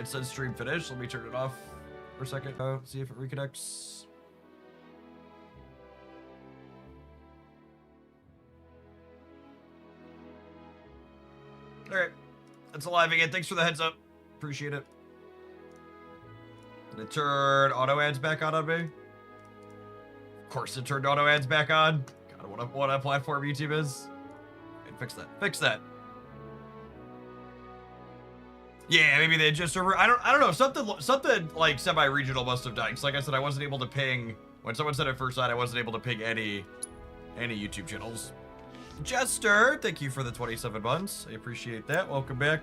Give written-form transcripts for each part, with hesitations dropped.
it says stream finished. Let me turn it off for a second. See if it reconnects. All right, it's alive again. Thanks for the heads up. Appreciate it. Did it turn auto ads back on me? Of course it turned auto ads back on. God, what a platform YouTube is. And fix that. Fix that. Yeah, maybe they just I don't know. Something like semi-regional must have died. Cause like I said, I wasn't able to ping when someone said it first night. I wasn't able to ping any YouTube channels. Jester, thank you for the 27 months. I appreciate that. Welcome back.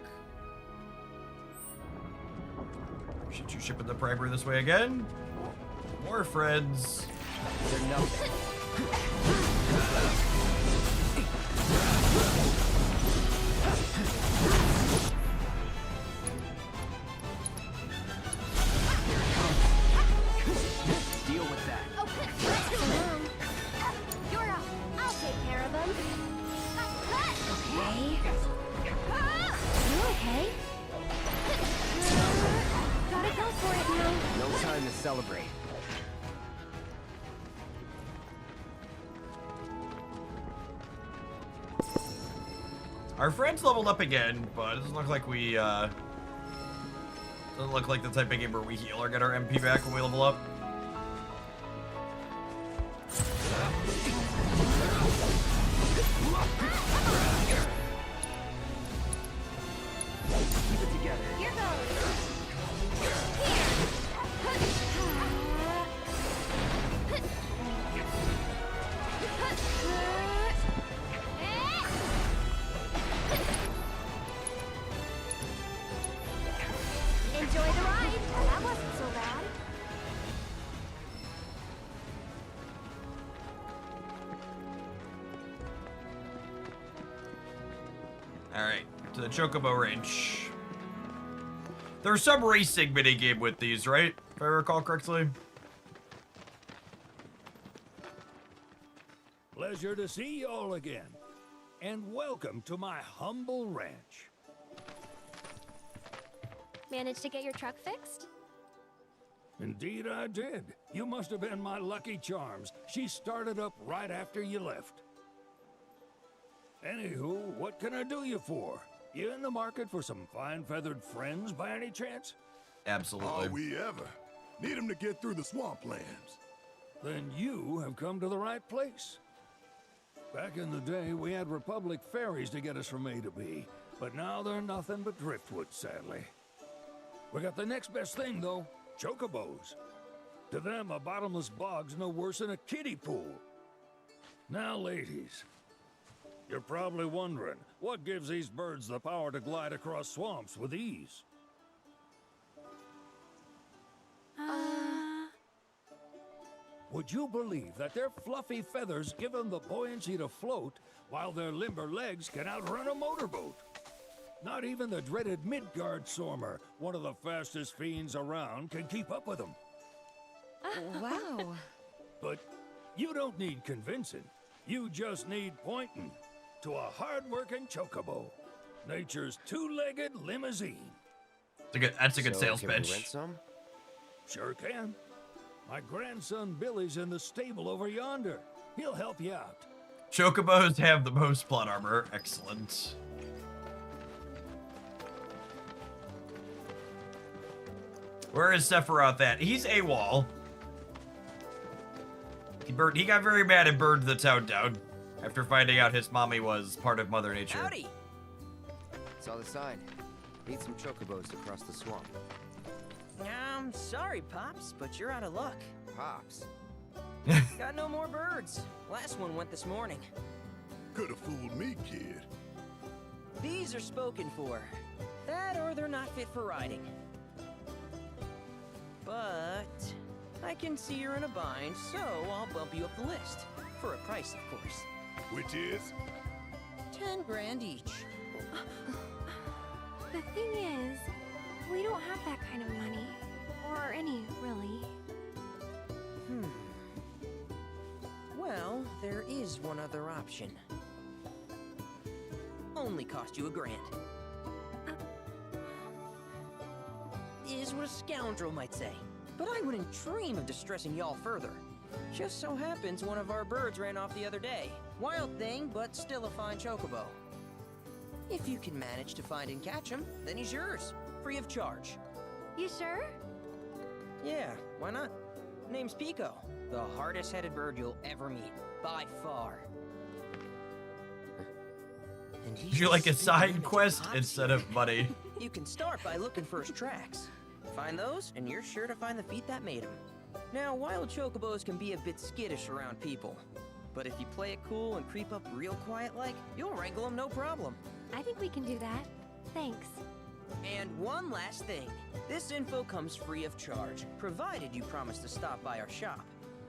Appreciate you shipping the primer this way again. More friends. They're nothing. Deal with that. You're up. I'll take care of them. Okay. You okay? Gotta go for it now. No time to celebrate. Our friends leveled up again, but it doesn't look like we, doesn't look like the type of game where we heal or get our MP back when we level up. Keep it together. Here goes. Enjoy the ride. That wasn't so bad. Alright, to the Chocobo Ranch. There's some racing minigame with these, right? If I recall correctly. Pleasure to see you all again. And welcome to my humble ranch. Managed to get your truck fixed? Indeed I did. You must have been my lucky charms. She started up right after you left. Anywho, what can I do you for? You in the market for some fine-feathered friends by any chance? Absolutely. Are we ever? Need them to get through the swamplands. Then you have come to the right place. Back in the day, we had Republic ferries to get us from A to B, but now they're nothing but driftwood, sadly. We got the next best thing, though, Chocobos. To them, a bottomless bog's no worse than a kiddie pool. Now, ladies, you're probably wondering, what gives these birds the power to glide across swamps with ease? Would you believe that their fluffy feathers give them the buoyancy to float, while their limber legs can outrun a motorboat? Not even the dreaded Midgard Sormer, one of the fastest fiends around, can keep up with them. Wow. But you don't need convincing. You just need pointing to a hard-working Chocobo. Nature's two-legged limousine. That's a good sales can we pitch. rent some? Sure can. My grandson Billy's in the stable over yonder. He'll help you out. Chocobos have the most plot armor. Excellent. Where is Sephiroth at? He's AWOL. He got very mad and burned the town down after finding out his mommy was part of Mother Nature. Howdy. Saw the sign. Need some chocobos to cross the swamp. I'm sorry, Pops, but you're out of luck. Pops. Got no more birds. Last one went this morning. Could have fooled me, kid. These are spoken for. That or they're not fit for riding. But I can see you're in a bind, so I'll bump you up the list. For a price, of course. Which is? 10 grand each. The thing is, we don't have that kind of money. Or any, really. Well, there is one other option. Only cost you $1 grand. a scoundrel might say. But I wouldn't dream of distressing y'all further. Just so happens one of our birds ran off the other day. Wild thing, but still a fine chocobo. If you can manage to find and catch him, then he's yours, free of charge. You sure? Yeah, why not? Name's Piko, the hardest-headed bird you'll ever meet, by far. And he's Would you like a just side image quest hot instead seat. of money? You can start by looking for his tracks. Find those, and you're sure to find the feet that made him. Now, wild chocobos can be a bit skittish around people. But if you play it cool and creep up real quiet-like, you'll wrangle them no problem. I think we can do that. Thanks. And one last thing. This info comes free of charge, provided you promise to stop by our shop.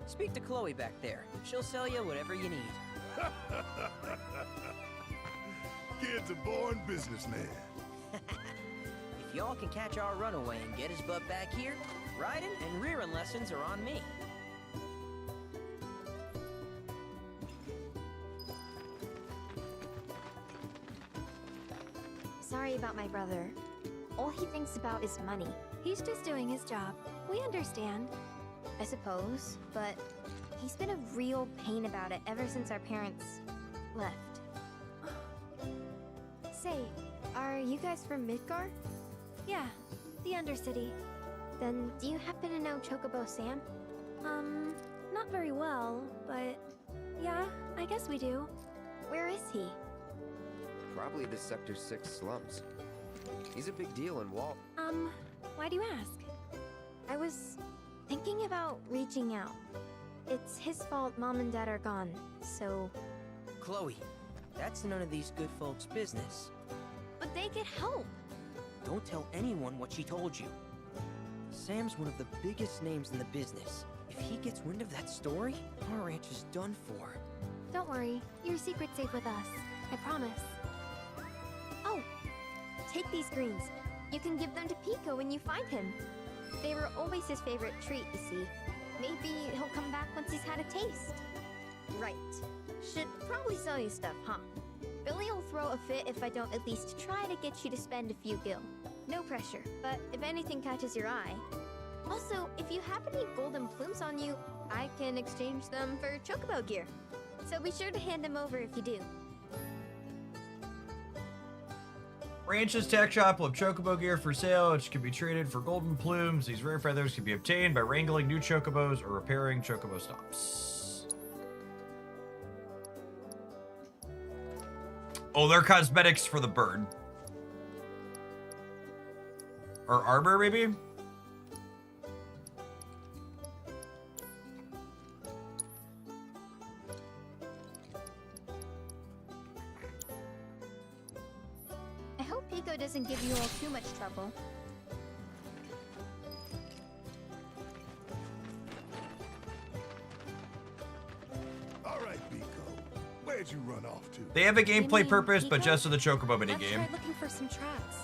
Speak to Chloe back there. She'll sell you whatever you need. Kid's a born businessman. If y'all can catch our runaway and get his butt back here, riding and rearing lessons are on me. Sorry about my brother. All he thinks about is money. He's just doing his job. We understand. I suppose, but he's been a real pain about it ever since our parents left. Say, are you guys from Midgar? Yeah, the Undercity. Then do you happen to know Chocobo Sam? Not very well, but yeah, I guess we do. Where is he? Probably the Sector 6 slums. He's a big deal in Walt. Why do you ask? I was thinking about reaching out. It's his fault Mom and Dad are gone, so... Chloe, that's none of these good folks' business. But they get help! Don't tell anyone what she told you. Sam's one of the biggest names in the business. If he gets wind of that story, our ranch is done for. Don't worry, your secret's safe with us. I promise. Oh! Take these greens. You can give them to Piko when you find him. They were always his favorite treat, you see. Maybe he'll come back once he's had a taste. Right. Should probably sell you stuff, huh? Billy will throw a fit if I don't at least try to get you to spend a few gil. No pressure, but if anything catches your eye. Also, if you have any golden plumes on you, I can exchange them for Chocobo gear. So be sure to hand them over if you do. Ranch's tech shop will have Chocobo gear for sale, which can be traded for golden plumes. These rare feathers can be obtained by wrangling new Chocobos or repairing Chocobo stops. Oh, they're cosmetics for the bird. Or armor, maybe? I hope Piko doesn't give you all too much trouble. All right, Piko. Where'd you run off to? They have a You gameplay mean purpose, but Piko? just for the Chocobo Let's minigame. try looking for some tracks.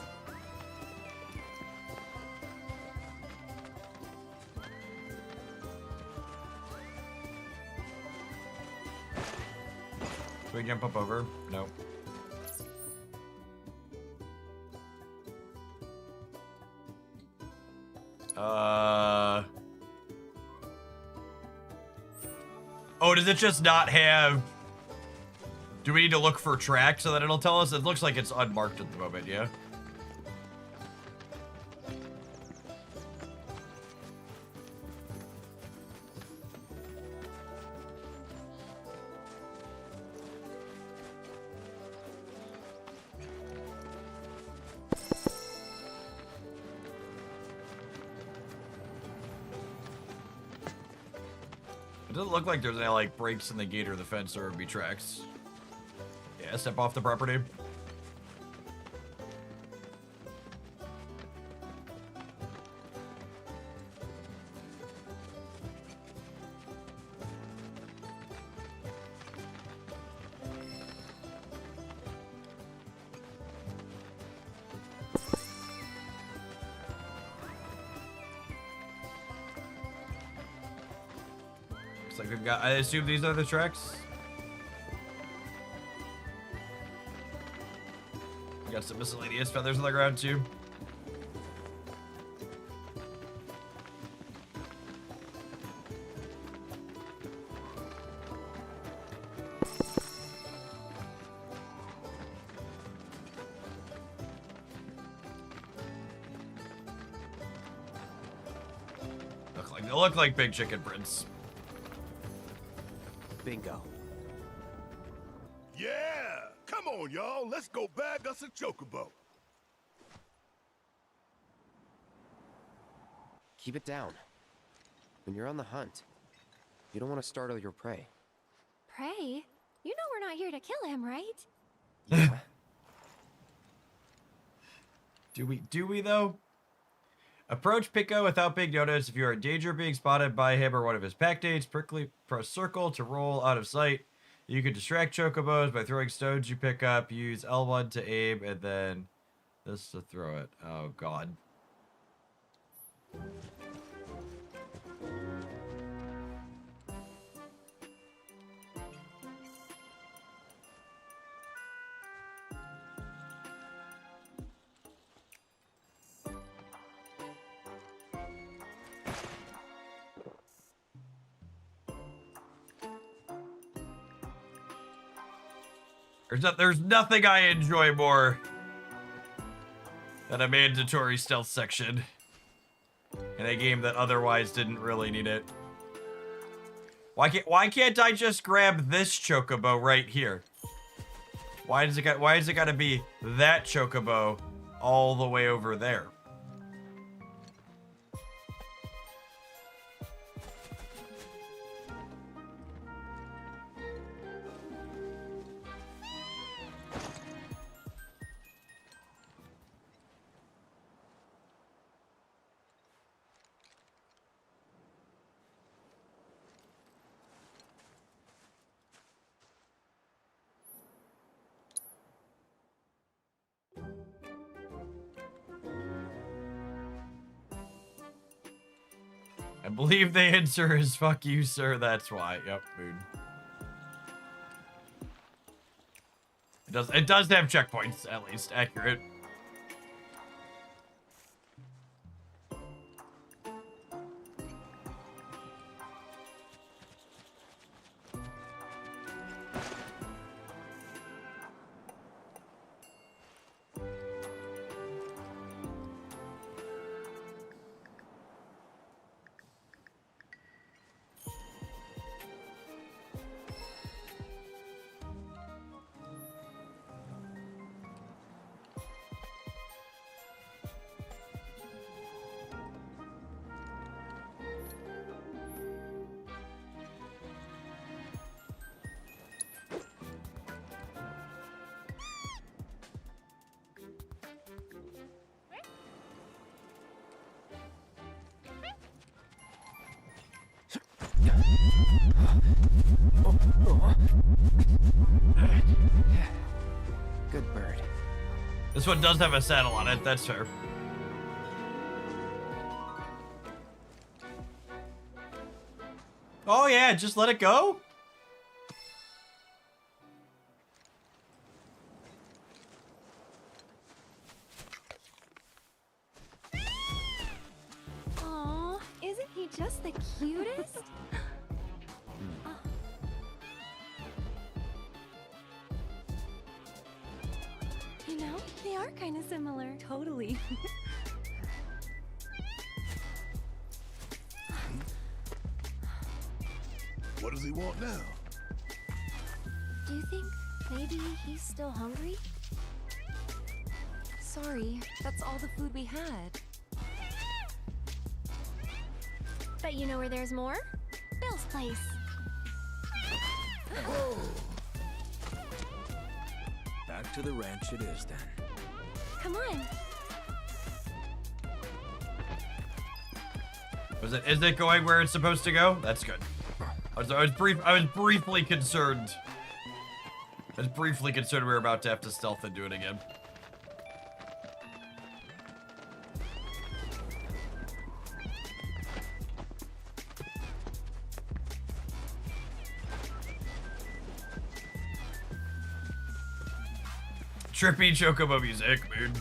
Can we jump up over? No. Oh, does it just not have... Do we need to look for tracks so that it'll tell us? It looks like it's unmarked at the moment, yeah? It doesn't look like there's any, like, breaks in the gate or the fence or be tracks. Yeah, step off the property. Looks like we've got, I assume these are the tracks. We got some miscellaneous feathers on the ground too. They look like big chicken prints. Bingo. Yeah! Come on, y'all. Let's go bag us a Chocobo. Keep it down. When you're on the hunt, you don't want to startle your prey. Prey? You know we're not here to kill him, right? Yeah. Do we though? Approach Piko without being noticed. If you are in danger of being spotted by him or one of his pack dates, quickly press circle to roll out of sight. You can distract Chocobos by throwing stones you pick up. Use L1 to aim and then this to throw it. Oh god. There's nothing I enjoy more than a mandatory stealth section in a game that otherwise didn't really need it. Why can't I just grab this Chocobo right here? Why is it gotta be that Chocobo all the way over there? I believe the answer is fuck you, sir. That's why. Yep, food. It does have checkpoints, at least. Accurate. Good bird. This one does have a saddle on it, that's fair. Oh yeah, just let it go? Aw, isn't he just the cutest? You know, they are kind of similar. Totally. What does he want now? Do you think maybe he's still hungry? Sorry, that's all the food we had. But you know where there's more? Bill's place. Oh, Back to the ranch it is then. Come on. Is it going where it's supposed to go? That's good. I was briefly concerned. I was briefly concerned we were about to have to stealth and do it again. Trippy Chocobo music, dude.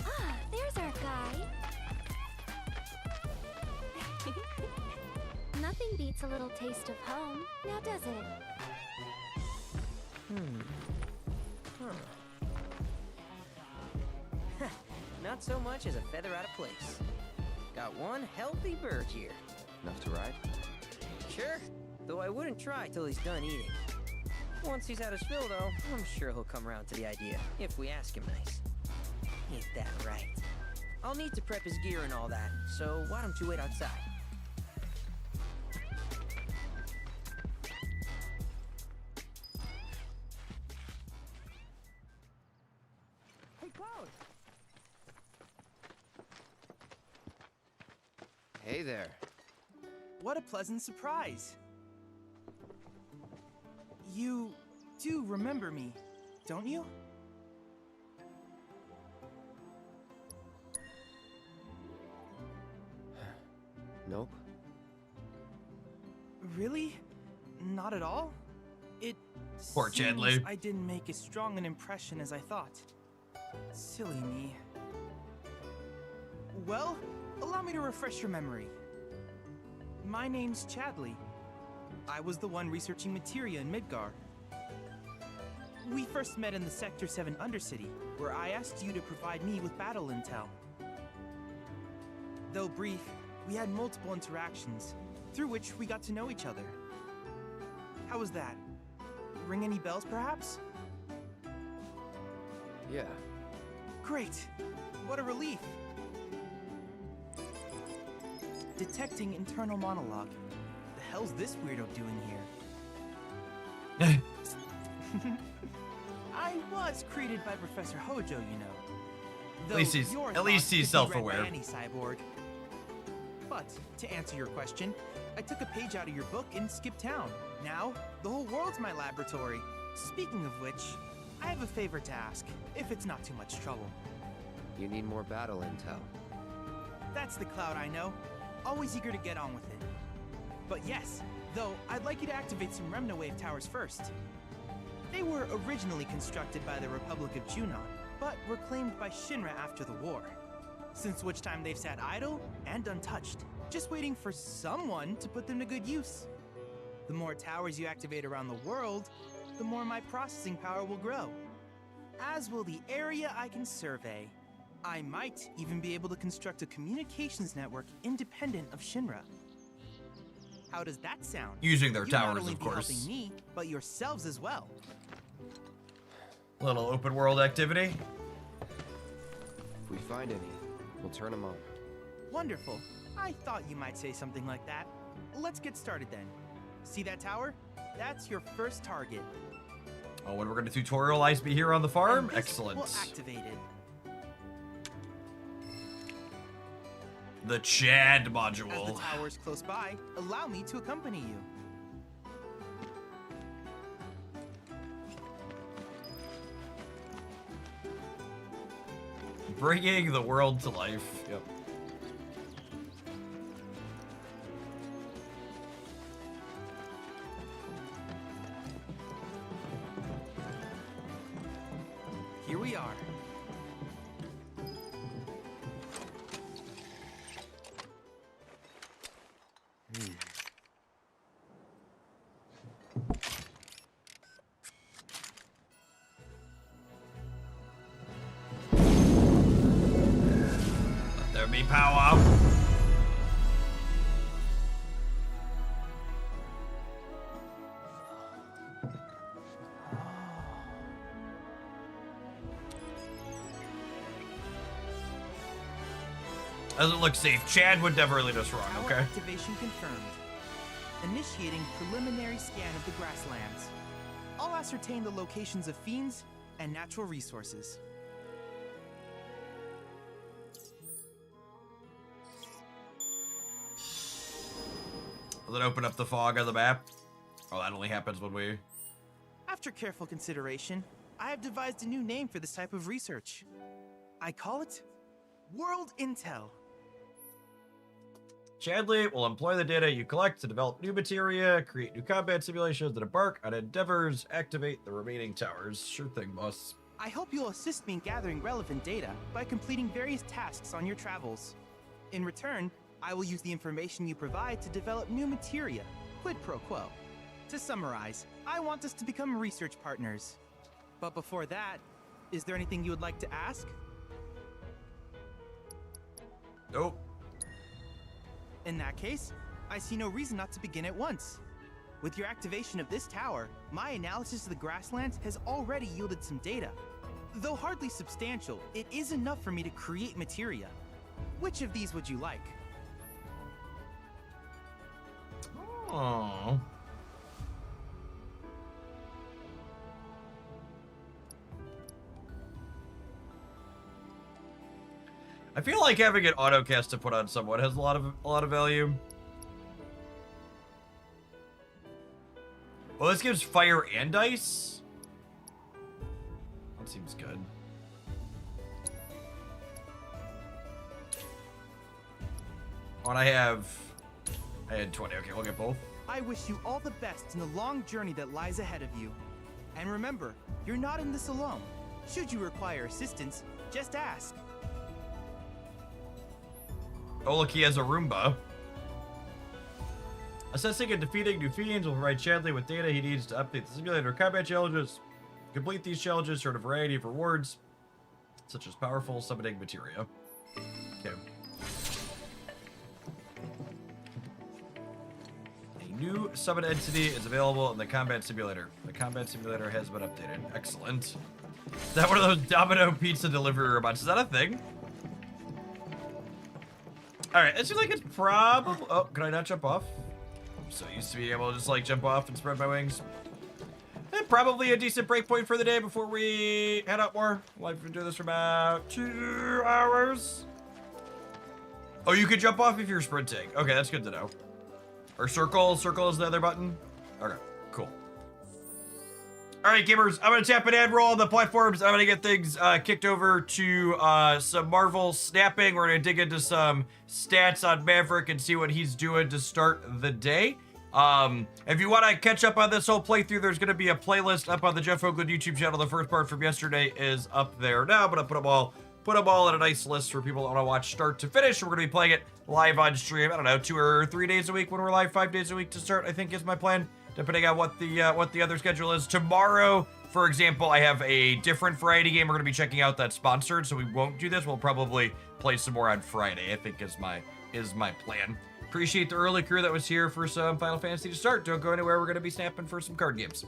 Ah, there's our guy. Nothing beats a little taste of home, now does it? Not so much as a feather out of place. Got one healthy bird here. Enough to ride? Sure, though I wouldn't try till he's done eating. Once he's had his fill, though, I'm sure he'll come around to the idea, if we ask him nice. Ain't that right? I'll need to prep his gear and all that, so why don't you wait outside? Hey, Cloud! Hey there. What a pleasant surprise! You do remember me, don't you? Nope. Really? Not at all? It Poor seems Chadley. I didn't make as strong an impression as I thought. Silly me. Well, allow me to refresh your memory. My name's Chadley. I was the one researching materia in Midgar. We first met in the Sector 7 Undercity, where I asked you to provide me with battle intel. Though brief, we had multiple interactions, through which we got to know each other. How was that? Ring any bells, perhaps? Yeah. Great! What a relief! Detecting internal monologue. The hell's this weirdo doing here? I was created by Professor Hojo, you know. Though least he's- your at least thoughts he's could be read by self-aware. Any cyborg. But to answer your question, I took a page out of your book and skipped town. Now, the whole world's my laboratory. Speaking of which, I have a favor to ask, if it's not too much trouble. You need more battle intel. That's the Cloud I know. Always eager to get on with it. But yes, though, I'd like you to activate some Remnant Wave towers first. They were originally constructed by the Republic of Junon, but were claimed by Shinra after the war. Since which time they've sat idle and untouched, just waiting for someone to put them to good use. The more towers you activate around the world, the more my processing power will grow. As will the area I can survey. I might even be able to construct a communications network independent of Shinra. How does that sound? Using their You'll not towers, only of be course. helping me, but yourselves as well. Little open world activity. If we find any, we'll turn them on. Wonderful. I thought you might say something like that. Let's get started then. See that tower? That's your first target. Oh, and we're going to tutorialize me here on the farm? And this Excellent. will activate it. The Chad As the module. tower is close by, allow me to accompany you. Bringing the world to life. Yep. Here we are. Let there be power. Doesn't look safe. Chad would never lead us wrong, Tower okay? activation confirmed. Initiating preliminary scan of the grasslands. I'll ascertain the locations of fiends and natural resources. Will it open up the fog on the map? Oh, that only happens when we... After careful consideration, I have devised a new name for this type of research. I call it World Intel. Chadley will employ the data you collect to develop new materia, create new combat simulations, and embark on endeavors, activate the remaining towers. Sure thing, boss. I hope you'll assist me in gathering relevant data by completing various tasks on your travels. In return, I will use the information you provide to develop new materia, quid pro quo. To summarize, I want us to become research partners. But before that, is there anything you would like to ask? Nope. In that case, I see no reason not to begin at once. With your activation of this tower, my analysis of the grasslands has already yielded some data. Though hardly substantial, it is enough for me to create materia. Which of these would you like? Oh. I feel like having an autocast to put on someone has a lot of value. Well, this gives fire and ice. That seems good. When I had 20. Okay, we'll get both. I wish you all the best in the long journey that lies ahead of you. And remember, you're not in this alone. Should you require assistance, just ask. Oh, look, he has a Roomba. Assessing and defeating new fiends will provide Chadley with data he needs to update the simulator combat challenges. Complete these challenges to earn a variety of rewards, such as powerful summoning materia. Okay. A new summon entity is available in the combat simulator. The combat simulator has been updated. Excellent. Is that one of those Domino pizza delivery robots? Is that a thing? Alright, it seems like it's probably... Oh, can I not jump off? I'm so used to being able to just like jump off and spread my wings. Probably a decent break point for the day before we head out more. I've been doing this for about 2 hours. Oh, you can jump off if you're sprinting. Okay, that's good to know. Or circle. Circle is the other button. Okay, cool. All right, gamers, I'm going to tap an ad roll on the platforms. I'm going to get things kicked over to some Marvel snapping. We're going to dig into some stats on Maverick and see what he's doing to start the day. If you want to catch up on this whole playthrough, there's going to be a playlist up on the Jeff Oakland YouTube channel. The first part from yesterday is up there now, but I'll put them all in a nice list for people that want to watch start to finish. We're going to be playing it live on stream. I don't know, 2 or 3 days a week when we're live, 5 days a week to start, I think is my plan, depending on what the other schedule is. Tomorrow, for example, I have a different variety game we're going to be checking out that's sponsored, so we won't do this. We'll probably play some more on Friday, I think is my plan. Appreciate the early crew that was here for some Final Fantasy to start. Don't go anywhere. We're going to be snapping for some card games.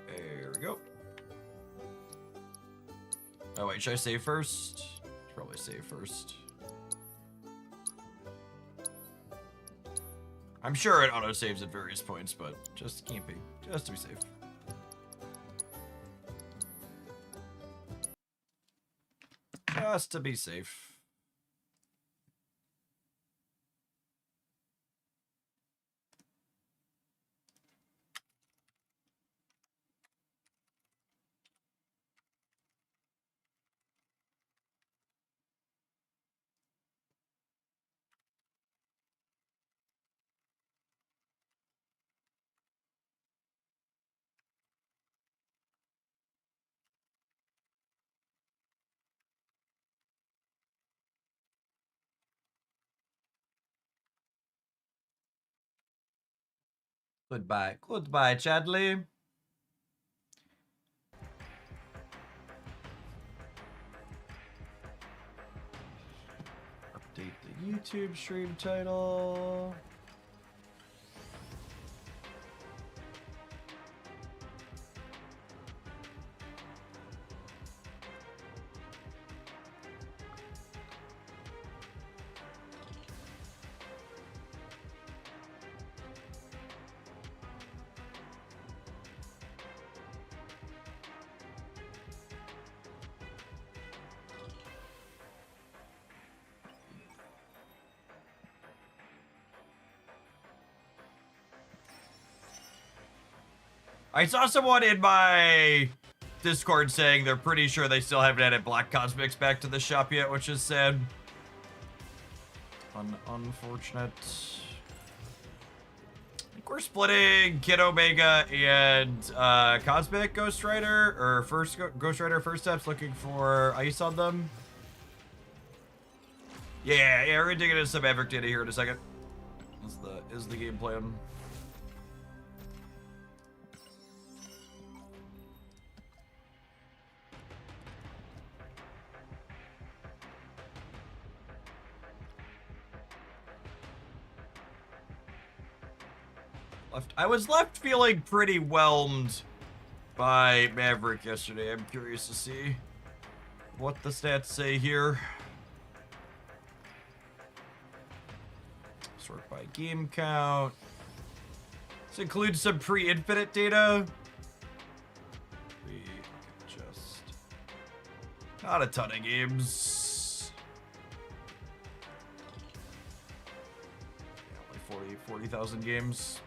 There we go. Oh wait, should I save first? Should probably save first. I'm sure it auto saves at various points, but just can't be. Just to be safe. Just to be safe. Goodbye. Goodbye, Chadley. Update the YouTube stream title. I saw someone in my Discord saying they're pretty sure they still haven't added Black Cosmics back to the shop yet, which is sad. Unfortunate. I think we're splitting Kid Omega and Cosmic Ghost Rider, or Ghost Rider First Steps, looking for ice on them. Yeah, we're gonna dig into some Maverick data here in a second. Is the game plan. I was left feeling pretty whelmed by Maverick yesterday. I'm curious to see what the stats say here. Sort by game count. This includes some pre-infinite data. Just not a ton of games. Yeah, like 40,000 games.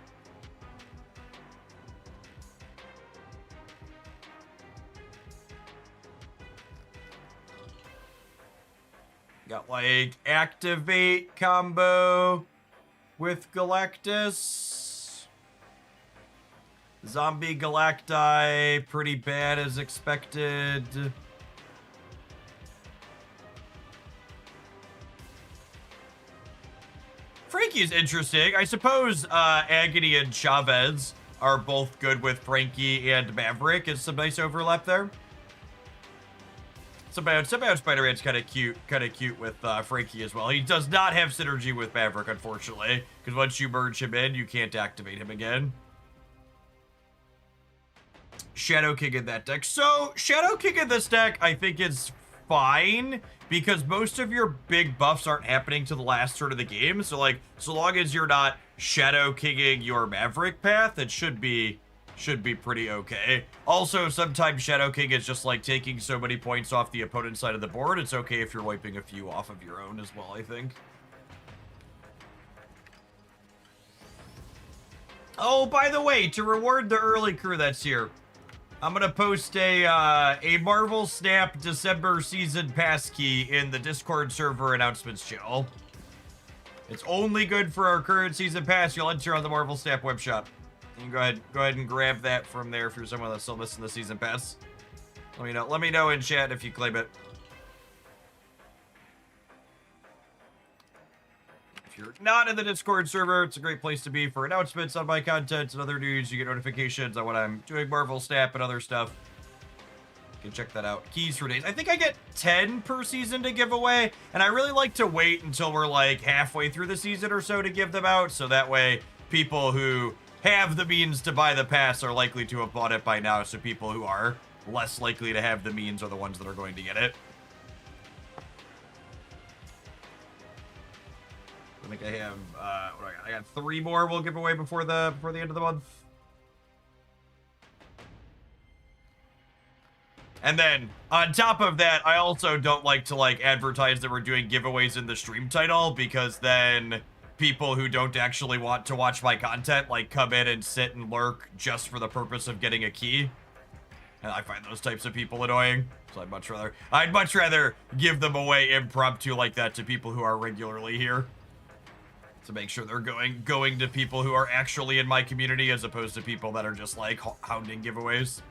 Got like activate combo with Galactus. Zombie Galacti, pretty bad as expected. Frankie's interesting. I suppose Agony and Chavez are both good with Frankie and Maverick. It's some nice overlap there. Somehow Spider-Man's kind of cute with Frankie as well. He does not have synergy with Maverick, unfortunately, because once you merge him in, you can't activate him again. Shadow King in that deck. So, Shadow King in this deck, I think is fine, because most of your big buffs aren't happening to the last turn of the game. So, like, so long as you're not Shadow Kinging your Maverick path, it should be pretty okay. Also, sometimes Shadow King is just like taking so many points off the opponent's side of the board. It's okay if you're wiping a few off of your own as well, I think. Oh, by the way, to reward the early crew that's here, I'm gonna post a Marvel Snap December Season Pass key in the Discord server announcements channel. It's only good for our current Season Pass. You'll enter on the Marvel Snap web shop. You can go ahead and grab that from there if you're someone that's still missing the Season Pass. Let me know in chat if you claim it. If you're not in the Discord server, it's a great place to be for announcements on my content and other news. You get notifications on when I'm doing Marvel Snap and other stuff. You can check that out. Keys for days. I think I get 10 per season to give away, and I really like to wait until we're like halfway through the season or so to give them out, so that way people who have the means to buy the pass are likely to have bought it by now, so people who are less likely to have the means are the ones that are going to get it. I think I have, what do I got 3 more we'll give away before the end of the month. And then, on top of that, I also don't like to, like, advertise that we're doing giveaways in the stream title, because then people who don't actually want to watch my content, like, come in and sit and lurk just for the purpose of getting a key. And I find those types of people annoying. So I'd much rather give them away impromptu like that to people who are regularly here. To make sure they're going to people who are actually in my community, as opposed to people that are just, like, hounding giveaways.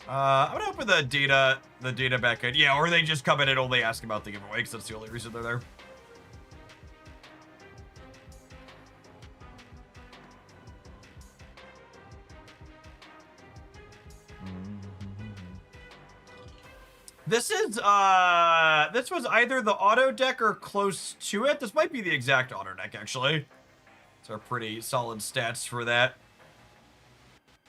I'm gonna open the data back in. Yeah, or they just come in and only ask about the giveaway, because that's the only reason they're there. This was either the auto deck or close to it. This might be the exact auto deck, actually. These are pretty solid stats for that.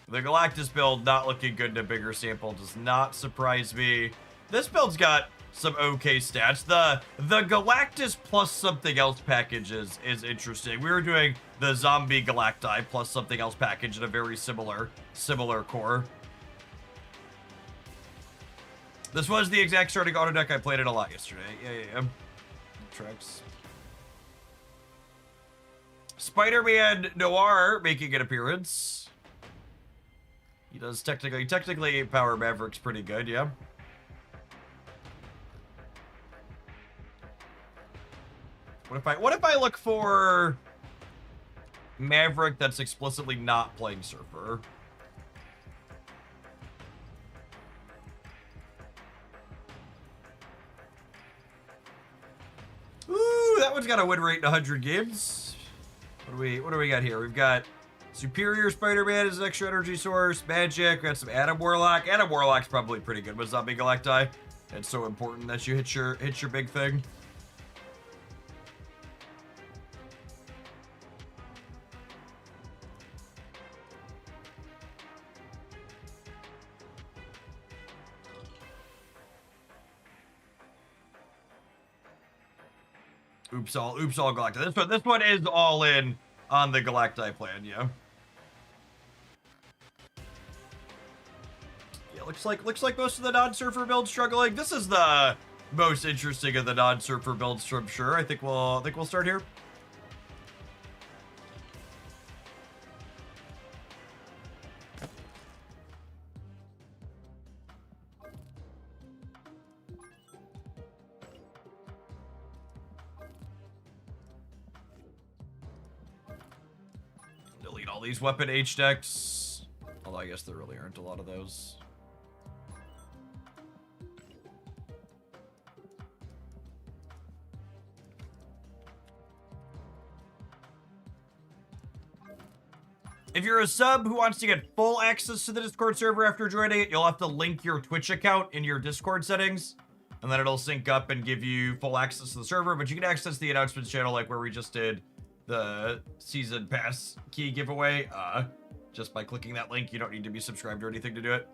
The Galactus build not looking good in a bigger sample does not surprise me. This build's got some okay stats. The Galactus plus something else package is interesting. We were doing the Zombie Galacti plus something else package in a very similar core. This was the exact starting auto deck. I played it a lot yesterday. Yeah. Tracks. Spider-Man Noir making an appearance. He does technically power Maverick's pretty good, yeah. What if I look for Maverick that's explicitly not playing Surfer? Ooh, that one's got a win rate in 100 games. What do we got here? We've got Superior Spider-Man as an extra energy source, Magic, we got some Atom Warlock. Atom Warlock's probably pretty good with Zombie Galacti. It's so important that you hit your big thing. Oops all Galacti. This one is all in on the Galacti plan, yeah. Yeah, looks like most of the non-surfer builds struggling. This is the most interesting of the non-surfer builds for sure. I think we'll start here. Delete all these weapon H decks. Although I guess there really aren't a lot of those. If you're a sub who wants to get full access to the Discord server after joining it, you'll have to link your Twitch account in your Discord settings, and then it'll sync up and give you full access to the server. But you can access the announcements channel like where we just did the season pass key giveaway just by clicking that link. You don't need to be subscribed or anything to do it.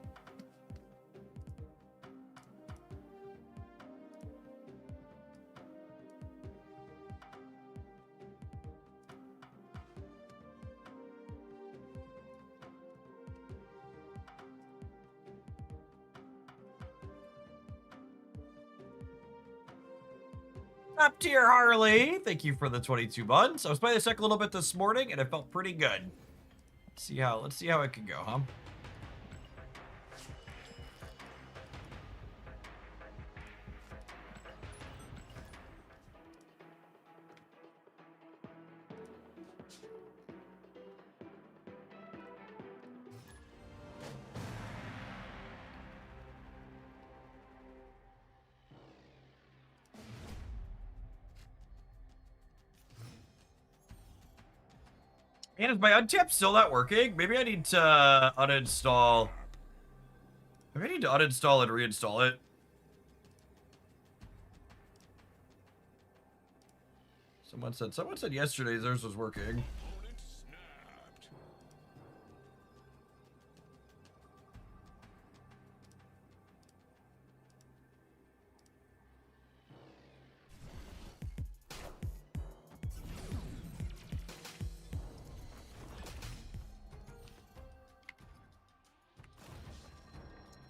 Top tier Harley, thank you for the 22 months. I was playing this deck a little bit this morning and it felt pretty good. Let's see how it can go, huh? And is my untap still not working? Maybe I need to uninstall. Maybe I need to uninstall and reinstall it. Someone said yesterday theirs was working.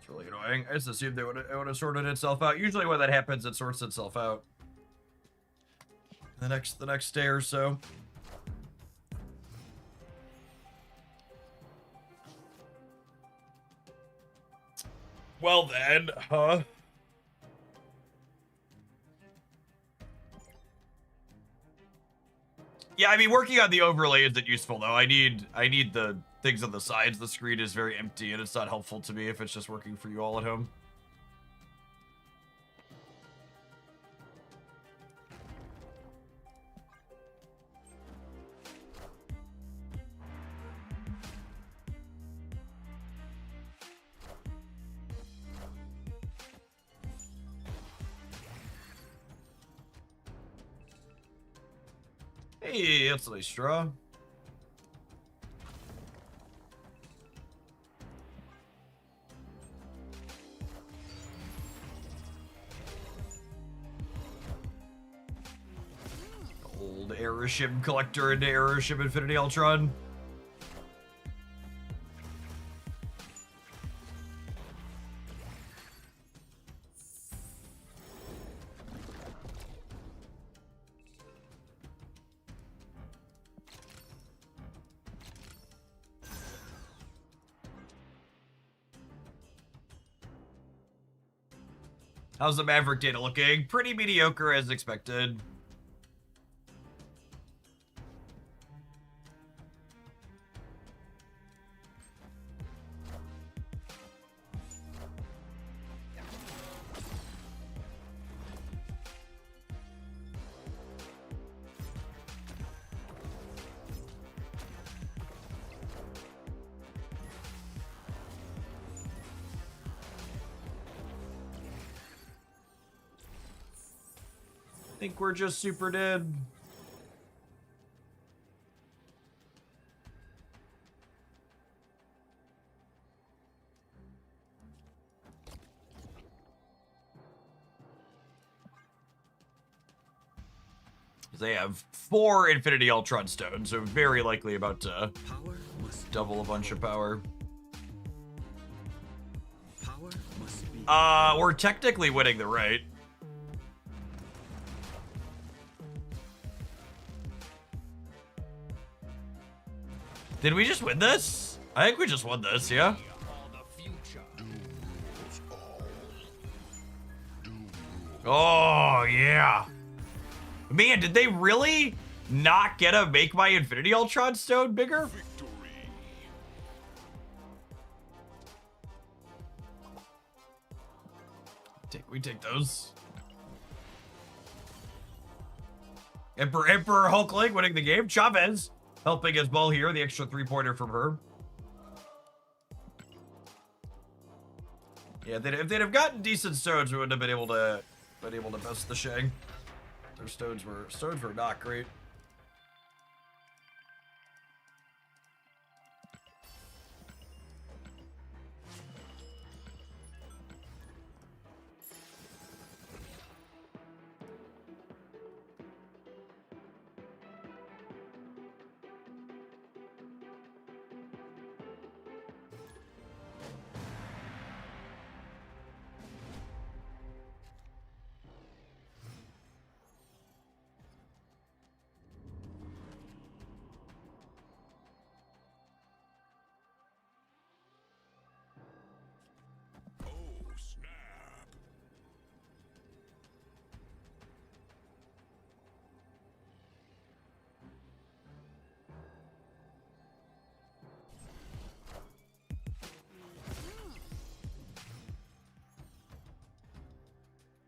Really annoying. I just assumed it would have sorted itself out. Usually when that happens, it sorts itself out. The next day or so. Well then, huh? Yeah, I mean, working on the overlay isn't useful though. I need the things on the sides. The screen is very empty and it's not helpful to me if it's just working for you all at home. Hey, that's a nice straw. Old Arishem collector into Arishem Infinity Ultron. How's the Maverick data looking? Pretty mediocre as expected. Think we're just super dead. They have 4 Infinity Ultron stones, so very likely about to double a bunch of power. We're technically winning the raid. Did we just win this? I think we just won this, yeah? Oh, yeah. Man, did they really not get to make my Infinity Ultron stone bigger? We take those. Emperor Hulkling winning the game. Chavez helping his ball here, the extra 3-pointer from her. Yeah, if they'd have gotten decent stones, we wouldn't have been able to bust the Shang. Their stones were not great.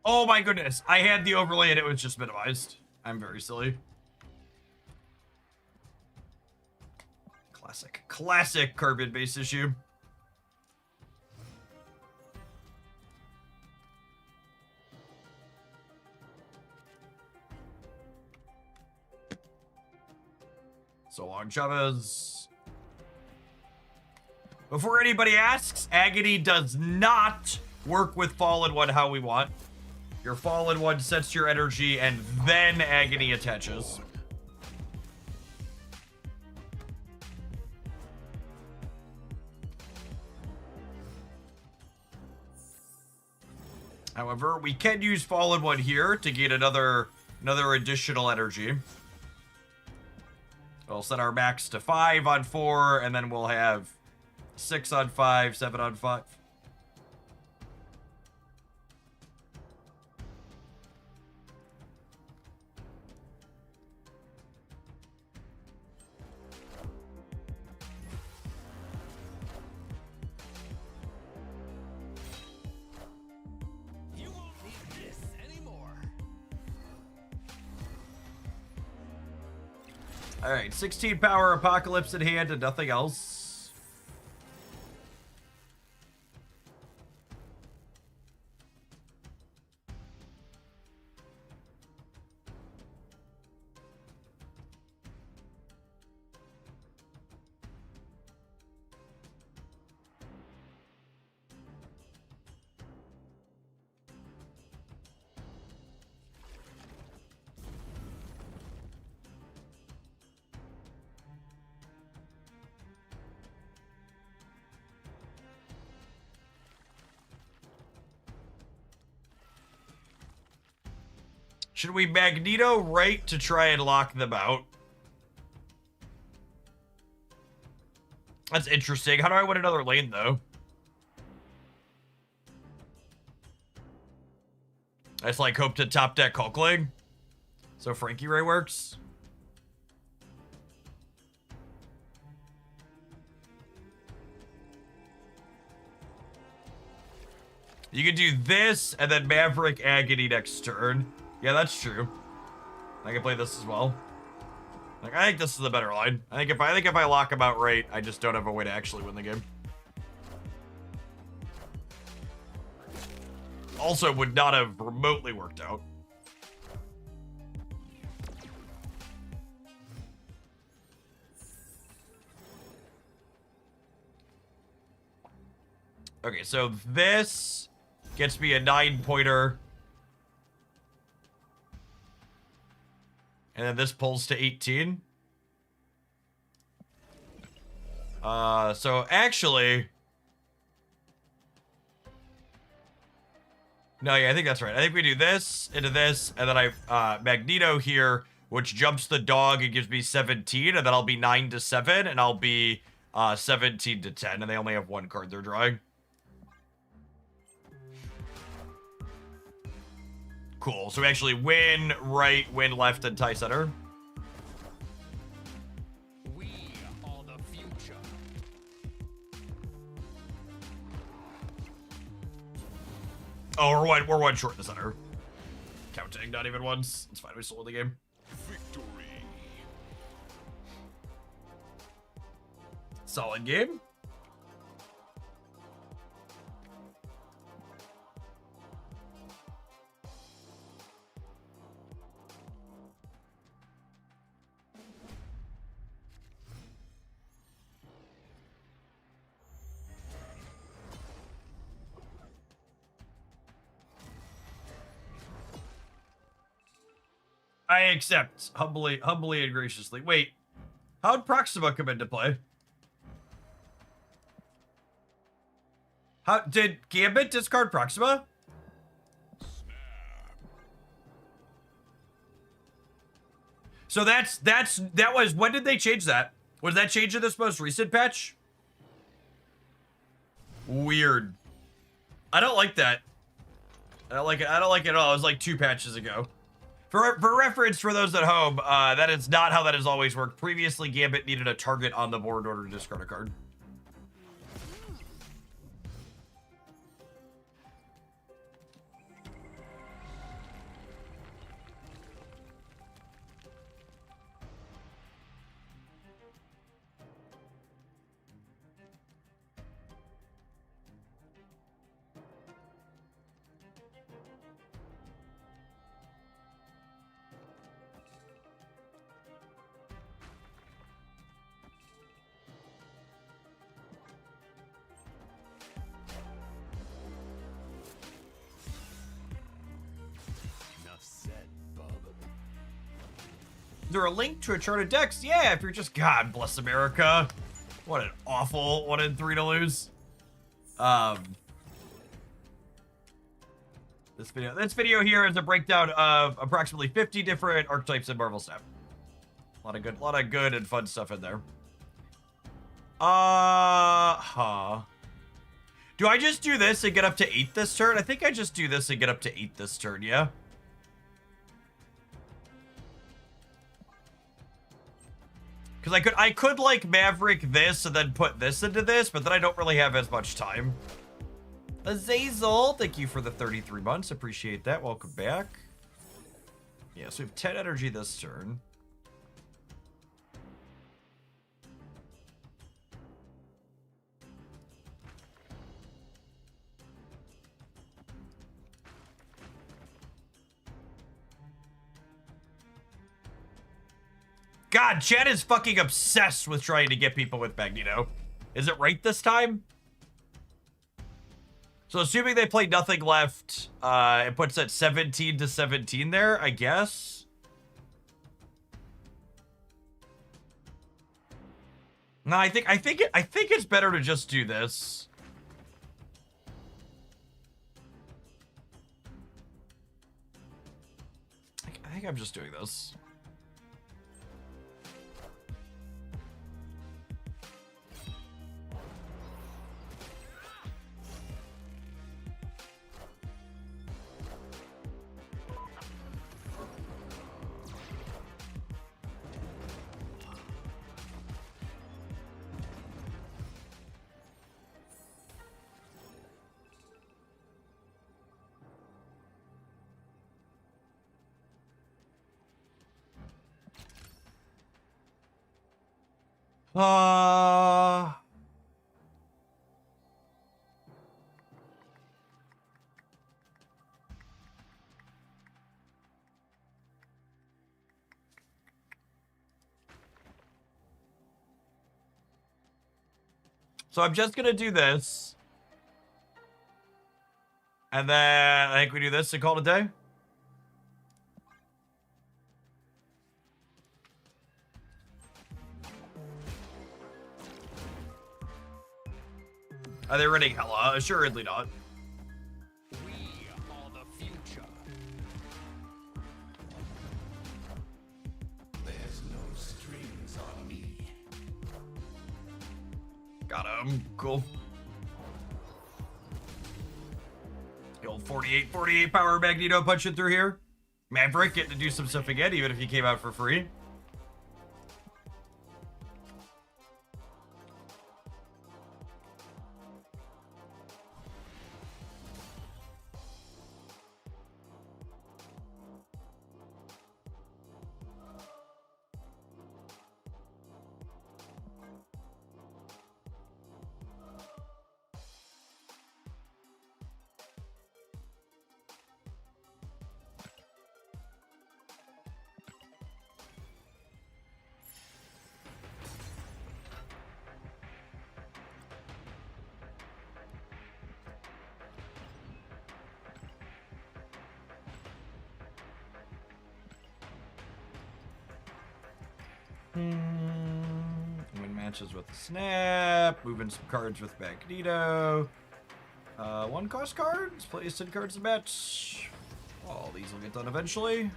Oh my goodness, I had the overlay and it was just minimized. I'm very silly. Classic carbon-based issue. So long, Chavez. Before anybody asks, Agony does not work with Fallen One how we want. Your Fallen One sets your energy and then Agony attaches. However, we can use Fallen One here to get another additional energy. We'll set our max to 5 on 4, and then we'll have 6 on 5, 7 on 5. All right, 16 power Apocalypse in hand and nothing else. Should we Magneto right to try and lock them out? That's interesting. How do I win another lane, though? It's like hope to top deck Hulkling. So Frankie Ray works. You can do this and then Maverick Agony next turn. Yeah, that's true. I can play this as well. Like, I think this is the better line. I think if I lock him out right, I just don't have a way to actually win the game. Also, would not have remotely worked out. Okay, so this gets me a 9-pointer. And then this pulls to 18. So actually... No, yeah, I think that's right. I think we do this into this, and then I Magneto here, which jumps the dog and gives me 17, and then I'll be 9 to 7, and I'll be 17 to 10, and they only have one card they're drawing. Cool. So we actually win right, win left, and tie center. We are the future. Oh, we're one short in the center. Counting, not even once. It's fine, we still win the game. Victory. Solid game. I accept, humbly and graciously. Wait, how'd Proxima come into play? How did Gambit discard Proxima? So that was, when did they change that? Was that changed in this most recent patch? Weird. I don't like that. I don't like it. I don't like it at all. It was like 2 patches ago. For reference, for those at home, that is not how that has always worked. Previously, Gambit needed a target on the board in order to discard a card. Is there a link to a chart of decks? Yeah, if you're just, God bless America. What an awful 1 in 3 to lose. This video here is a breakdown of approximately 50 different archetypes in Marvel Snap. A lot of good and fun stuff in there. Do I just do this and get up to 8 this turn? I think I just do this and get up to 8 this turn, yeah? Because I could like Maverick this and then put this into this, but then I don't really have as much time. Azazel, thank you for the 33 months. Appreciate that. Welcome back. Yeah, so we have 10 energy this turn. God, Chad is fucking obsessed with trying to get people with Magneto. Is it right this time? So assuming they play nothing left, it puts it 17 to 17 there, I guess. No, I think it's better to just do this. I think I'm just doing this. So I'm just gonna do this. And then I think we do this and call it a day. Are they running hella? Assuredly not. We are the future. There's no strings on me. Got him. Cool. The old 48 power Magneto punching through here. Maverick getting to do some stuff again, even if he came out for free. Win matches with the snap. Moving some cards with Magneto. One cost cards. Play 10 cards a match. All these will get done eventually.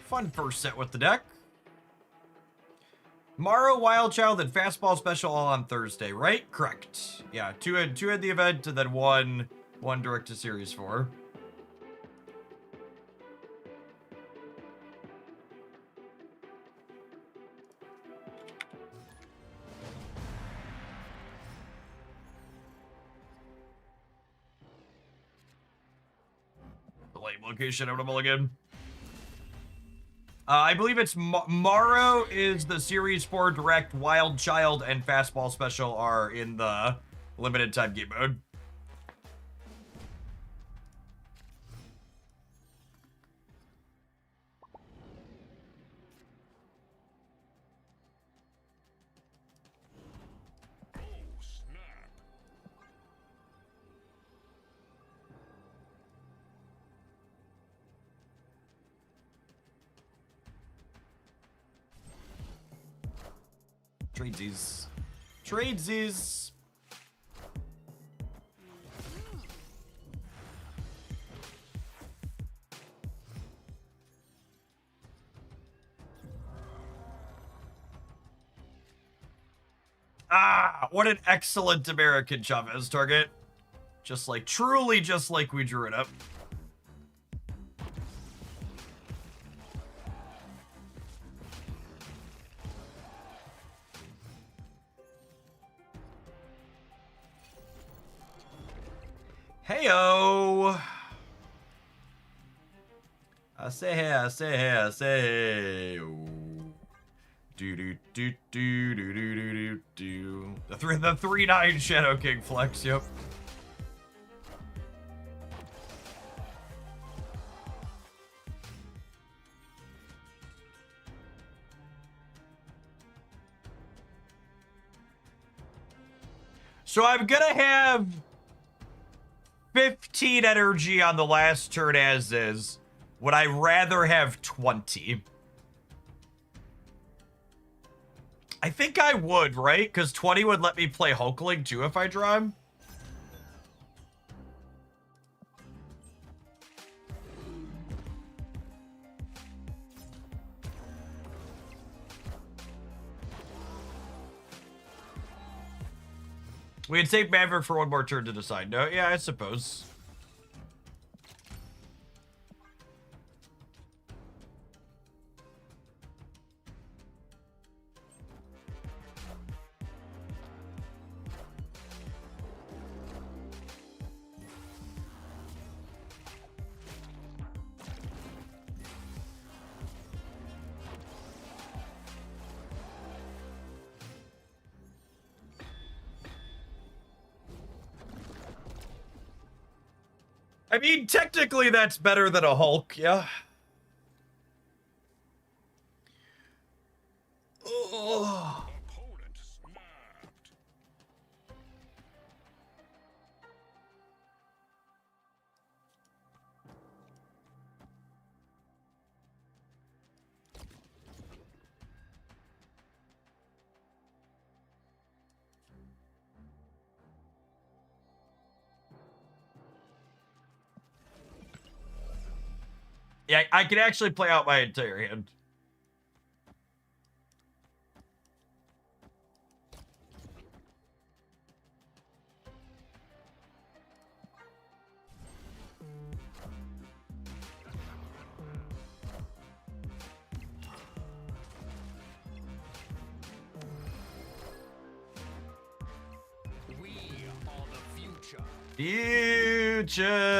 Fun first set with the deck. Morrow, Wild Child, and Fastball Special all on Thursday, right? Correct. Yeah, two at the event, and then one direct to series 4. Location of them again. I believe it's Morrow is the Series 4 Direct, Wild Child and Fastball Special are in the limited time game mode. Tradesies. Tradesies. Ah, what an excellent American Chavez target. Just like, truly just like we drew it up. Heyo! I say hey, I say hey, I say hey. Do do do do do do do do. The 3/9 Shadow King flex. Yep. So I'm gonna have 15 energy on the last turn as is. Would I rather have 20? I think I would, right? Because 20 would let me play Hulkling too if I draw him. We'd take Maverick for one more turn to decide. No, yeah, I suppose. I mean, technically that's better than a Hulk, yeah. Oh. Opponent snapped. Yeah, I can actually play out my entire hand. We are the future. Future.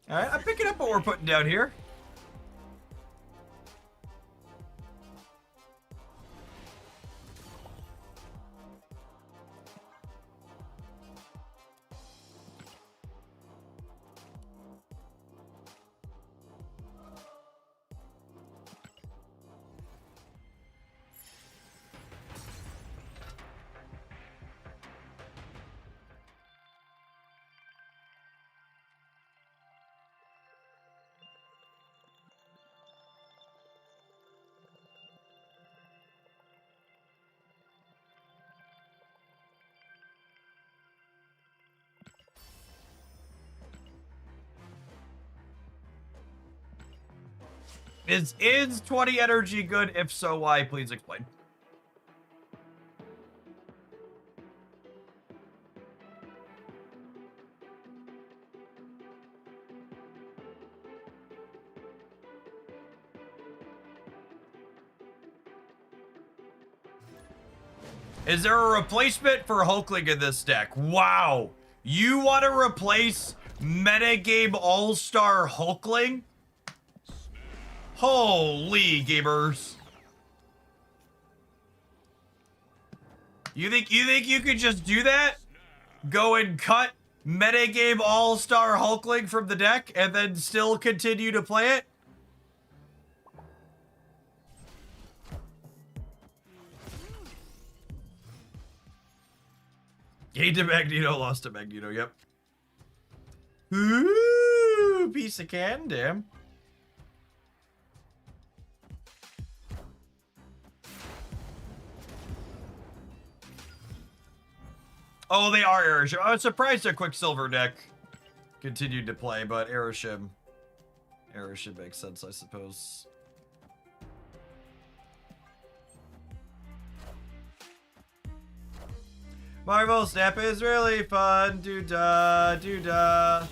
All right, I'm picking up what we're putting down here. Is 20 energy good? If so, why? Please explain. Is there a replacement for Hulkling in this deck? Wow. You want to replace metagame all-star Hulkling? Holy gamers. You think you could just do that? Go and cut metagame all-star Hulkling from the deck and then still continue to play it? Gained to Magneto, lost to Magneto, yep. Ooh, piece of can, damn. Oh, they are Arishem. I was surprised a Quicksilver deck continued to play, but Arishem makes sense, I suppose. Marvel Snap is really fun, doo-da, doo-da.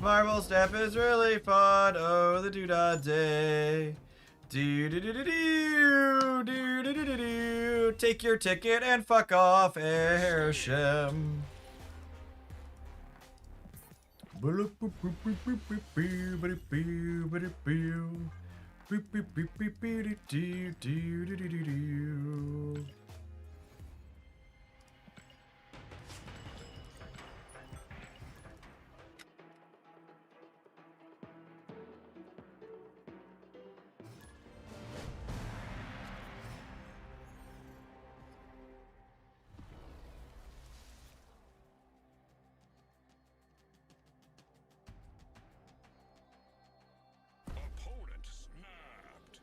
Marvel Snap is really fun, oh, the doo-da day. Do-do-do-do-do, do-do-do-do-do. Take your ticket and fuck off, Arishem. Opponent snapped.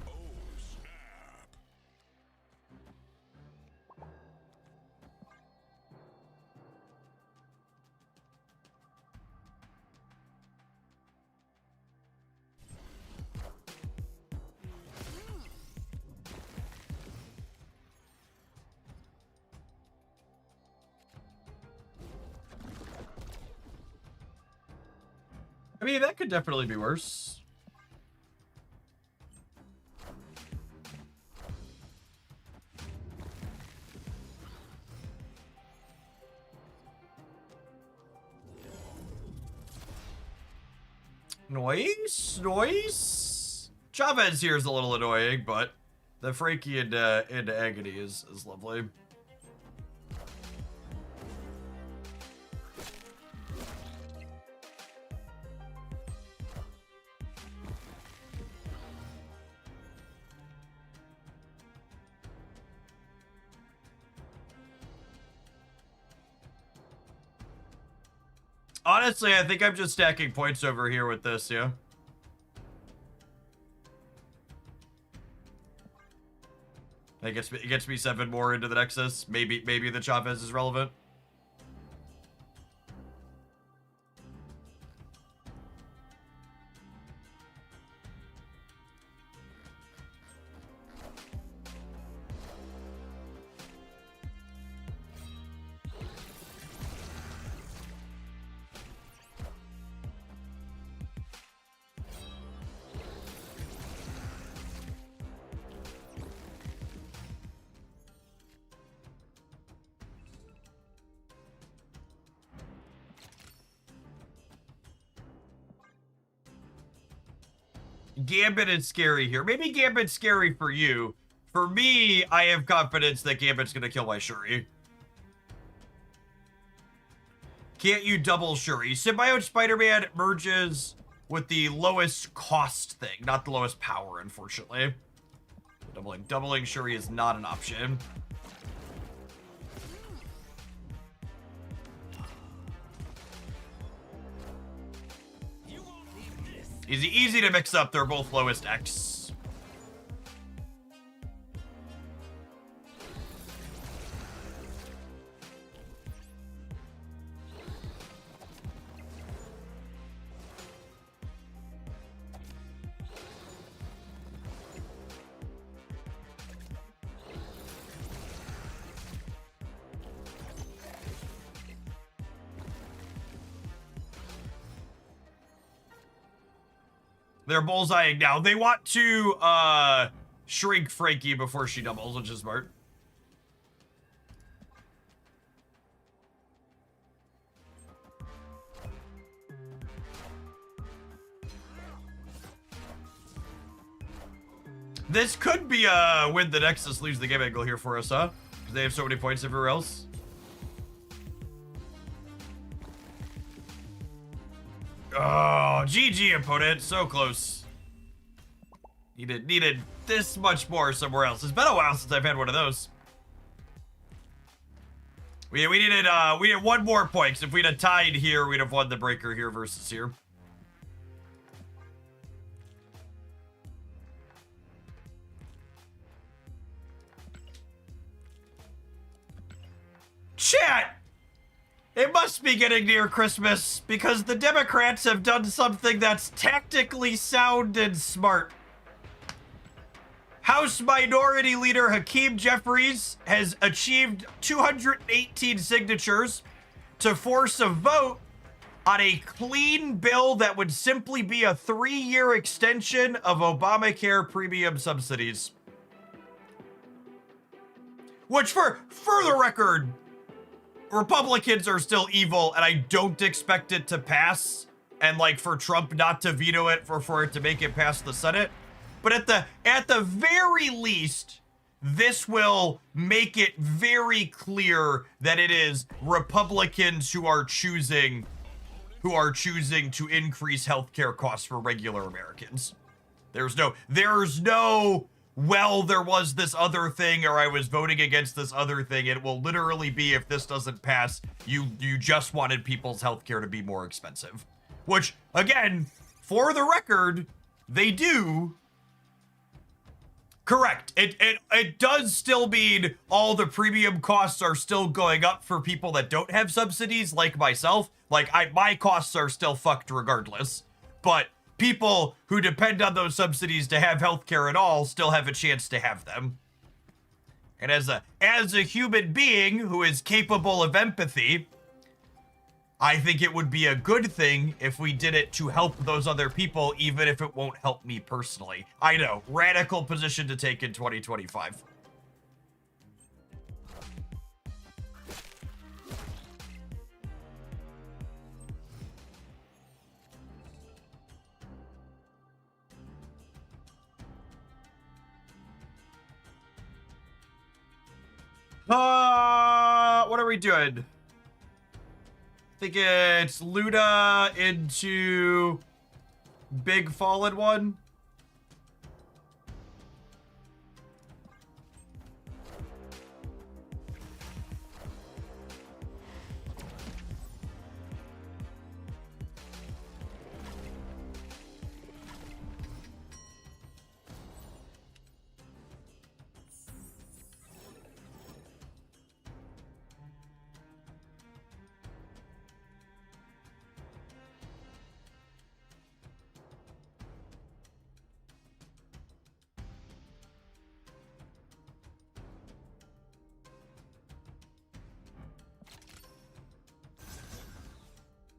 Oh, snap. I mean, that could definitely be worse. Noise. Chavez here is a little annoying, but the Frankie into agony is lovely. Honestly, I think I'm just stacking points over here with this, yeah. It gets me 7 more into the Nexus. Maybe the Chavez is relevant. Gambit is scary here. Maybe Gambit's scary for you. For me, I have confidence that Gambit's gonna kill my Shuri. Can't you double Shuri? Symbiote Spider-Man merges with the lowest cost thing, not the lowest power, unfortunately. Doubling Shuri is not an option. Easy to mix up. They're both lowest X. They're bullseyeing now. They want to shrink Frankie before she doubles, which is smart. This could be a win the Nexus leaves the game angle here for us, huh? Because they have so many points everywhere else. Oh, GG opponent, so close. Needed this much more somewhere else. It's been a while since I've had one of those. We needed one more point, 'cause if we'd have tied here, we'd have won the breaker here versus here. Chat! It must be getting near Christmas, because the Democrats have done something that's tactically sound and smart. House Minority Leader Hakeem Jeffries has achieved 218 signatures to force a vote on a clean bill that would simply be a 3-year extension of Obamacare premium subsidies. Which, for the record, Republicans are still evil, and I don't expect it to pass, and like for Trump not to veto it for it to make it past the Senate. But at the very least, this will make it very clear that it is Republicans who are choosing to increase healthcare costs for regular Americans. There's no well, there was this other thing, or I was voting against this other thing. It will literally be, if this doesn't pass, you just wanted people's healthcare to be more expensive. Which, again, for the record, they do. Correct. It does still mean all the premium costs are still going up for people that don't have subsidies, like myself. Like, my costs are still fucked regardless. But people who depend on those subsidies to have healthcare at all still have a chance to have them. And as a human being who is capable of empathy, I think it would be a good thing if we did it to help those other people, even if it won't help me personally. I know, radical position to take in 2025. What are we doing? I think it's Luna into Big Fallen One.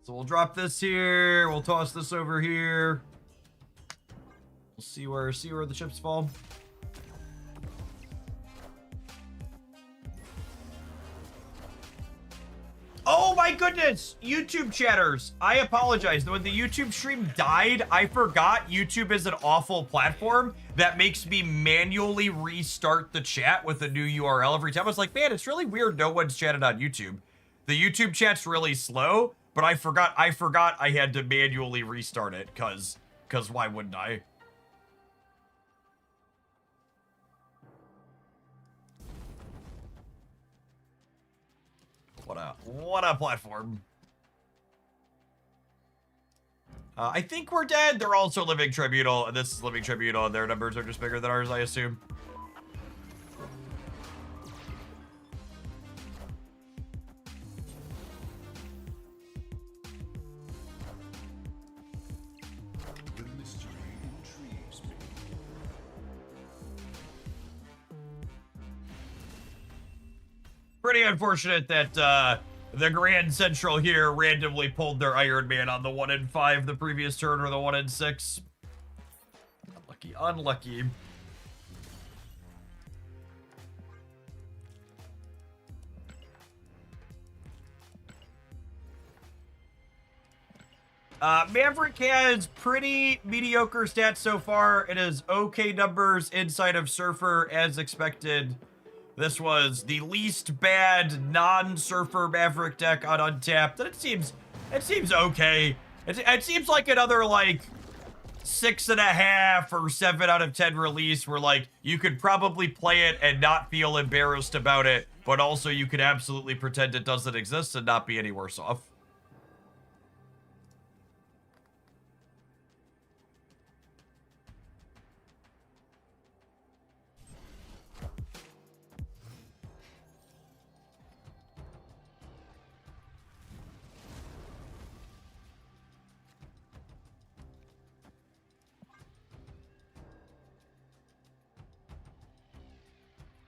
So we'll drop this here. We'll toss this over here. We'll see where the chips fall. Oh my goodness! YouTube chatters. I apologize. When the YouTube stream died, I forgot YouTube is an awful platform that makes me manually restart the chat with a new URL every time. I was like, man, it's really weird no one's chatted on YouTube. The YouTube chat's really slow. But I forgot I had to manually restart it, cause why wouldn't I? What a platform. I think we're dead. They're also Living Tribunal, and this is Living Tribunal, and their numbers are just bigger than ours, I assume. Pretty unfortunate that the Grand Central here randomly pulled their Iron Man on the 1 in 5 the previous turn, or the 1 in 6. Unlucky. Maverick has pretty mediocre stats so far. It has okay numbers inside of Surfer as expected. This was the least bad non-Surfer Maverick deck on Untapped. And it seems okay. It seems like another like 6.5 or 7 out of 10 release where like you could probably play it and not feel embarrassed about it, but also you could absolutely pretend it doesn't exist and not be any worse off.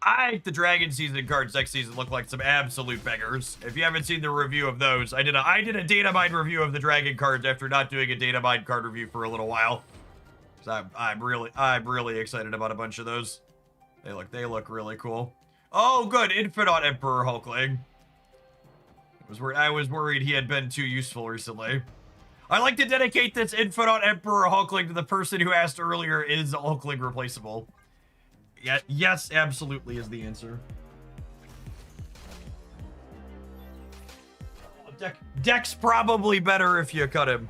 I think the Dragon Season cards next season look like some absolute beggars. If you haven't seen the review of those, I did a data mine review of the Dragon cards after not doing a data mine card review for a little while. So I'm really excited about a bunch of those. They look really cool. Oh, good, Infinite Emperor Hulkling. I was worried he had been too useful recently. I like to dedicate this Infinite Emperor Hulkling to the person who asked earlier, is Hulkling replaceable? Yeah, yes, absolutely is the answer. Deck's probably better if you cut him.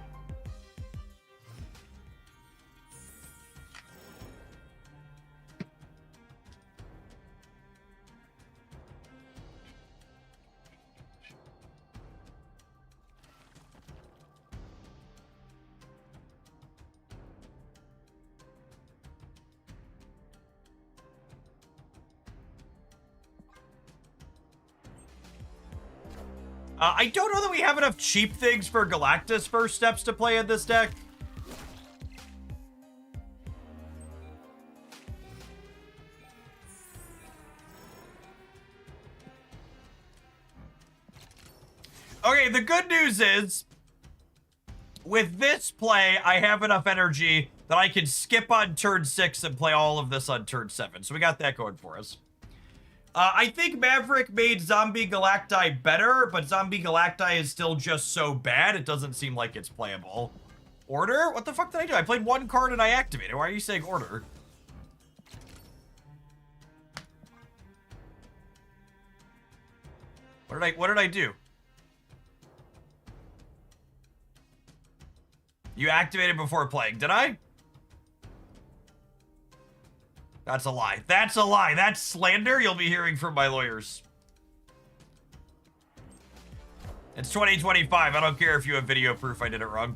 I don't know that we have enough cheap things for Galactus first steps to play in this deck. Okay, the good news is, with this play, I have enough energy that I can skip on turn 6 and play all of this on turn 7. So we got that going for us. I think Maverick made Zombie Galacti better, but Zombie Galacti is still just so bad, it doesn't seem like it's playable. Order? What the fuck did I do? I played one card and I activated. Why are you saying order? What did I do? You activated before playing, did I? That's a lie. That's a lie. That's slander you'll be hearing from my lawyers. It's 2025. I don't care if you have video proof I did it wrong.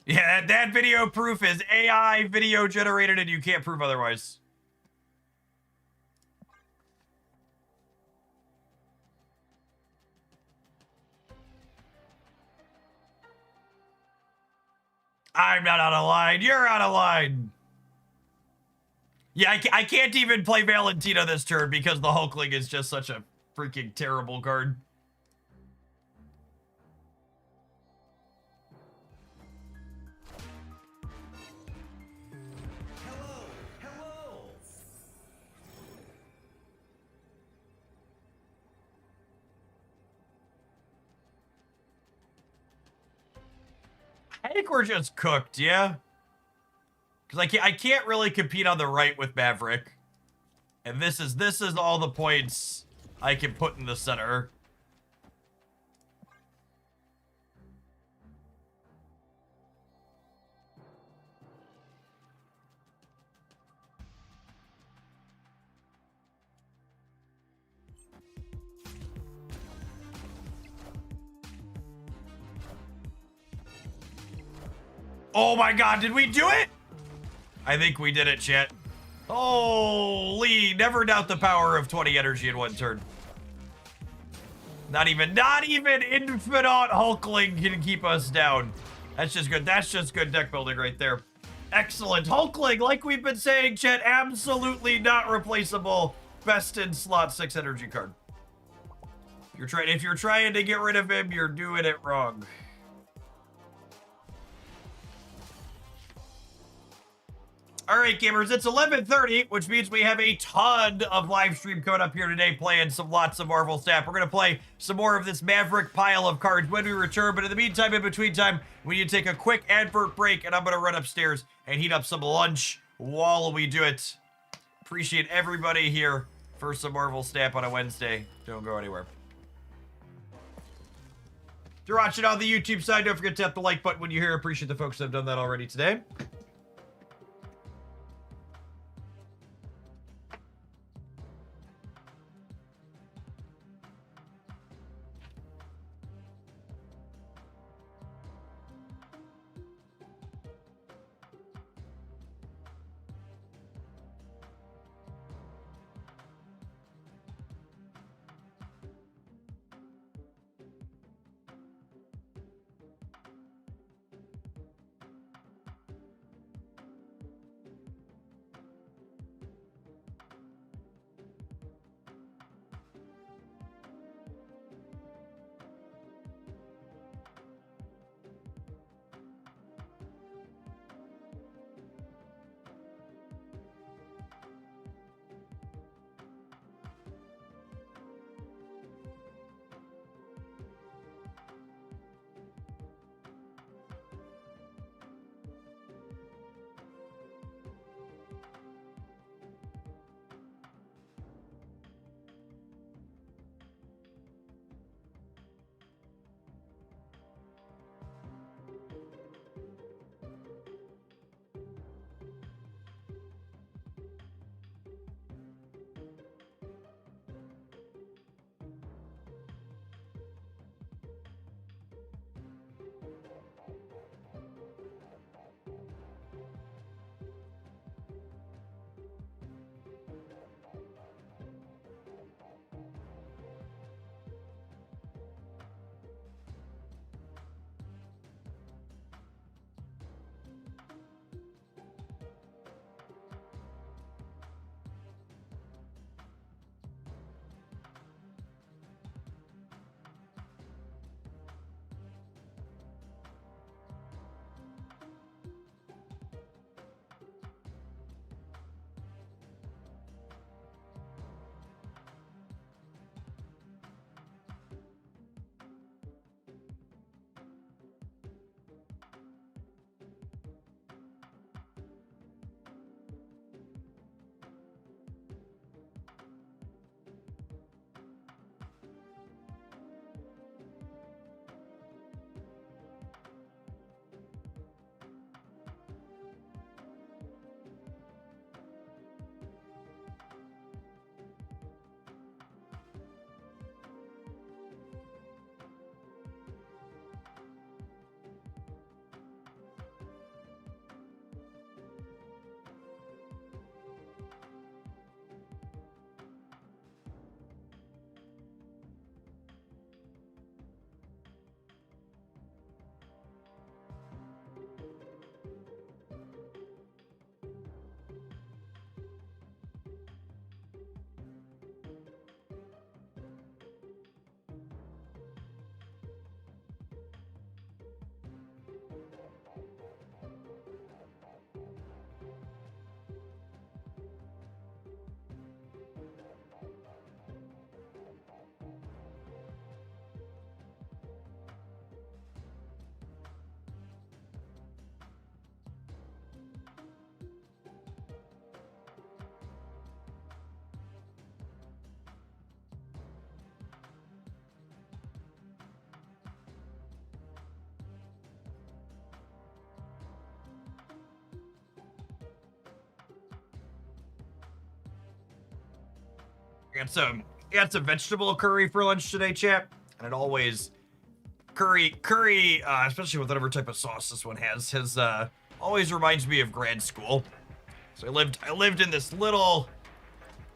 Yeah, that video proof is AI video generated and you can't prove otherwise. I'm not out of line. You're out of line. Yeah, I can't even play Valentina this turn because the Hulkling is just such a freaking terrible card. I think we're just cooked, yeah? Because I can't really compete on the right with Maverick. And this is all the points I can put in the center. Oh my god, did we do it? I think we did it, chat. Holy, never doubt the power of 20 energy in one turn. Not even Infinite Hulkling can keep us down. That's just good. That's just good deck building right there. Excellent. Hulkling, like we've been saying, chat, absolutely not replaceable. Best in slot 6 energy card. If you're trying to get rid of him, you're doing it wrong. All right, gamers, it's 11:30, which means we have a ton of live stream coming up here today, playing lots of Marvel stuff. We're going to play some more of this Maverick pile of cards when we return, but in the meantime, in between time, we need to take a quick advert break, and I'm going to run upstairs and heat up some lunch while we do it. Appreciate everybody here for some Marvel Snap on a Wednesday. Don't go anywhere. If you're watching on the YouTube side, don't forget to tap the like button when you're here. Appreciate the folks that have done that already today. Got some vegetable curry for lunch today, chat. And it always curry, especially with whatever type of sauce this one has always reminds me of grad school. So I lived in this little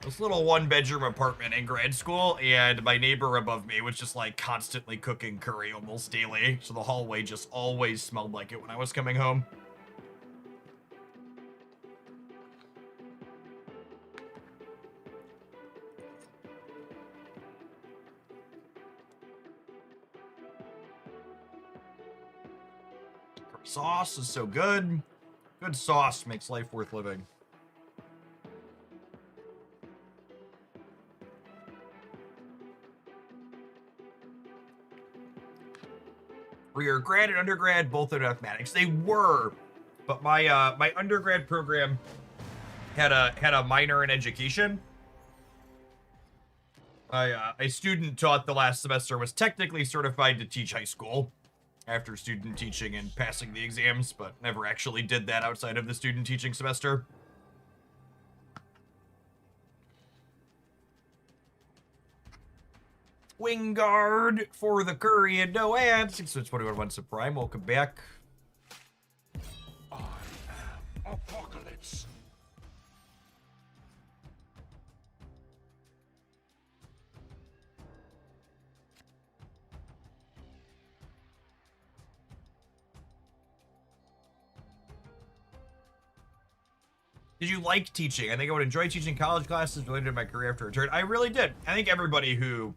1-bedroom apartment in grad school, and my neighbor above me was just like constantly cooking curry almost daily. So the hallway just always smelled like it when I was coming home. Sauce is so good. Good sauce makes life worth living. Were your grad and undergrad both in mathematics? They were, but my my undergrad program had a minor in education. A student taught the last semester was technically certified to teach high school after student teaching and passing the exams, but never actually did that outside of the student teaching semester. Wingard for the curry and no ads. 621 months of Prime. Welcome back. I am Apocalypse. Did you like teaching? I think I would enjoy teaching college classes related to my career after return. I really did. I think everybody who...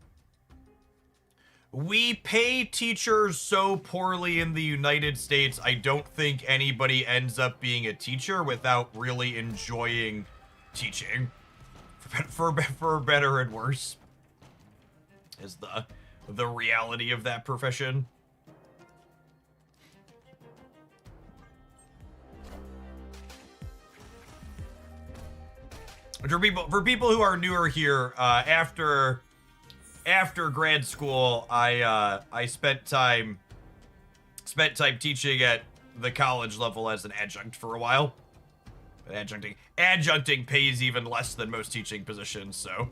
We pay teachers so poorly in the United States, I don't think anybody ends up being a teacher without really enjoying teaching. For better and worse. Is the reality of that profession. For people who are newer here, after grad school, I spent time teaching at the college level as an adjunct for a while. But adjuncting pays even less than most teaching positions, so.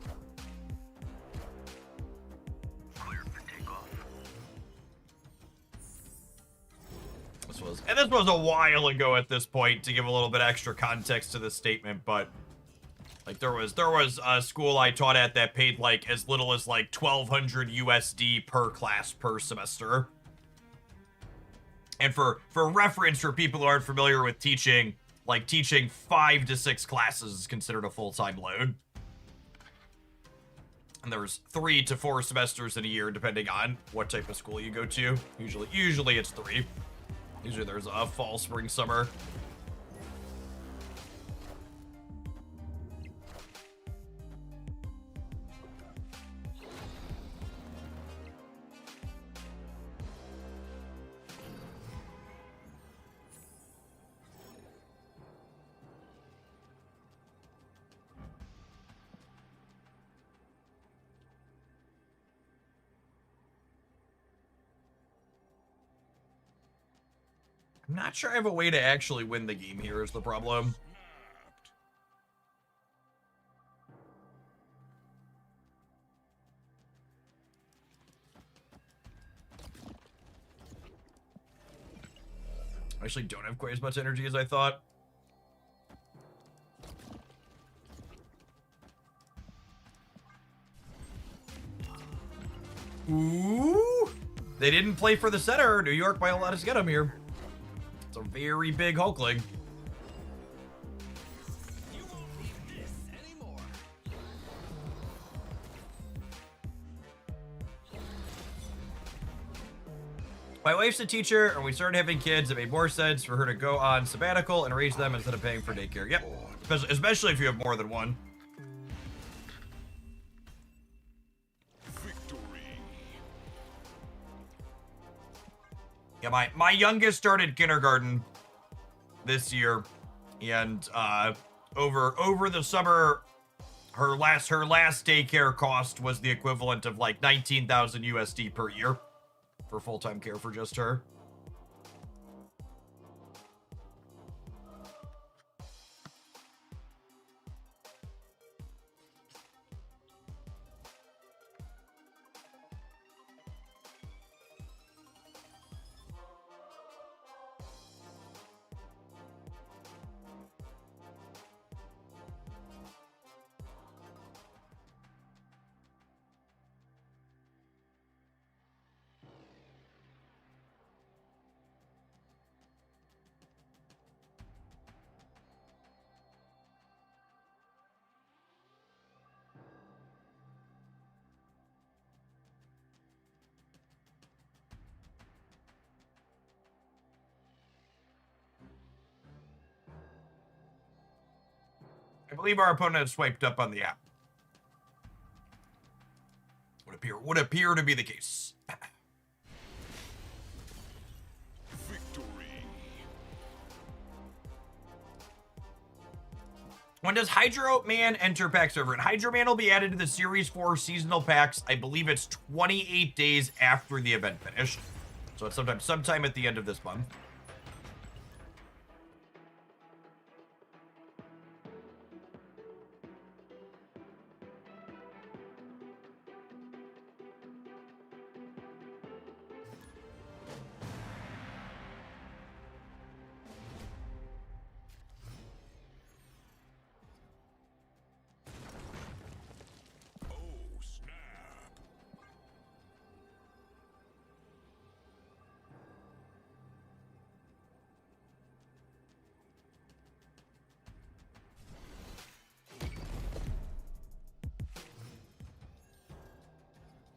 This was a while ago at this point, to give a little bit extra context to this statement, but like there was a school I taught at that paid like as little as like 1,200 USD per class per semester. And for reference, for people who aren't familiar with teaching, like teaching 5 to 6 classes is considered a full-time load. And there's 3 to 4 semesters in a year, depending on what type of school you go to. Usually it's 3. Usually there's a fall, spring, summer. I'm not sure I have a way to actually win the game here is the problem. I actually don't have quite as much energy as I thought. Ooh! They didn't play for the center. New York might let us get him here. It's a very big Hulkling. You won't need this anymore. My wife's a teacher, and we started having kids. It made more sense for her to go on sabbatical and raise them instead of paying for daycare. Yep, especially if you have more than one. Yeah, my youngest started kindergarten this year, and over the summer, her last daycare cost was the equivalent of like 19,000 USD per year for full-time care for just her. I believe our opponent has swiped up on the app. Would appear to be the case. Victory. When does Hydro Man enter pack server? And Hydro Man will be added to the Series 4 seasonal packs. I believe it's 28 days after the event finished. So it's sometime at the end of this month.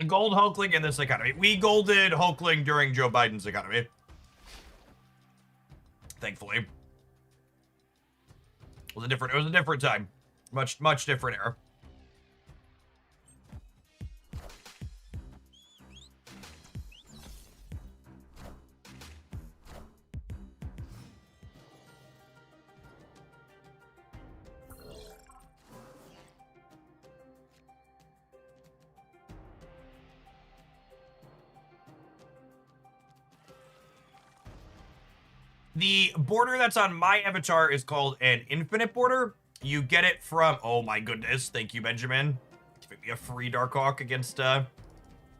Gold Hulkling in this economy. We golded Hulkling during Joe Biden's economy. Thankfully. It was a different time. Much different era. The border that's on my avatar is called an infinite border. You get it from, oh my goodness, thank you, Benjamin. Give me a free Darkhawk against,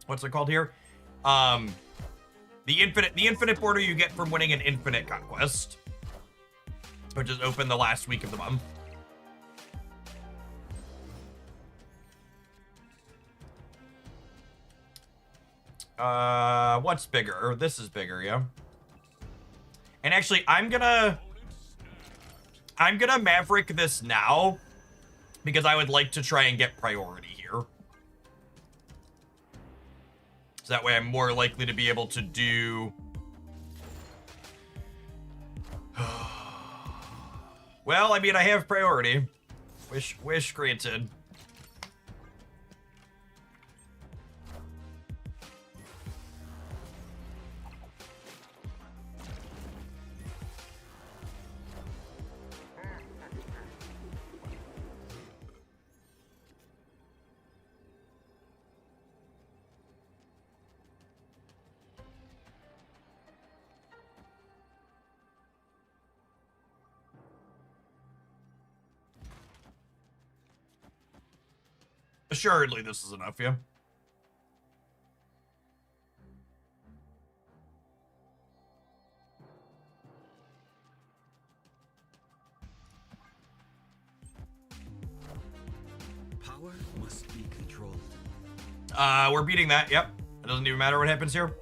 what's it called here? The infinite border you get from winning an infinite conquest, which is open the last week of the month. What's bigger? This is bigger, yeah. And actually, I'm gonna Maverick this now because I would like to try and get priority here. So that way I'm more likely to be able to do... Well, I mean, I have priority. Wish granted. Assuredly, this is enough, yeah. Power must be controlled. We're beating that, yep. It doesn't even matter what happens here.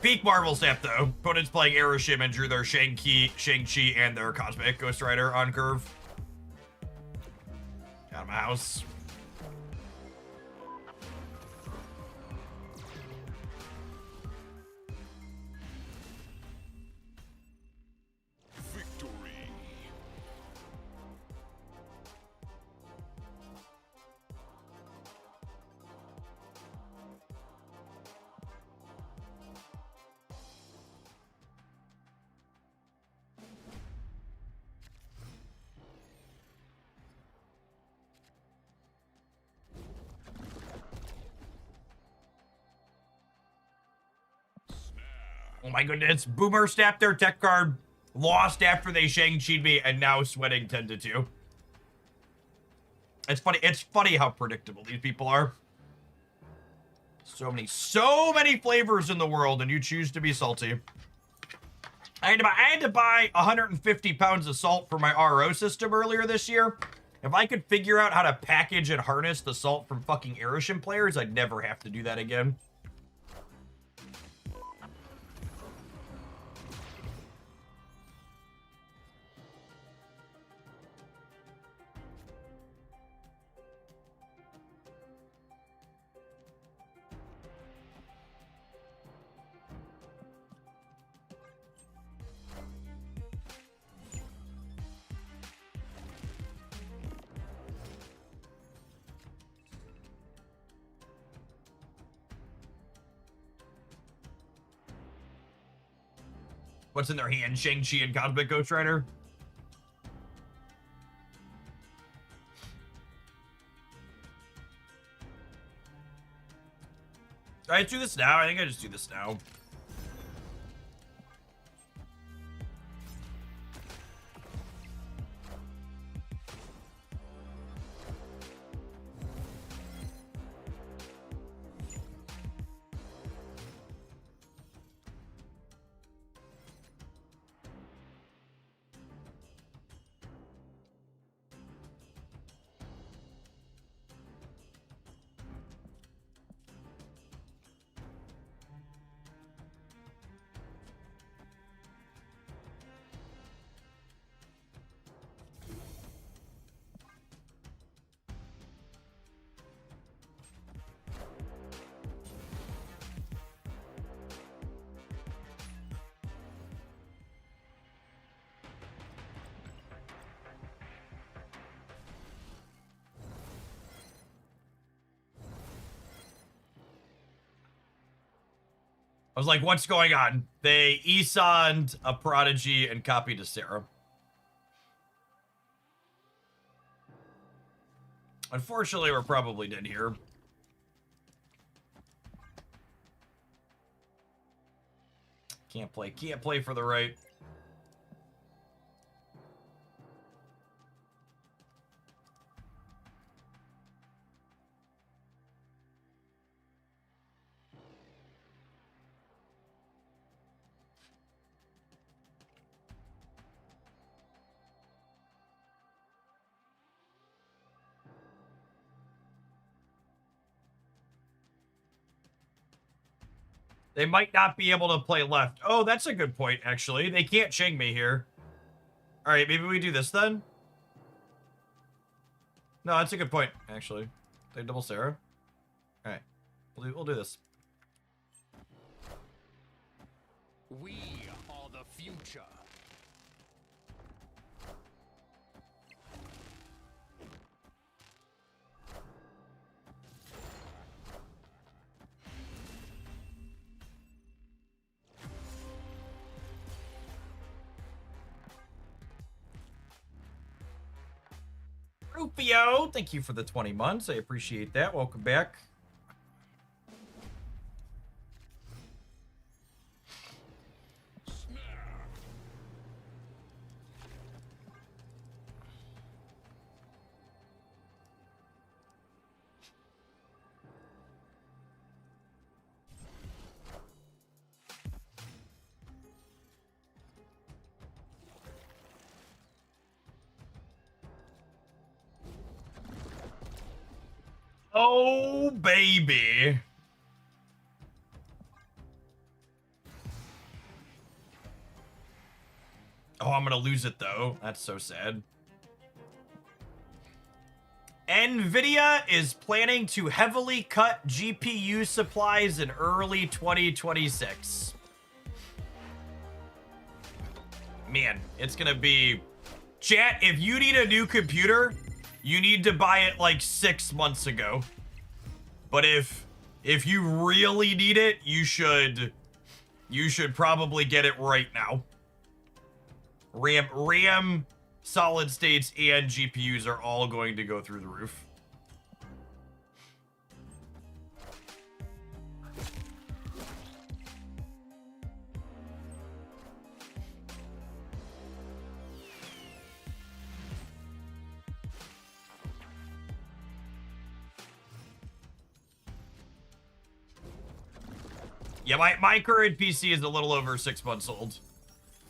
Peak Marvel Snap, though. Opponents playing Arishem and drew their Shang-Chi and their Cosmic Ghost Rider on curve. Out of my house. Victory. Oh my goodness. Boomer snapped their tech card, lost after they Shang-Chi'd me, and now sweating 10-2. It's funny how predictable these people are. So many flavors in the world, and you choose to be salty. I had to buy 150 pounds of salt for my RO system earlier this year. If I could figure out how to package and harness the salt from fucking Arishem players, I'd never have to do that again. What's in their hand? Shang-Chi and Cosmic Ghost Rider? Do I do this now? I think I just do this now. I was like, what's going on? They Esond a Prodigy and copied a Sarah. Unfortunately, we're probably dead here. Can't play for the right. They might not be able to play left. Oh, that's a good point, actually. They can't Chang me here. All right, maybe we do this then? No, that's a good point, actually. They double Sarah. All right, we'll do this. We are the future. Rufio, thank you for the 20 months. I appreciate that. Welcome back. Oh, baby. Oh, I'm gonna lose it, though. That's so sad. Nvidia is planning to heavily cut GPU supplies in early 2026. Man, it's gonna be... Chat, if you need a new computer... You need to buy it like 6 months ago. But if you really need it, you should probably get it right now. RAM, solid states, and GPUs are all going to go through the roof. Yeah, my current PC is a little over 6 months old.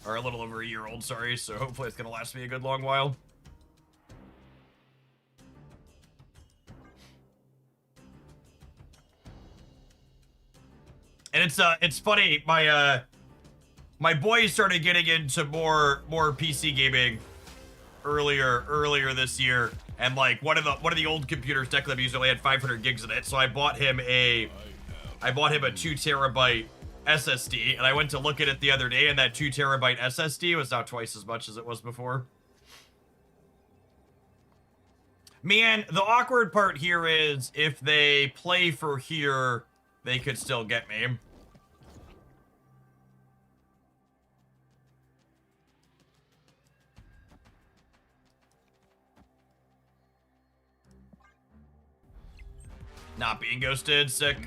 Or a little over a year old, sorry. So hopefully it's going to last me a good long while. And it's funny, my boys started getting into more PC gaming earlier this year. And like one of the old computers Declan used only had 500 gigs in it, so I bought him a 2 terabyte SSD, and I went to look at it the other day, and that 2 terabyte SSD was now twice as much as it was before. Man, the awkward part here is if they play for here, they could still get me. Not being ghosted, sick.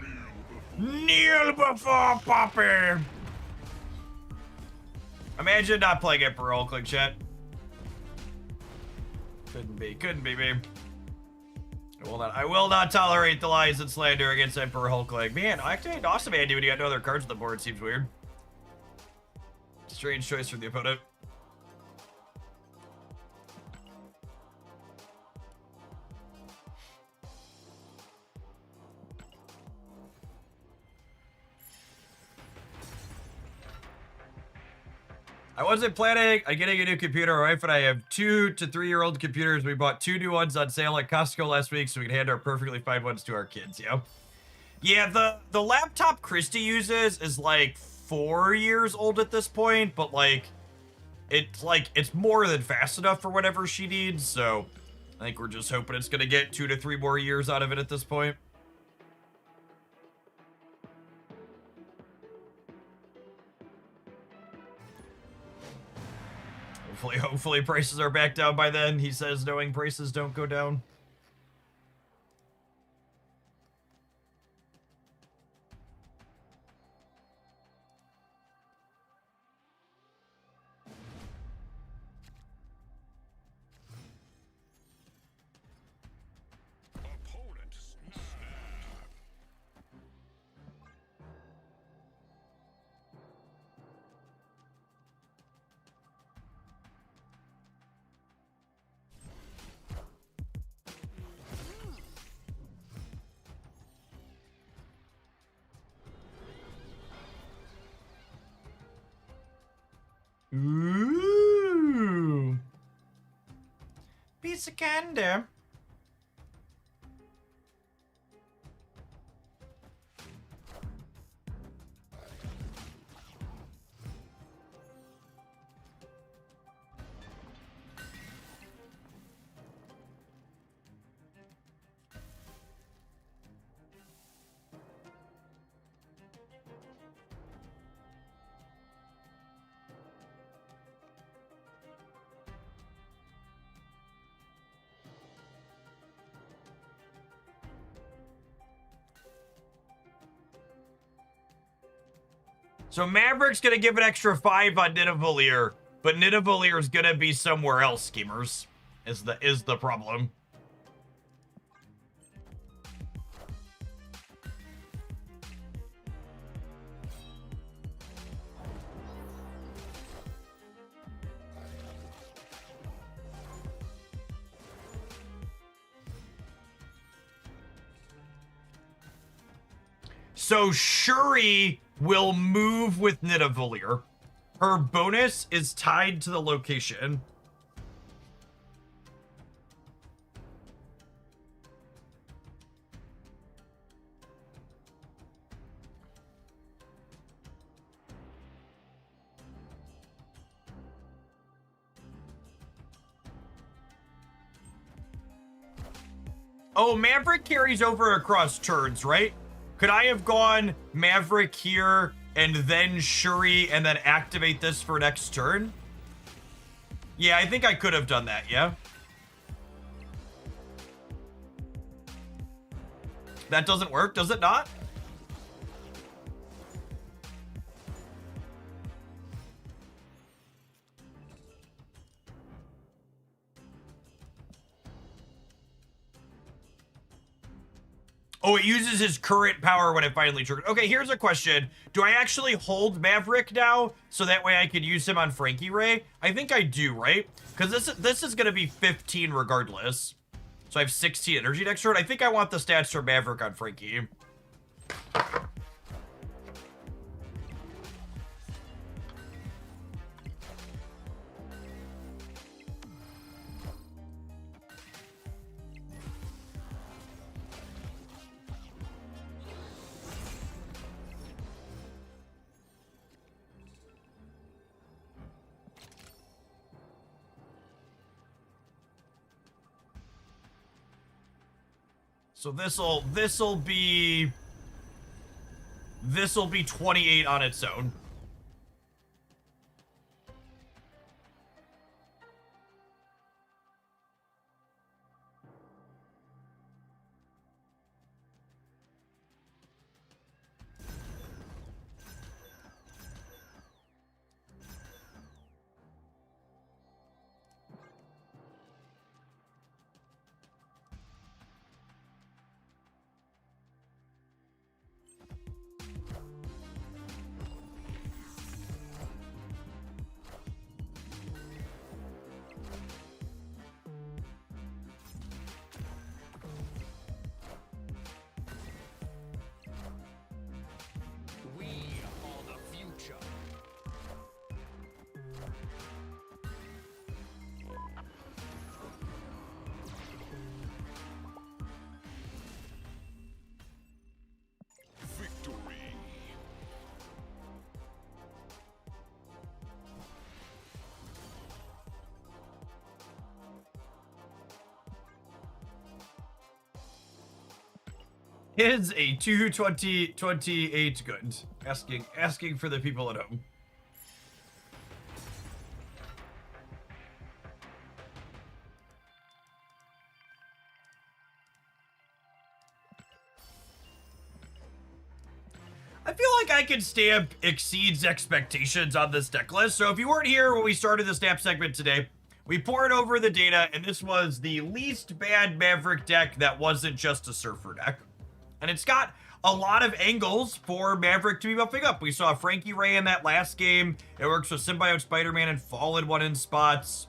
Kneel before Poppy! Imagine not playing Emperor Hulkling, chat. Couldn't be me. I will not tolerate the lies and slander against Emperor Hulkling. Man, actually, awesome Andy when you got no other cards on the board. Seems weird. Strange choice from the opponent. I wasn't planning on getting a new computer. My wife and I have 2 to 3-year-old computers. We bought 2 new ones on sale at Costco last week so we can hand our perfectly fine ones to our kids, you know? Yeah, the laptop Christy uses is like 4 years old at this point, but it's more than fast enough for whatever she needs, so I think we're just hoping it's gonna get 2 to 3 more years out of it at this point. Hopefully prices are back down by then, he says, knowing prices don't go down. Ooh. Piece of candy. So Maverick's gonna give an extra 5 on Nidavellir, but Nidavellir's gonna be somewhere else, schemers. Is the problem. So Shuri will move with Nidavellir. Her bonus is tied to the location. Oh, Maverick carries over across turns, right? Could I have gone Maverick here and then Shuri and then activate this for next turn? Yeah, I think I could have done that, yeah. That doesn't work, does it not? Oh, it uses his current power when it finally triggers. Okay, here's a question. Do I actually hold Maverick now so that way I can use him on Frankie Ray? I think I do, right? Because this is going to be 15 regardless. So I have 16 energy next turn. I think I want the stats for Maverick on Frankie. So this'll be 28 on its own. Is a 22028 good? Asking for the people at home. I feel like I can stamp exceeds expectations on this deck list. So if you weren't here when we started the stamp segment today, we poured over the data, and this was the least bad Maverick deck that wasn't just a Surfer deck. And it's got a lot of angles for Maverick to be buffing up. We saw Frankie Ray in that last game. It works with Symbiote Spider-Man and Fallen One in spots.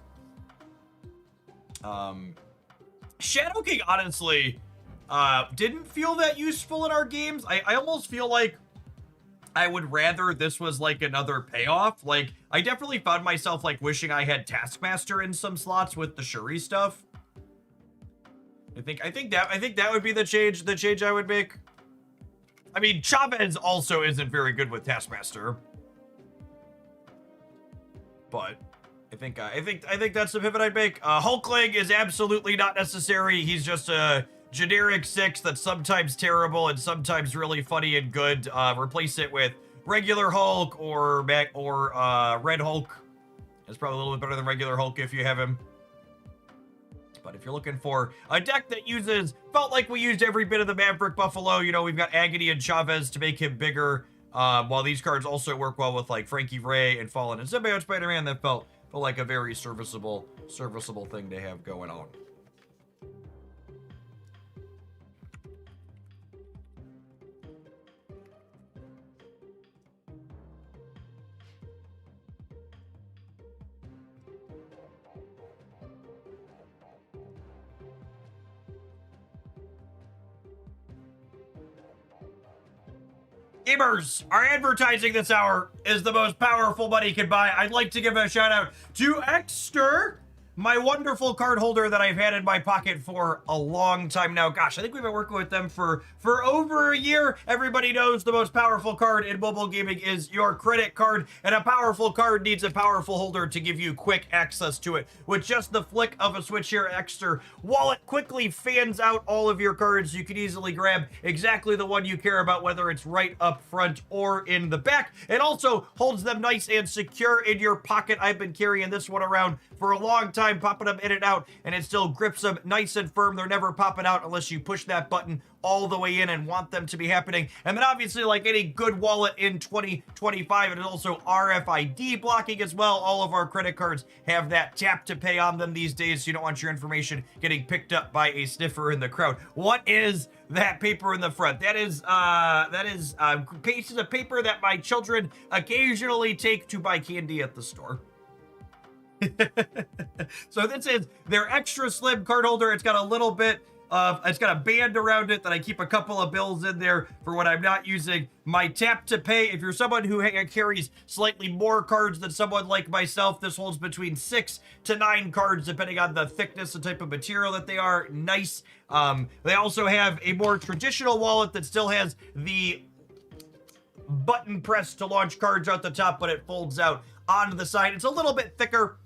Shadow King, honestly, didn't feel that useful in our games. I almost feel like I would rather this was like another payoff. Like, I definitely found myself like wishing I had Taskmaster in some slots with the Shuri stuff. I think that would be the change I would make. I mean, Chavez also isn't very good with Taskmaster. But I think that's the pivot I'd make. Hulkling is absolutely not necessary. He's just a generic 6 that's sometimes terrible and sometimes really funny and good. Replace it with regular Hulk or Red Hulk. It's probably a little bit better than regular Hulk if you have him. But if you're looking for a deck that felt like we used every bit of the Maverick Buffalo, you know, we've got Agony and Chavez to make him bigger. While these cards also work well with like Frankie Ray and Fallen and Symbiote Spider-Man, that felt like a very serviceable thing to have going on. Gamers, our advertising this hour is the most powerful money can buy. I'd like to give a shout out to Exter, my wonderful card holder that I've had in my pocket for a long time now. Gosh, I think we've been working with them for over a year. Everybody knows the most powerful card in mobile gaming is your credit card, and a powerful card needs a powerful holder to give you quick access to it. With just the flick of a switch here, Exter Wallet quickly fans out all of your cards. You can easily grab exactly the one you care about, whether it's right up front or in the back. It also holds them nice and secure in your pocket. I've been carrying this one around for a long time, popping them in and out, and it still grips them nice and firm. They're never popping out unless you push that button all the way in and want them to be happening. And then obviously, like any good wallet in 2025, it is also RFID blocking as well. All of our credit cards have that tap to pay on them these days, so you don't want your information getting picked up by a sniffer in the crowd. What is that paper in the front? That is pieces of paper that my children occasionally take to buy candy at the store. So this is their extra slim card holder. It's got a little bit of, it's got a band around it that I keep a couple of bills in there for when I'm not using my tap to pay. If you're someone who carries slightly more cards than someone like myself, this holds between 6 to 9 cards depending on the thickness and type of material that they are. Nice. They also have a more traditional wallet that still has the button press to launch cards out the top, but it folds out onto the side. It's a little bit thicker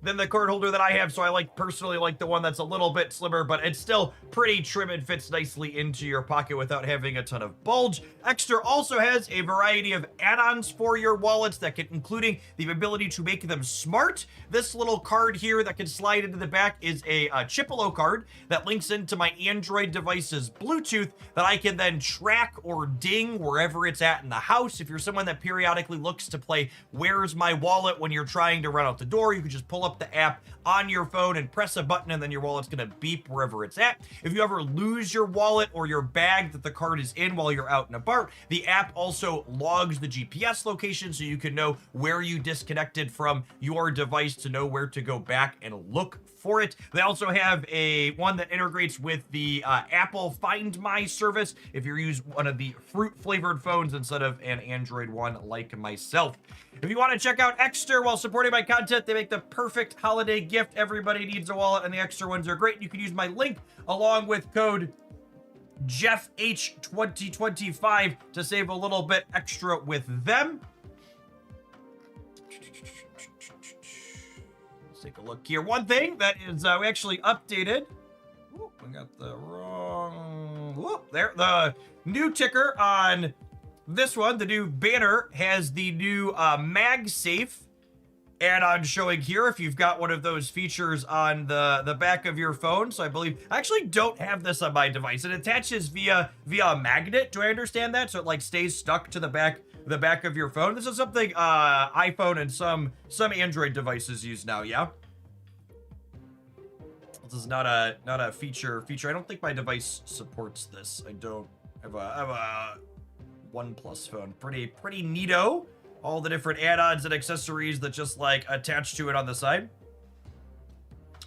than the card holder that I have, so I personally like the one that's a little bit slimmer, but it's still pretty trim and fits nicely into your pocket without having a ton of bulge. Extra also has a variety of add-ons for your wallets that can, including the ability to make them smart. This little card here that can slide into the back is a Chipolo card that links into my Android device's Bluetooth that I can then track or ding wherever it's at in the house. If you're someone that periodically looks to play Where's My Wallet when you're trying to run out the door, you can just pull up the app on your phone and press a button, and then your wallet's gonna beep wherever it's at. If you ever lose your wallet or your bag that the card is in while you're out and about, the app also logs the GPS location so you can know where you disconnected from your device to know where to go back and look for it. They also have a one that integrates with the Apple Find My service if you use one of the fruit flavored phones instead of an Android one like myself. If you want to check out Extra while supporting my content, they make the perfect holiday gift. Everybody needs a wallet, and the Extra ones are great. You can use my link along with code JeffH2025 to save a little bit extra with them. Let's take a look here. One thing that is we actually updated. Ooh, we got the wrong. Ooh, there. new ticker on this one. The new banner has the new MagSafe add-on showing here if you've got one of those features on the back of your phone. So I believe, I actually don't have this on my device. It attaches via a magnet. Do I understand that? So it like stays stuck to the back of your phone. This is something iPhone and some Android devices use now, yeah? This is not a feature. I don't think my device supports this. I don't have a OnePlus phone. Pretty neato. All the different add-ons and accessories that just like attach to it on the side.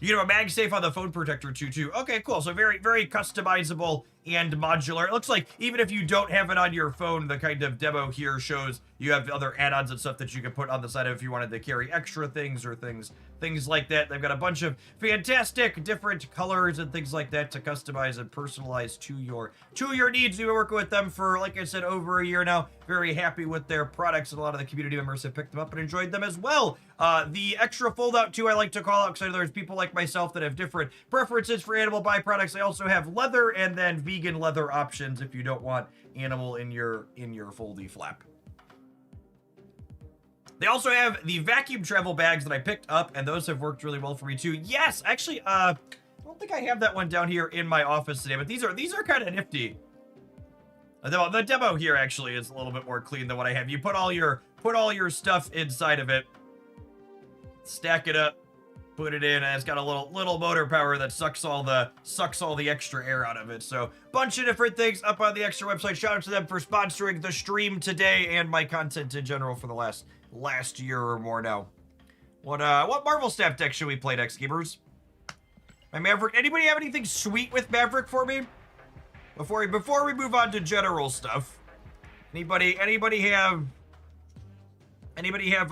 You have a MagSafe on the phone protector too. Okay, cool. So very, very customizable and modular. It looks like even if you don't have it on your phone, the kind of demo here shows you have other add-ons and stuff that you can put on the side if you wanted to carry extra things or things like that. They've got a bunch of fantastic different colors and things like that to customize and personalize to your needs. We've been working with them for, like I said, over a year now. Very happy with their products, and a lot of the community members have picked them up and enjoyed them as well. The extra fold-out too, I like to call out because I know there's people like myself that have different preferences for animal byproducts. They also have leather and then vegan leather options if you don't want animal in your foldy flap. They also have the vacuum travel bags that I picked up, and those have worked really well for me too. Yes, actually, I don't think I have that one down here in my office today, but these are kind of nifty. The demo here actually is a little bit more clean than what I have. You put all your stuff inside of it, stack it up, put it in, and it's got a little motor power that sucks all the extra air out of it. So bunch of different things up on the Extra website. Shout out to them for sponsoring the stream today and my content in general for the last year or more now. What Marvel Snap deck should we play next, gamers? My Maverick. Anybody have anything sweet with Maverick for me? Before we move on to general stuff. Anybody have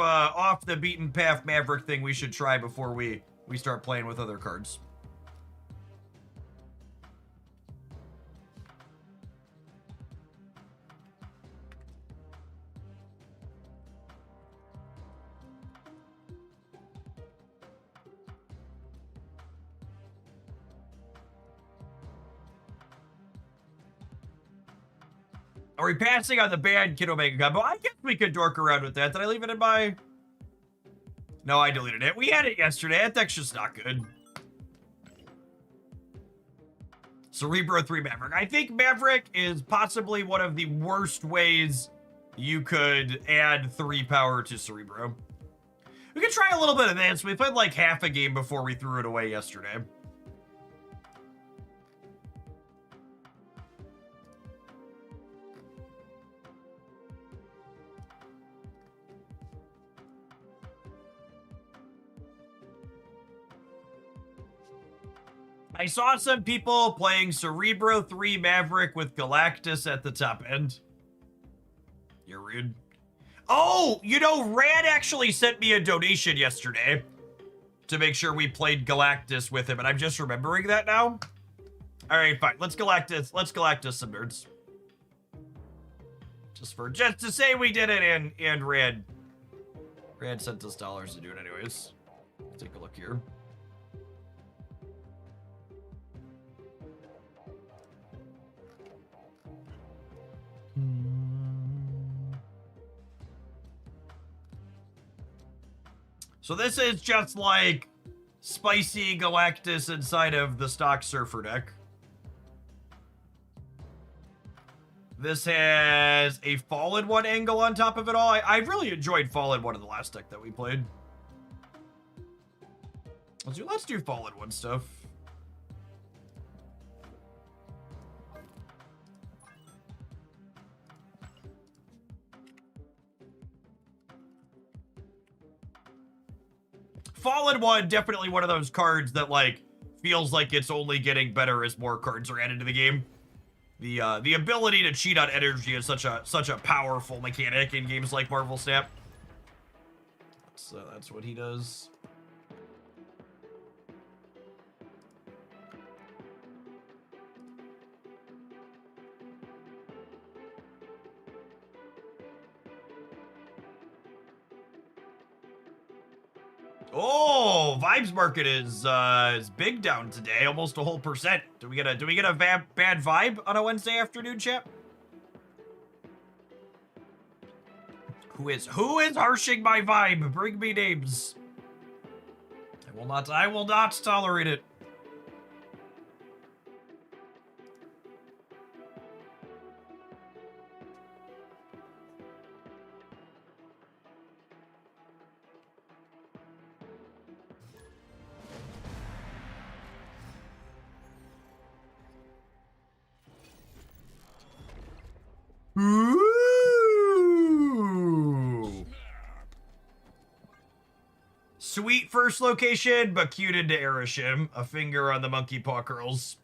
off the beaten path Maverick thing we should try before we start playing with other cards? Are we passing on the banned Kid Omega combo? I guess we could dork around with that. Did I leave it in my... No, I deleted it. We had it yesterday. That deck's just not good. Cerebro 3 Maverick. I think Maverick is possibly one of the worst ways you could add 3 power to Cerebro. We could try a little bit of this. We played like half a game before we threw it away yesterday. I saw some people playing Cerebro 3 Maverick with Galactus at the top end. You're rude. Oh, you know, Rad actually sent me a donation yesterday to make sure we played Galactus with him, and I'm just remembering that now. All right, fine. Let's Galactus some nerds. Just to say we did it, and Rad sent us dollars to do it anyways. Let's take a look here. So this is just like spicy Galactus inside of the stock Surfer deck. This has a Fallen One angle on top of it all. I really enjoyed Fallen One in the last deck that we played. Let's do Fallen One stuff. Fallen One, definitely one of those cards that, like, feels like it's only getting better as more cards are added to the game. The ability to cheat on energy is such a powerful mechanic in games like Marvel Snap. So that's what he does. Oh, Vibes Market is big down today, almost a whole %. Do we get a bad vibe on a Wednesday afternoon, chat? Who is harshing my vibe? Bring me names. I will not tolerate it. Ooh. Sweet first location, but cute into Arishem. A finger on the monkey paw curls.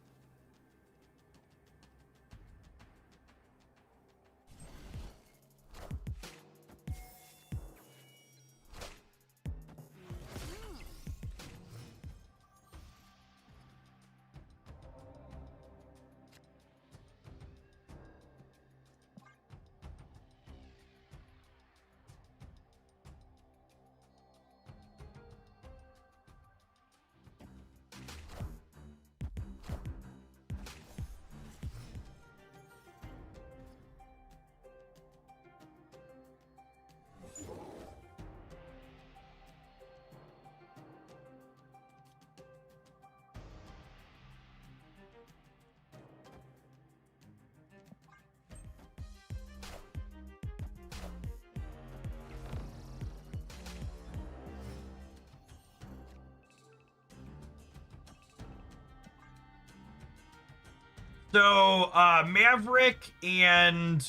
So, Maverick and,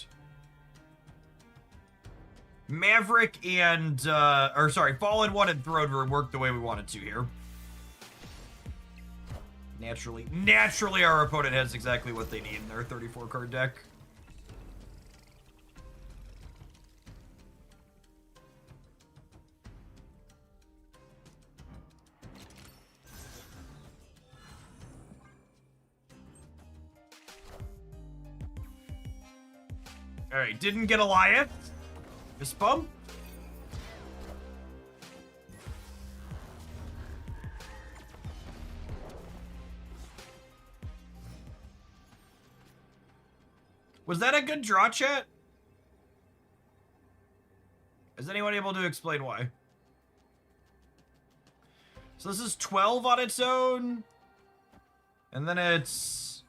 Fallen One and Throne Room worked the way we wanted to here. Naturally, our opponent has exactly what they need in their 34 card deck. Alright, didn't get Alliance. Fist bump. Was that a good draw, chat? Is anyone able to explain why? So this is 12 on its own. And then it's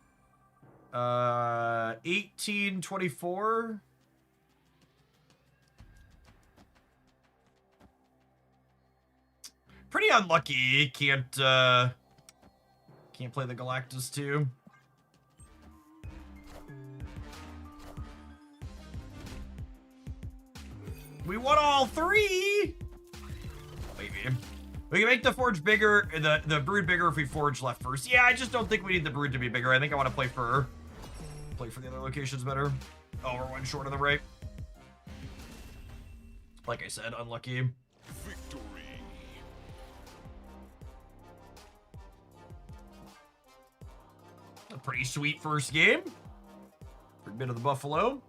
18, 24. Pretty unlucky. Can't play the Galactus too. We won all three. Maybe. We can make the forge bigger, the brood bigger if we forge left first. Yeah, I just don't think we need the brood to be bigger. I think I want to play for the other locations better. Oh, we're one short of the right. Like I said, unlucky. Victory. A pretty sweet first game. For a bit of the Buffalo.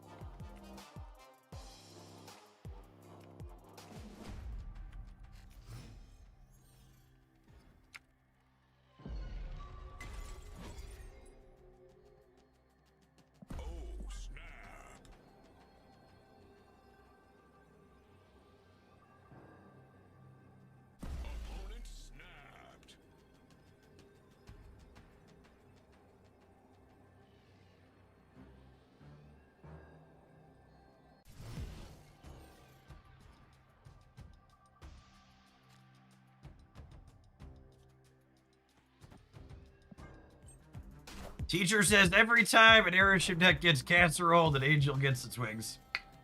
Teacher says every time an Arishem deck gets casseroled, an angel gets its wings.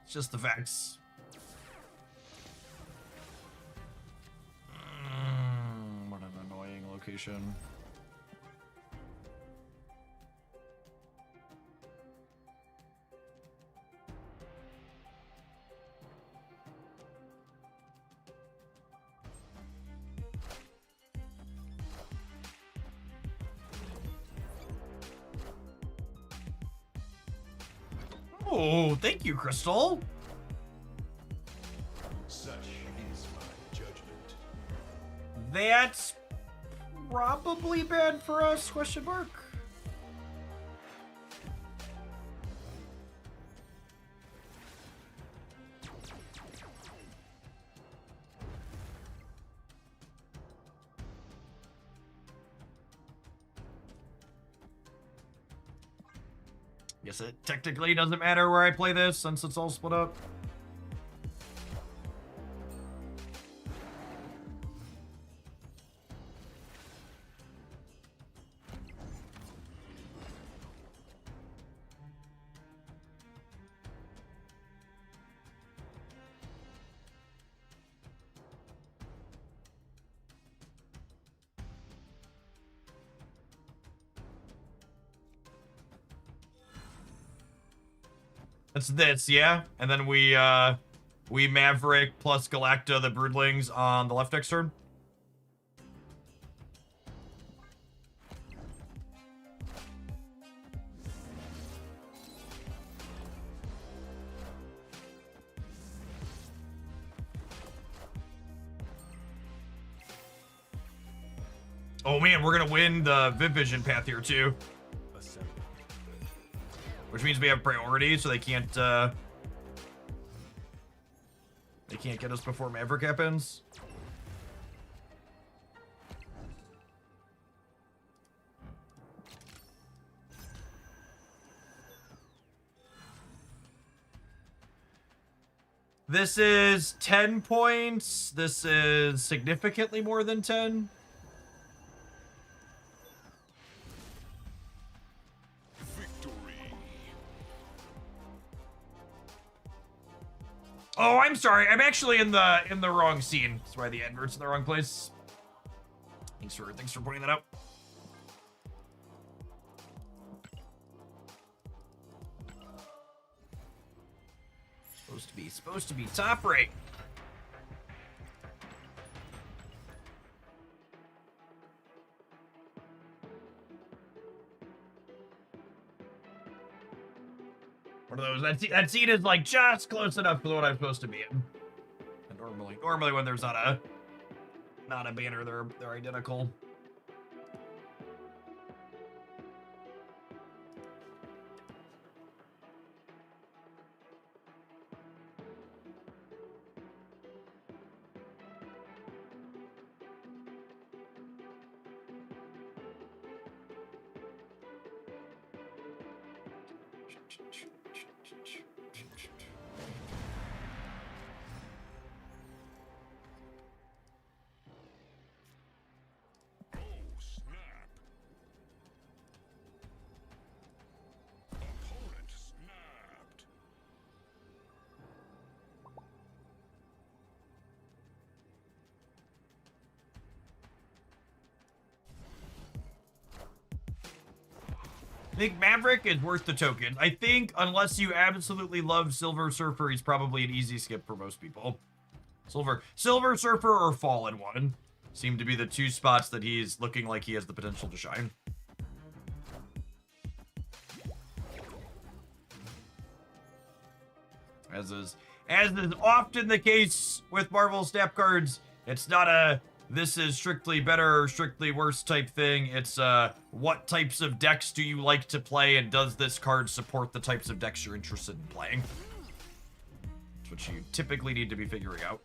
It's just the facts. What an annoying location. Oh, thank you, Crystal. Such is my judgment. That's probably bad for us, question mark. Guess it technically doesn't matter where I play this since it's all split up. It's this, yeah? And then we Maverick plus Galacta, the Broodlings, on the left next turn. Oh man, we're gonna win the Viv Vision path here too. Which means we have priority, so they can't get us before Maverick happens. This is 10 points. This is significantly more than 10. Oh, I'm sorry. I'm actually in the wrong scene. That's why the advert's in the wrong place. Thanks for pointing that out. Supposed to be top right. One of those. That seat is like just close enough for what I'm supposed to be in. And normally when there's not a banner, they're identical. I think Maverick is worth the token. I think unless you absolutely love Silver Surfer, he's probably an easy skip for most people. Silver Surfer or Fallen One seem to be the two spots that he's looking like he has the potential to shine. As is often the case with Marvel Snap cards, it's not a this is strictly better or strictly worse type thing. It's what types of decks do you like to play, and does this card support the types of decks you're interested in playing? That's what you typically need to be figuring out.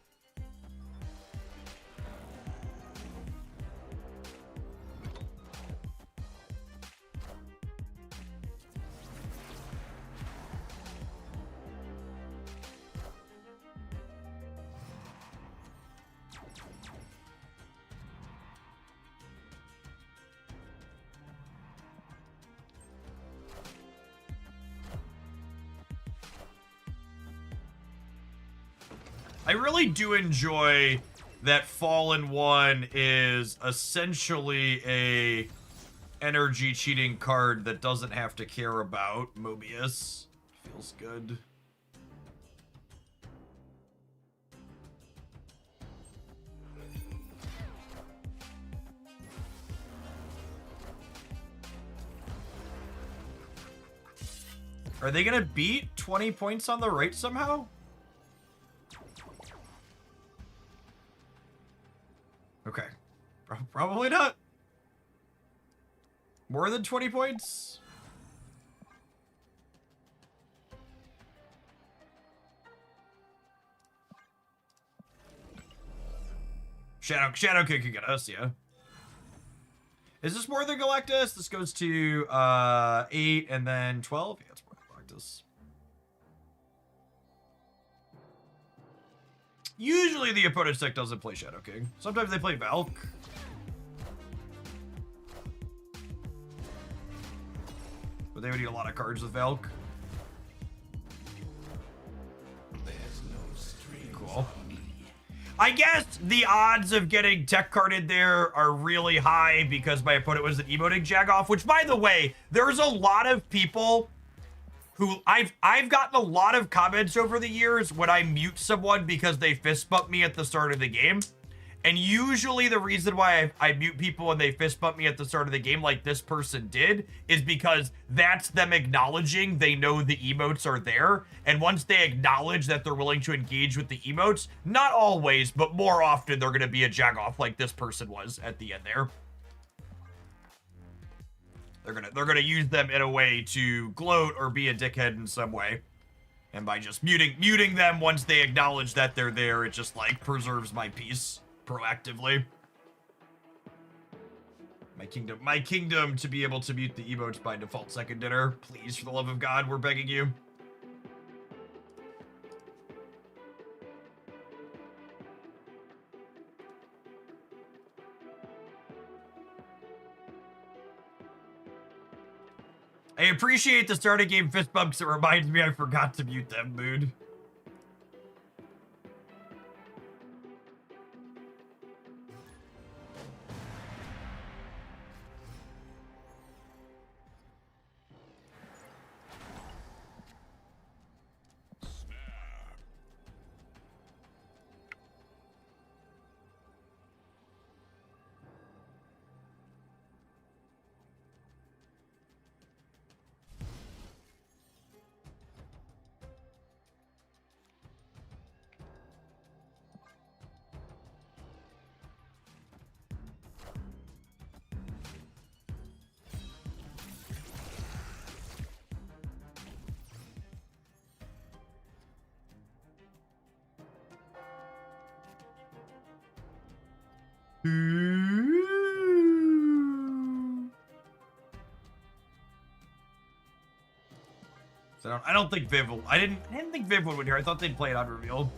I really do enjoy that Fallen One is essentially a energy cheating card that doesn't have to care about Mobius. Feels good. Are they gonna beat 20 points on the right somehow? Okay. Probably not. More than 20 points? Shadow King can get us, yeah. Is this more than Galactus? This goes to 8 and then 12? Yeah, it's more Galactus. Usually the opponent's deck doesn't play Shadow King. Sometimes they play Valk. But they would need a lot of cards with Valk. Cool. I guess the odds of getting tech carded there are really high because my opponent was an emoting Jagoff, which, by the way, there's a lot of people who I've gotten a lot of comments over the years when I mute someone because they fist bump me at the start of the game. And usually the reason why I mute people when they fist bump me at the start of the game like this person did is because that's them acknowledging they know the emotes are there. And once they acknowledge that they're willing to engage with the emotes, not always, but more often they're going to be a jagoff like this person was at the end there. They're gonna use them in a way to gloat or be a dickhead in some way. And by just muting them once they acknowledge that they're there, it just like preserves my peace proactively. My kingdom to be able to mute the emotes by default second dinner. Please, for the love of God, we're begging you. I appreciate the starting game fist bumps. It reminds me I forgot to mute them, mood. So I don't think Viv will. I didn't think Viv would win here. I thought they'd play it on reveal.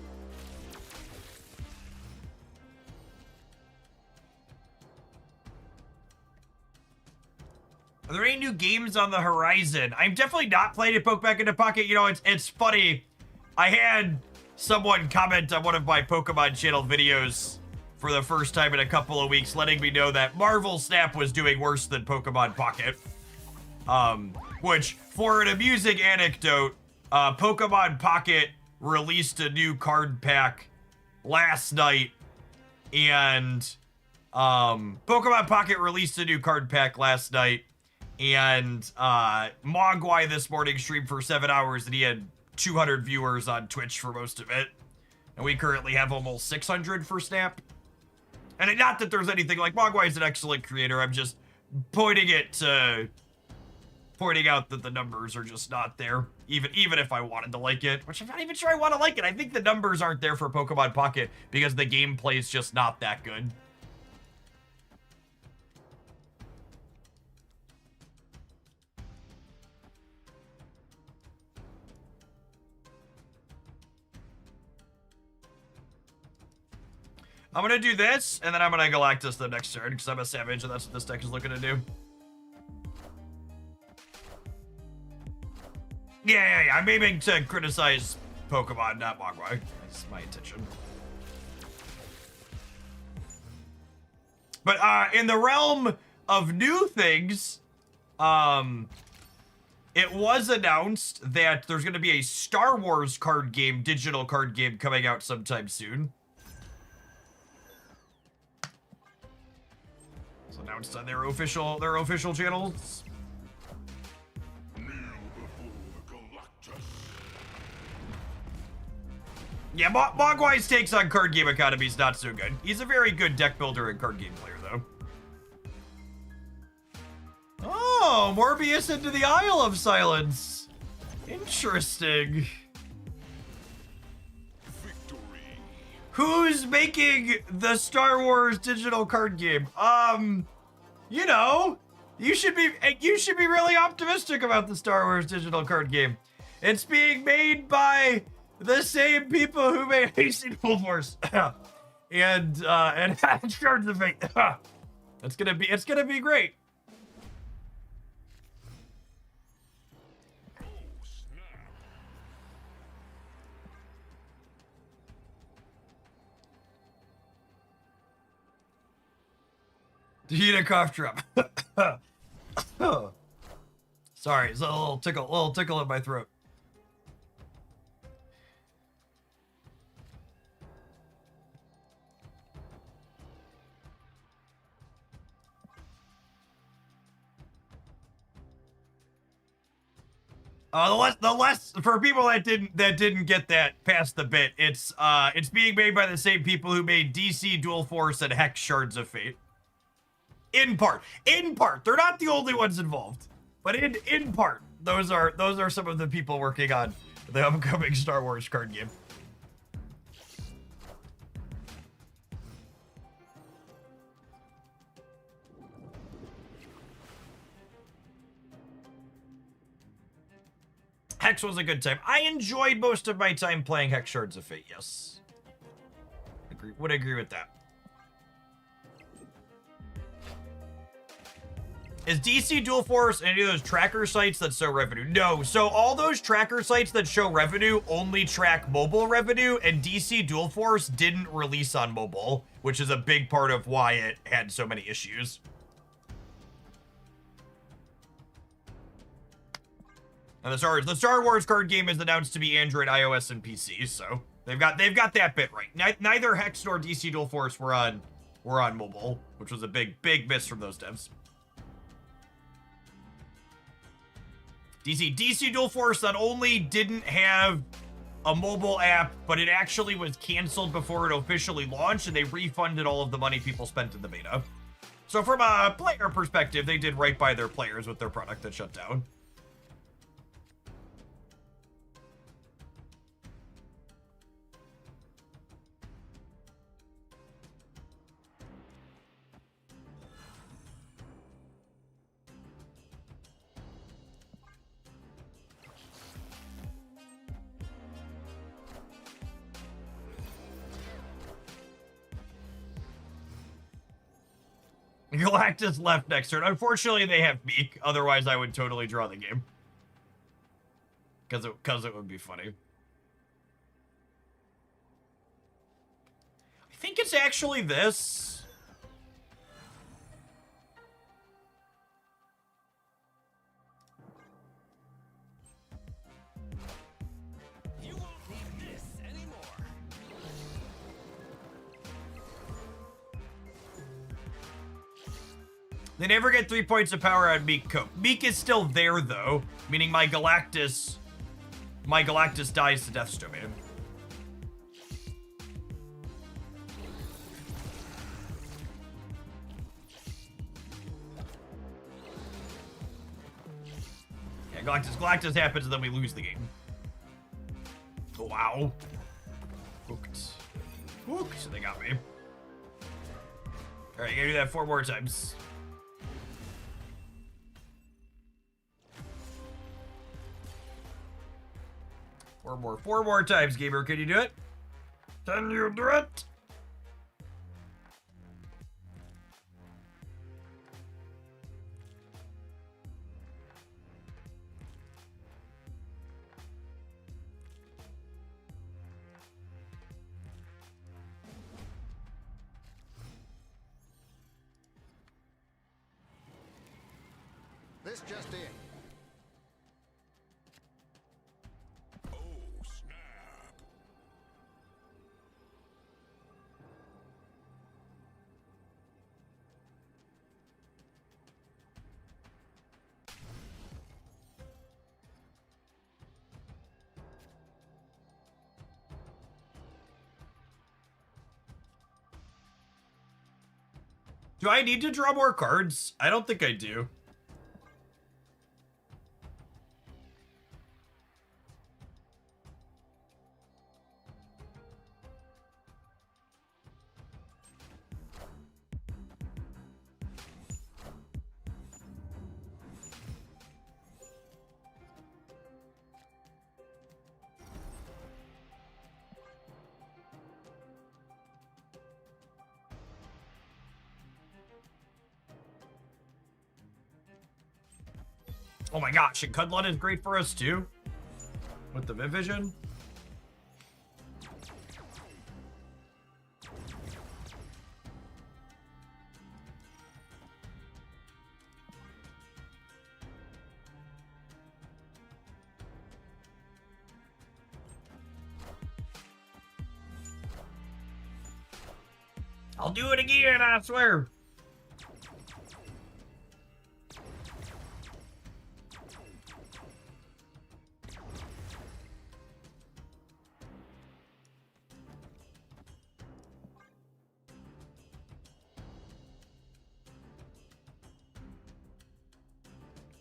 Are there any new games on the horizon? I'm definitely not playing it. Poke back into pocket. You know, it's funny. I had someone comment on one of my Pokemon channel videos for the first time in a couple of weeks, letting me know that Marvel Snap was doing worse than Pokemon Pocket. Which, for an amusing anecdote, Pokemon Pocket released a new card pack last night, and Pokemon Pocket released a new card pack last night, and Mogwai this morning streamed for 7 hours, and he had 200 viewers on Twitch for most of it, and we currently have almost 600 for Snap. And not that there's anything like Mogwai is an excellent creator, I'm just pointing out that the numbers are just not there, even if I wanted to like it, which I'm not even sure I want to like it. I think the numbers aren't there for Pokemon Pocket because the gameplay is just not that good. I'm gonna do this, and then I'm gonna Galactus the next turn, because I'm a savage, and that's what this deck is looking to do. Yeah. I'm aiming to criticize Pokemon, not Mogwai. That's my intention. But in the realm of new things, it was announced that there's going to be a Star Wars card game, digital card game, coming out sometime soon. It's announced on their official channels. Yeah, Mogwai's takes on card game economy is not so good. He's a very good deck builder and card game player, though. Oh, Morbius into the Isle of Silence. Interesting. Victory. Who's making the Star Wars digital card game? You know, you should be really optimistic about the Star Wars digital card game. It's being made by the same people who made Hasty Full Force. and Shards of Fate. It's gonna be great. Do you need a cough drop? Sorry, it's a little tickle in my throat. The less for people that didn't get that past the bit, it's being made by the same people who made DC Dual Force and Hex Shards of Fate. In part, they're not the only ones involved, but in part, those are some of the people working on the upcoming Star Wars card game. Hex was a good time. I enjoyed most of my time playing Hex Shards of Fate, yes. Would agree with that. Is DC Dual Force any of those tracker sites that show revenue? No. So all those tracker sites that show revenue only track mobile revenue, and DC Dual Force didn't release on mobile, which is a big part of why it had so many issues. And the Star Wars card game is announced to be Android, iOS, and PC, so they've got that bit right. Neither Hex nor DC Dual Force were on mobile, which was a big miss from those devs. DC Dual Force not only didn't have a mobile app, but it actually was canceled before it officially launched, and they refunded all of the money people spent in the beta. So from a player perspective, they did right by their players with their product that shut down. Galactus left next turn. Unfortunately, they have Meek. Otherwise, I would totally draw the game. Because it would be funny. I think it's actually this. You won't need this anymore. They never get 3 points of power on Meek Cope. Meek is still there, though, meaning my Galactus dies to Death's Domain. Yeah, Galactus happens, and then we lose the game. Oh, wow. Hooked. They got me. All right, you gotta do that 4 more times. Four more times, gamer. Can you do it? Can you do it? This just in. Do I need to draw more cards? I don't think I do. Oh my gosh, and Cudlun is great for us too. With the Vision. I'll do it again, I swear.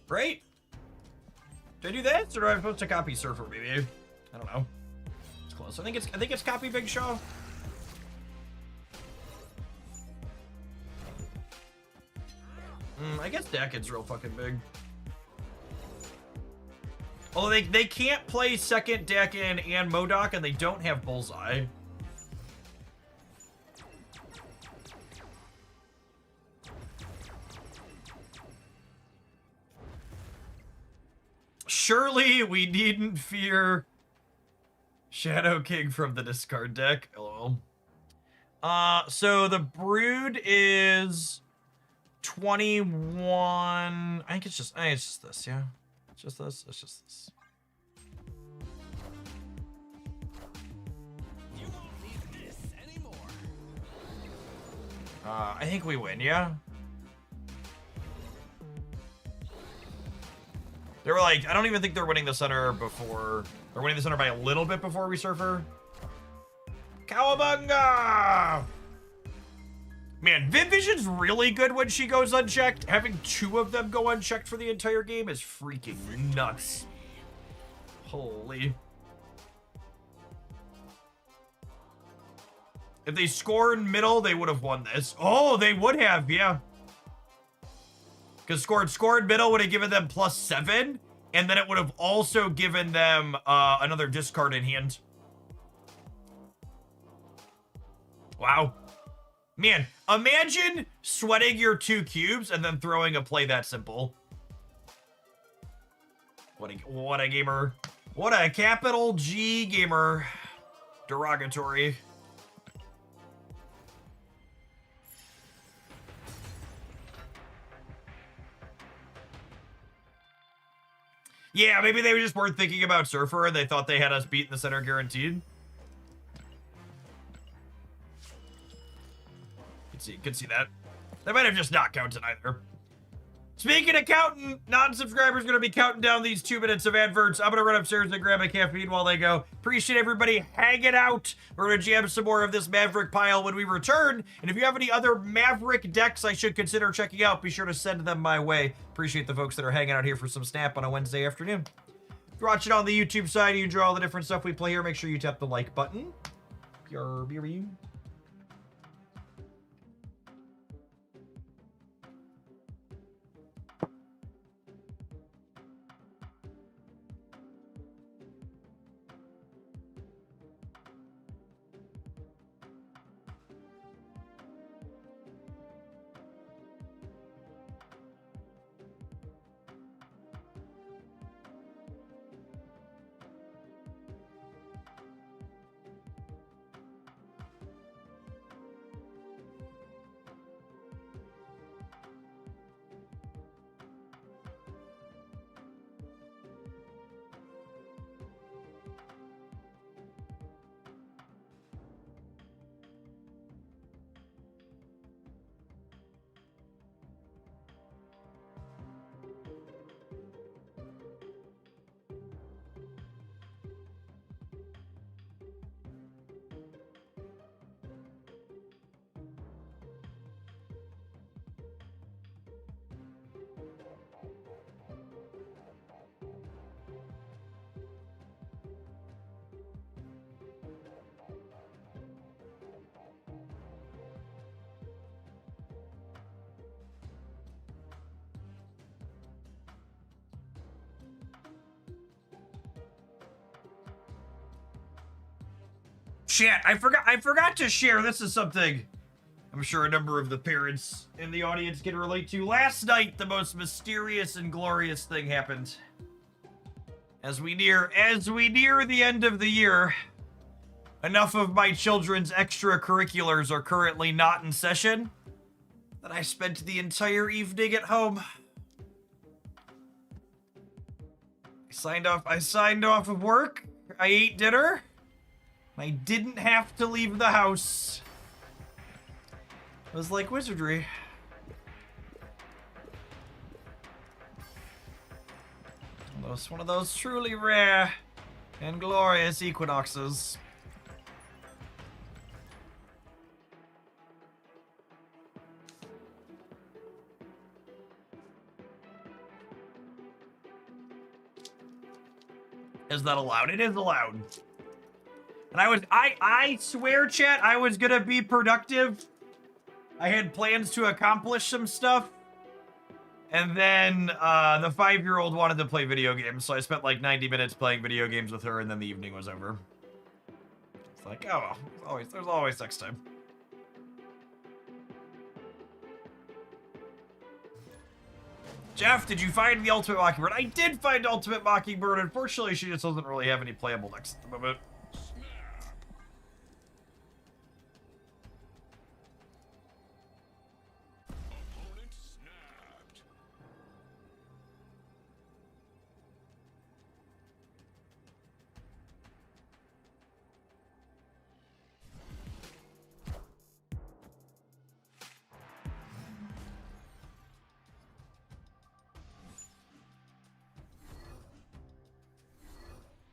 Great. Did I do that, or am I supposed to copy Surfer? Maybe. I don't know. It's close. I think it's copy Big Show. I guess Dakin's real fucking big. Oh, they can't play second Dakin and MODOK, and they don't have Bullseye. Surely we needn't fear Shadow King from the discard deck. LOL. So the Brood is 21. I think it's just this, yeah. It's just this. It's just this. You won't need this anymore. I think we win, yeah. They were like, I don't even think they're winning the center before. They're winning the center by a little bit before we Surfer. Cowabunga! Man, Vision's really good when she goes unchecked. Having two of them go unchecked for the entire game is freaking nuts. Holy. If they scored middle, they would have won this. Oh, they would have, yeah. Because scored middle would have given them +7, and then it would have also given them another discard in hand. Wow. Man, imagine sweating your 2 cubes and then throwing a play that simple. What a gamer. What a capital G gamer. Derogatory. Yeah, maybe they just weren't thinking about Surfer and they thought they had us beat in the center guaranteed. Could see that. They might have just not counted either. Speaking of counting, non-subscribers going to be counting down these 2 minutes of adverts. I'm going to run upstairs and grab a caffeine while they go. Appreciate everybody hanging out. We're going to jam some more of this Maverick pile when we return. And if you have any other Maverick decks I should consider checking out, be sure to send them my way. Appreciate the folks that are hanging out here for some snap on a Wednesday afternoon. If you're watching on the YouTube side, you enjoy all the different stuff we play here, make sure you tap the like button. Pure beauty. Shit, I forgot to share. This is something I'm sure a number of the parents in the audience can relate to. Last night, the most mysterious and glorious thing happened. As we near the end of the year, enough of my children's extracurriculars are currently not in session that I spent the entire evening at home. I signed off of work. I ate dinner. I didn't have to leave the house. It was like wizardry. One of those truly rare and glorious equinoxes. Is that allowed? It is allowed. And I swear, chat, I was gonna be productive. I had plans to accomplish some stuff. And then the 5-year-old wanted to play video games, so I spent like 90 minutes playing video games with her, and then the evening was over. It's like, oh, there's always next time. Jeff, did you find the Ultimate Mockingbird? I did find Ultimate Mockingbird. Unfortunately, she just doesn't really have any playable next at the moment.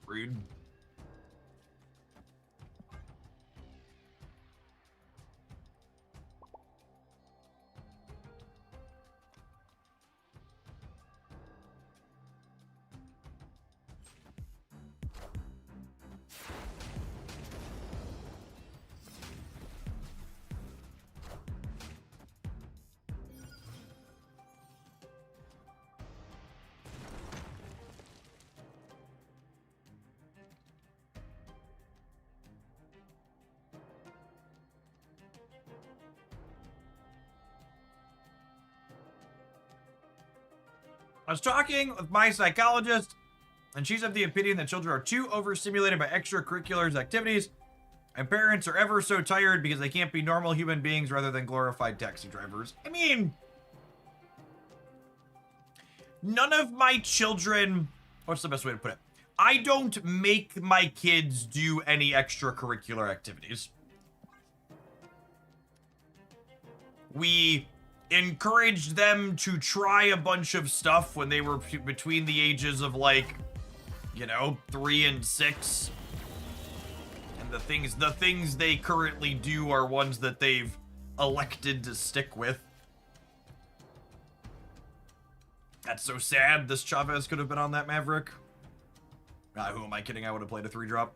Rude. I was talking with my psychologist, and she's of the opinion that children are too overstimulated by extracurriculars activities, and parents are ever so tired because they can't be normal human beings rather than glorified taxi drivers. I mean, none of my children, what's the best way to put it? I don't make my kids do any extracurricular activities. We encouraged them to try a bunch of stuff when they were between the ages of, like, you know, 3 and 6. And the things they currently do are ones that they've elected to stick with. That's so sad. This Chavez could have been on that Maverick. Who am I kidding? I would have played a 3-drop.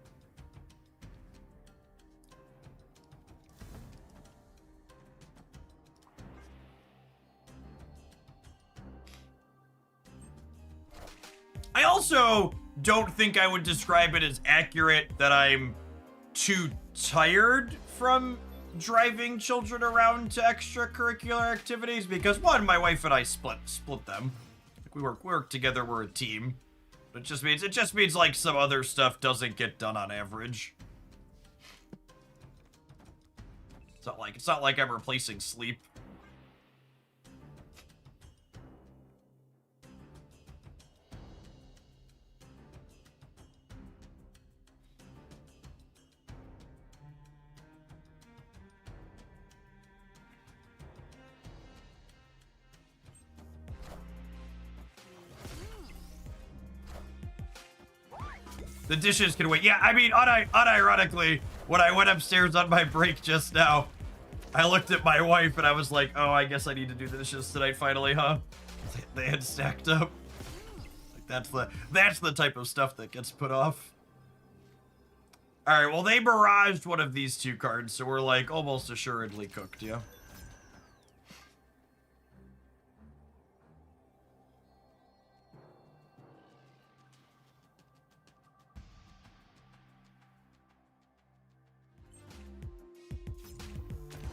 I also don't think I would describe it as accurate that I'm too tired from driving children around to extracurricular activities, because one, my wife and I split them. We work together, we're a team. It just means like some other stuff doesn't get done on average. It's not like I'm replacing sleep. The dishes can wait. Yeah, I mean, unironically, when I went upstairs on my break just now, I looked at my wife and I was like, oh, I guess I need to do the dishes tonight finally, huh? They had stacked up. Like, that's the type of stuff that gets put off. All right, well, they barraged one of these 2 cards, so we're like almost assuredly cooked, yeah?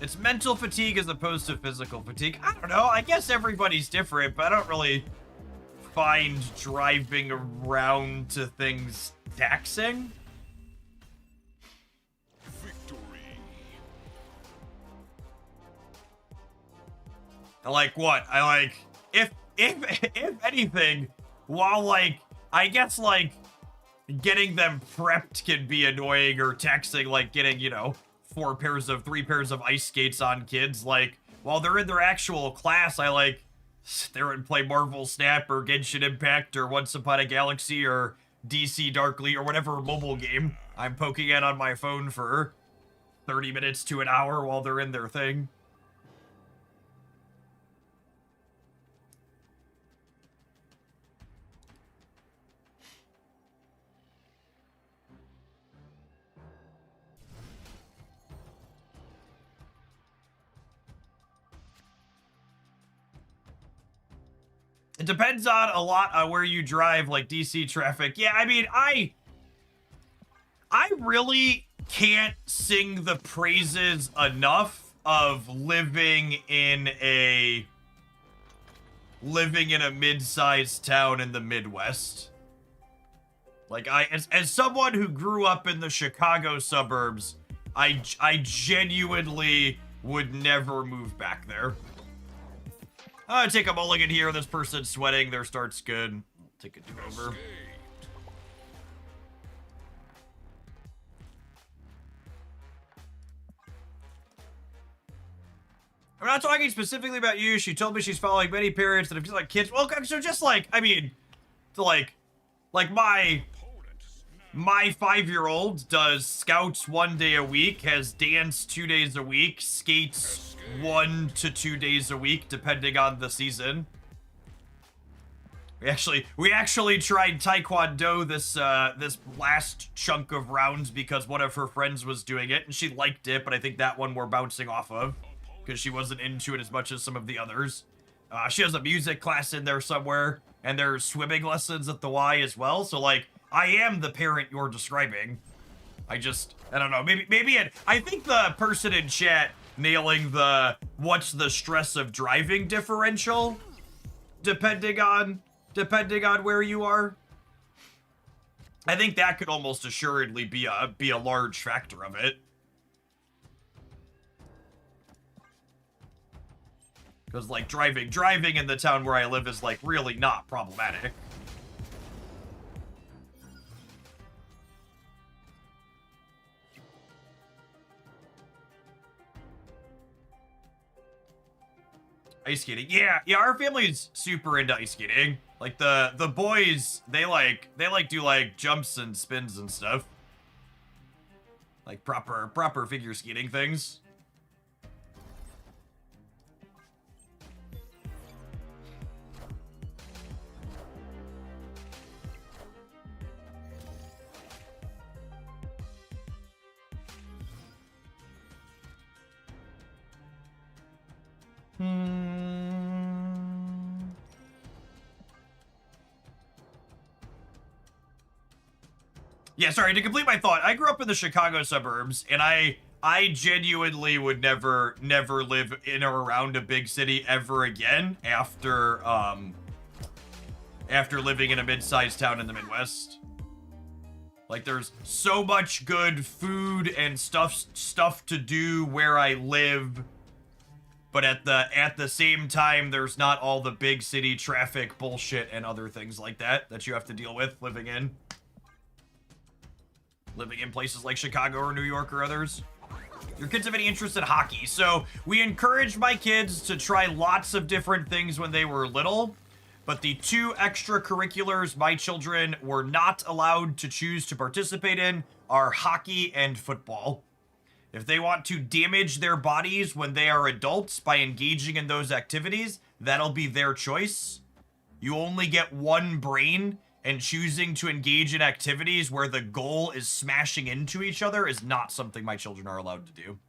It's mental fatigue as opposed to physical fatigue. I don't know. I guess everybody's different, but I don't really find driving around to things taxing. I like what? I like if anything, while like I guess like getting them prepped can be annoying or taxing, like getting, you know, 3 pairs of ice skates on kids, like while they're in their actual class, I like sit there and play Marvel Snap or Genshin Impact or Once Upon a Galaxy or DC Darkly or whatever mobile game I'm poking at on my phone for 30 minutes to an hour while they're in their thing. It depends on a lot on where you drive, like DC traffic. Yeah, I mean, I really can't sing the praises enough of living in a mid-sized town in the Midwest. Like, as someone who grew up in the Chicago suburbs, I genuinely would never move back there. I'm gonna take a mulligan here. This person's sweating. Their start's good. Take a do-over. I'm not talking specifically about you. She told me she's following many parents that have just like kids. Well, so just like, I mean, so like my 5-year-old does scouts 1 day a week, has dance 2 days a week, skates 1 to 2 days a week, depending on the season. We actually tried Taekwondo this last chunk of rounds because one of her friends was doing it and she liked it, but I think that one we're bouncing off of because she wasn't into it as much as some of the others. She has a music class in there somewhere, and there's swimming lessons at the Y as well. So like, I am the parent you're describing. I don't know. Maybe I think the person in chat nailing the what's the stress of driving differential depending on where you are. I think that could almost assuredly be a large factor of it. Because like driving in the town where I live is like really not problematic. Ice skating. Yeah, our family's super into ice skating. Like the boys, they like do like jumps and spins and stuff. Like proper figure skating things. Yeah, sorry, to complete my thought, I grew up in the Chicago suburbs, and I genuinely would never live in or around a big city ever again after living in a mid-sized town in the Midwest. Like, there's so much good food and stuff to do where I live, but at the same time, there's not all the big city traffic bullshit and other things like that you have to deal with living in places like Chicago or New York or others. Your kids have any interest in hockey? So we encouraged my kids to try lots of different things when they were little, but the 2 extracurriculars my children were not allowed to choose to participate in are hockey and football. If they want to damage their bodies when they are adults by engaging in those activities, that'll be their choice. You only get one brain, and choosing to engage in activities where the goal is smashing into each other is not something my children are allowed to do.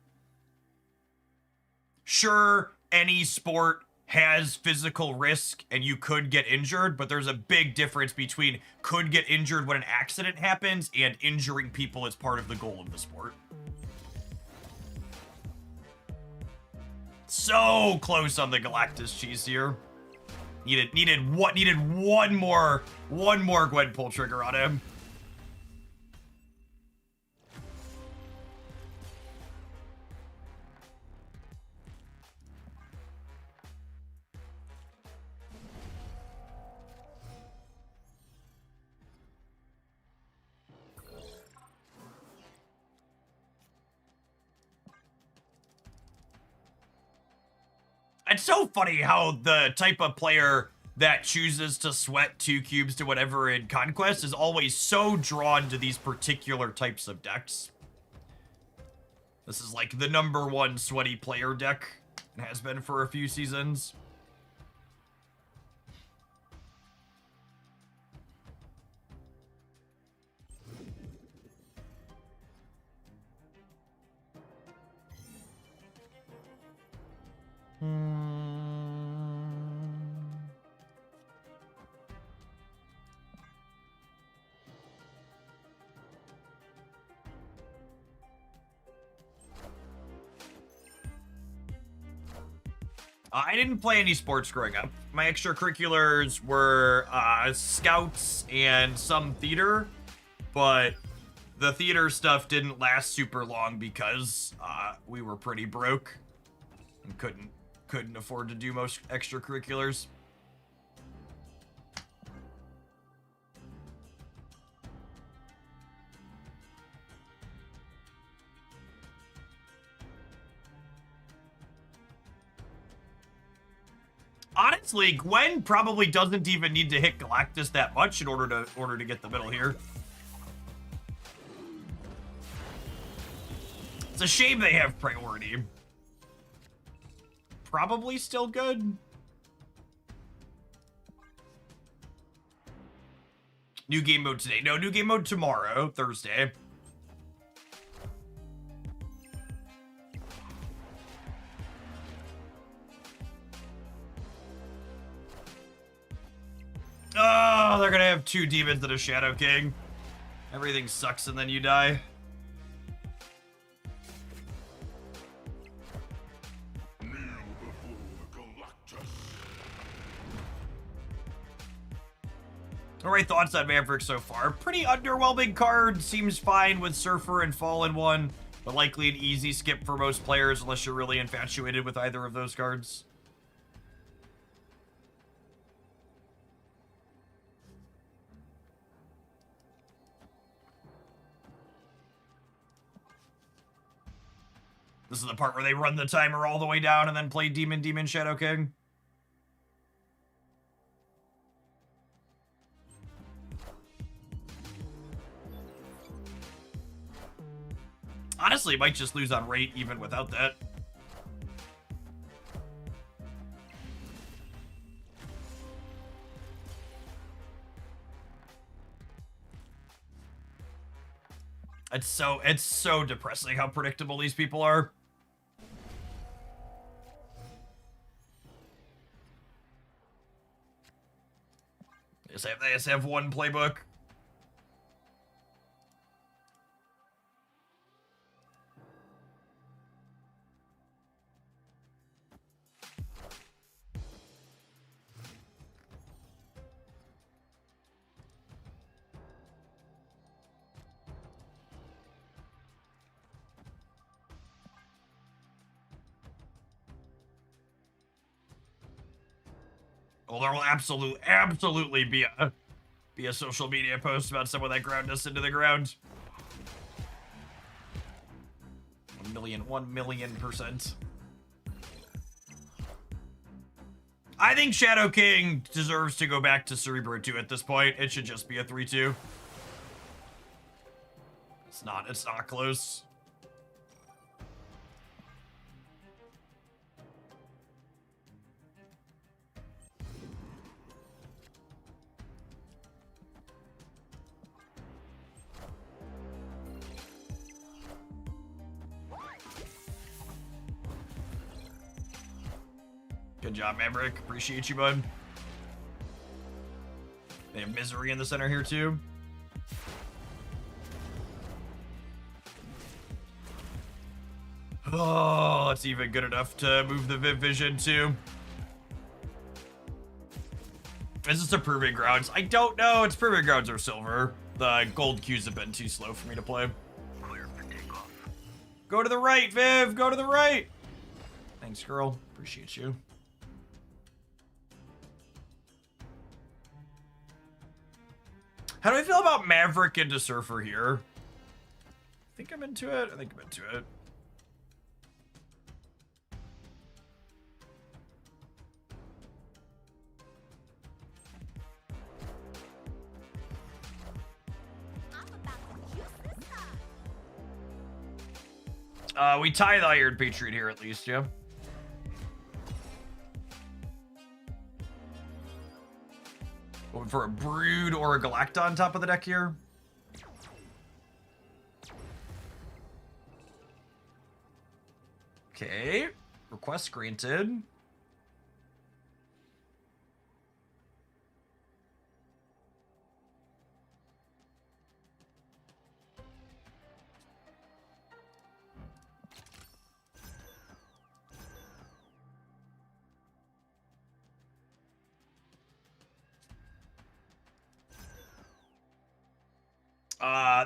Sure, any sport has physical risk and you could get injured, but there's a big difference between could get injured when an accident happens and injuring people as part of the goal of the sport. So close on the Galactus cheese here. Needed one more Gwen pull trigger on him. It's so funny how the type of player that chooses to sweat 2 cubes to whatever in Conquest is always so drawn to these particular types of decks. This is like the #1 sweaty player deck. It has been for a few seasons. I didn't play any sports growing up. My extracurriculars were scouts and some theater, but the theater stuff didn't last super long because we were pretty broke and couldn't afford to do most extracurriculars. Honestly, Gwen probably doesn't even need to hit Galactus that much in order to get the middle here. It's a shame they have priority. Probably still good. New game mode today. No, new game mode tomorrow, Thursday. Oh, they're gonna have 2 demons and a Shadow King. Everything sucks and then you die. Alright, thoughts on Maverick so far. Pretty underwhelming card. Seems fine with Surfer and Fall in one, but likely an easy skip for most players unless you're really infatuated with either of those cards. This is the part where they run the timer all the way down and then play Demon, Shadow King. Honestly, might just lose on rate even without that. It's so depressing how predictable these people are. They just have one playbook. Well, there will absolutely be a social media post about someone that ground us into the ground. 1 million %. I think Shadow King deserves to go back to Cerebro 2 at this point. It should just be a 3-2. It's not close. Good job, Maverick. Appreciate you, bud. They have Misery in the center here, too. Oh, that's even good enough to move the Viv Vision too. Is this a Proving Grounds? I don't know. It's Proving Grounds or Silver. The gold queues have been too slow for me to play. Go to the right, Viv. Go to the right. Thanks, girl. Appreciate you. How do I feel about Maverick into Surfer here? I think I'm into it. I think I'm into it. We tie the Iron Patriot here at least, yeah. Going for a Brood or a Galacta on top of the deck here. Okay. Request granted.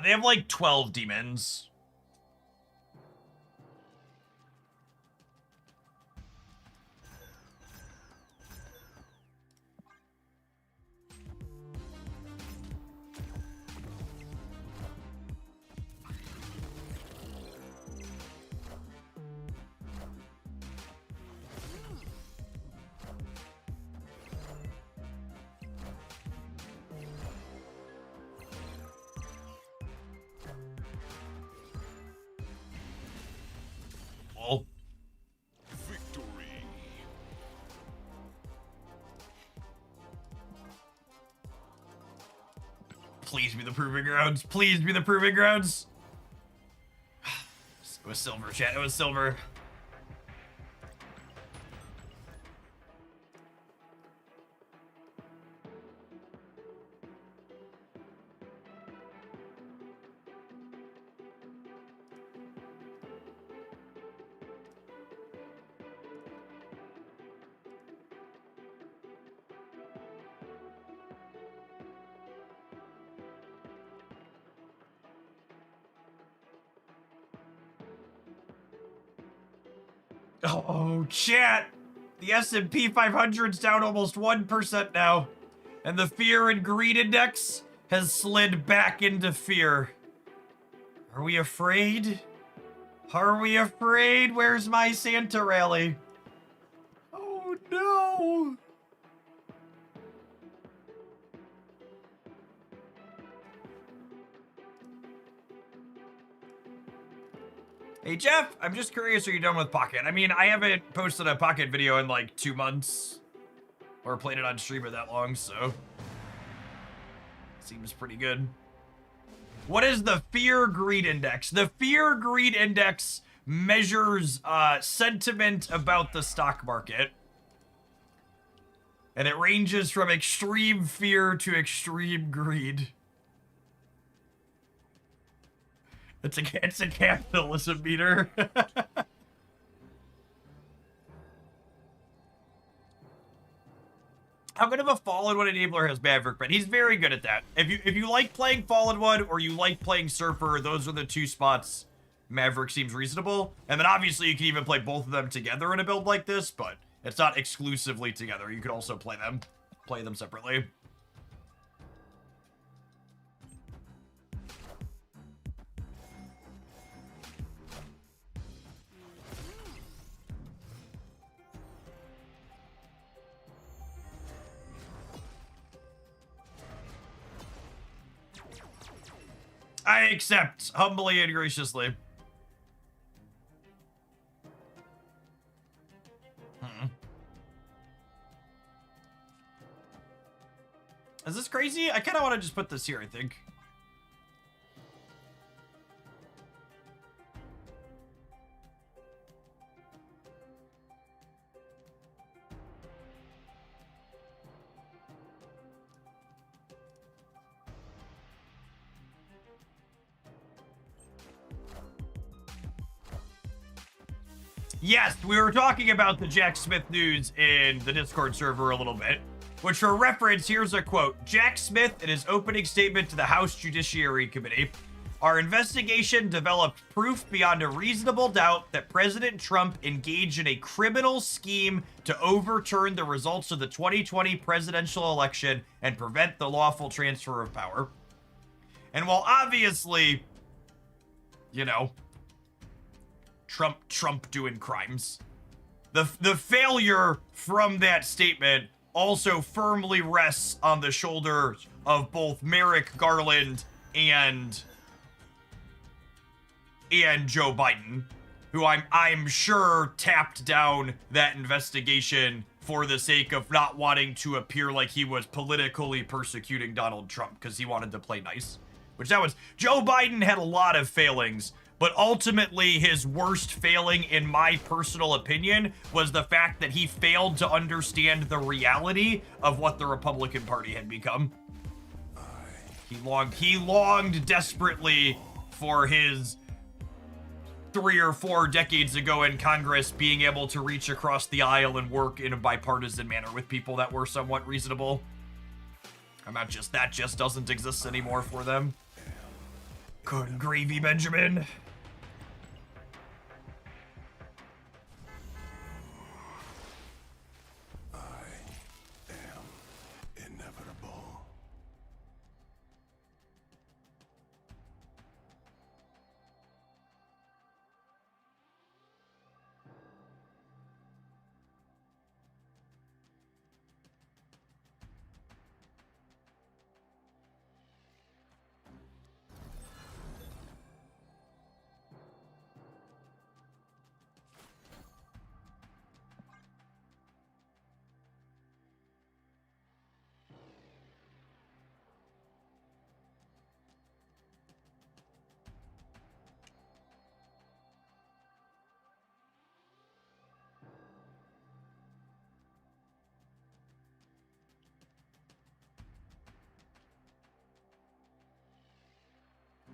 They have like 12 demons. Please be the Proving Grounds. Please be the Proving Grounds. It was Silver, chat. It was Silver. Oh, chat! The S&P 500's down almost 1% now. And the Fear and Greed Index has slid back into fear. Are we afraid? Are we afraid? Where's my Santa rally? Oh, no! Hey, Jeff, I'm just curious, are you done with Pocket? I mean, I haven't posted a Pocket video in like 2 months. Or played it on streamer that long, so. Seems pretty good. What is the Fear Greed Index? The Fear Greed Index measures sentiment about the stock market. And it ranges from extreme fear to extreme greed. It's a capitalism meter. How good of a Fallen One enabler has Maverick been? He's very good at that. If you like playing Fallen One or you like playing Surfer, those are the two spots Maverick seems reasonable. And then obviously you can even play both of them together in a build like this, but it's not exclusively together. You could also play them separately. I accept, humbly and graciously. Is this crazy? I kind of want to just put this here, I think. Yes, we were talking about the Jack Smith news in the Discord server a little bit, which for reference, here's a quote. Jack Smith, in his opening statement to the House Judiciary Committee, our investigation developed proof beyond a reasonable doubt that President Trump engaged in a criminal scheme to overturn the results of the 2020 presidential election and prevent the lawful transfer of power. And while obviously, you know, Trump doing crimes, the failure from that statement also firmly rests on the shoulders of both Merrick Garland and Joe Biden, who I'm sure tapped down that investigation for the sake of not wanting to appear like he was politically persecuting Donald Trump because he wanted to play nice. Which that was, Joe Biden had a lot of failings, but ultimately his worst failing, in my personal opinion, was the fact that he failed to understand the reality of what the Republican Party had become. He longed desperately for his 3 or 4 decades ago in Congress being able to reach across the aisle and work in a bipartisan manner with people that were somewhat reasonable. That just doesn't exist anymore for them. Good gravy, Benjamin.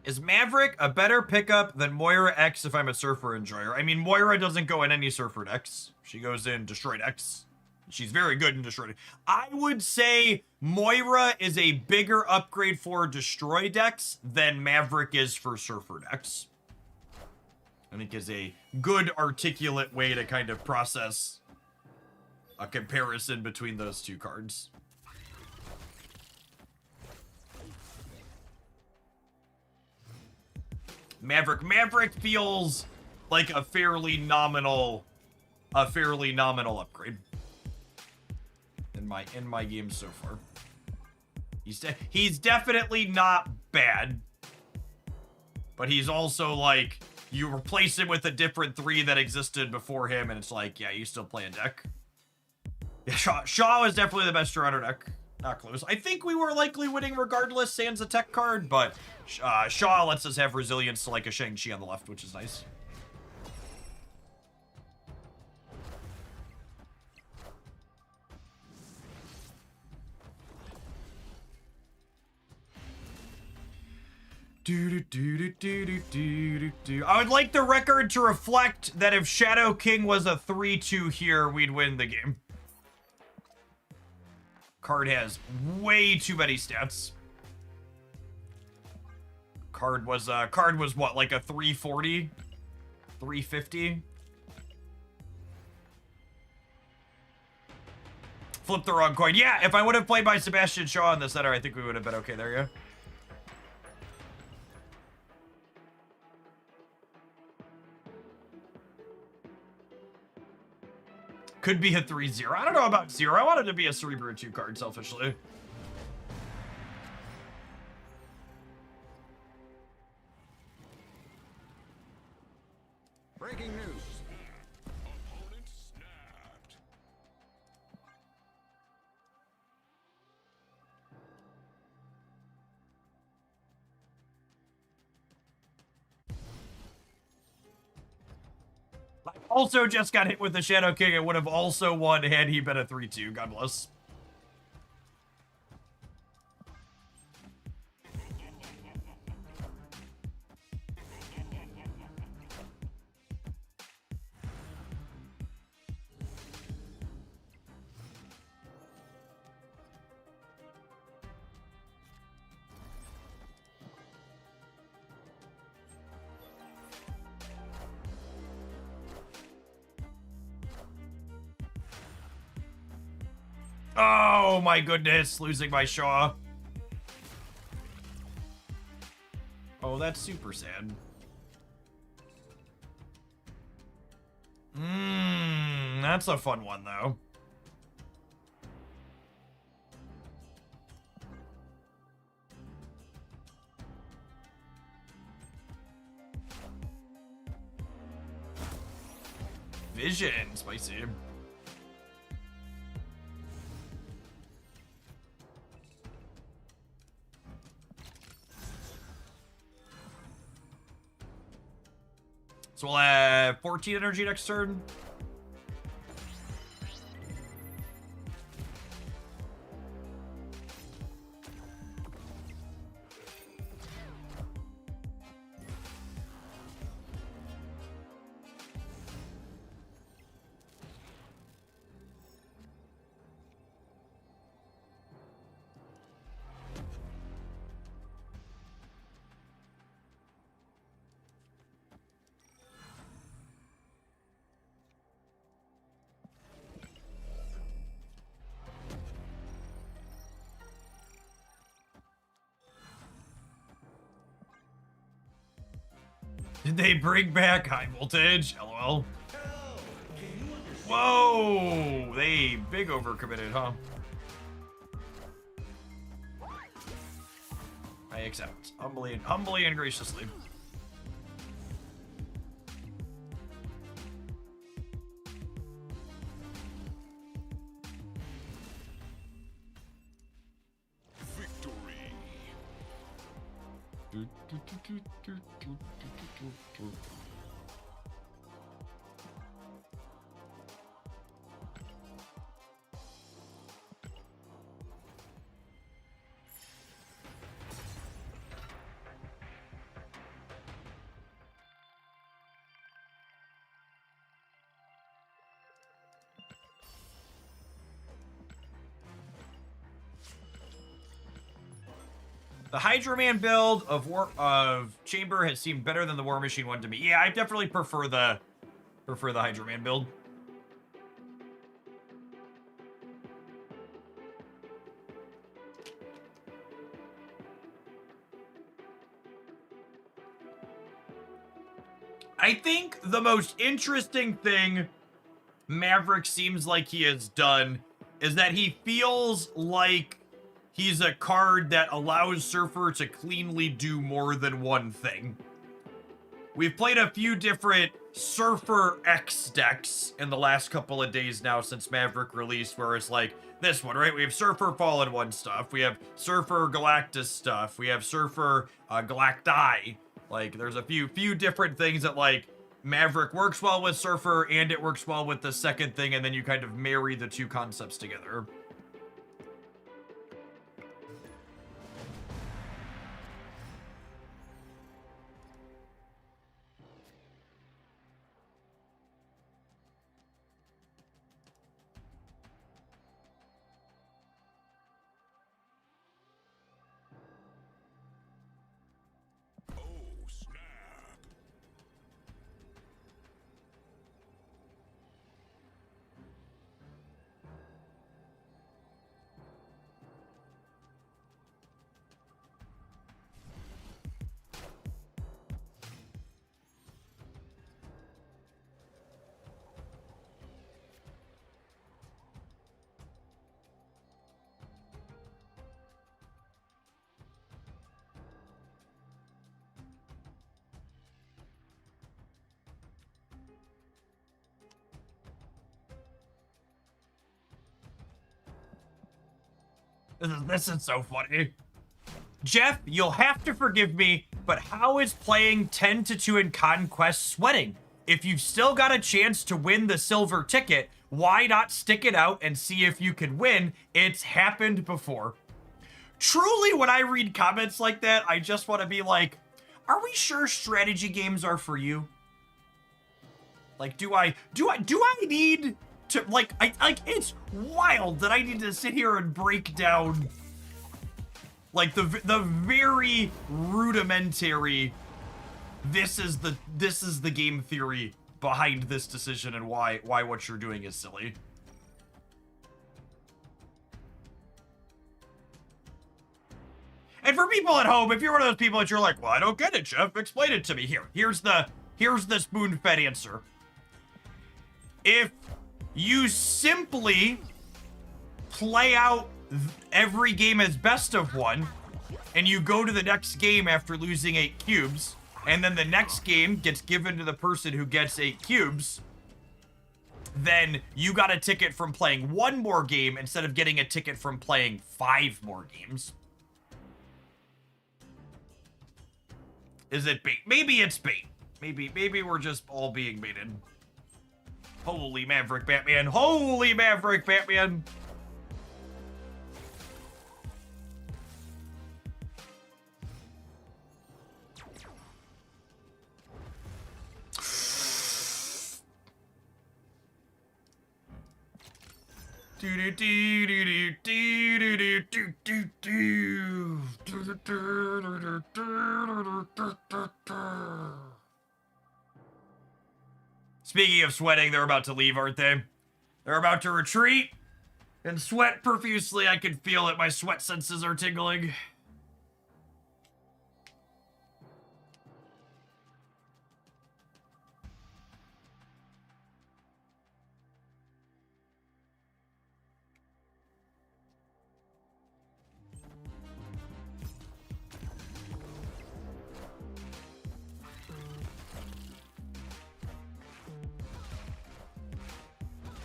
Is Maverick a better pickup than Moira X if I'm a Surfer Enjoyer? I mean, Moira doesn't go in any Surfer decks. She goes in Destroy decks. She's very good in Destroy. I would say Moira is a bigger upgrade for Destroy decks than Maverick is for Surfer decks. I think is a good articulate way to kind of process a comparison between those two cards. Maverick feels like a fairly nominal upgrade in my game so far. He's definitely not bad, but he's also like, you replace him with a different 3 that existed before him, and it's like, yeah, you still play a deck. Yeah, Shaw is definitely the best Toronto deck. Not close. I think we were likely winning regardless, sans a tech card, but Shaw lets us have resilience to like a Shang-Chi on the left, which is nice. I would like the record to reflect that if Shadow King was a 3-2 here, we'd win the game. Card has way too many stats. Card was what, like a 340? 350? Flip the wrong coin. Yeah, if I would have played by Sebastian Shaw in the center, I think we would have been okay there, yeah. Could be a 3-0. I don't know about 0. I wanted to be a Cerebro 2 card, selfishly. Breaking news. Opponent snapped. Also just got hit with the Shadow King and would have also won had he been a 3-2. God bless. Oh my goodness, losing my Shaw. Oh, that's super sad. That's a fun one though. Vision, spicy. So we'll have 14 energy next turn. Did they bring back high voltage? LOL. Whoa! They big overcommitted, huh? I accept. Humbly and graciously. The Hydra Man build of Chamber has seemed better than the War Machine one to me. Yeah, I definitely prefer the Hydra Man build. I think the most interesting thing Maverick seems like he has done is that he feels like he's a card that allows Surfer to cleanly do more than one thing. We've played a few different Surfer X decks in the last couple of days now since Maverick released, where it's like this one, right? We have Surfer Fallen One stuff. We have Surfer Galactus stuff. We have Surfer Galacti. Like, there's a few different things that, like, Maverick works well with Surfer and it works well with the second thing, and then you kind of marry the two concepts together. This is so funny. Jeff, you'll have to forgive me, but how is playing 10-2 in Conquest sweating? If you've still got a chance to win the silver ticket, why not stick it out and see if you can win? It's happened before. Truly, when I read comments like that, I just want to be like, are we sure strategy games are for you? Like, do I need to, like, it's wild that I need to sit here and break down, like, the very rudimentary, this is the game theory behind this decision and why what you're doing is silly. And for people at home, if you're one of those people that you're like, well, I don't get it, Jeff, explain it to me. Here's the spoon-fed answer. If you simply play out every game as best of one, and you go to the next game after losing 8 cubes, and then the next game gets given to the person who gets 8 cubes, then you got a ticket from playing 1 more game instead of getting a ticket from playing 5 more games. Is it bait? Maybe it's bait. Maybe we're just all being baited. Holy Maverick Batman. Holy Maverick Batman. Speaking of sweating, they're about to leave, aren't they? They're about to retreat and sweat profusely. I can feel it. My sweat senses are tingling.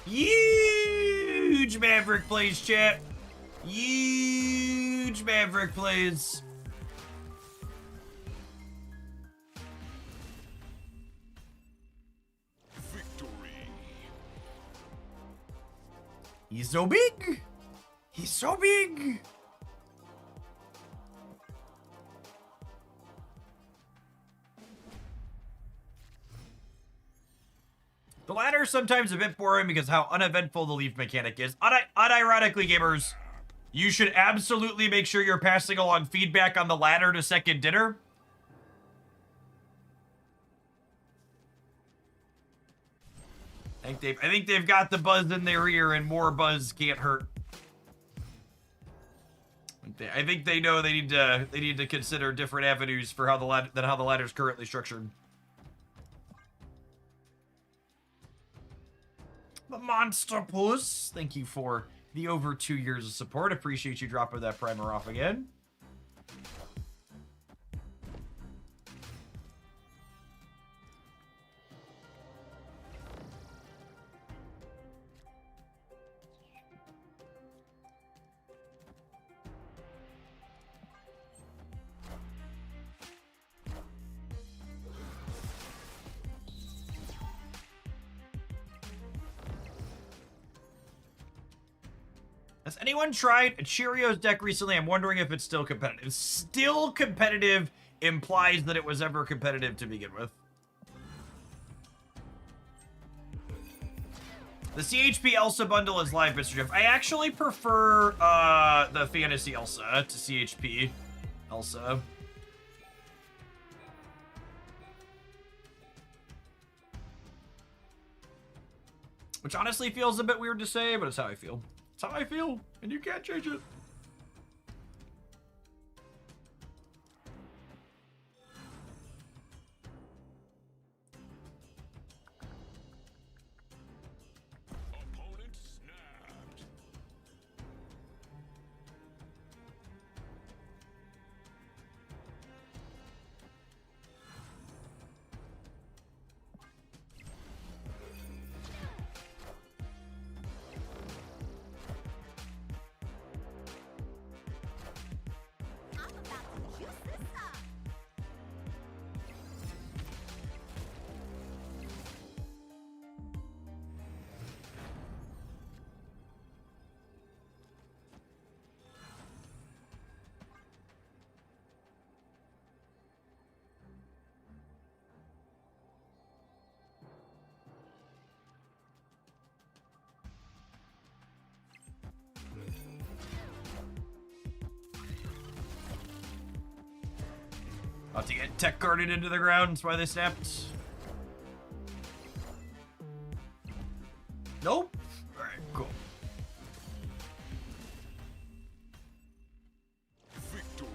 Huge Maverick plays, chat. Huge Maverick plays. Victory. He's so big. He's so big. The ladder is sometimes a bit boring because how uneventful the leaf mechanic is. Unironically, gamers, you should absolutely make sure you're passing along feedback on the ladder to second dinner. I think they've got the buzz in their ear, and more buzz can't hurt. I think they know they need to consider different avenues for how the ladder's currently structured. The Monster Puss, thank you for the over 2 years of support. Appreciate you dropping that primer off again. Has anyone tried a Cheerios deck recently? I'm wondering if it's still competitive. Still competitive implies that it was ever competitive to begin with. The CHP Elsa bundle is live, Mr. Jeff. I actually prefer the Fantasy Elsa to CHP Elsa. Which honestly feels a bit weird to say, but it's how I feel. It's how I feel, and you can't change it. Opponent snapped. About to get tech guarded into the ground, that's why they snapped. Nope. Alright, cool. Victory.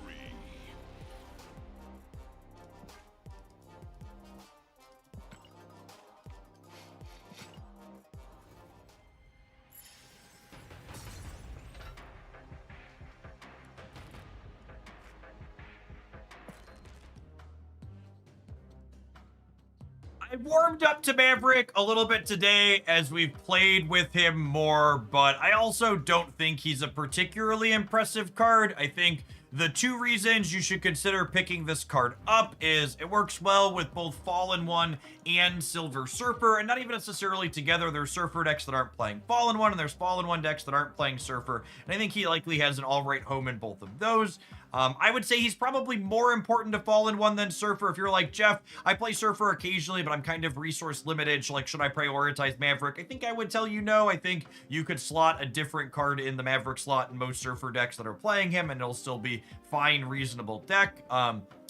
I warmed up to Maverick a little bit today as we've played with him more, but I also don't think he's a particularly impressive card. I think the two reasons you should consider picking this card up is it works well with both Fallen One and Silver Surfer, and not even necessarily together. There's Surfer decks that aren't playing Fallen One, and there's Fallen One decks that aren't playing Surfer, and I think he likely has an all right home in both of those. I would say he's probably more important to Fallen One than Surfer. If you're like, Jeff, I play Surfer occasionally, but I'm kind of resource limited. So, like, should I prioritize Maverick? I think I would tell you no. I think you could slot a different card in the Maverick slot in most Surfer decks that are playing him, and it'll still be fine, reasonable deck.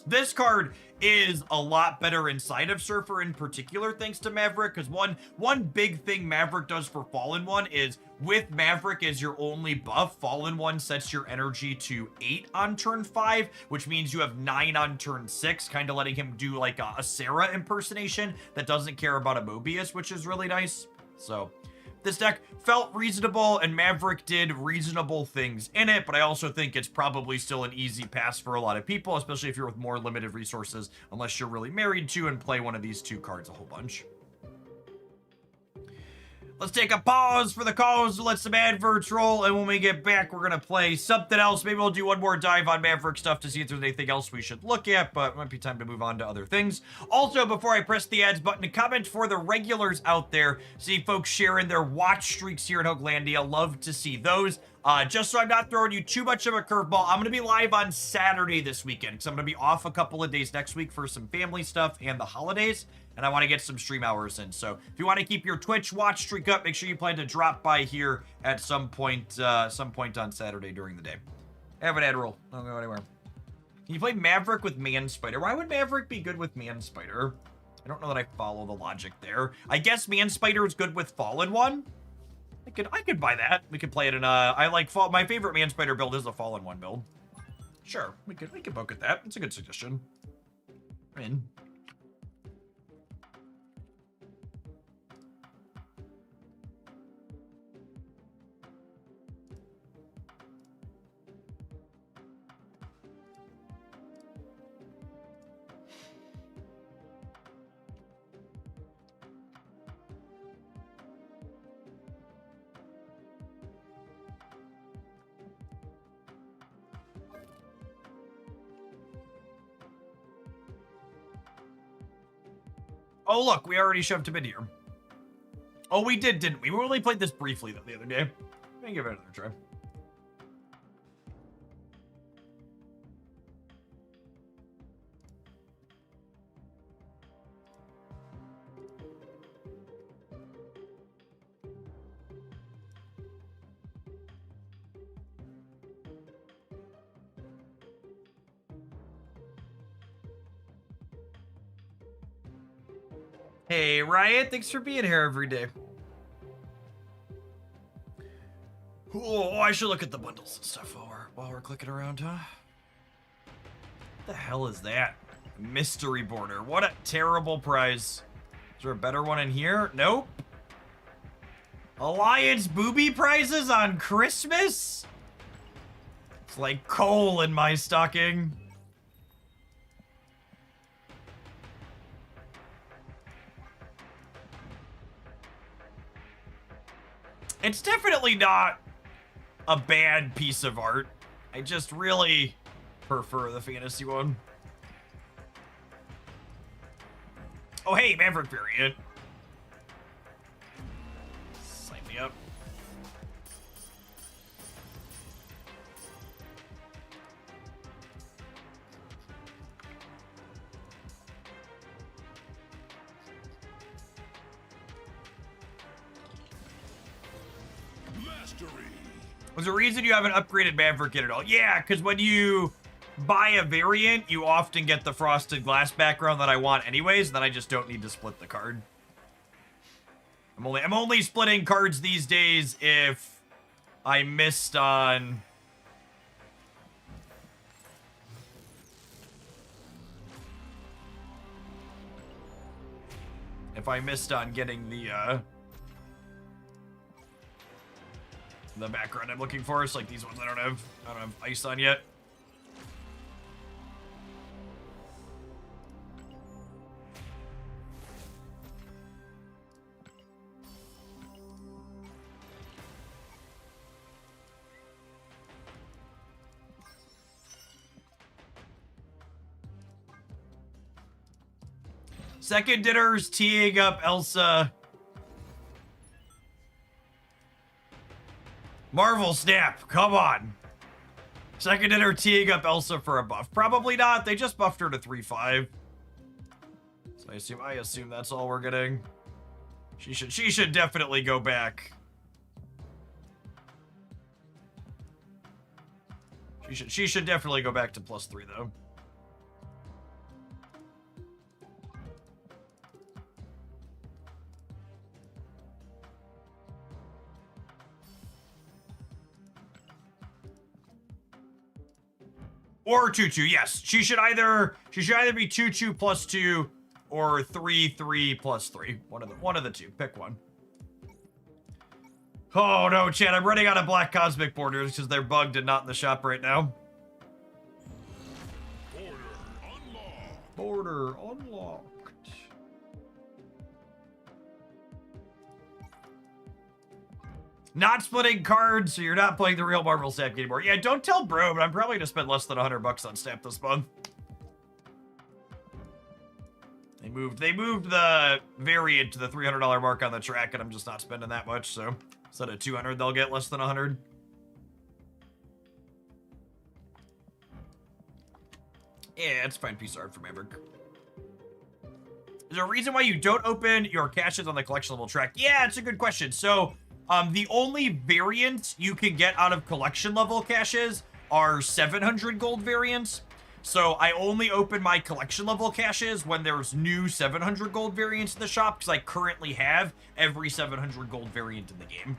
This card is a lot better inside of Surfer in particular, thanks to Maverick, because one big thing Maverick does for Fallen One is with Maverick as your only buff, Fallen One sets your energy to 8 on turn 5, which means you have 9 on turn 6, kind of letting him do like a Sarah impersonation that doesn't care about a Mobius, which is really nice. So this deck felt reasonable, and Maverick did reasonable things in it, but I also think it's probably still an easy pass for a lot of people, especially if you're with more limited resources, unless you're really married to and play one of these two cards a whole bunch. Let's take a pause for the cause, let some adverts roll, and when we get back, we're going to play something else. Maybe we'll do one more dive on Maverick stuff to see if there's anything else we should look at, but it might be time to move on to other things. Also, before I press the ads button, a comment for the regulars out there. See folks sharing their watch streaks here at Hoaglandia. Love to see those. Just so I'm not throwing you too much of a curveball, I'm going to be live on Saturday this weekend, because I'm going to be off a couple of days next week for some family stuff and the holidays, and I want to get some stream hours in. So if you want to keep your Twitch watch streak up, make sure you plan to drop by here at some point on Saturday during the day. Have an ad roll. Don't go anywhere. Can you play Maverick with Man Spider? Why would Maverick be good with Man Spider? I don't know that I follow the logic there. I guess Man Spider is good with Fallen One. I could buy that. We could play it in my favorite Man Spider build is a Fallen One build. Sure, we could poke at that. It's a good suggestion. I'm in. Oh, look, we already shoved him in here. Oh, we did, didn't we? We only played this briefly, though, the other day. Let me give it another try. Hey, Riot, thanks for being here every day. Oh, I should look at the bundles and stuff while we're clicking around, huh? What the hell is that? Mystery border. What a terrible prize. Is there a better one in here? Nope. Alliance booby prizes on Christmas? It's like coal in my stocking. It's definitely not a bad piece of art. I just really prefer the fantasy one. Oh, hey, Maverick variant. Sign me up. Was there a reason you haven't upgraded Maverick yet at all? Yeah, because when you buy a variant, you often get the frosted glass background that I want anyways, then I just don't need to split the card. I'm only splitting cards these days if I missed on... If I missed on getting the background I'm looking for. It's like these ones I don't have ice on yet. Second dinner's teeing up Elsa. Marvel Snap, come on. Second dinner teeing up Elsa for a buff. Probably not. They just buffed her to 3-5. So I assume that's all we're getting. She should definitely go back. She should definitely go back to +3 though. Or 2-2, yes. She should either be 2-2 +2 or 3-3 +3. One of the two. Pick one. Oh no, Chad, I'm running out of black cosmic borders because they're bugged and not in the shop right now. Border unlocked. Not splitting cards, so you're not playing the real Marvel Snap anymore. Yeah, don't tell bro, but I'm probably gonna spend less than $100 on Snap this month. They moved the variant to the $300 mark on the track, and I'm just not spending that much, so instead of 200, they'll get less than 100. Yeah, it's fine piece art for Maverick. Is there a reason why you don't open your caches on the collection level track? Yeah, it's a good question. So, the only variants you can get out of collection level caches are 700 gold variants. So I only open my collection level caches when there's new 700 gold variants in the shop, because I currently have every 700 gold variant in the game.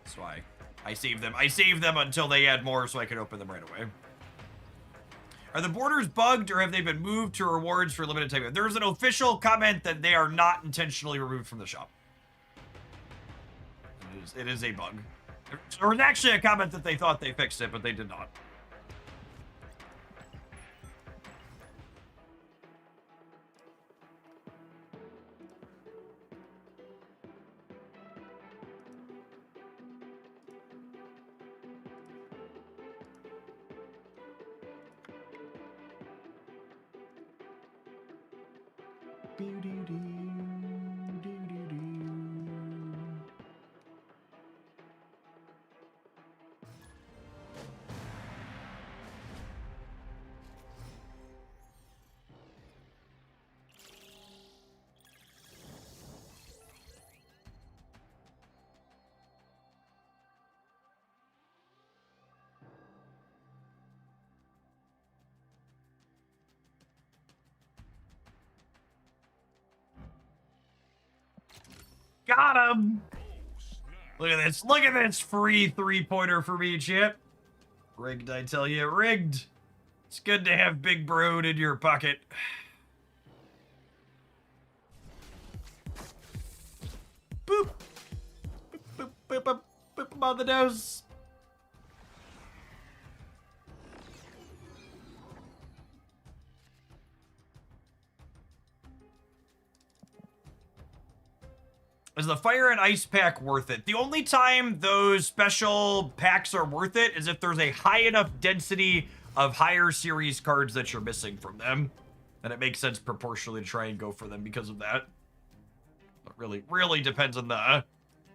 So I save them. I save them until they add more so I can open them right away. Are the borders bugged or have they been moved to rewards for limited time? There's an official comment that they are not intentionally removed from the shop. It is a bug. There was actually a comment that they thought they fixed it, but they did not. Got him! Look at this. Look at this free three-pointer for me, Chip. Rigged, I tell you. Rigged. It's good to have Big Brood in your pocket. Boop. Boop, boop, boop, boop, boop on the nose. Is the Fire and Ice pack worth it? The only time those special packs are worth it is if there's a high enough density of higher series cards that you're missing from them. And it makes sense proportionally to try and go for them because of that. But really depends on the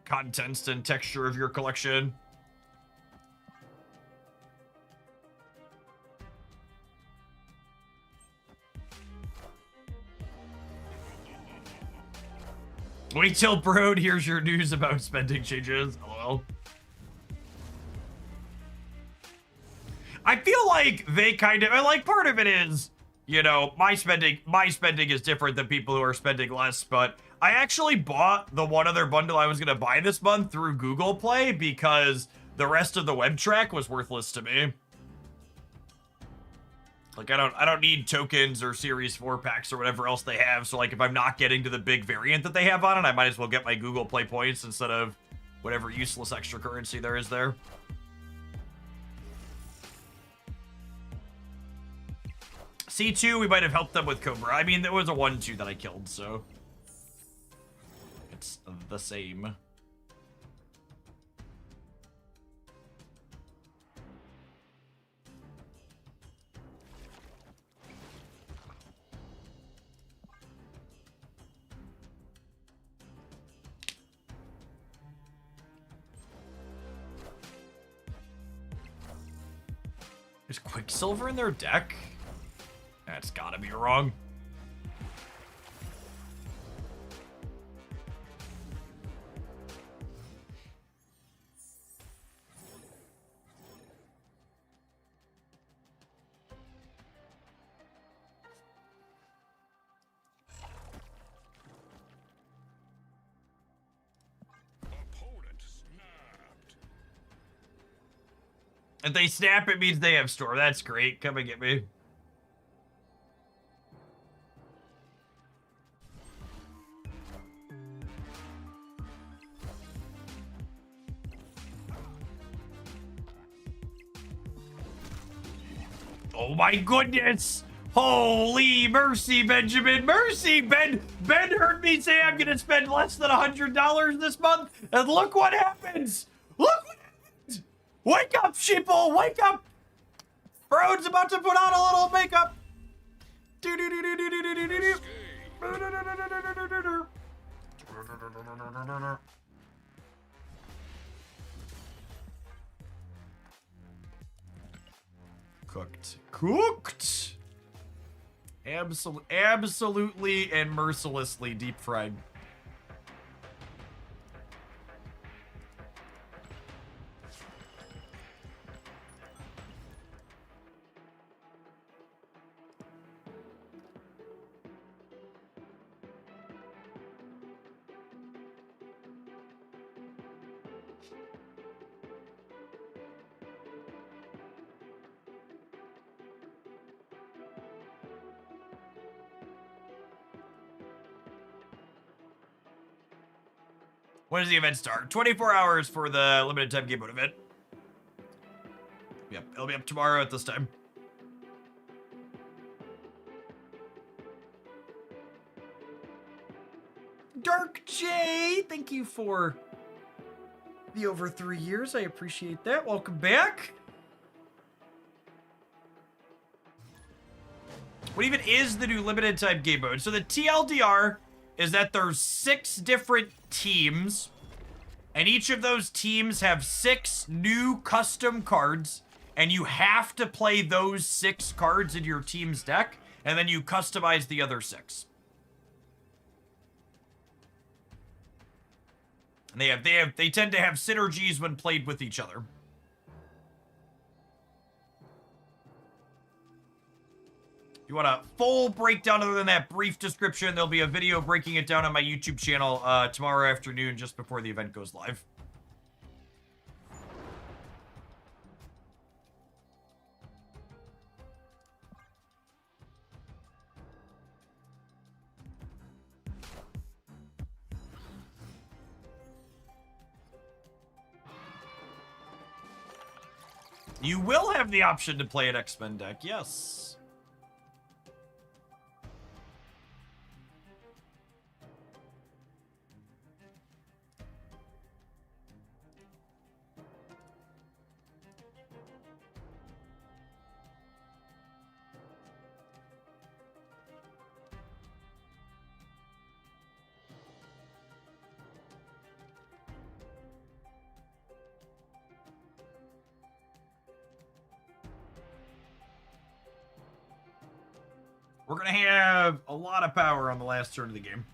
contents and texture of your collection. Wait till Broad hears your news about spending changes. LOL. I feel like they kind of, like, part of it is, you know, my spending is different than people who are spending less, but I actually bought the one other bundle I was going to buy this month through Google Play because the rest of the web track was worthless to me. Like, I don't need tokens or Series 4 packs or whatever else they have, so, like, if I'm not getting to the big variant that they have on it, I might as well get my Google Play points instead of whatever useless extra currency there is there. C2, we might have helped them with Cobra. I mean, there was a 1-2 that I killed, so it's the same. Is Quicksilver in their deck? That's gotta be wrong. If they snap, it means they have Storm. That's great. Come and get me. Oh my goodness! Holy mercy, Benjamin! Mercy, Ben! Ben heard me say I'm gonna spend less than $100 this month, and look what happens! Look what happens! Wake up, sheeple! Wake up! Brode's about to put on a little makeup! Cooked. Cooked! Absolutely and mercilessly deep fried. When does the event start? 24 hours for the limited time game mode event. Yep, it'll be up tomorrow at this time. Dark J, thank you for the over 3 years. I appreciate that. Welcome back. What even is the new limited time game mode? So the TLDR is that there's 6 different teams, and each of those teams have 6 new custom cards, and you have to play those 6 cards in your team's deck, and then you customize the other 6. And they tend to have synergies when played with each other. If you want a full breakdown other than that brief description, there'll be a video breaking it down on my YouTube channel tomorrow afternoon just before the event goes live. You will have the option to play an X-Men deck, yes. We're going to have a lot of power on the last turn of the game.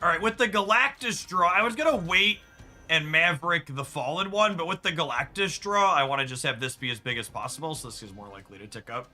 All right, with the Galactus draw, I was going to wait and Maverick the Fallen one, but with the Galactus draw, I want to just have this be as big as possible, so this is more likely to tick up.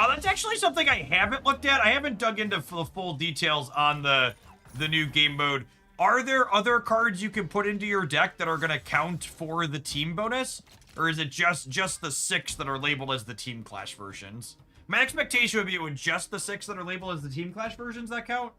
That's actually something I haven't looked at. I haven't dug into the full details on the new game mode. Are there other cards you can put into your deck that are going to count for the team bonus? Or is it just the 6 that are labeled as the Team Clash versions? My expectation would be it would just the 6 that are labeled as the Team Clash versions that count.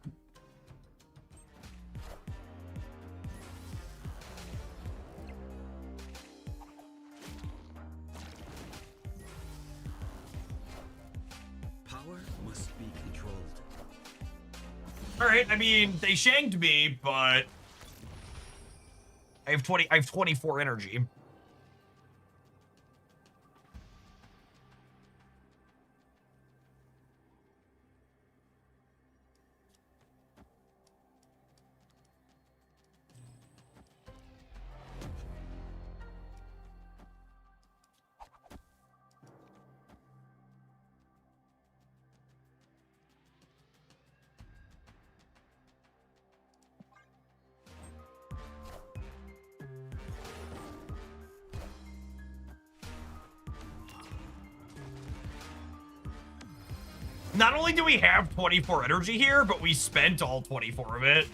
All right, I mean, they shanked me, but I have 24 energy. Not only do we have 24 energy here, but we spent all 24 of it.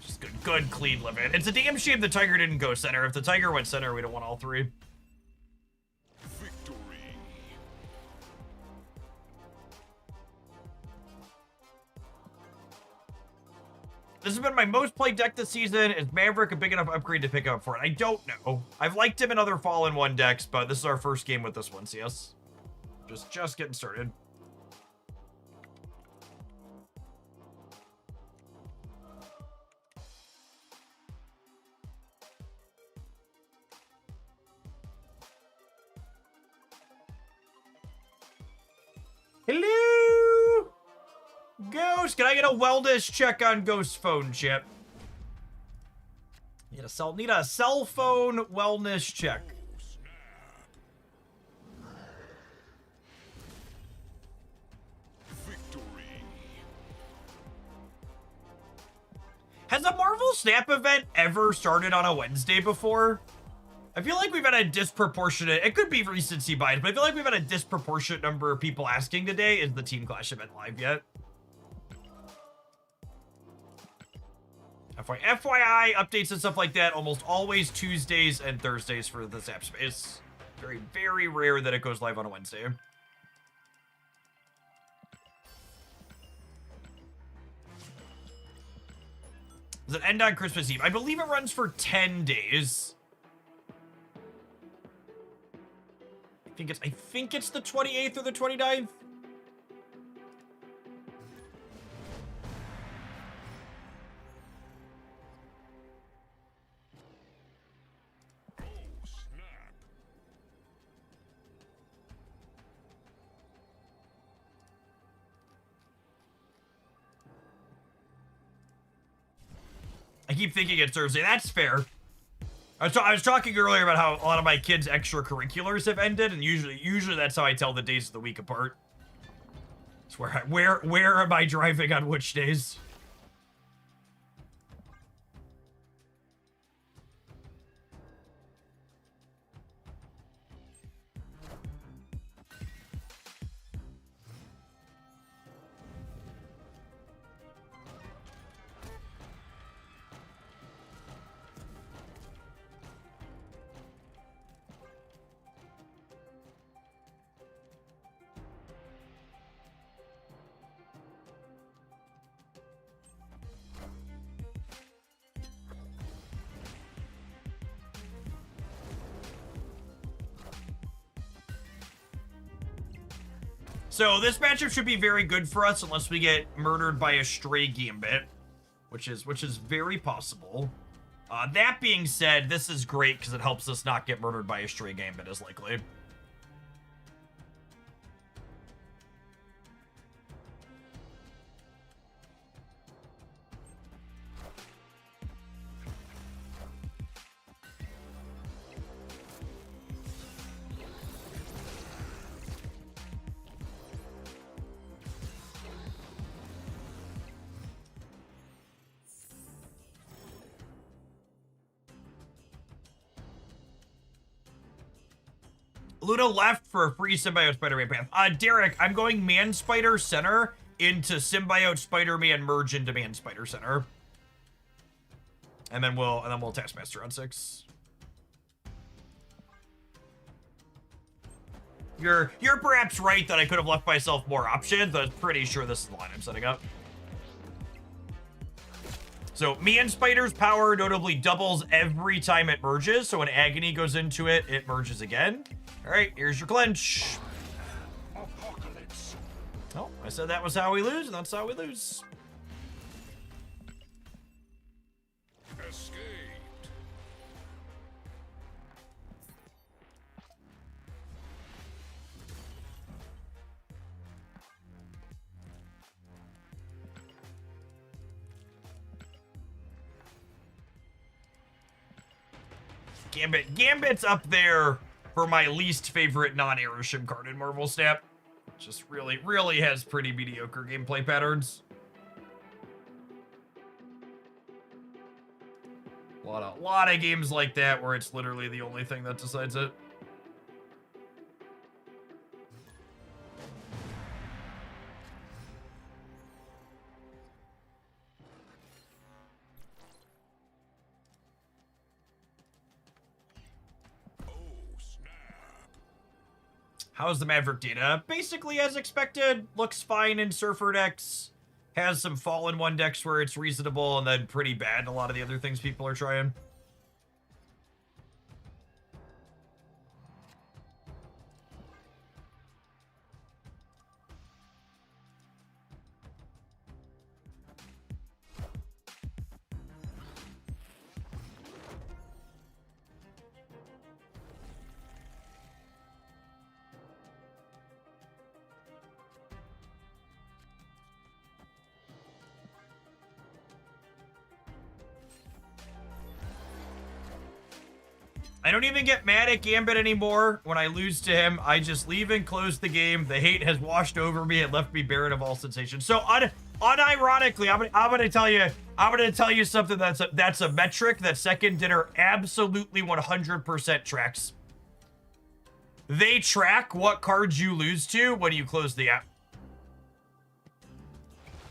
Just good clean limit. It's a damn shame the Tiger didn't go center. If the Tiger went center, we'd have won all three. This has been my most played deck this season. Is Maverick a big enough upgrade to pick up for it? I don't know. I've liked him in other Fallen 1 decks, but this is our first game with this one, CS. Just getting started. Hello? Ghost, can I get a wellness check on Ghost phone chip? Need a cell phone wellness check. Victory. Has a Marvel Snap event ever started on a Wednesday before? I feel like we've had a disproportionate, it could be recency bias, but I feel like we've had a disproportionate number of people asking today, is the Team Clash event live yet? FYI, updates and stuff like that, almost always Tuesdays and Thursdays for the Zap Space. Very, very rare that it goes live on a Wednesday. Does it end on Christmas Eve? I believe it runs for 10 days. I think it's the 28th or the 29th. I keep thinking it's Thursday. That's fair. I was talking earlier about how a lot of my kids' extracurriculars have ended, and usually that's how I tell the days of the week apart. It's where am I driving on which days? So this matchup should be very good for us unless we get murdered by a stray Gambit, which is very possible. That being said, this is great because it helps us not get murdered by a stray Gambit as likely. Luna left for a free Symbiote Spider-Man path. Derek, I'm going Man Spider Center into Symbiote Spider-Man merge into Man Spider Center. And then we'll Taskmaster on 6. You're perhaps right that I could have left myself more options, but I'm pretty sure this is the line I'm setting up. So Man Spider's power notably doubles every time it merges, so when Agony goes into it, it merges again. All right, here's your clench. Apocalypse Oh, I said that was how we lose, and that's how we lose. Escaped. Gambit's up there for my least favorite non-Arishem card in Marvel Snap. Just really has pretty mediocre gameplay patterns. A lot of games like that where it's literally the only thing that decides it. How's the Maverick data? Basically as expected. Looks fine in Surfer decks. Has some Fallen 1 decks where it's reasonable, and then pretty bad in a lot of the other things people are trying. I don't even get mad at Gambit anymore. When I lose to him, I just leave and close the game. The hate has washed over me and left me barren of all sensation. So unironically, I'm gonna tell you something that's a metric that Second Dinner absolutely 100% tracks. They track what cards you lose to when you close the app.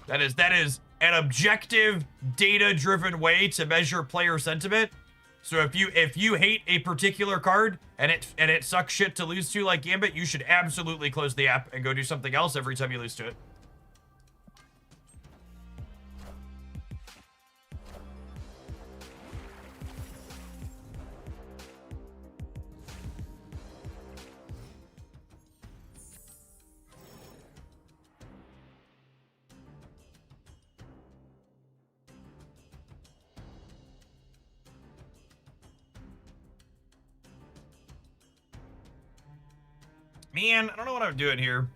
That is an objective, data-driven way to measure player sentiment. So if you hate a particular card and it sucks shit to lose to like Gambit, you should absolutely close the app and go do something else every time you lose to it. Man, I don't know what I'm doing here.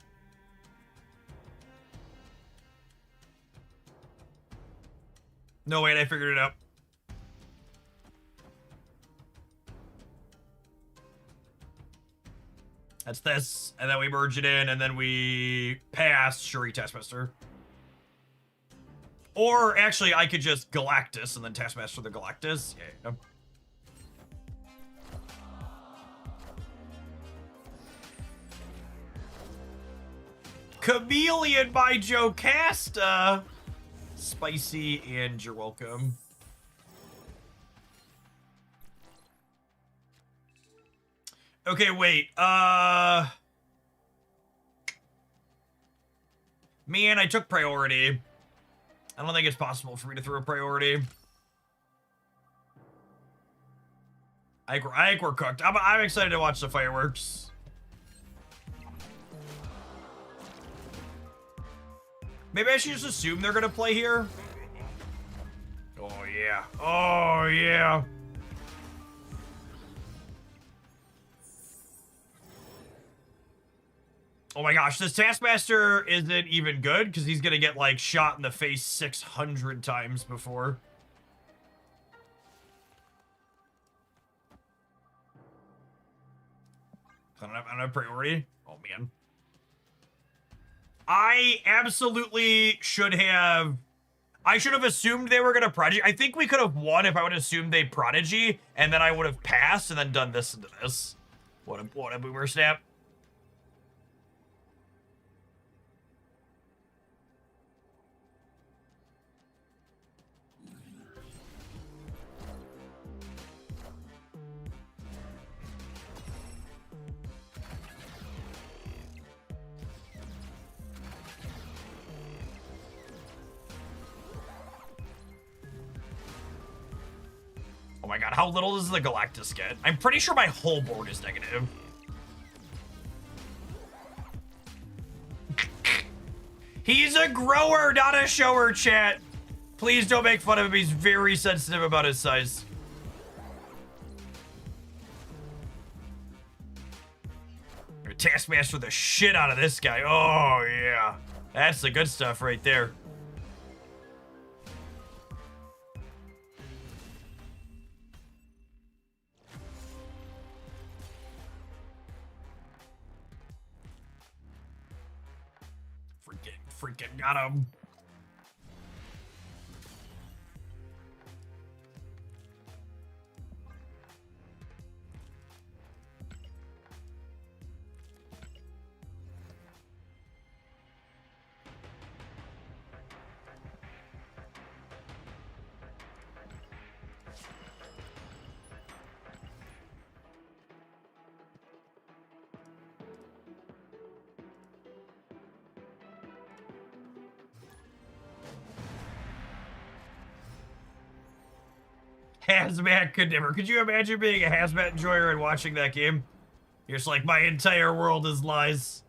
No, wait, I figured it out. That's this, and then we merge it in, and then we pass Shuri Taskmaster. Or, actually, I could just Galactus, and then Taskmaster the Galactus. Yeah. Chameleon by Jocasta. Spicy, and you're welcome. Okay, wait. Man, I took priority. I don't think it's possible for me to throw a priority. I think we're cooked. I'm excited to watch the fireworks. Maybe I should just assume they're gonna play here. Oh yeah. Oh yeah. Oh my gosh, this Taskmaster isn't even good because he's gonna get like shot in the face 600 times before. I don't have priority. Oh man. I absolutely should have... I should have assumed they were going to Prodigy. I think we could have won if I would have assumed they Prodigy, and then I would have passed and then done this into this. What a boomer snap. Oh my god, how little does the Galactus get? I'm pretty sure my whole board is negative. He's a grower, not a shower, chat. Please don't make fun of him. He's very sensitive about his size. Taskmaster the shit out of this guy. Oh, yeah. That's the good stuff right there. Freaking got him. Hazmat could never. Could you imagine being a hazmat enjoyer and watching that game? You're just like, my entire world is lies.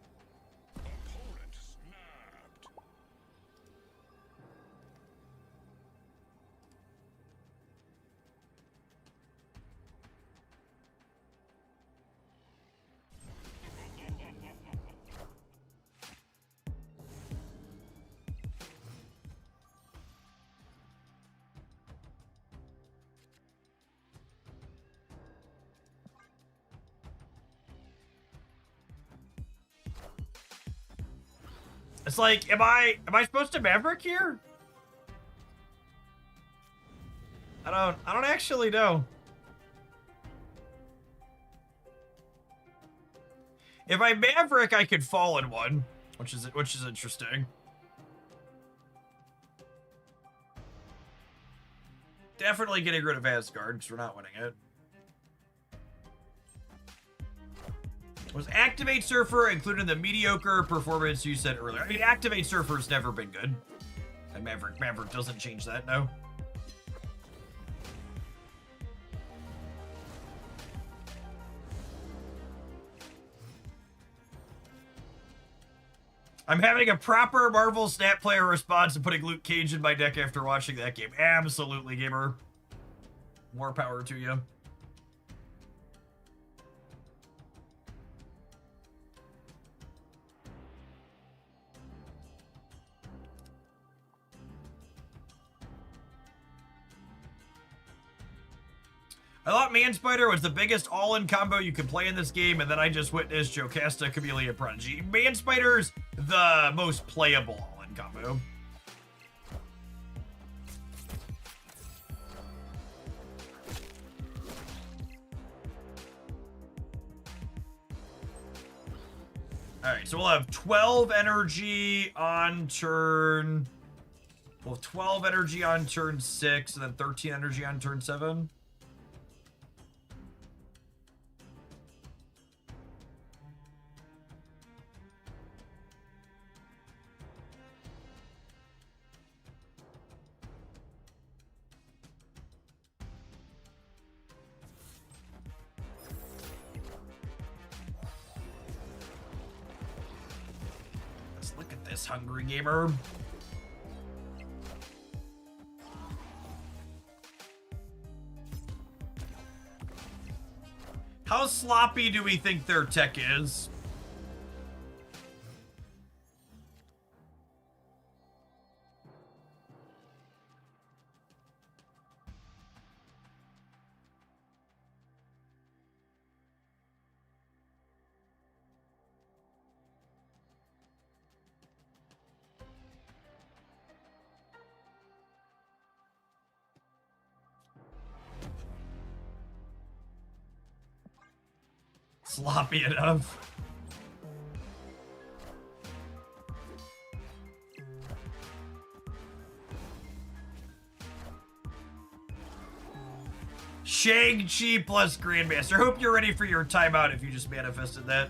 It's like, am I supposed to Maverick here? I don't actually know. If I Maverick, I could fall in one, which is interesting. Definitely getting rid of Asgard because we're not winning it. Was Activate Surfer included in the mediocre performance you said earlier? I mean, Activate Surfer's never been good. And Maverick doesn't change that, no. I'm having a proper Marvel Snap player response and putting Luke Cage in my deck after watching that game. Absolutely, gamer. More power to you. I thought Man Spider was the biggest all-in combo you could play in this game, and then I just witnessed Jocasta, Chameleon, Prodigy. Man Spider's the most playable all-in combo. Alright, so we'll have 12 energy on turn... We'll have 12 energy on turn 6, and then 13 energy on turn 7. Hungry gamer. How sloppy do we think their tech is? Sloppy enough. Shang-Chi plus Grandmaster. Hope you're ready for your timeout if you just manifested that.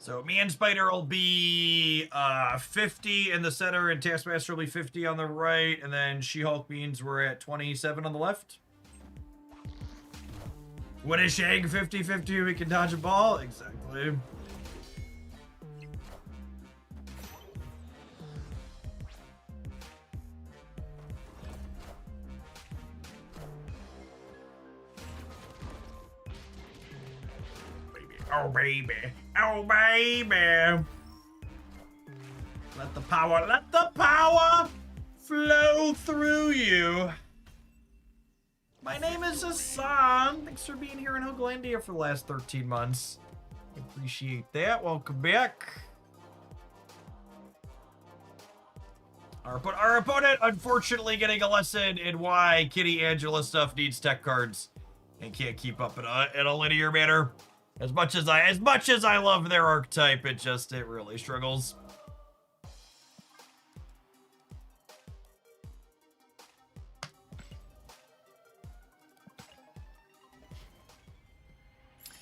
So me and Spider will be 50 in the center, and Taskmaster will be 50 on the right, and then She-Hulk means we're at 27 on the left. What is Shag 50-50? We can dodge a ball? Exactly. Oh baby, oh baby. Let the power flow through you. My name is Hassan. Thanks for being here in Hooglandia for the last 13 months. Appreciate that. Welcome back. Our opponent, unfortunately, getting a lesson in why Kitty Angela stuff needs tech cards and can't keep up in a linear manner. As much as I love their archetype, it really struggles.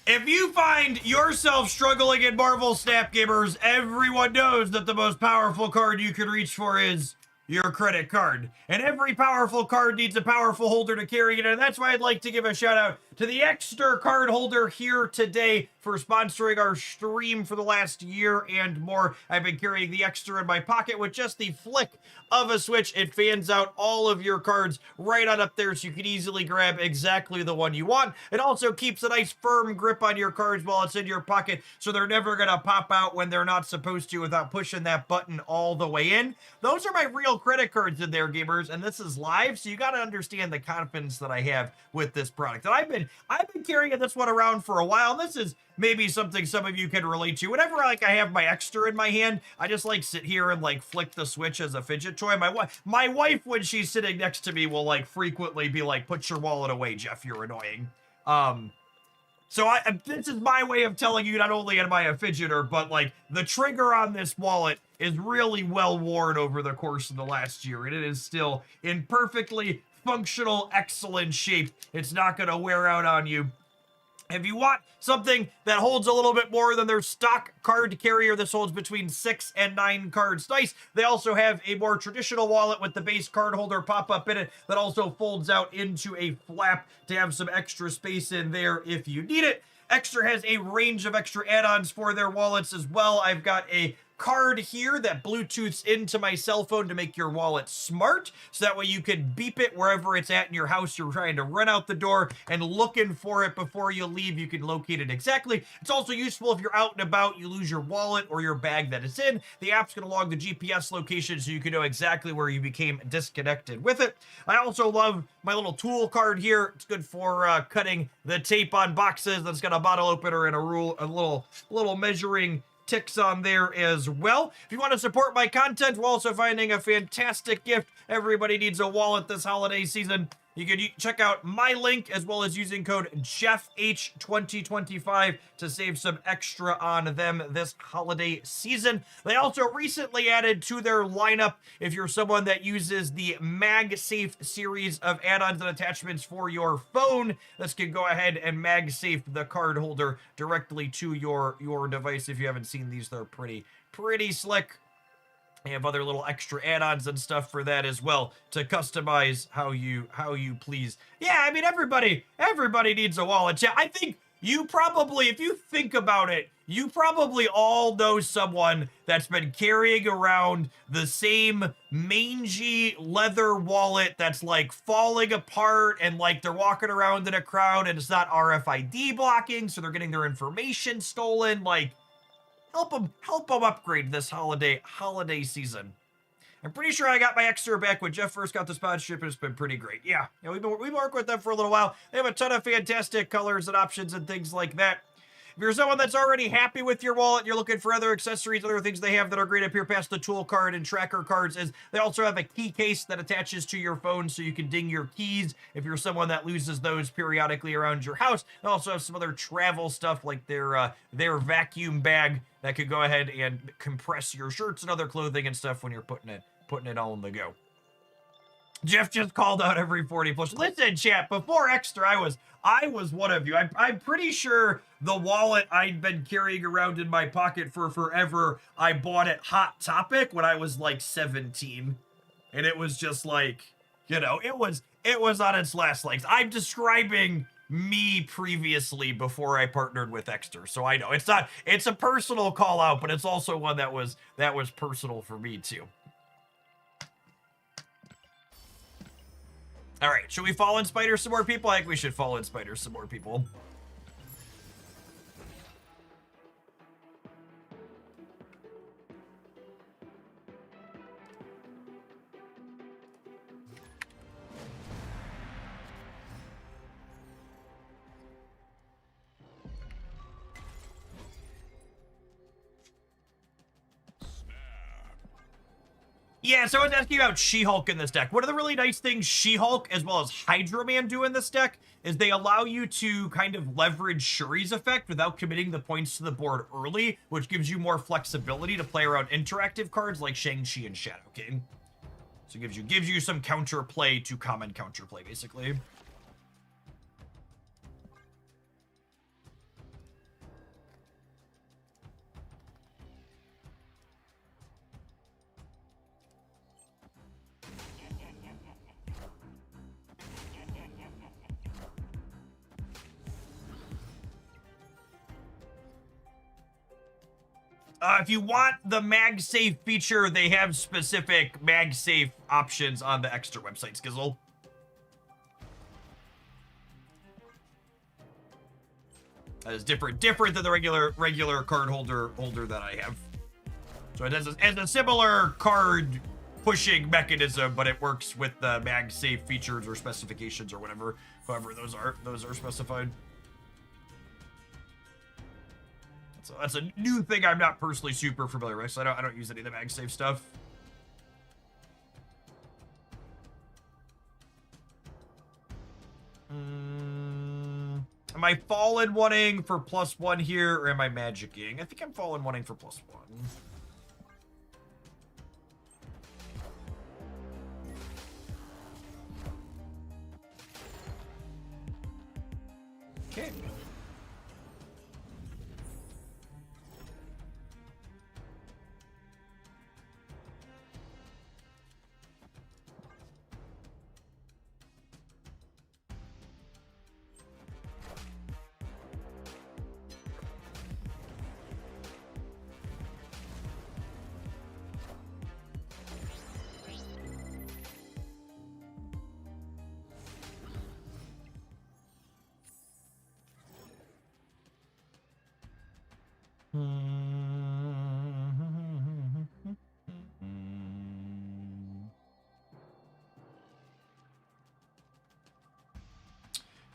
If you find yourself struggling in Marvel Snap Gamers, everyone knows that the most powerful card you can reach for is your credit card. And every powerful card needs a powerful holder to carry it, and that's why I'd like to give a shout out to the extra card holder here today for sponsoring our stream for the last year and more. I've been carrying the extra in my pocket with just the flick of a switch. It fans out all of your cards right on up there so you can easily grab exactly the one you want. It also keeps a nice firm grip on your cards while it's in your pocket so they're never gonna pop out when they're not supposed to without pushing that button all the way in. Those are my real credit cards in there, gamers, and this is live, so you gotta understand the confidence that I have with this product. And I've been carrying this one around for a while. This is maybe something some of you can relate to. Whenever I have my extra in my hand, I just sit here and flick the switch as a fidget toy. My wife, when she's sitting next to me, will frequently be put your wallet away, Jeff, you're annoying. So this is my way of telling you not only am I a fidgeter, but the trigger on this wallet is really well worn over the course of the last year, and it is still in perfectly functional, excellent shape. It's not going to wear out on you. If you want something that holds a little bit more than their stock card carrier, this holds between 6 and 9 cards. Nice. They also have a more traditional wallet with the base card holder pop-up in it that also folds out into a flap to have some extra space in there if you need it. Extra has a range of extra add-ons for their wallets as well. I've got a card here that Bluetooths into my cell phone to make your wallet smart, so that way you can beep it wherever it's at in your house. You're trying to run out the door and looking for it before you leave, you can locate it exactly. It's also useful if you're out and about, you lose your wallet or your bag that it's in. The app's going to log the GPS location so you can know exactly where you became disconnected with it. I also love my little tool card here. It's good for cutting the tape on boxes. That's got a bottle opener and a little measuring ticks on there as well. If you want to support my content, we're also finding a fantastic gift. Everybody needs a wallet this holiday season. You can check out my link as well as using code JeffH2025 to save some extra on them this holiday season. They also recently added to their lineup, if you're someone that uses the MagSafe series of add-ons and attachments for your phone, this can go ahead and MagSafe the card holder directly to your device. If you haven't seen these, they're pretty slick. They have other little extra add-ons and stuff for that as well to customize how you please. Yeah, I mean, everybody needs a wallet. Yeah, I think you probably, if you think about it, you probably all know someone that's been carrying around the same mangy leather wallet that's falling apart, and they're walking around in a crowd and it's not RFID blocking, so they're getting their information stolen. Help them upgrade this holiday season. I'm pretty sure I got my extra back when Jeff first got the sponsorship, and it's been pretty great. Yeah, we've been working with them for a little while. They have a ton of fantastic colors and options and things like that. If you're someone that's already happy with your wallet, you're looking for other accessories, other things they have that are great up here past the tool card and tracker cards, is they also have a key case that attaches to your phone so you can ding your keys if you're someone that loses those periodically around your house. They also have some other travel stuff like their vacuum bag that could go ahead and compress your shirts and other clothing and stuff when you're putting it on the go. Jeff just called out every 40 push. Listen, chat, before Extra, I was one of you. I'm pretty sure the wallet I'd been carrying around in my pocket for forever, I bought at Hot Topic when I was like 17. And it was just like, you know, it was on its last legs. I'm describing me previously before I partnered with Extra. So I know it's a personal call out, but it's also one that was personal for me too. All right, should we fall in Spider some more people? I think we should fall in Spider some more people. Yeah, so I was asking about She-Hulk in this deck. One of the really nice things She-Hulk as well as Hydro Man do in this deck is they allow you to kind of leverage Shuri's effect without committing the points to the board early, which gives you more flexibility to play around interactive cards like Shang-Chi and Shadow King. So it gives you some counterplay to common counterplay, basically. If you want the MagSafe feature, they have specific MagSafe options on the Extra website, Skizzle. That is different than the regular card holder that I have. So it has a similar card pushing mechanism, but it works with the MagSafe features or specifications or whatever, however those are specified. So that's a new thing I'm not personally super familiar with, so I don't use any of the MagSafe stuff. Am I fallen wanting for +1 here, or am I magicking? I think I'm fallen wanting for +1. Okay.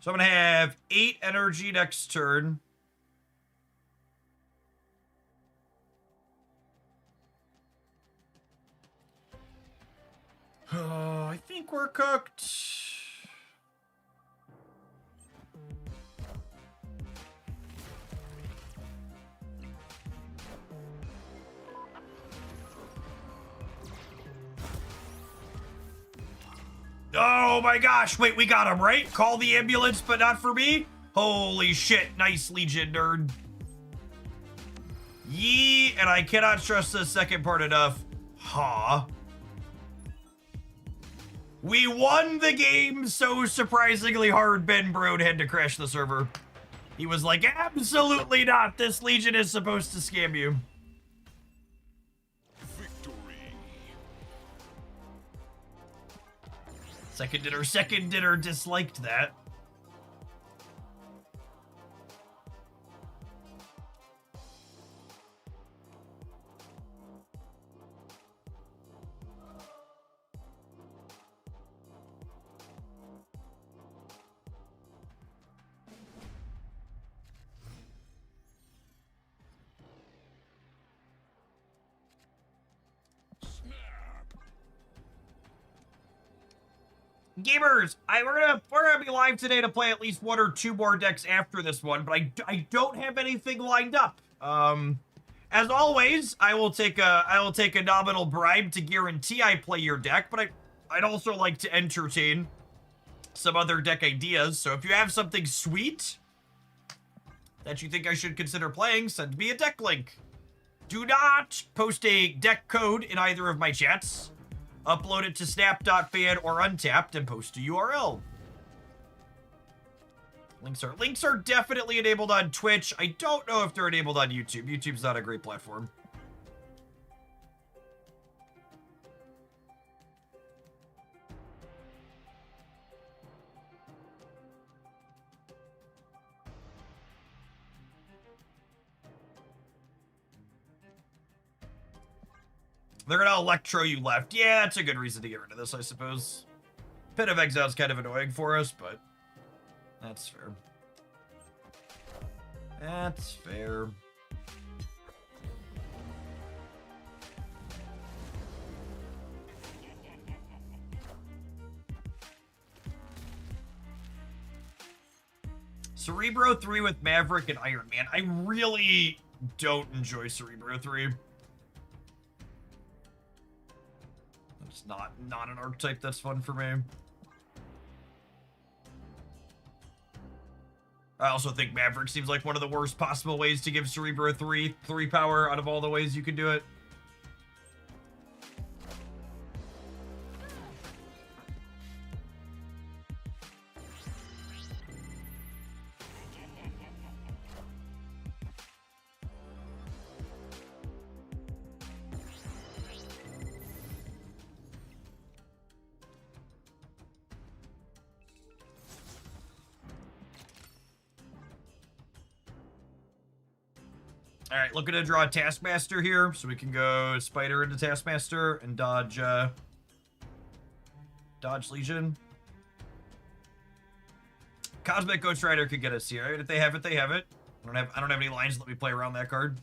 So I'm going to have 8 energy next turn. Oh, I think we're cooked. Oh my gosh, wait, we got him, right? Call the ambulance, but not for me? Holy shit, nice Legion, nerd. Yee, and I cannot stress the second part enough. Huh. We won the game so surprisingly hard, Ben Brode had to crash the server. He was like, absolutely not, this Legion is supposed to scam you. Second dinner disliked that. Gamers, we're gonna be live today to play at least 1 or 2 more decks after this one, but I don't have anything lined up. As always, I will take a nominal bribe to guarantee I play your deck, but I'd also like to entertain some other deck ideas. So if you have something sweet that you think I should consider playing, send me a deck link. Do not post a deck code in either of my chats. Upload it to snap.fan or Untapped and post a URL. Links are definitely enabled on Twitch. I don't know if they're enabled on YouTube. YouTube's not a great platform. They're gonna electro you left. Yeah, that's a good reason to get rid of this, I suppose. Pit of Exile's kind of annoying for us, but that's fair. That's fair. Cerebro 3 with Maverick and Iron Man. I really don't enjoy Cerebro 3. It's not an archetype that's fun for me. I also think Maverick seems like one of the worst possible ways to give Cerebro 3 power out of all the ways you can do it. All right, looking to draw a Taskmaster here, so we can go Spider into Taskmaster and dodge Legion. Cosmic Ghost Rider could get us here. If they have it, they have it. I don't have any lines to let me play around that card.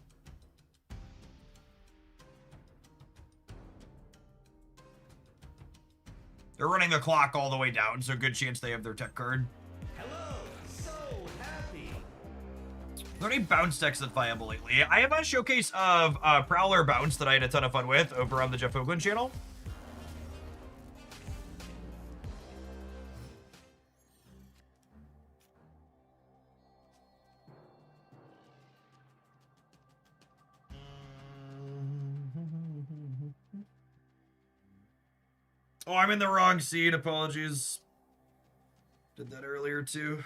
They're running the clock all the way down, so good chance they have their tech card. Are there any bounce decks that viable lately? I have a showcase of Prowler Bounce that I had a ton of fun with over on the Jeff Oakland channel. Oh, I'm in the wrong seed. Apologies. Did that earlier too.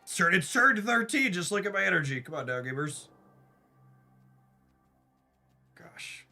It's turn 13. Just look at my energy. Come on now, gamers. Gosh.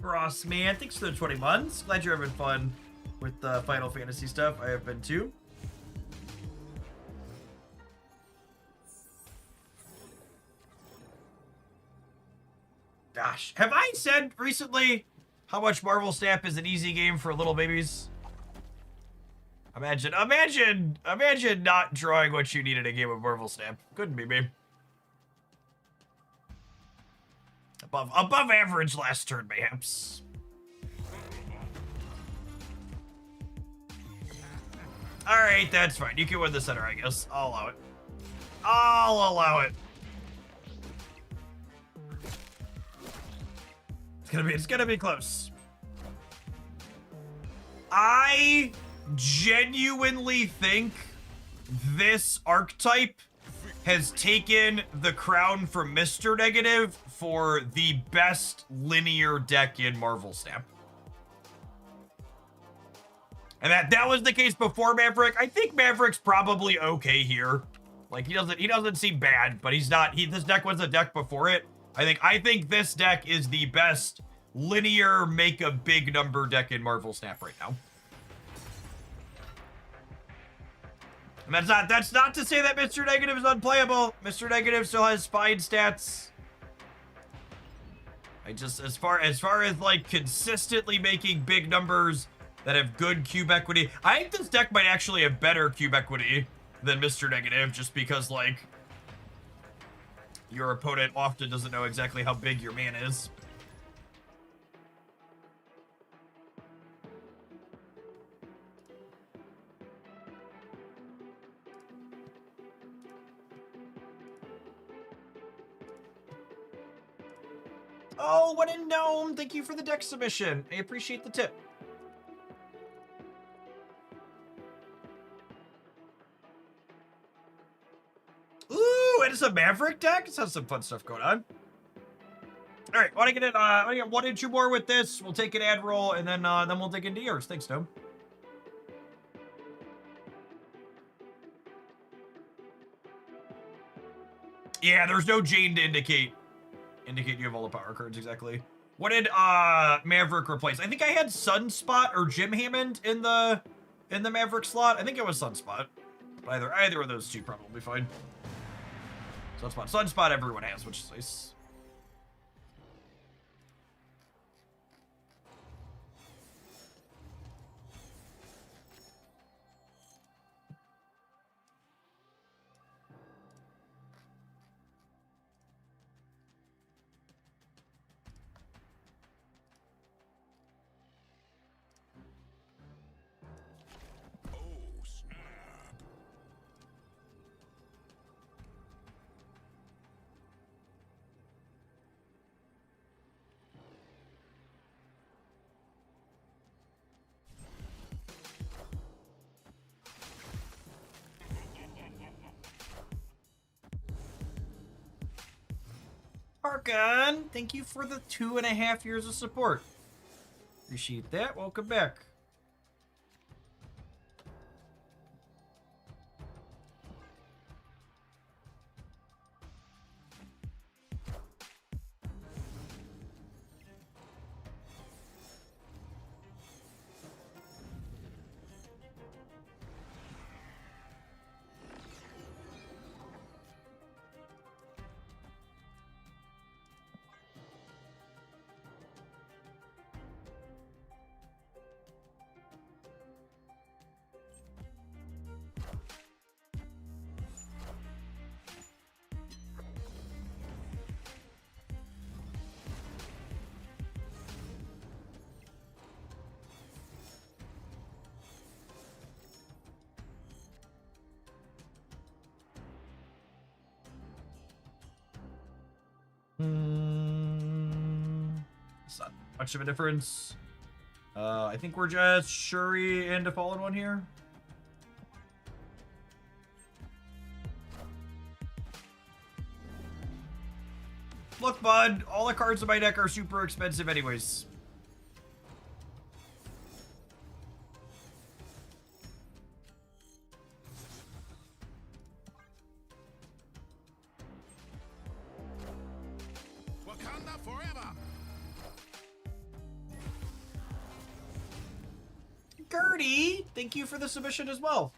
Ross, man, thanks for the 20 months. Glad you're having fun with the Final Fantasy stuff. I have been too. Gosh, have I said recently how much Marvel Snap is an easy game for little babies? Imagine not drawing what you need in a game of Marvel Snap. Couldn't be me. Above average last turn, mayhaps. Alright, that's fine. You can win the center, I guess. I'll allow it. I'll allow it. It's gonna be close. I genuinely think this archetype has taken the crown from Mr. Negative for the best linear deck in Marvel Snap. And that was the case before Maverick. I think Maverick's probably okay here. Like he doesn't seem bad, but he's not. This deck was a deck before it. I think this deck is the best linear make a big number deck in Marvel Snap right now. And that's not to say that Mr. Negative is unplayable. Mr. Negative still has fine stats. I just, as far as like consistently making big numbers that have good cube equity, I think this deck might actually have better cube equity than Mr. Negative, just because like your opponent often doesn't know exactly how big your man is. Oh, what a gnome! Thank you for the deck submission. I appreciate the tip. Ooh, and it's a Maverick deck? This has some fun stuff going on. All right, want to get one or two more with this. We'll take an ad roll, and then we'll dig into yours. Thanks, Gnome. Yeah, there's no Jane to indicate you have all the power cards, exactly. What did Maverick replace? I think I had Sunspot or Jim Hammond in the Maverick slot. I think it was Sunspot. Either of those two probably fine. Sunspot everyone has, which is nice. Argon, thank you for the 2.5 years of support. Appreciate that. Welcome back. It's not much of a difference. I think we're just Shuri and a Fallen One here. Look, bud, all the cards in my deck are super expensive anyways. Thank you for the submission as well.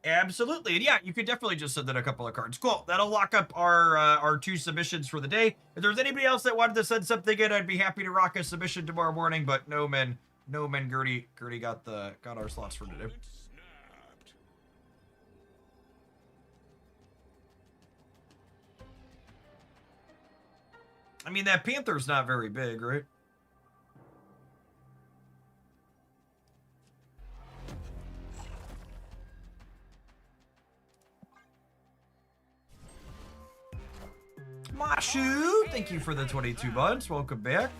Absolutely. And yeah, you could definitely just send in a couple of cards. Cool. That'll lock up our 2 submissions for the day. If there's anybody else that wanted to send something in, I'd be happy to rock a submission tomorrow morning, but no men, Gertie got our slots for today. I mean, that Panther's not very big, right? Mashu, thank you for the 22 months. Welcome back.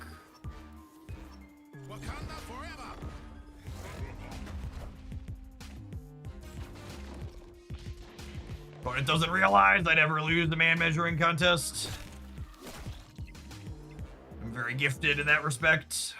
But it doesn't realize I never lose the man measuring contest. I'm very gifted in that respect.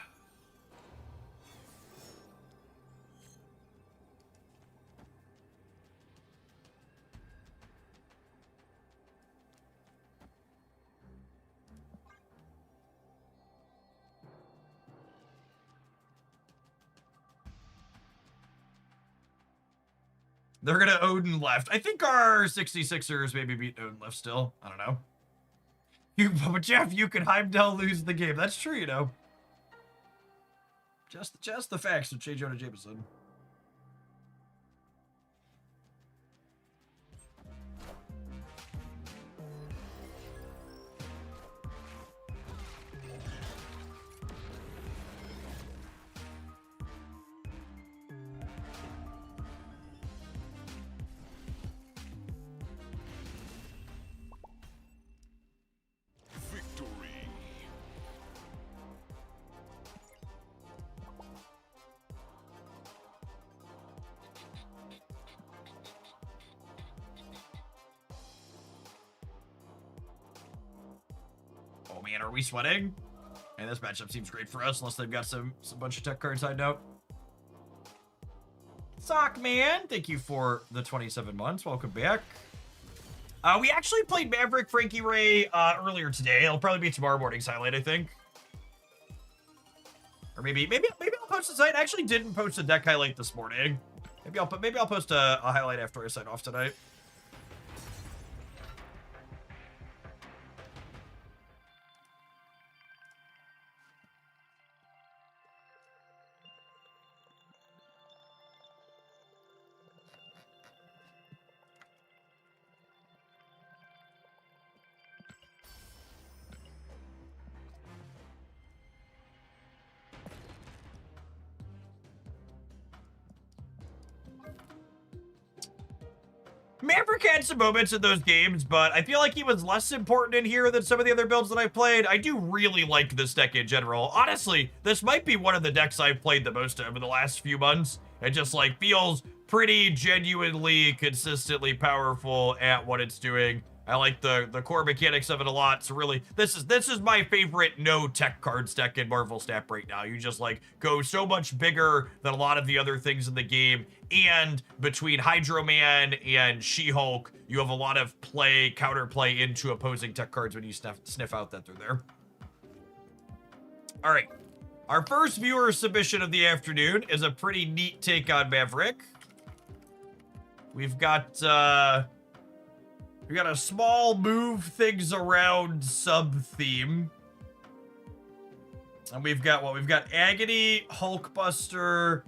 They're gonna Odin left. I think our 66ers maybe beat Odin left still. I don't know. But Jeff, you can Heimdall lose the game. That's true, you know. Just the facts of J. Jonah Jameson. Victory. Oh man, are we sweating? And this matchup seems great for us, unless they've got some bunch of tech cards I know. Sock man, thank you for the 27 months. Welcome back. We actually played Maverick Frankie Ray earlier today. It'll probably be tomorrow morning's highlight, I think. Or maybe I'll post the site. I actually didn't post a deck highlight this morning. Maybe I'll post a highlight after I sign off tonight. Maverick had some moments in those games, but I feel like he was less important in here than some of the other builds that I played. I do really like this deck in general. Honestly, this might be one of the decks I've played the most of in the last few months. It just like feels pretty genuinely consistently powerful at what it's doing. I like the core mechanics of it a lot. So really, this is my favorite no tech cards deck in Marvel Snap right now. You just like go so much bigger than a lot of the other things in the game. And between Hydro Man and She-Hulk, you have a lot of counterplay into opposing tech cards when you sniff out that they're there. All right. Our first viewer submission of the afternoon is a pretty neat take on Maverick. We've got a small move things around sub-theme. And we've got what? We've got Agony, Hulkbuster,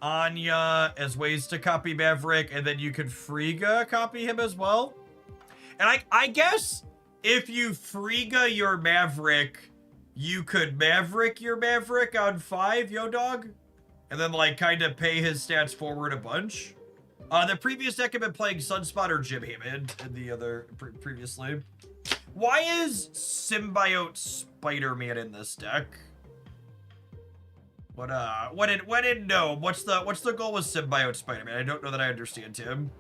Anya as ways to copy Maverick, and then you can Frigga copy him as well. And I guess if you Frigga your Maverick, you could Maverick your Maverick on 5, yo dog? And then like kind of pay his stats forward a bunch. The previous deck had been playing Sunspot or Jim Hammond in the other previously. Why is Symbiote Spider-Man in this deck? When in no, what's the goal with Symbiote Spider-Man? I don't know that I understand him.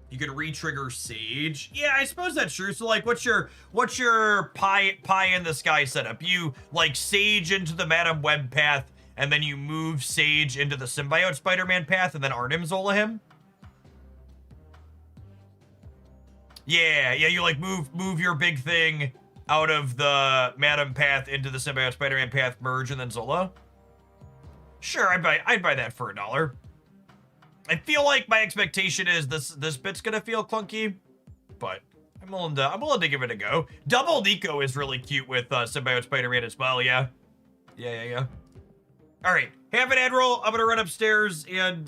You can re-trigger Sage. Yeah, I suppose that's true. So like, what's your pie in the sky setup? You like Sage into the Madam Web path, and then you move Sage into the Symbiote Spider-Man path, and then Arnim Zola him. Yeah, you like move your big thing out of the Madam path into the Symbiote Spider-Man path, merge, and then Zola. Sure, I'd buy that for $1. I feel like my expectation is this bit's gonna feel clunky, but I'm willing to give it a go. Double Nico is really cute with Symbiote Spider-Man as well. Yeah. All right, have an Admiral. I'm gonna run upstairs and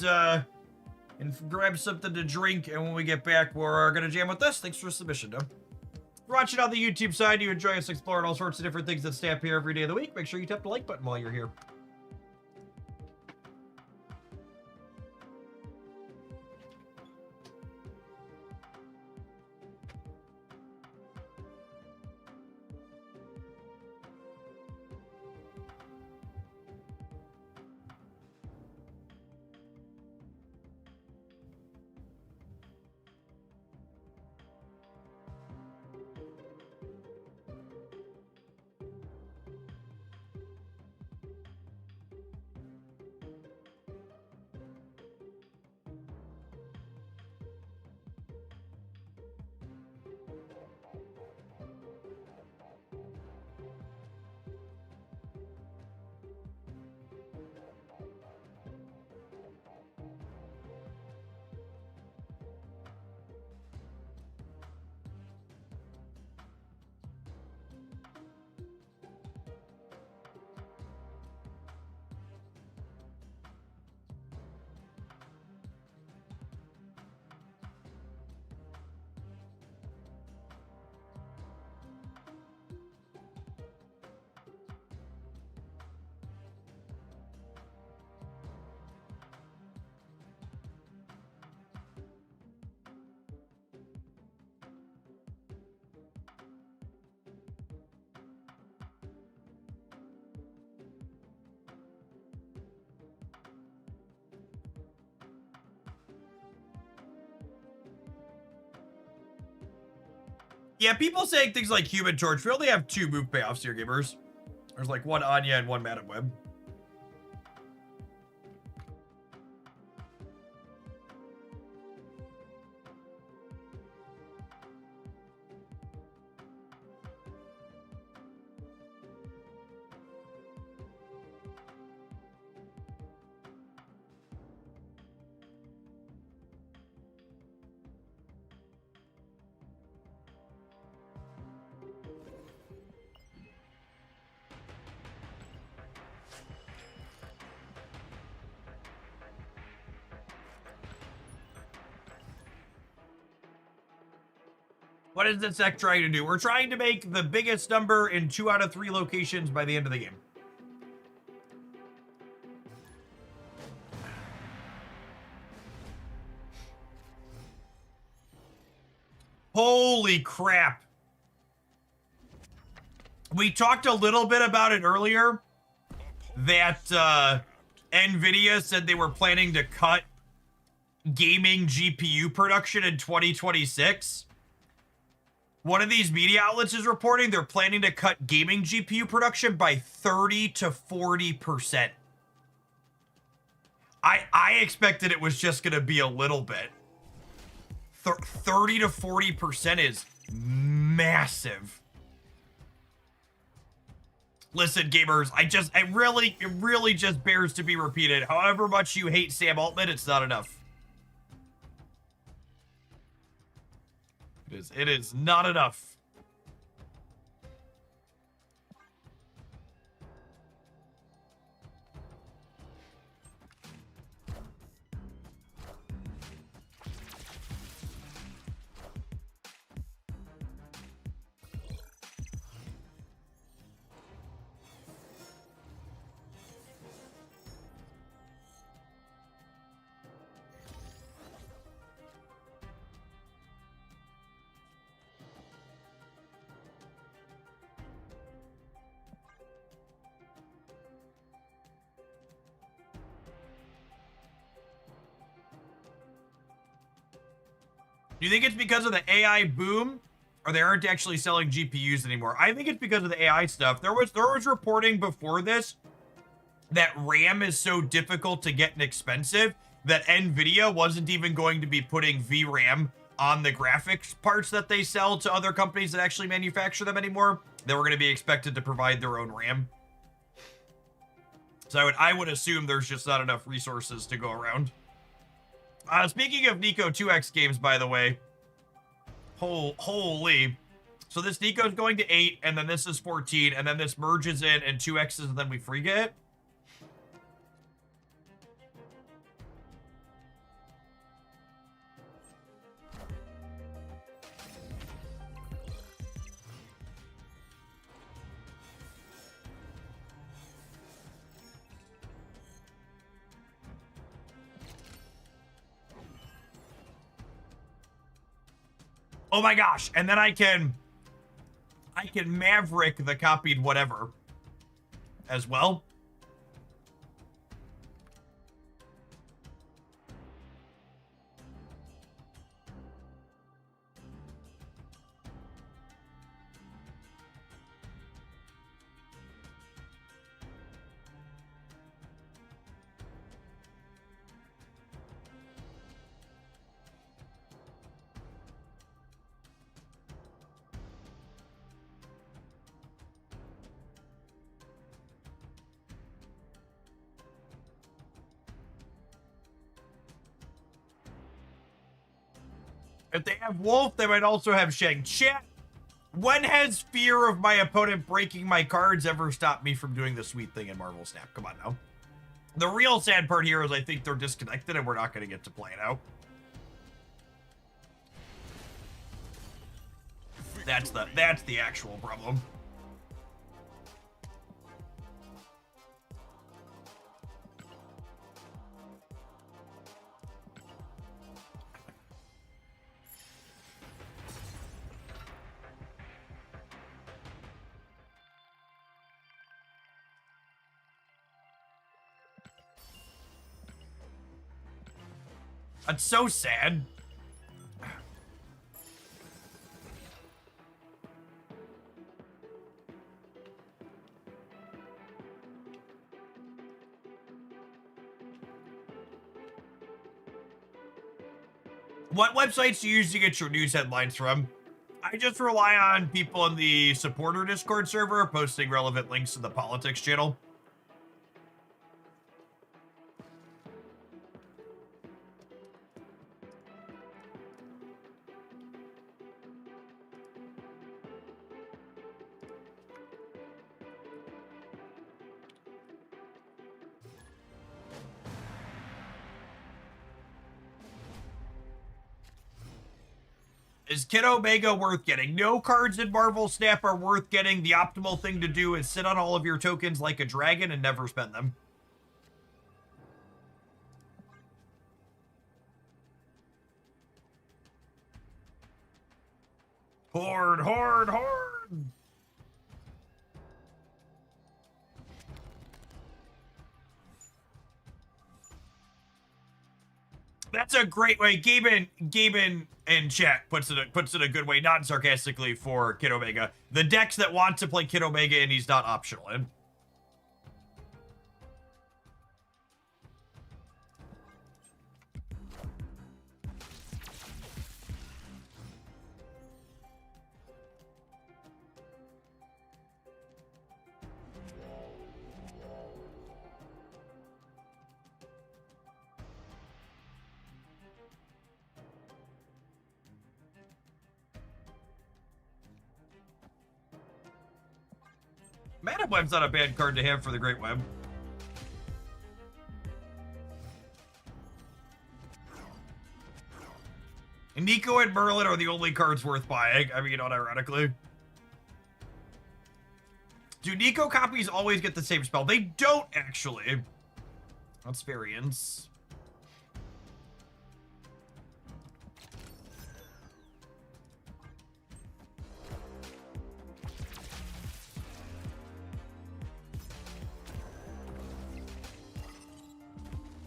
grab something to drink, and when we get back, we're gonna jam with this. Thanks for the submission, though. If you're watching on the YouTube side, you enjoy us exploring all sorts of different things that snap here every day of the week. Make sure you tap the like button while you're here. Yeah, people saying things like Human Torch. We only have 2 move payoffs here, gamers. There's like 1 Anya and 1 Madam Web. What is this deck trying to do? We're trying to make the biggest number in 2 out of 3 locations by the end of the game. Holy crap. We talked a little bit about it earlier, that Nvidia said they were planning to cut gaming GPU production in 2026. One of these media outlets is reporting they're planning to cut gaming GPU production by 30 to 40%. I expected it was just going to be a little bit. 30 to 40% is massive. Listen, gamers, it really just bears to be repeated. However much you hate Sam Altman, it's not enough. It is not enough. Do you think it's because of the AI boom, or they aren't actually selling GPUs anymore? I think it's because of the AI stuff. There was reporting before this that RAM is so difficult to get and expensive that Nvidia wasn't even going to be putting VRAM on the graphics parts that they sell to other companies that actually manufacture them anymore. They were going to be expected to provide their own RAM. So I would assume there's just not enough resources to go around. Speaking of Nico 2X games, by the way, holy. So this Nico's going to 8, and then this is 14, and then this merges in, and 2X's, and then we free get. Oh my gosh, and then I can Maverick the copied whatever as well. If they have Wolf, they might also have Shang. Chat, when has fear of my opponent breaking my cards ever stopped me from doing the sweet thing in Marvel Snap? Come on now. The real sad part here is I think they're disconnected and we're not going to get to play it out. That's the actual problem. That's so sad. What websites do you use to get your news headlines from? I just rely on people in the supporter Discord server posting relevant links to the politics channel. Is Kid Omega worth getting? No cards in Marvel Snap are worth getting. The optimal thing to do is sit on all of your tokens like a dragon and never spend them. Horde, horde, horde! That's a great way. Gaben in chat puts it a good way, not sarcastically for Kid Omega. The decks that want to play Kid Omega and he's not optional in. Mana Web's not a bad card to have for the Great Web. And Nico and Merlin are the only cards worth buying. I mean, unironically. Do Nico copies always get the same spell? They don't, actually. That's variance.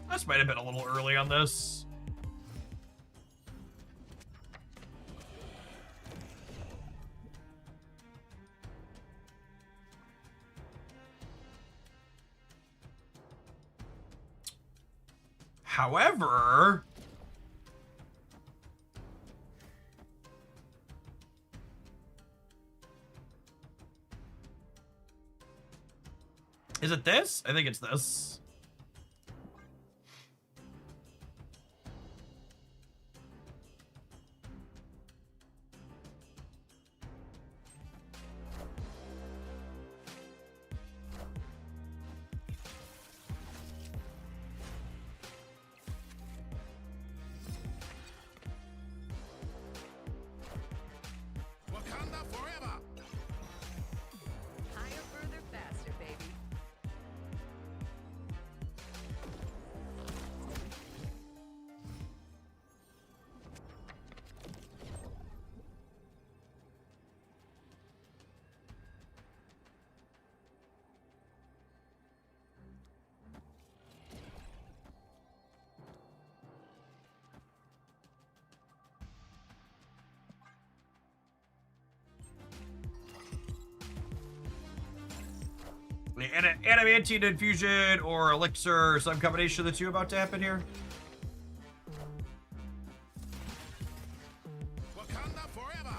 This might have been a little early on this. However, is it this? I think it's this. Wakanda forever! Higher, further, faster, baby. Adamantine infusion or elixir or some combination of the two about to happen here. Wakanda forever!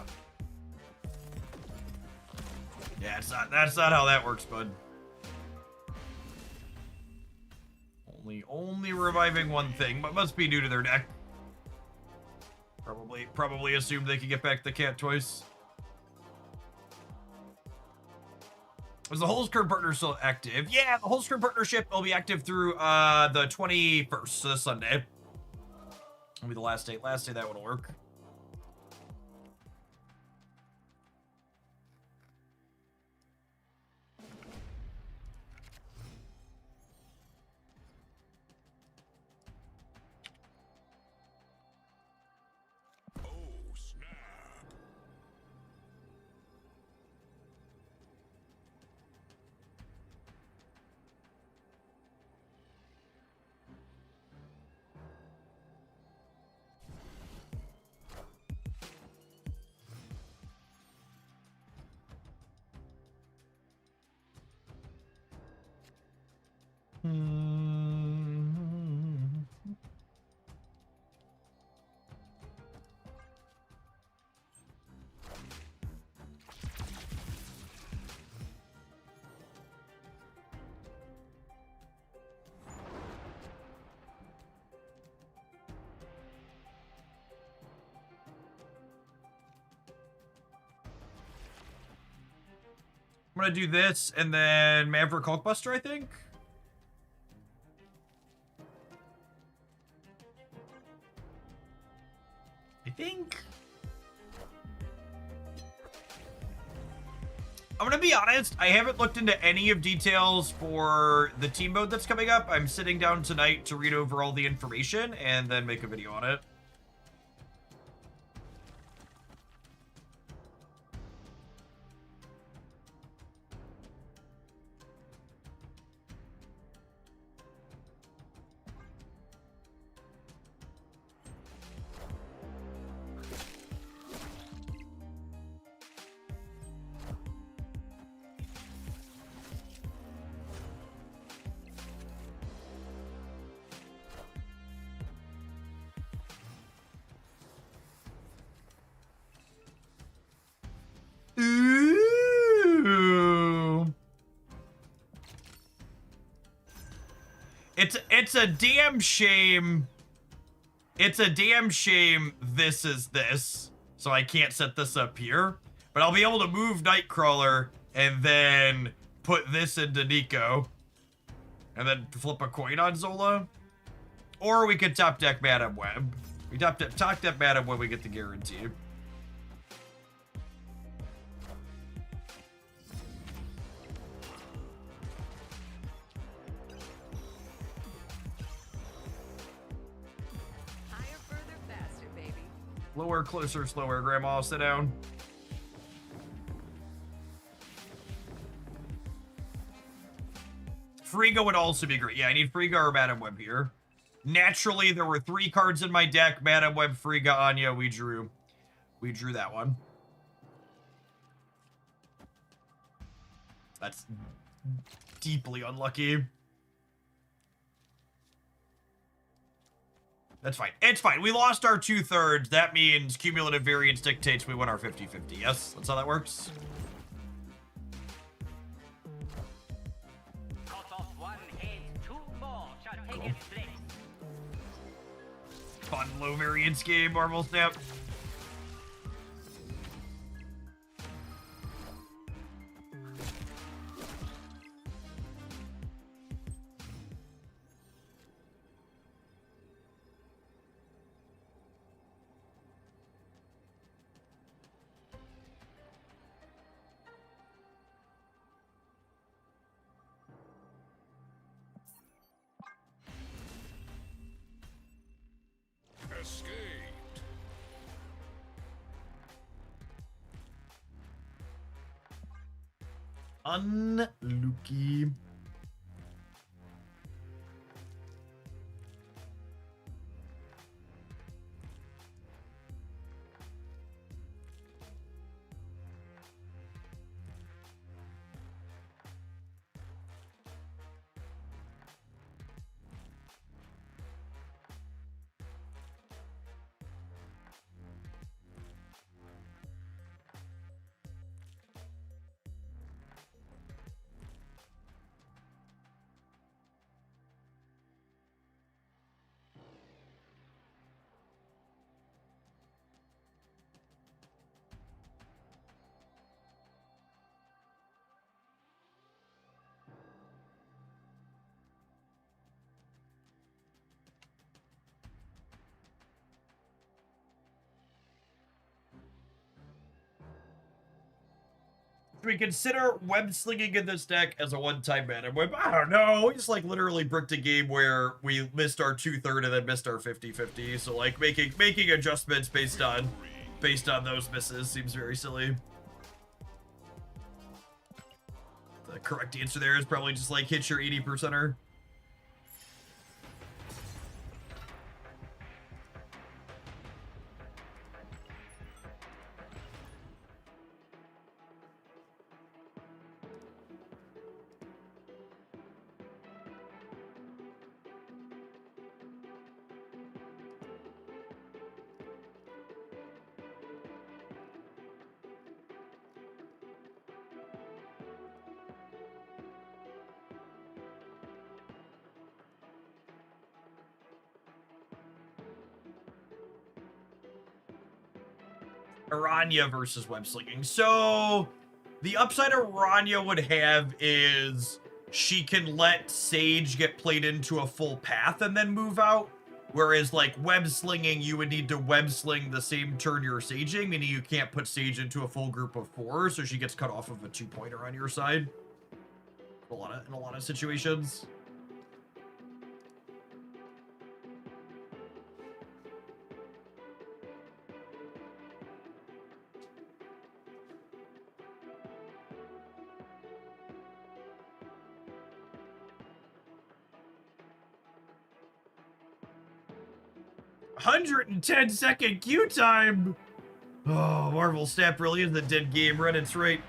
Yeah, that's not how that works, bud. Only reviving one thing, but must be new to their deck. Probably assumed they could get back the cat twice. Was the Holzkern partner still active? Yeah, the Holzkern partnership will be active through the 21st, so this Sunday. Will be the last day that would work. Oh, snap! I'm gonna do this and then Maverick Hulkbuster, I think. I'm gonna be honest, I haven't looked into any of details for the team mode that's coming up. I'm sitting down tonight to read over all the information and then make a video on it. Ooh. It's a damn shame. It's a damn shame this is this. So I can't set this up here. But I'll be able to move Nightcrawler and then put this into Nico. And then flip a coin on Zola. Or we could top deck Madam Web. We top deck Madam Web, we get the guarantee. Lower, closer, slower. Grandma, sit down. Frigga would also be great. Yeah, I need Frigga or Madam Web here. Naturally, there were 3 cards in my deck. Madam Web, Frigga, Anya. We drew that one. That's deeply unlucky. That's fine. It's fine. We lost our 2/3. That means cumulative variance dictates we win our 50-50. Yes? That's how that works? Cool. Fun low variance game, Marvel Snap. Escaped. Unlucky. Do we consider web slinging in this deck as a one-time Madam Web? I don't know. We just like literally bricked a game where we missed our 2/3 and then missed our 50-50. So like making adjustments based on those misses seems very silly. The correct answer there is probably just like hit your 80%er. Aranya versus web slinging. So The upside Aranya would have is she can let Sage get played into a full path and then move out. Whereas, like, web slinging, you would need to web sling the same turn you're saging, meaning you can't put Sage into a full group of 4, so she gets cut off of a 2-pointer on your side. In a lot of situations. "110-second queue time." Oh, Marvel Snap really is the dead game. Reddit's right.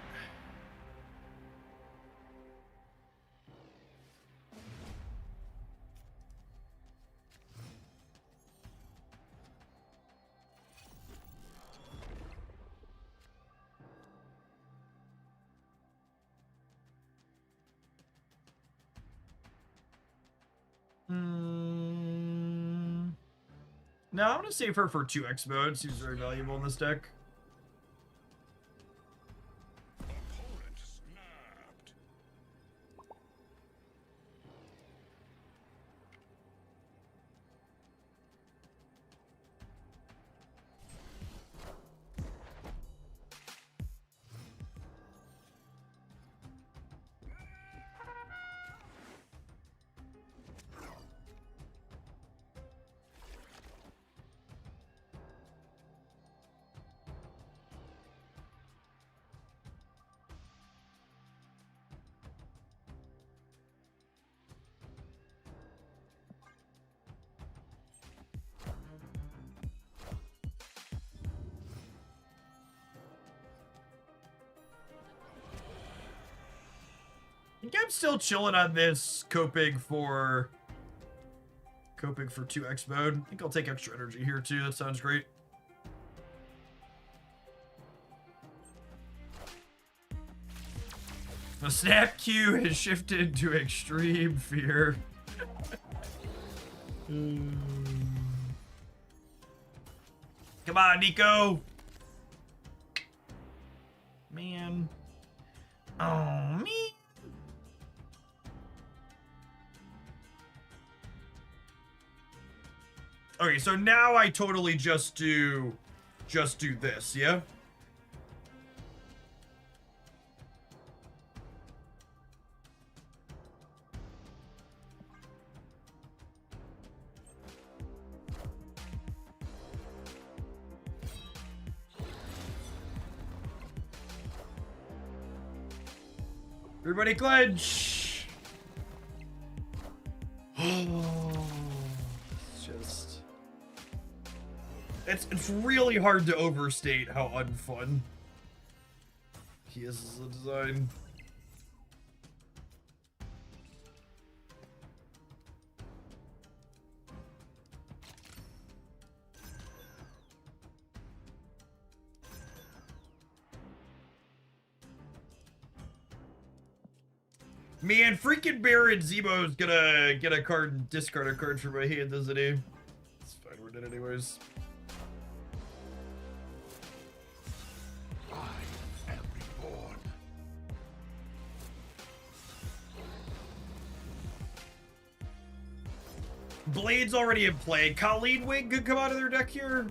No, I'm gonna save her for 2x mode. She's very valuable in this deck. Opponent snapped. I think I'm still chilling on this, coping for 2x mode. I think I'll take extra energy here too. That sounds great. The snap queue has shifted to extreme fear. Come on, Nico. Man. Oh, man. Okay, so now I totally just do this, yeah? Everybody clench! Oh, it's really hard to overstate how unfun he is as a design. Man, freaking Baron Zemo's gonna get a card and discard a card from my hand, doesn't he? It's fine, we're dead anyways. I am reborn. Blade's already in play. Colleen Wing could come out of their deck here.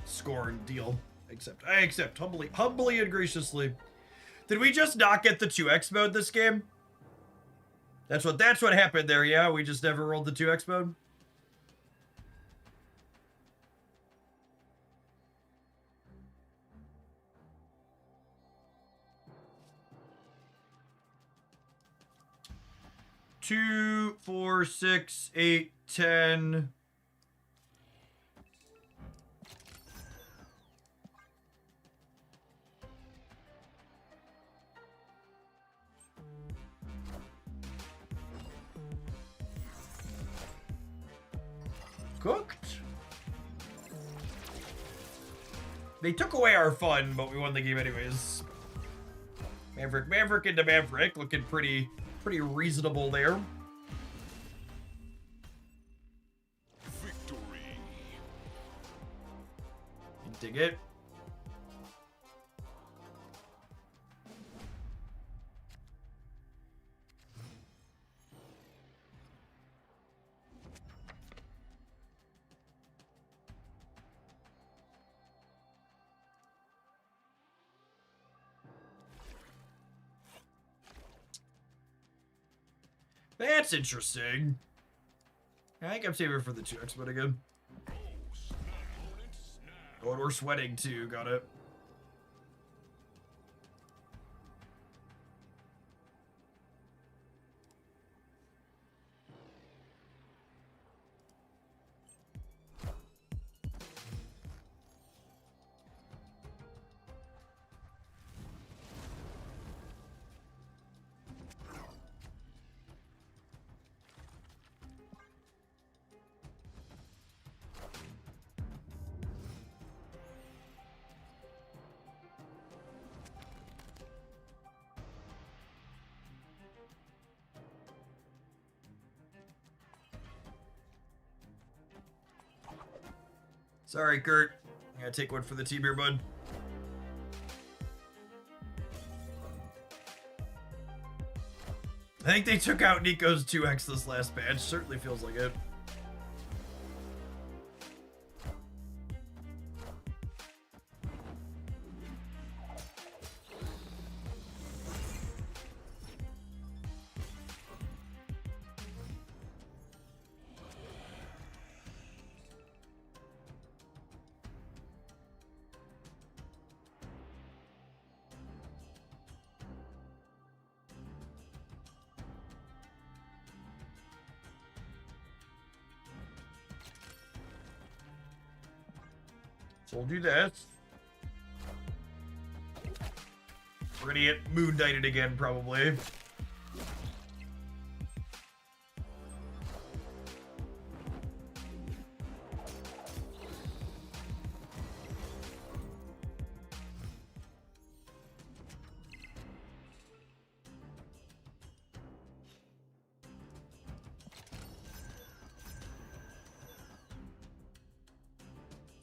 Scorn, deal. I accept humbly and graciously. Did we just not get the 2x mode this game? That's what happened there, yeah? We just never rolled the 2x mode? Two, 4, 6, 8, 10. Cooked. They took away our fun, but we won the game anyways. Maverick into Maverick, looking pretty reasonable there. Victory. Dig it. That's interesting. I think I'm saving for the 2x, but again. Oh, and we're sweating too. Got it. Sorry, Kurt. I gotta take one for the team here, bud. I think they took out Nico's 2x this last match. Certainly feels like it. Told you that. We're gonna get Moon Knighted again, probably.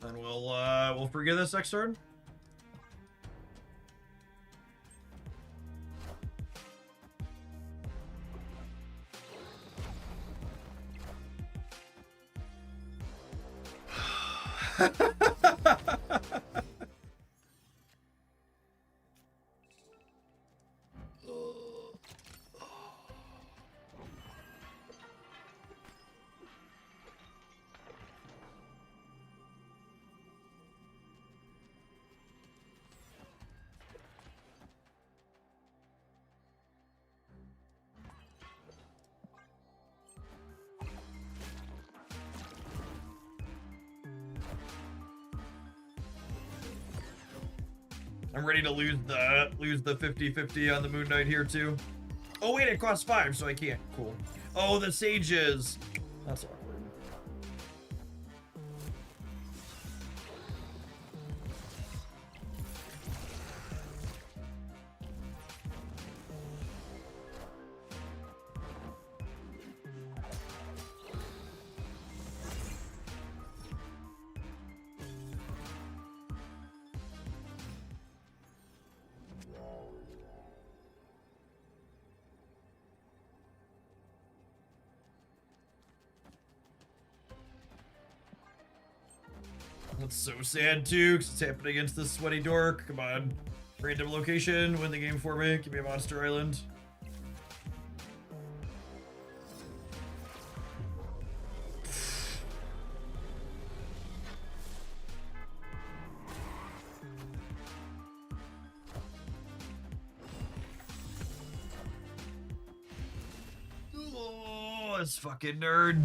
And we'll forget this next turn. I'm ready to lose the 50-50 on the Moon Knight here too. Oh wait, it costs 5, so I can't. Cool. Oh, the sages. That's awkward. That's so sad too, because it's happening against this sweaty dork. Come on. Random location, win the game for me. Give me a Monster Island. Oh, this fucking nerd.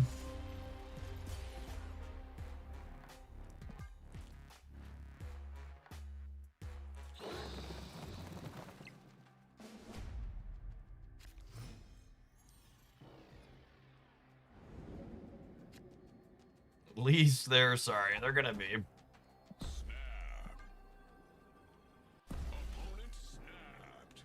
Least they're sorry, they're gonna be. Opponent snapped.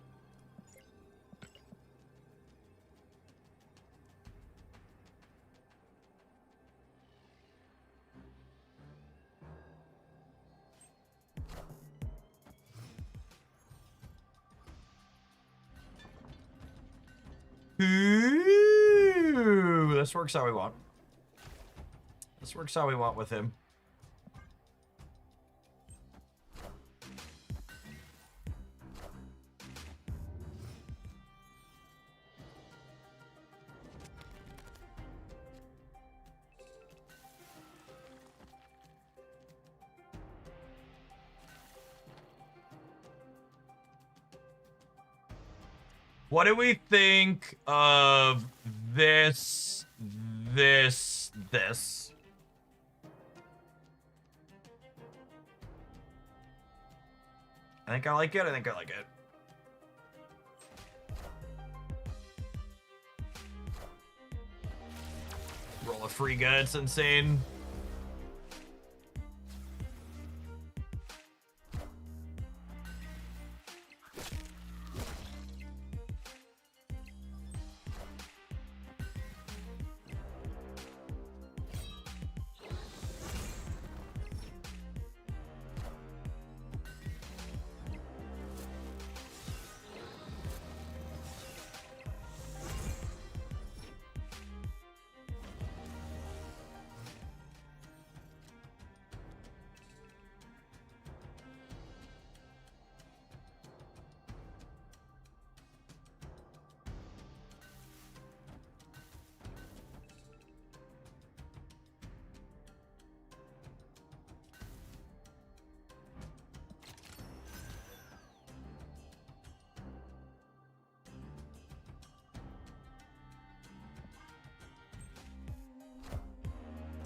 Ooh, this works how we want. This works how we want with him. What do we think of this? I think I like it. I think I like it. Roll a free gun. It's insane.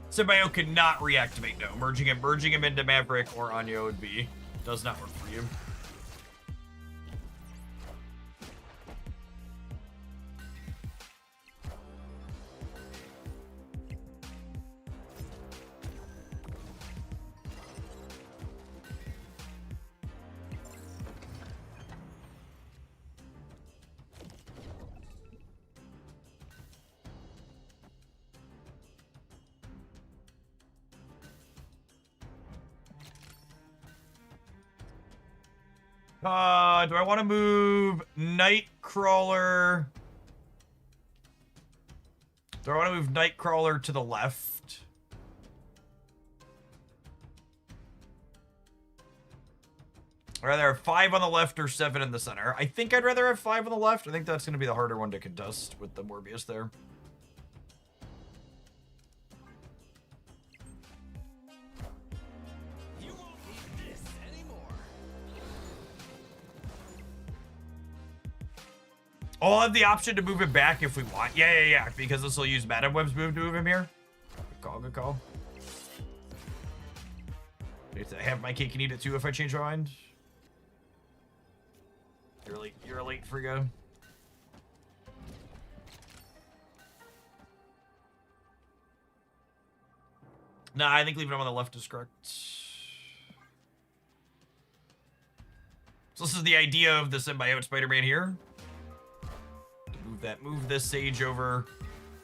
Symbiote cannot reactivate, no. Merging him into Maverick or Anya would be. Does not work for you. Do I want to move Nightcrawler? Do I want to move Nightcrawler to the left? I'd rather have 5 on the left or 7 in the center. I think I'd rather have 5 on the left. I think that's going to be the harder one to contest with the Morbius there. Oh, I'll have the option to move him back if we want. Yeah. Because this will use Madam Web's move to move him here. Good call. If I have my cake and eat it too if I change my mind. You're a late Frigo. Nah, I think leaving him on the left is correct. So this is the idea of the symbiote Spider-Man here. Move this Sage over,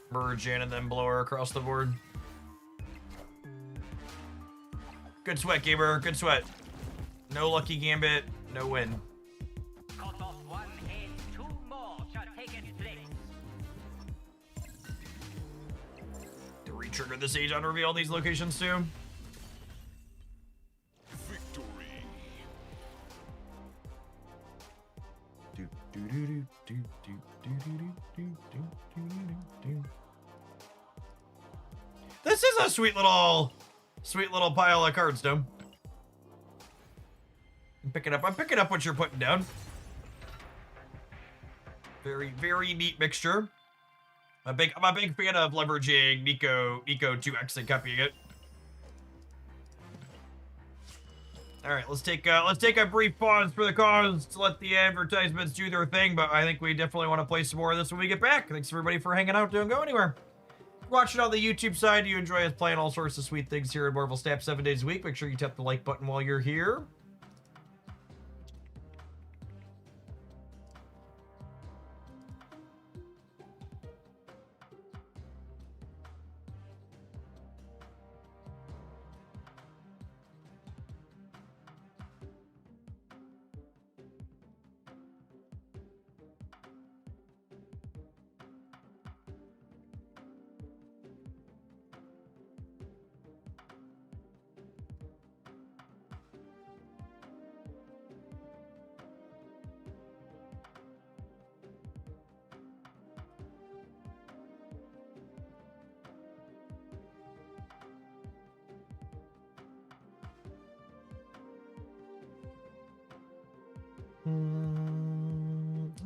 merge in, and then blow her across the board. Good sweat, gamer. Good sweat. No lucky Gambit, no win. Cut off one head, 2 more shall take its place. To re-trigger the Sage on reveal these locations too. This is a sweet little pile of cards, Dome. I'm picking up what you're putting down. Very neat mixture. I'm a big fan of leveraging Nico 2x and copying it. All right, let's take a brief pause for the cause to let the advertisements do their thing, but I think we definitely want to play some more of this when we get back. Thanks everybody for hanging out. Don't go anywhere. Watch it on the YouTube side. You enjoy us playing all sorts of sweet things here at Marvel Snap 7 days a week. Make sure you tap the like button while you're here.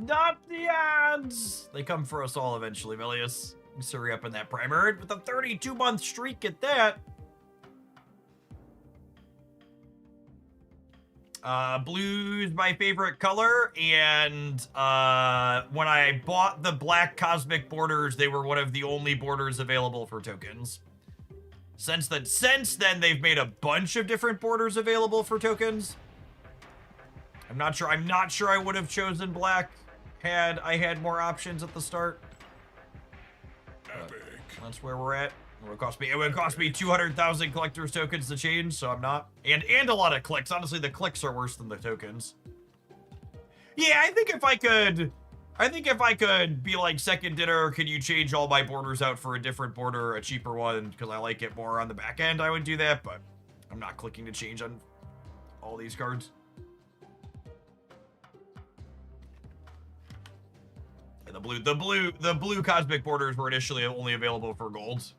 Not the ads! They come for us all eventually, Milius. Hurry up in that primer with a 32-month streak at that. Blue's my favorite color, and when I bought the black cosmic borders, they were one of the only borders available for tokens. Since then, they've made a bunch of different borders available for tokens. I'm not sure I would have chosen black had I had more options at the start. That's where we're at. It would cost me 200,000 collector's tokens to change, so I'm not. And a lot of clicks. Honestly, the clicks are worse than the tokens. Yeah, I think if I could be like, second dinner, can you change all my borders out for a different border, a cheaper one, because I like it more on the back end, I would do that, but I'm not clicking to change on all these cards. And the blue cosmic borders were initially only available for golds.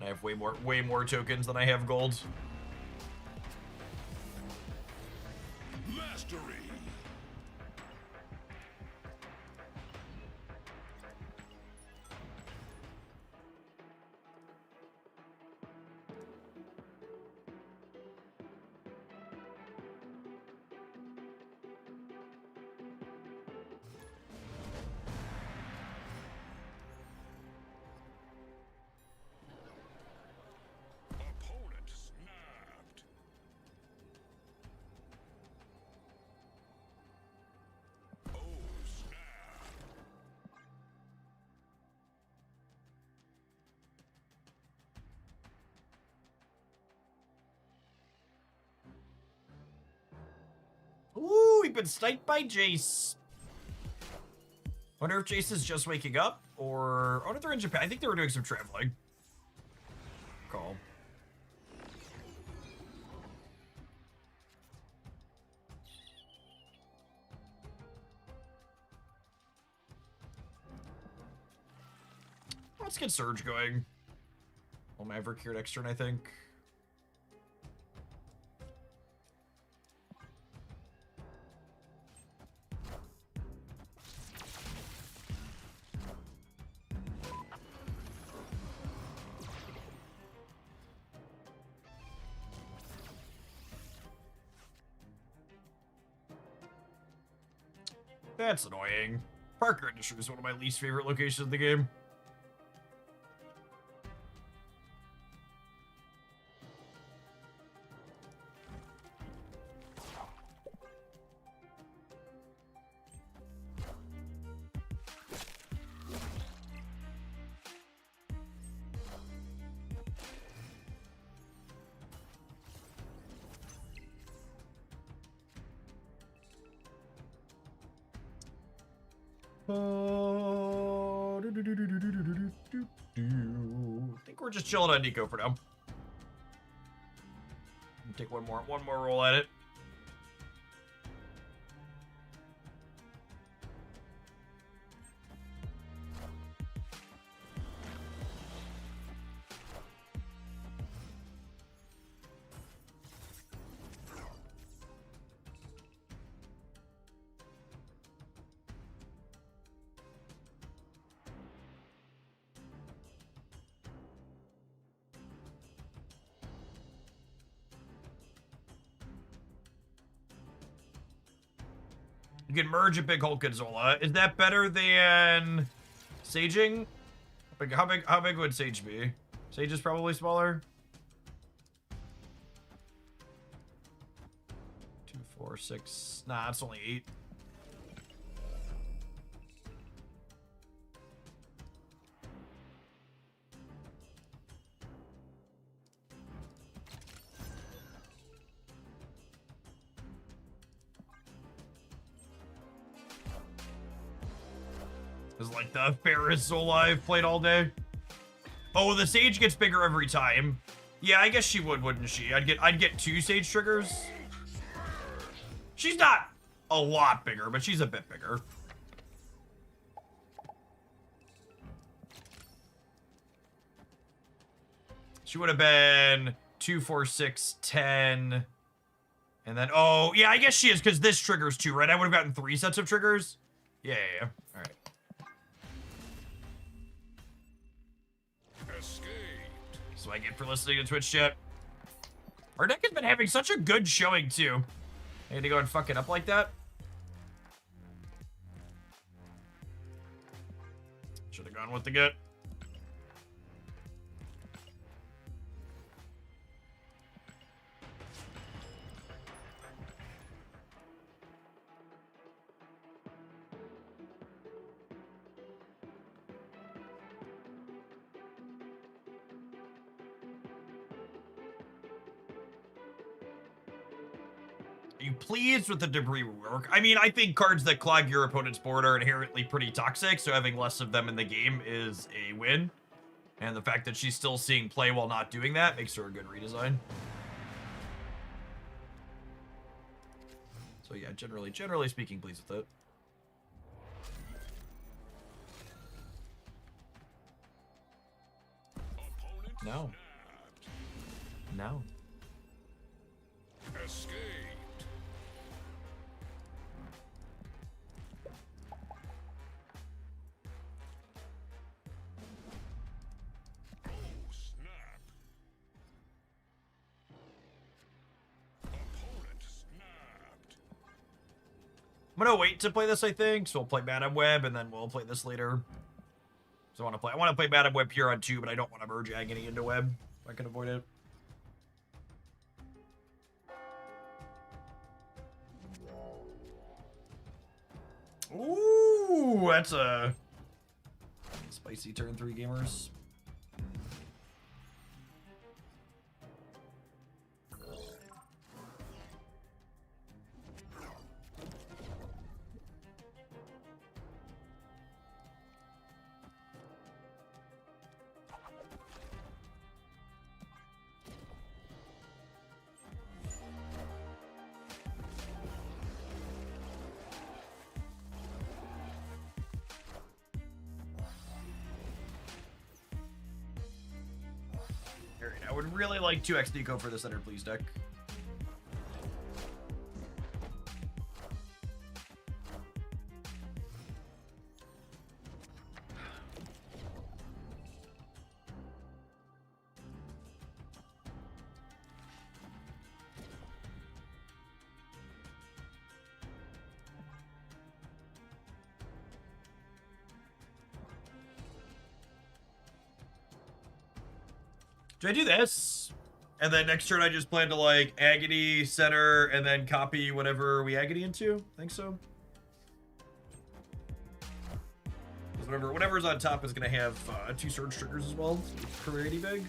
I have way more tokens than I have golds. Mastery. Ooh, we've been sniped by Jace. Wonder if Jace is just waking up, or... Oh, no, they're in Japan. I think they were doing some traveling. Call. Let's get Surge going. Well, Maverick here next turn, I think. That's annoying. Parker Industries is one of my least favorite locations in the game. I think we're just chilling on Nico for now. Take one more roll at it. You can merge a big Hulk and Zola. Is that better than saging? How big would Sage be? Sage is probably smaller. 2, 4, 6. Nah, it's only 8. Is like the Ferris Zola I've played all day. Oh, the Sage gets bigger every time. Yeah, I guess she would, wouldn't she? I'd get 2 Sage triggers. She's not a lot bigger, but she's a bit bigger. She would have been 2, 4, 6, 10, And then, oh, yeah, I guess she is, because this triggers 2, right? I would have gotten 3 sets of triggers. Yeah. All right. Escaped. So I get for listening to Twitch chat. Our deck has been having such a good showing, too. I had to go and fuck it up like that. Should have gone with the gut. Are you pleased with the debris rework? I mean, I think cards that clog your opponent's board are inherently pretty toxic, so having less of them in the game is a win. And the fact that she's still seeing play while not doing that makes her a good redesign. So yeah, generally speaking, pleased with it. No. No. Escaped. Oh, snap. Opponent snapped. I'm gonna wait to play this, I think. So we'll play Madam Web, and then we'll play this later. So I want to play Madam Web here on 2, but I don't want to merge Agony into Web. If I can avoid it. Ooh, that's a spicy turn 3, gamers. I would really like 2x Nico for the center, please, deck. Do I do this? And then next turn I just plan to like Agony, center, and then copy whatever we Agony into? Think so? Whatever's on top is gonna have 2 surge triggers as well. So it's pretty big.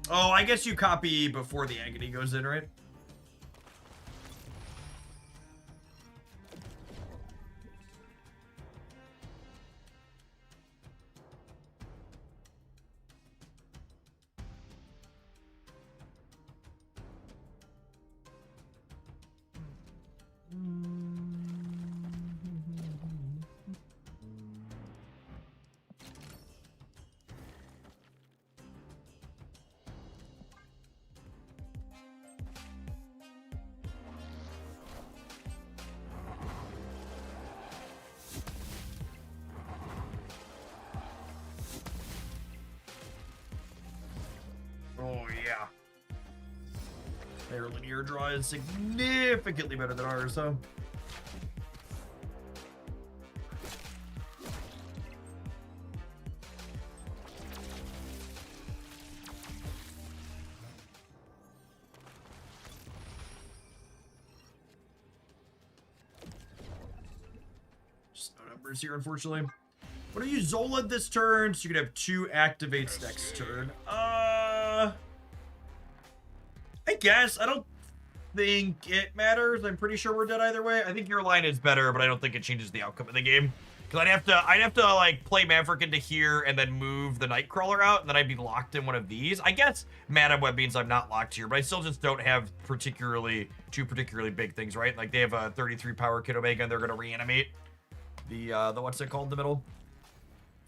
Oh, I guess you copy before the Agony goes in, right? Oh, yeah. Their linear draw is significantly better than ours, so. Just no numbers here, unfortunately. What are you Zola this turn? So you could have 2 activates next turn. I guess. I don't think it matters. I'm pretty sure we're dead either way. I think your line is better, but I don't think it changes the outcome of the game. Because I'd have to like play Maverick into here and then move the Nightcrawler out, and then I'd be locked in one of these. I guess Madam Web means I'm not locked here, but I still just don't have two particularly big things, right? Like they have a 33 power Kid Omega, and they're gonna reanimate the what's it called in the middle,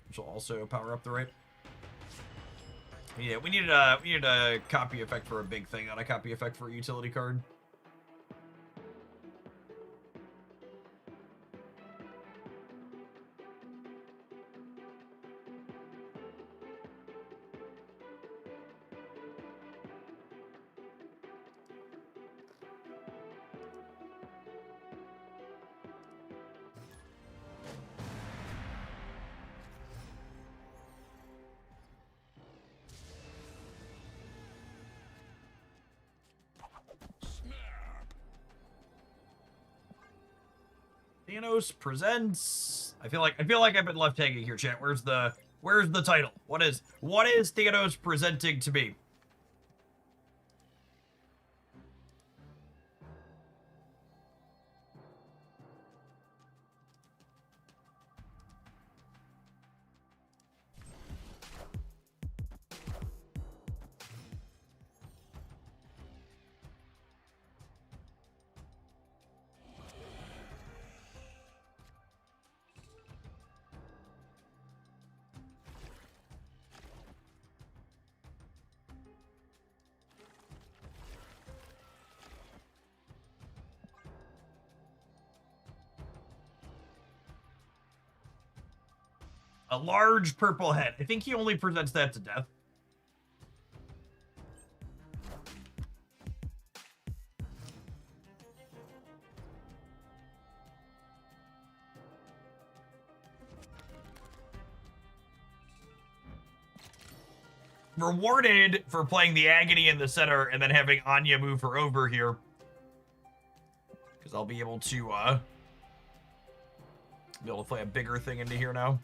which will also power up the right. Yeah, we needed a copy effect for a big thing, not a copy effect for a utility card. Thanos presents. I feel like I've been left hanging here, chat. Where's the title? What is Thanos presenting to me? A large purple head. I think he only presents that to death. Rewarded for playing the Agony in the center and then having Anya move her over here. Because I'll be able to play a bigger thing into here now.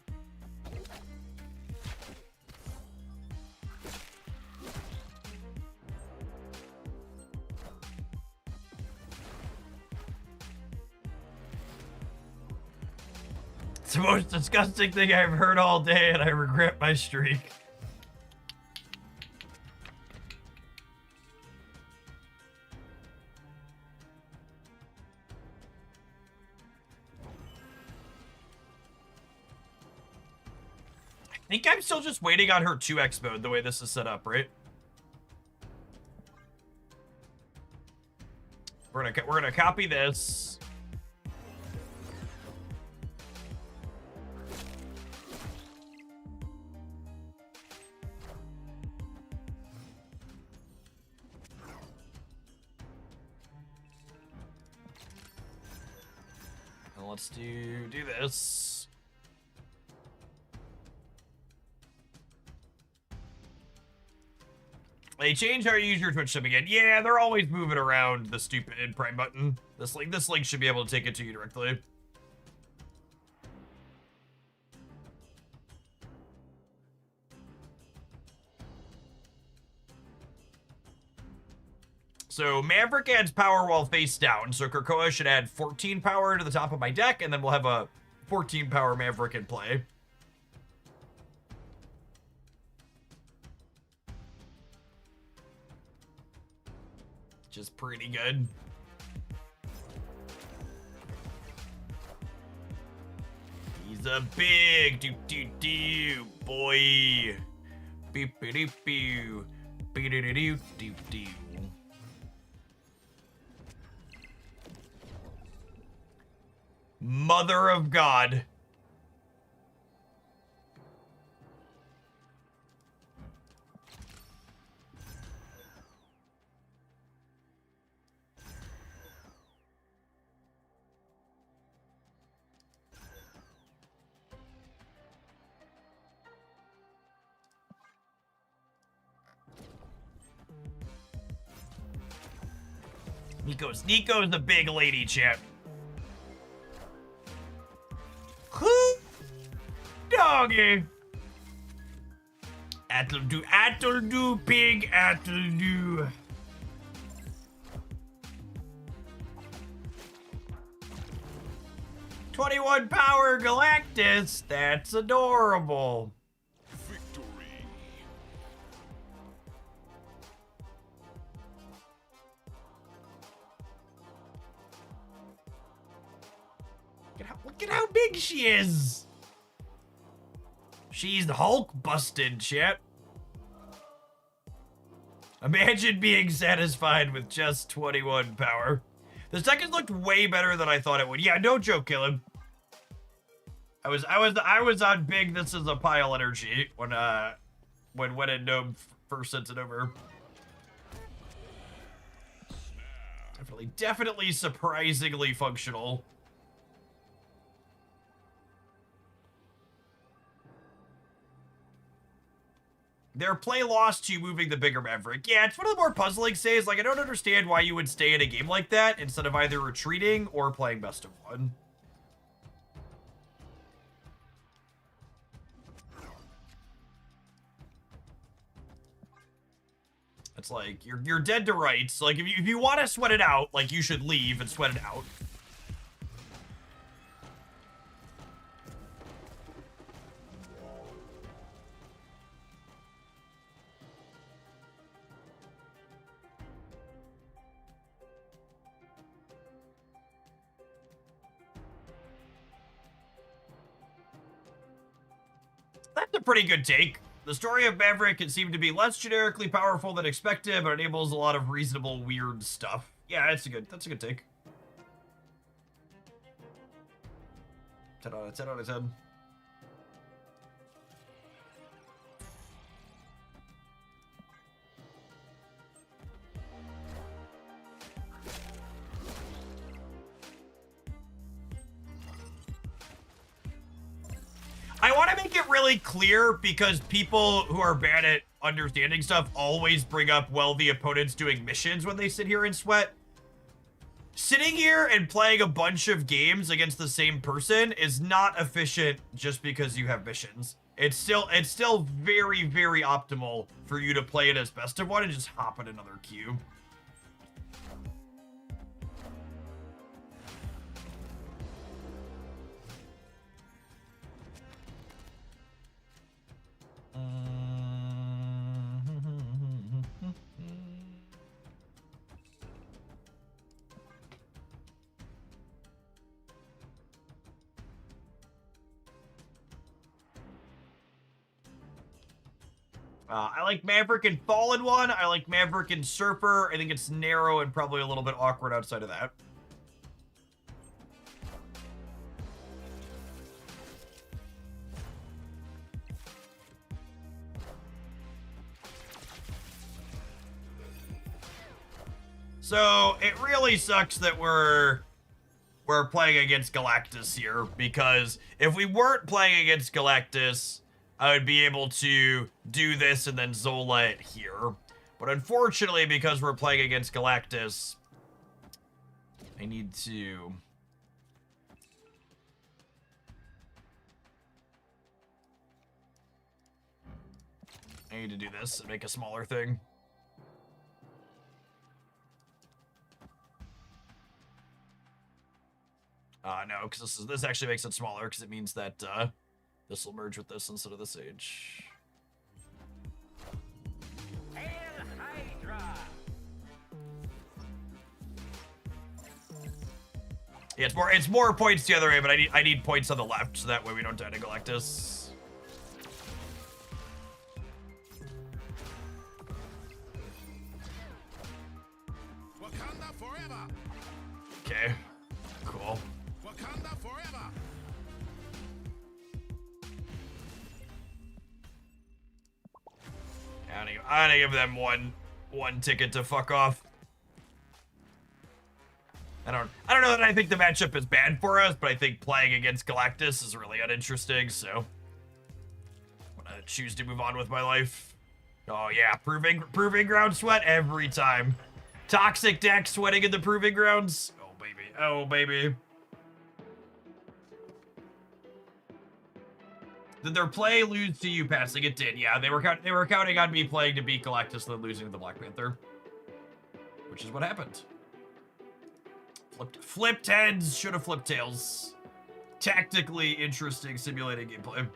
It's the most disgusting thing I've heard all day, and I regret my streak. I think I'm still just waiting on her 2x mode, the way this is set up, right? We're gonna copy this. Let's do this. They changed how you use your Twitch sub again. Yeah, they're always moving around the stupid Prime button. This link should be able to take it to you directly. So Maverick adds power while face down, so Krakoa should add 14 power to the top of my deck, and then we'll have a 14 power Maverick in play. Which is pretty good. He's a big do boy. Beep beep beep beep beep beep beep. Mother of God. Nico's the big lady, chat. Doggy. Attle-do, pig, attle-do. "21 power Galactus, that's adorable." Victory. Look at how big she is. She's the Hulk busted, chat. Imagine being satisfied with just 21 power. The second looked way better than I thought it would. Yeah, no joke, Caleb. I was on big this is a pile energy when it gnome first sent it over. Definitely surprisingly functional. Their play lost to moving the bigger Maverick. Yeah, it's one of the more puzzling saves. Like, I don't understand why you would stay in a game like that instead of either retreating or playing best of one. It's like, you're dead to rights. Like, if you want to sweat it out, like, you should leave and sweat it out. That's a pretty good take. The story of Maverick can seem to be less generically powerful than expected, but enables a lot of reasonable, weird stuff. Yeah, that's a good take. 10 out of 10. I want to make it really clear because people who are bad at understanding stuff always bring up, well, the opponent's doing missions when they sit here and sweat. Sitting here and playing a bunch of games against the same person is not efficient just because you have missions. It's still very, very optimal for you to play it as best of one and just hop in another queue. I like Maverick and Fallen One. I like Maverick and Surfer. I think it's narrow and probably a little bit awkward outside of that. So it really sucks that we're playing against Galactus here, because if we weren't playing against Galactus, I would be able to do this and then Zola it here. But unfortunately, because we're playing against Galactus, I need to... do this and make a smaller thing. No, because this actually makes it smaller, because it means that, this will merge with this instead of this age. Hail Hydra! Yeah, it's more points the other way, but I need points on the left, so that way we don't die to Galactus. Wakanda forever. Okay, cool. Wakanda forever. I'm gonna give them one ticket to fuck off. I don't know that I think the matchup is bad for us, but I think playing against Galactus is really uninteresting, so I'm gonna choose to move on with my life. Oh yeah, proving ground sweat every time. Toxic deck sweating in the proving grounds. Oh baby, oh baby. Did their play lose to you passing? It did, yeah. They were counting on me playing to beat Galactus and then losing to the Black Panther, which is what happened. Flipped heads, should have flipped tails. Tactically interesting simulating gameplay.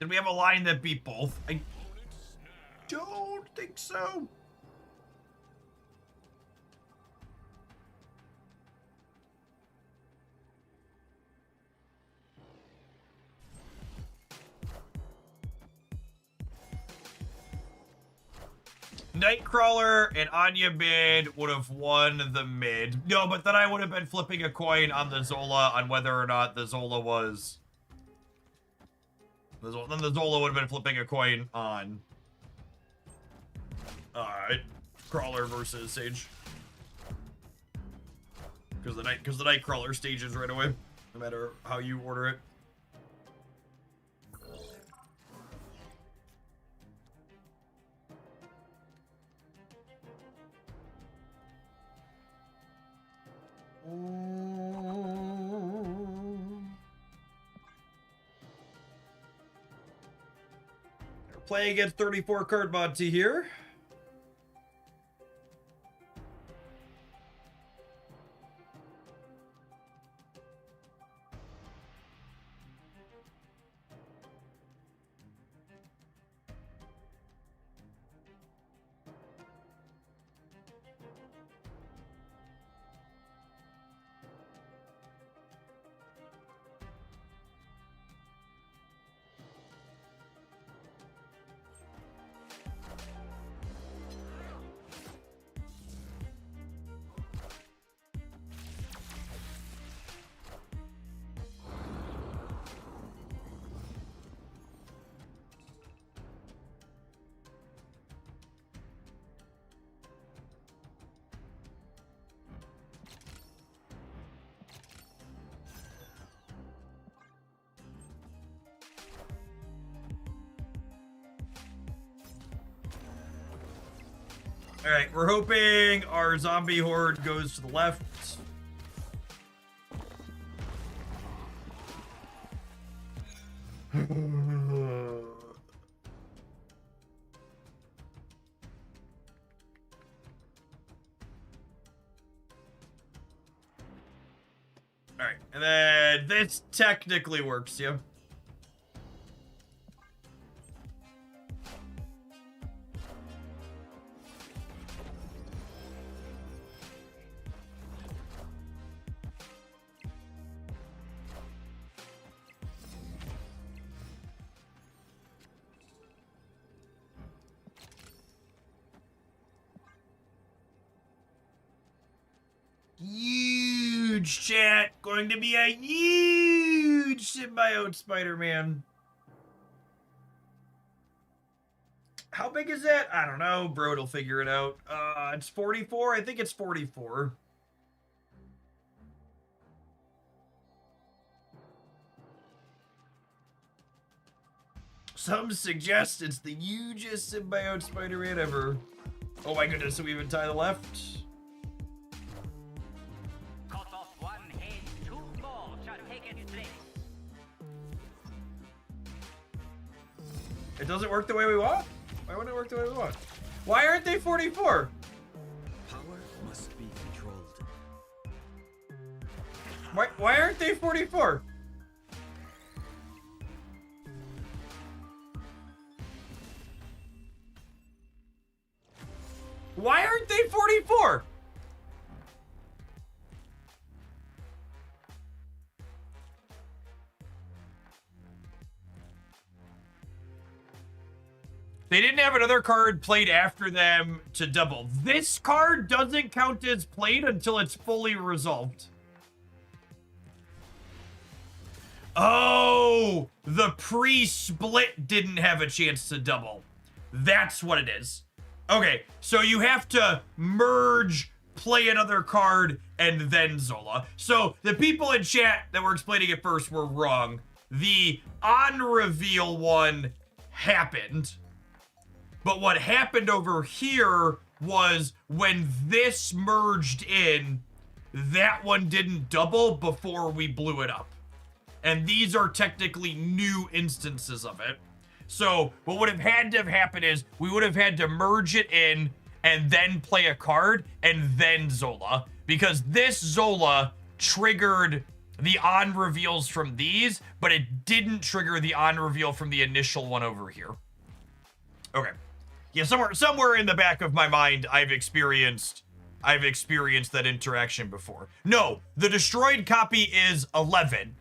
Did we have a line that beat both? I don't think so. Nightcrawler and Anya mid would have won the mid. No, but then I would have been flipping a coin on the Zola on whether or not the Zola was... Then the Zola would have been flipping a coin on... Crawler versus Sage. Because the Nightcrawler stages right away, no matter how you order it. Playing against 34 card Monty here. All right, we're hoping our zombie horde goes to the left. All right, and then this technically works, yeah. Huge chat. Going to be a huge symbiote Spider-Man. How big is that? I don't know. Bro, will figure it out. It's 44. I think it's 44. Some suggest it's the hugest symbiote Spider-Man ever. Oh my goodness, so we even tie the left? It doesn't work the way we want? Why wouldn't it work the way we want? Why aren't they 44? Power must be controlled. Why aren't they 44? Why aren't they 44? They didn't have another card played after them to double. This card doesn't count as played until it's fully resolved. Oh, the pre-split didn't have a chance to double. That's what it is. Okay, so you have to merge, play another card, and then Zola. So the people in chat that were explaining it first were wrong. The on-reveal one happened. But what happened over here was when this merged in, that one didn't double before we blew it up. And these are technically new instances of it. So what would have had to have happened is we would have had to merge it in and then play a card and then Zola. Because this Zola triggered the on reveals from these, but it didn't trigger the on reveal from the initial one over here. Okay. Yeah, somewhere in the back of my mind, I've experienced that interaction before. No, the destroyed copy is 11,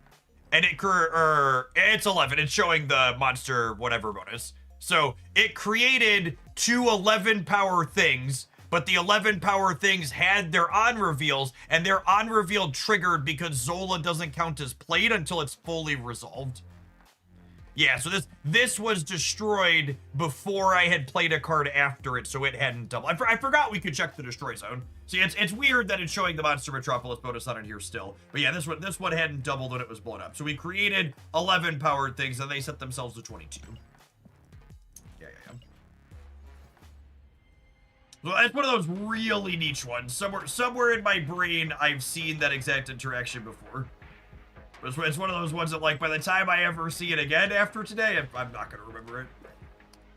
and it's 11. It's showing the monster whatever bonus. So it created 2 11 power things, but the 11 power things had their on reveals, and their on reveal triggered because Zola doesn't count as played until it's fully resolved. Yeah, so this was destroyed before I had played a card after it, so it hadn't doubled. I forgot we could check the destroy zone. See, it's weird that it's showing the Monster Metropolis bonus on it here still. But yeah, this one hadn't doubled when it was blown up. So we created 11 powered things, and they set themselves to 22. Yeah. So that's one of those really niche ones. Somewhere in my brain, I've seen that exact interaction before. It's one of those ones that, like, by the time I ever see it again after today, I'm not going to remember it.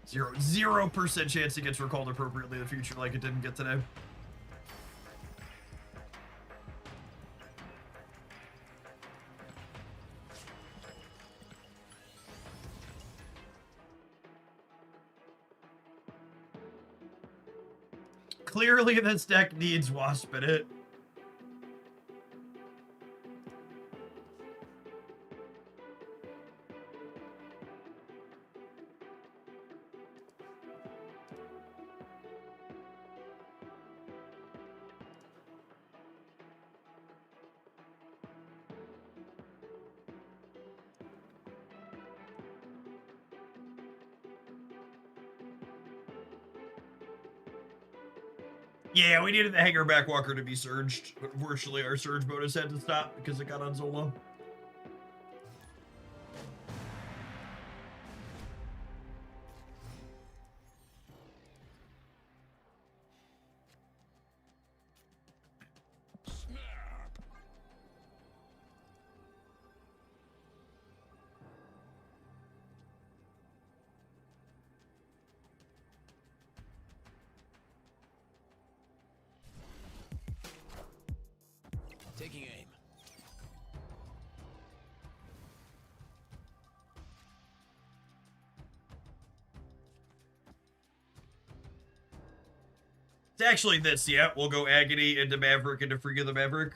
0% chance it gets recalled appropriately in the future like it didn't get today. Clearly, this deck needs Wasp in it. Yeah, we needed the Hanger Backwalker to be surged, but unfortunately our surge bonus had to stop because it got on Zola. Taking aim. It's actually this, yeah. We'll go Agony into Maverick into Free of the Maverick.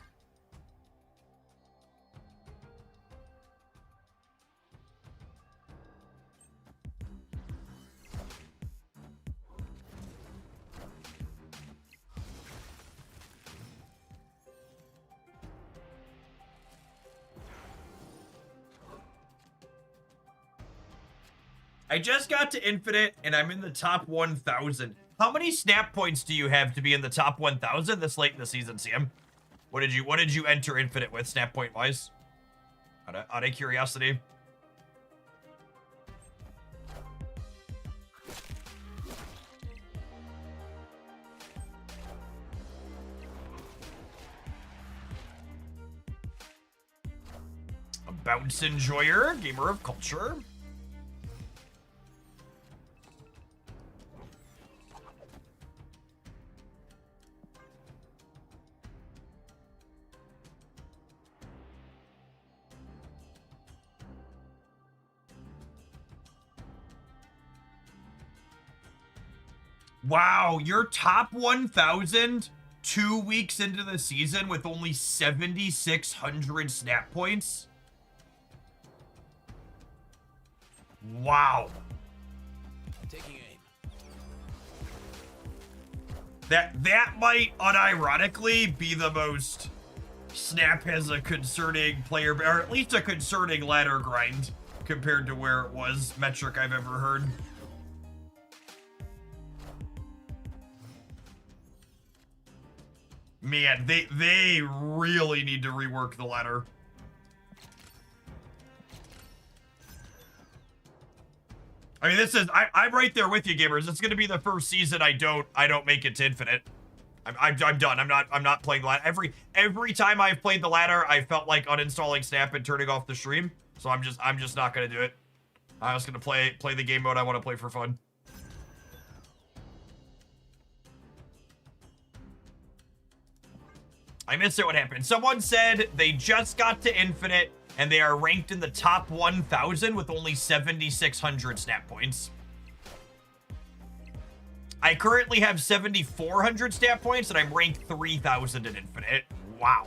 I just got to Infinite, and I'm in the top 1,000. How many snap points do you have to be in the top 1,000 this late in the season, CM? What did you enter Infinite with, snap point wise? Out of curiosity. A bounce enjoyer, gamer of culture. Wow, you're top 1,000 2 weeks into the season with only 7,600 snap points? Wow. Taking aim. That might unironically be the most Snap has a concerning player, or at least a concerning ladder grind compared to where it was metric I've ever heard. Man, they really need to rework the ladder. I mean, this is I'm right there with you, gamers. It's gonna be the first season I don't make it to Infinite. I'm done. I'm not playing the ladder. Every time I've played the ladder, I felt like uninstalling Snap and turning off the stream. So I'm just not gonna do it. I'm just gonna play the game mode I want to play for fun. I missed it. What happened? Someone said they just got to Infinite and they are ranked in the top 1,000 with only 7,600 snap points. I currently have 7,400 snap points and I'm ranked 3,000 in Infinite. Wow.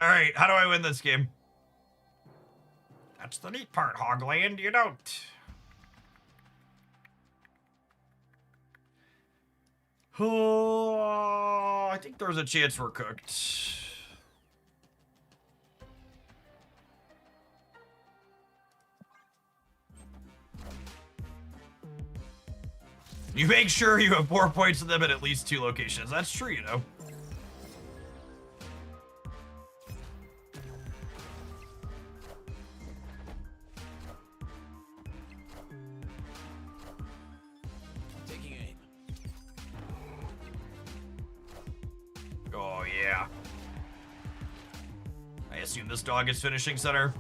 All right, how do I win this game? That's the neat part, Hogland. You don't. Oh, I think there's a chance we're cooked. You make sure you have more points than them at least 2 locations. That's true, you know. Oh, yeah. I assume this dog is finishing center.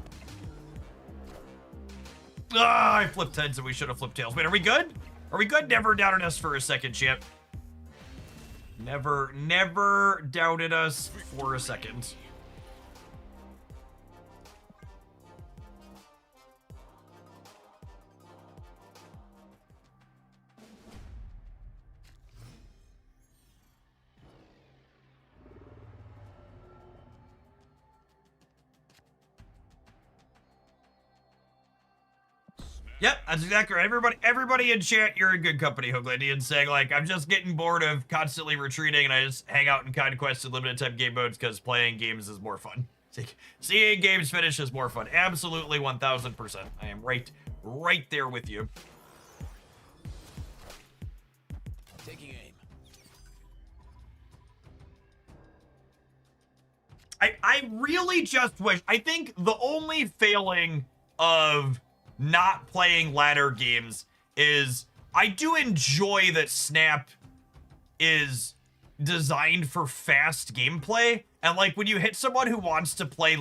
Ah, I flipped heads and we should have flipped tails. Wait, are we good? Are we good? Never doubted us for a second, champ. Never doubted us for a second. Yep, that's exactly right. Everybody in chat, you're in good company, Hooglandian, saying, like, I'm just getting bored of constantly retreating and I just hang out in Conquest and limited time game modes because playing games is more fun. Seeing games finish is more fun. Absolutely 1,000%. I am right there with you. Taking aim. I really just wish, I think the only failing of not playing ladder games is I do enjoy that Snap is designed for fast gameplay, and like when you hit someone who wants to play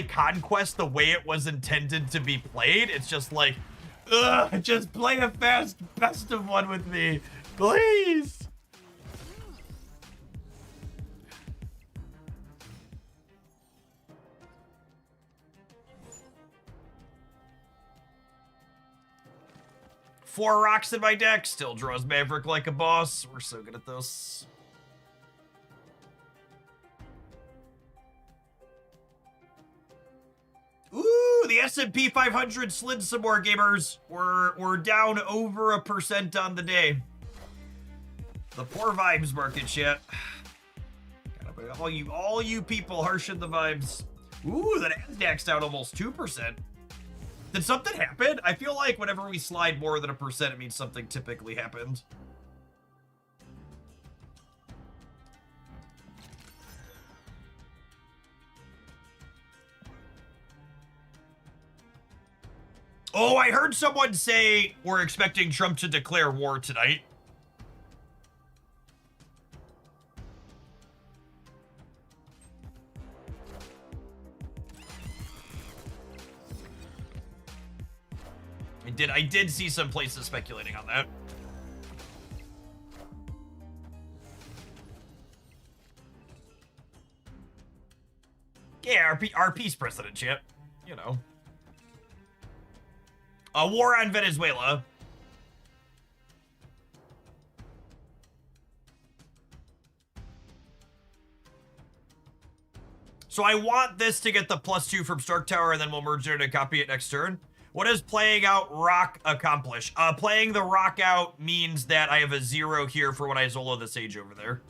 Conquest the way it was intended to be played, it's just like, ugh, just play a fast best of one with me, please. Four rocks in my deck, still draws Maverick like a boss. We're so good at this. Ooh, the S&P 500 slid some more, gamers. We're down over 1% on the day. The poor vibes market shit. All you people harshing the vibes. Ooh, the Nasdaq's down almost 2%. Did something happen? I feel like whenever we slide more than 1%, it means something typically happened. Oh, I heard someone say we're expecting Trump to declare war tonight. I did see some places speculating on that. Yeah, our peace precedent, champ. You know. A war on Venezuela. So I want this to get the +2 from Stark Tower, and then we'll merge it and copy it next turn. What does playing out rock accomplish? Playing the rock out means that I have a 0 here for when I Zolo the Sage over there.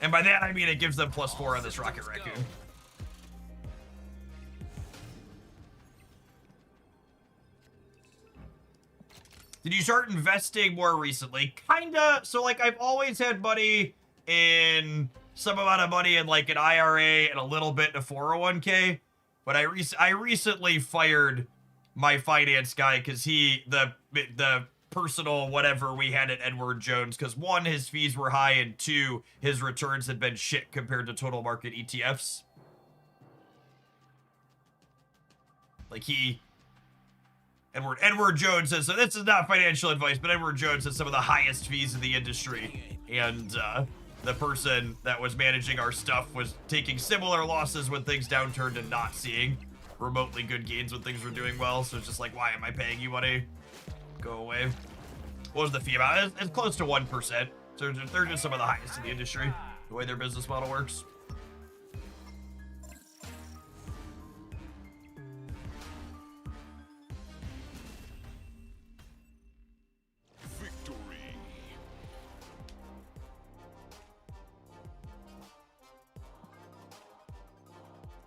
And by that, I mean it gives them +4 on this Rocket Raccoon. Did you start investing more recently? Kinda. So, like, I've always had money in some amount of money in, like, an IRA and a little bit in a 401k. But I recently fired my finance guy because the personal whatever we had at Edward Jones, because one, his fees were high, and two, his returns had been shit compared to total market ETFs. Like Edward Jones says, so this is not financial advice, but Edward Jones has some of the highest fees in the industry, and the person that was managing our stuff was taking similar losses when things downturned and not seeing remotely good gains when things were doing well. So it's just like, why am I paying you money? Go away. What was the fee about? It's close to 1%. So they're just some of the highest in the industry, the way their business model works.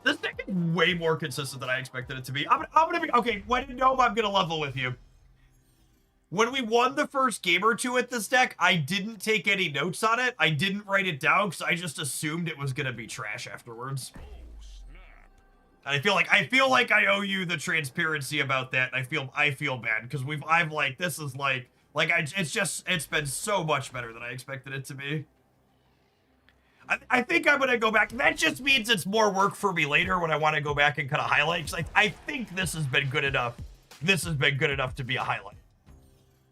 This deck is way more consistent than I expected it to be. I'm gonna be, okay, when in Gnome, I'm gonna level with you. When we won the first game or two with this deck, I didn't take any notes on it. I didn't write it down because I just assumed it was gonna be trash afterwards. And I feel like I owe you the transparency about that. I feel bad because I've like, this is it's been so much better than I expected it to be. I think I'm gonna go back. That just means it's more work for me later when I want to go back and kind of highlight. I think this has been good enough. This has been good enough to be a highlight.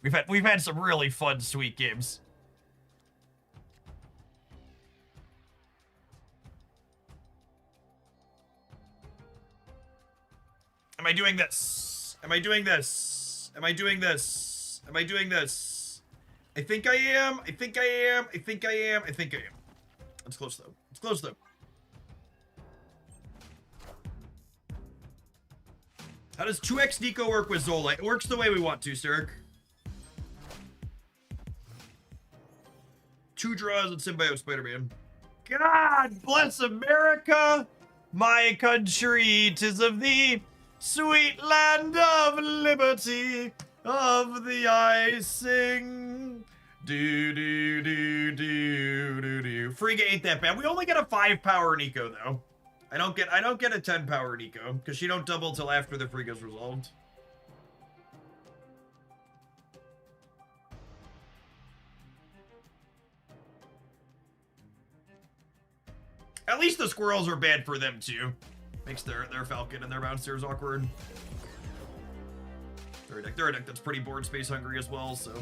We've had some really fun, sweet games. Am I doing this? Am I doing this? Am I doing this? Am I doing this? I think I am. I think I am. I think I am. I think I am. It's close though. It's close though. How does 2x Nico work with Zola? It works the way we want to, Sir. 2 draws and Symbiote Spider-Man. God bless America, my country, 'tis of thee, sweet land of liberty, of the I sing. Do. Frigga ain't that bad. We only get a 5 power Nico though. I don't get a 10 power Nico because she don't double till after the Frigga's resolved. At least the squirrels are bad for them too. Makes their Falcon and their Bouncers awkward. They're a deck that's pretty board space hungry as well, so.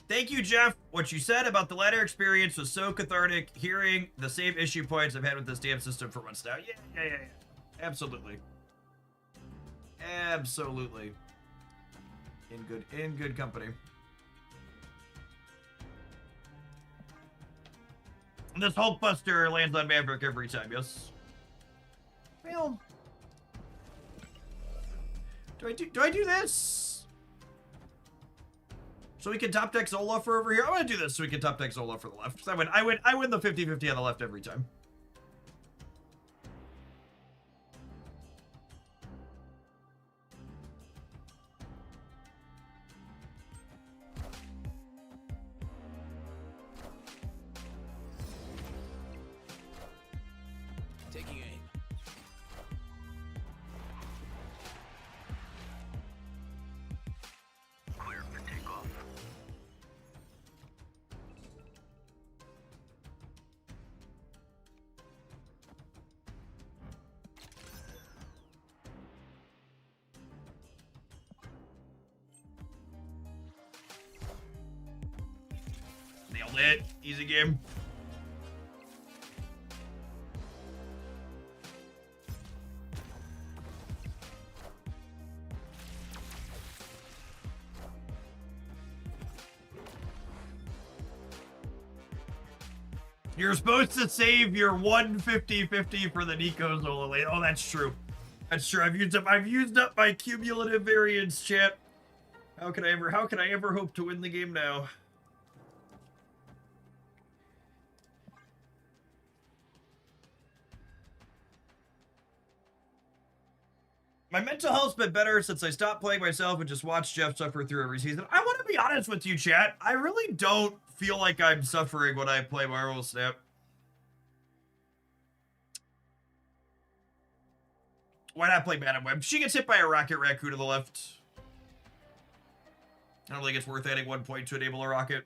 Thank you, Jeff. What you said about the ladder experience was so cathartic. Hearing the same issue points I've had with this damn system for months now. Yeah. Absolutely. Absolutely. In good company. And this Hulkbuster lands on Maverick every time, yes? Well, do I do this? So we can top deck Zola for over here. I'm gonna do this so we can top deck Zola for the left. I win the 50-50 on the left every time. Taking aim. Clear for takeoff. Nailed it. Easy game. You're supposed to save your 150-50 for the Nico Zola lane. Oh, that's true. That's true. I've used up my cumulative variance, chat. How can I ever hope to win the game now? My mental health's been better since I stopped playing myself and just watched Jeff suffer through every season. I want to be honest with you, chat. I really don't feel like I'm suffering when I play Marvel Snap. Why not play Madam Web? She gets hit by a rocket raccoon to the left. I don't think it's worth adding 1 point to enable a rocket.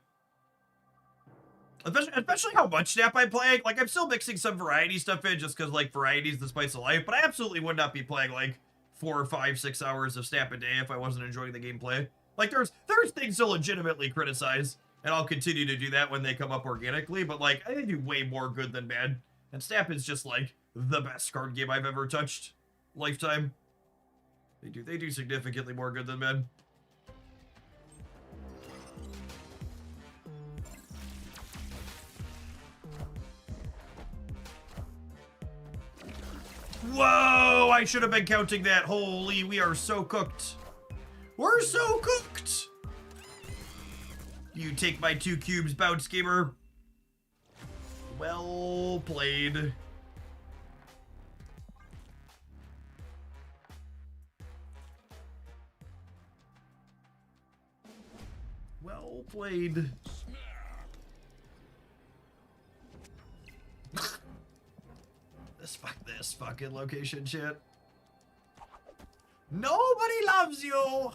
Especially how much Snap I'm playing. Like, I'm still mixing some variety stuff in just because, like, variety is the spice of life. But I absolutely would not be playing, like, 4, 5, 6 hours of Snap a day if I wasn't enjoying the gameplay. Like, there's things to legitimately criticize. And I'll continue to do that when they come up organically. But, like, I do way more good than bad. And Snap is just, like, the best card game I've ever touched. Lifetime. They do significantly more good than bad. Whoa! I should have been counting that. Holy, we are so cooked. We're so cooked! You take my 2 cubes, bounce gamer. Well played. Well played. This fucking location shit. Nobody loves you.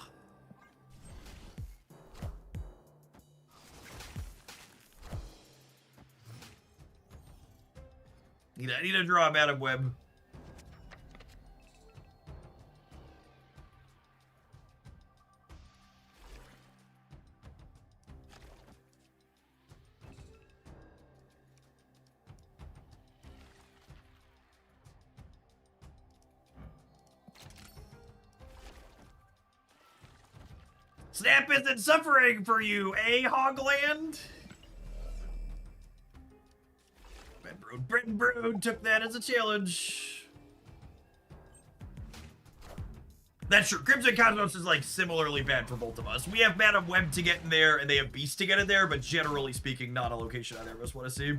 I need to draw a Madam Web. Snap isn't suffering for you, eh, Hogland? Britton Brood took that as a challenge. That's true. Crimson Cosmos is, like, similarly bad for both of us. We have Madam Web to get in there, and they have Beast to get in there, but generally speaking, not a location either of us want to see.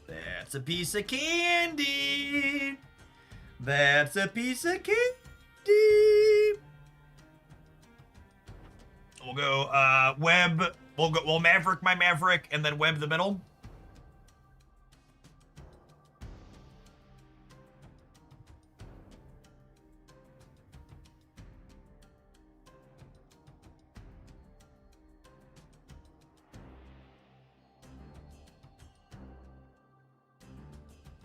That's a piece of candy. That's a piece of candy. We'll go Web. We'll Maverick my Maverick and then Web the middle.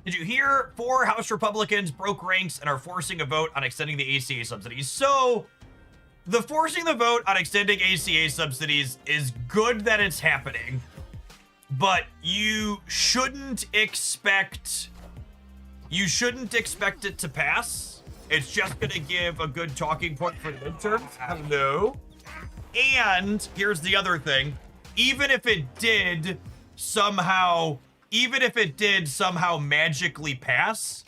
Did you hear 4 House Republicans broke ranks and are forcing a vote on extending the ACA subsidies? So, the forcing the vote on extending ACA subsidies is good that it's happening, but you shouldn't expect it to pass. It's just gonna give a good talking point for the midterms. Hello. And here's the other thing. Even if it did somehow magically pass,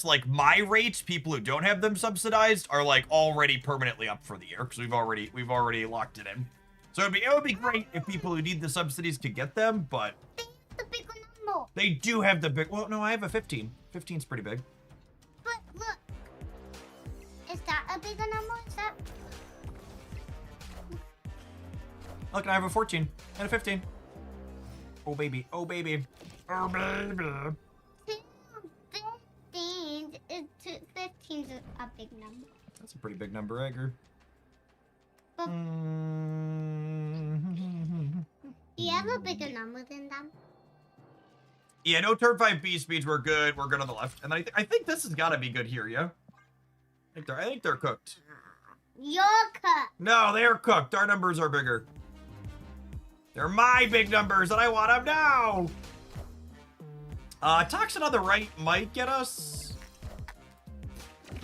like my rates, people who don't have them subsidized are like already permanently up for the year because we've already locked it in. So it would be great if people who need the subsidies could get them, but the big number. They do have the big. Well, no, I have a 15. 15's pretty big. But look, is that a bigger number? Is that? Look, I have a 14 and a 15. Oh baby, oh baby, oh baby. 2 15 is a big number. That's a pretty big number, Edgar. But do you have a bigger number than them? Yeah, no turn 5 B speeds. We're good. We're good on the left. And I think this has got to be good here, yeah? I think they're cooked. You're cooked. No, they are cooked. Our numbers are bigger. They're my big numbers, and I want them now. Toxin on the right might get us.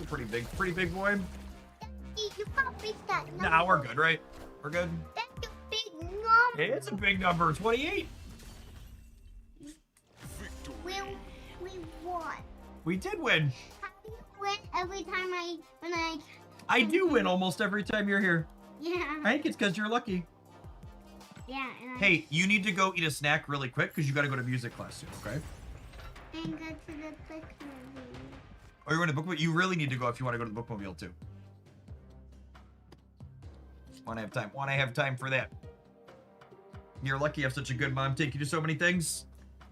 Pretty big boy. You can't beat that number. Nah, we're good, right? We're good. That's a big number. It's a big number, 28. We won. We did win. How do you win every time I do win almost every time you're here. Yeah. I think it's because you're lucky. Yeah. And Hey, you need to go eat a snack really quick because you got to go to music class soon, okay? And go to the bookmobile. Oh, you're going to bookmobile? You really need to go if you want to go to the bookmobile too. Want to have time for that. You're lucky you have such a good mom. Take you to so many things.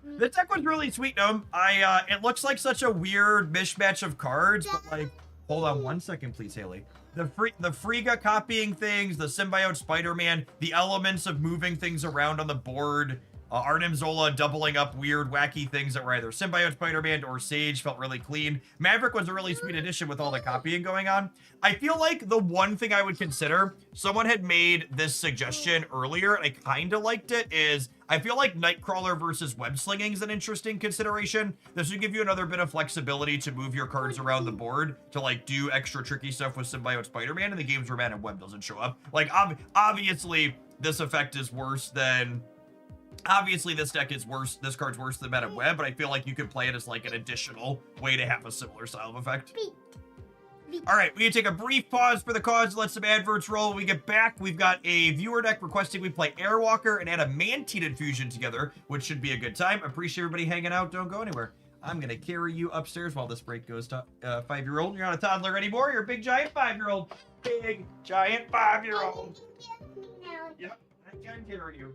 The deck was really sweet, Gnome. It looks like such a weird mishmash of cards, but like, hold on one second, please, Haley. The Frigga copying things, the Symbiote Spider-Man, the elements of moving things around on the board, Arnim Zola doubling up weird, wacky things that were either Symbiote Spider-Man or Sage felt really clean. Maverick was a really sweet addition with all the copying going on. I feel like the one thing I would consider, someone had made this suggestion earlier, and I kind of liked it, is I feel like Nightcrawler versus Web Slinging is an interesting consideration. This would give you another bit of flexibility to move your cards around the board to like do extra tricky stuff with Symbiote Spider-Man in the games where Man and Web doesn't show up. Like, obviously, this effect is worse than... Obviously, this deck is worse. This card's worse than Man and Web, but I feel like you could play it as like an additional way to have a similar style of effect. All right, we need to take a brief pause for the cause. Let some adverts roll. When we get back, we've got a viewer deck requesting we play Airwalker and add a Mantine infusion together, which should be a good time. Appreciate everybody hanging out. Don't go anywhere. I'm going to carry you upstairs while this break goes to 5-year-old. You're not a toddler anymore. You're a big, giant 5-year-old. Big, giant 5-year-old. Yep, I can carry you.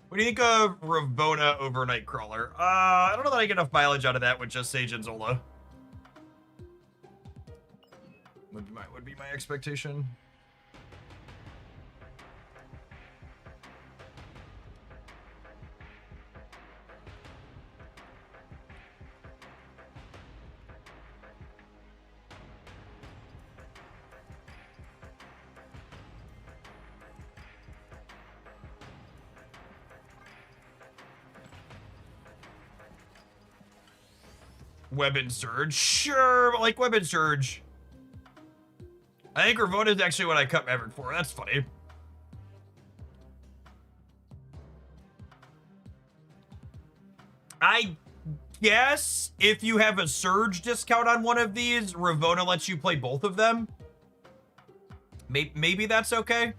What do you think of Ravona over Nightcrawler? I don't know that I get enough mileage out of that with just Sage and Zola. Would be my expectation. Weapon Surge. Sure, but like Weapon Surge. I think Ravona is actually what I cut Maverick for. That's funny. I guess if you have a Surge discount on one of these, Ravona lets you play both of them. Maybe that's okay.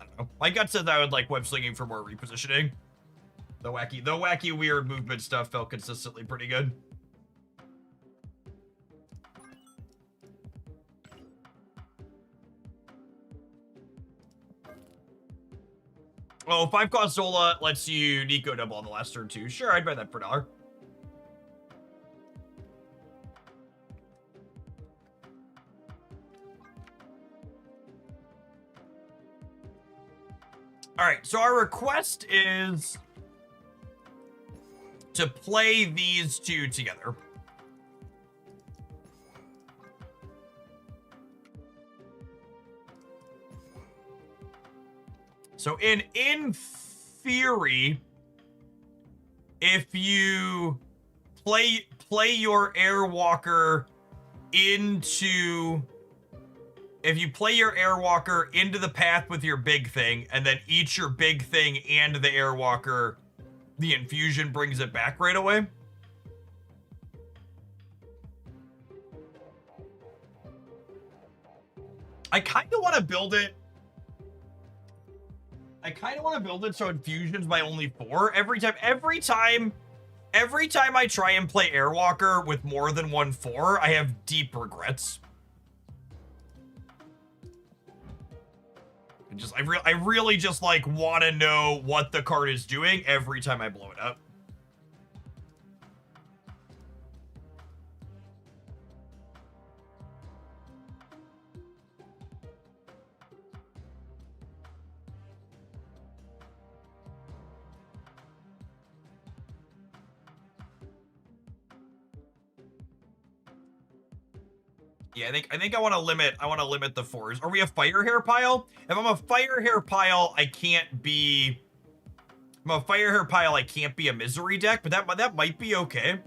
I don't know. My gut says I would like web slinging for more repositioning. The wacky weird movement stuff felt consistently pretty good. Oh, 5-cost Zola lets you Nico double on the last turn too. Sure, I'd buy that for $1. All right, so our request is to play these two together. So in theory, if you play your Airwalker into the path with your big thing, and then eat your big thing and the Airwalker, the infusion brings it back right away. I kind of want to build it. So infusion's my only 4 every time I try and play Airwalker with more than 1 4, I have deep regrets. I really just like want to know what the card is doing every time I blow it up. Yeah, I think I want to limit the 4s. Are we a fire hair pile? If I'm a fire hair pile, I can't be a misery deck, but that might be okay.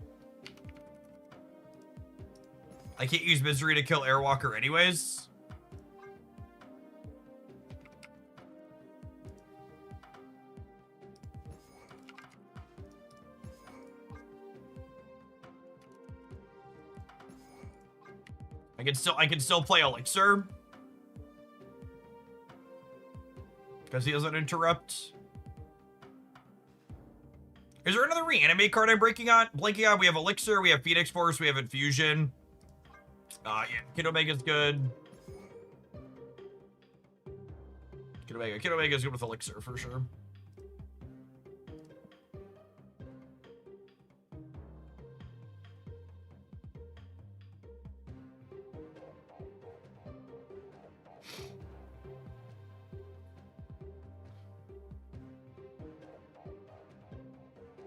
I can't use misery to kill Airwalker anyways. I can still play Elixir. Because he doesn't interrupt. Is there another reanimate card I'm blanking on? We have Elixir, we have Phoenix Force, we have Infusion. Yeah, Kid Omega's good. Kid Omega's good with Elixir for sure.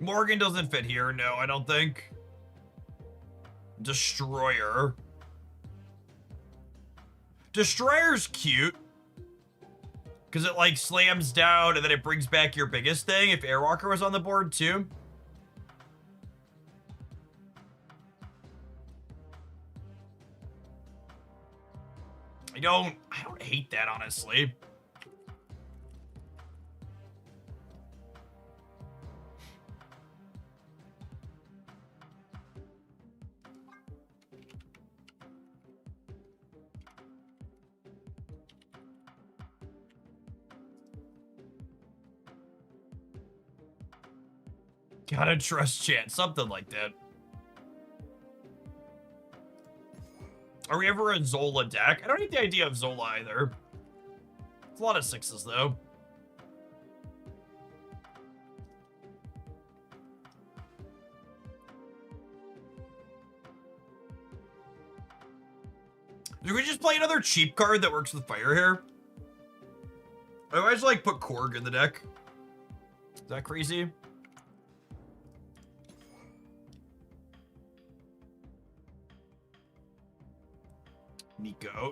Morgan doesn't fit here. No, I don't think. Destroyer. Destroyer's cute. Because it, like, slams down and then it brings back your biggest thing if Airwalker was on the board, too. I don't hate that, honestly. Gotta trust chat, something like that. Are we ever a Zola deck? I don't hate the idea of Zola either. It's a lot of 6s though. Do we just play another cheap card that works with fire here? Otherwise, like, put Korg in the deck. Is that crazy?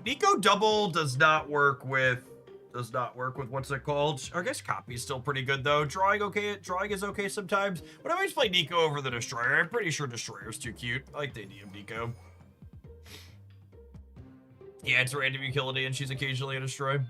Nico double does not work with Does not work with what's it called? I guess copy's still pretty good though. Drawing okay. Drawing is okay sometimes. When I always play Nico over the Destroyer, I'm pretty sure Destroyer's too cute. I like the idea of Nico. Yeah, it's random utility and she's occasionally a Destroy.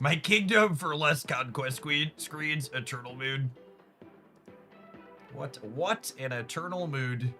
My kingdom for less Conquest screens, Eternal Mood. What an Eternal Mood.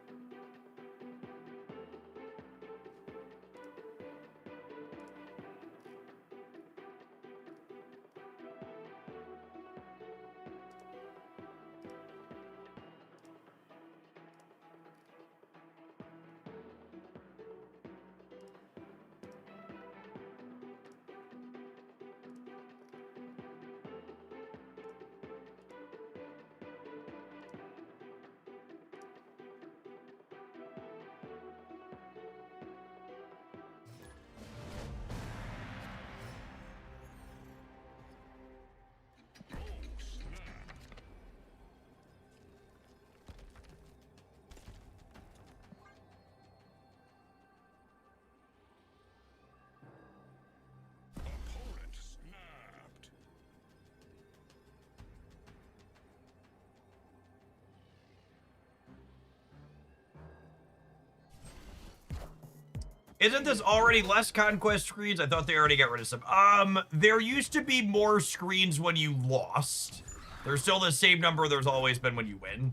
Isn't this already less Conquest screens? I thought they already got rid of some. There used to be more screens when you lost. There's still the same number there's always been when you win.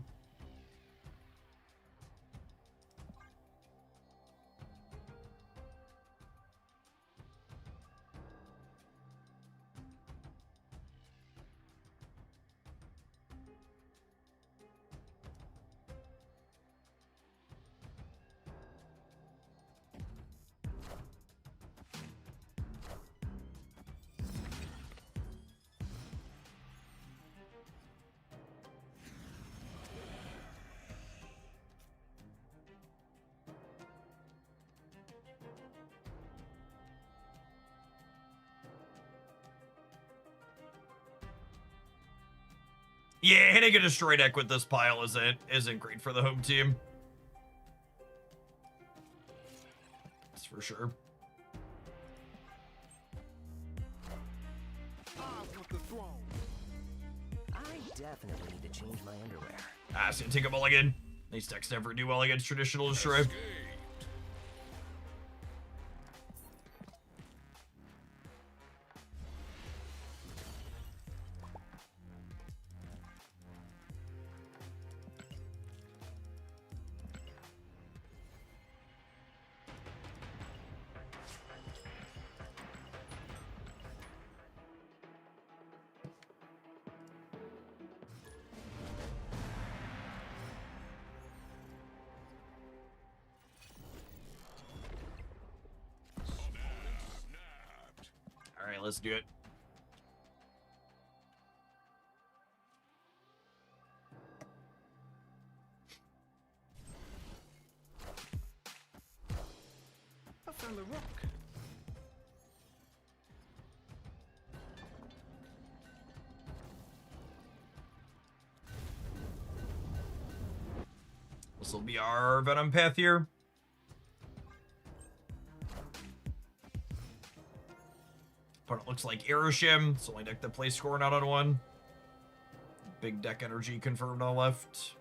Yeah, hitting a destroy deck with this pile isn't great for the home team. That's for sure. I definitely need to change my underwear. Ah, it's gonna take a mulligan. These decks never do well against traditional destroy. Alright, let's do it. I found the rock. This will be our Venom path here. Opponent looks like Arishem. It's the only deck that plays scoring out on one. Big deck energy confirmed on the left.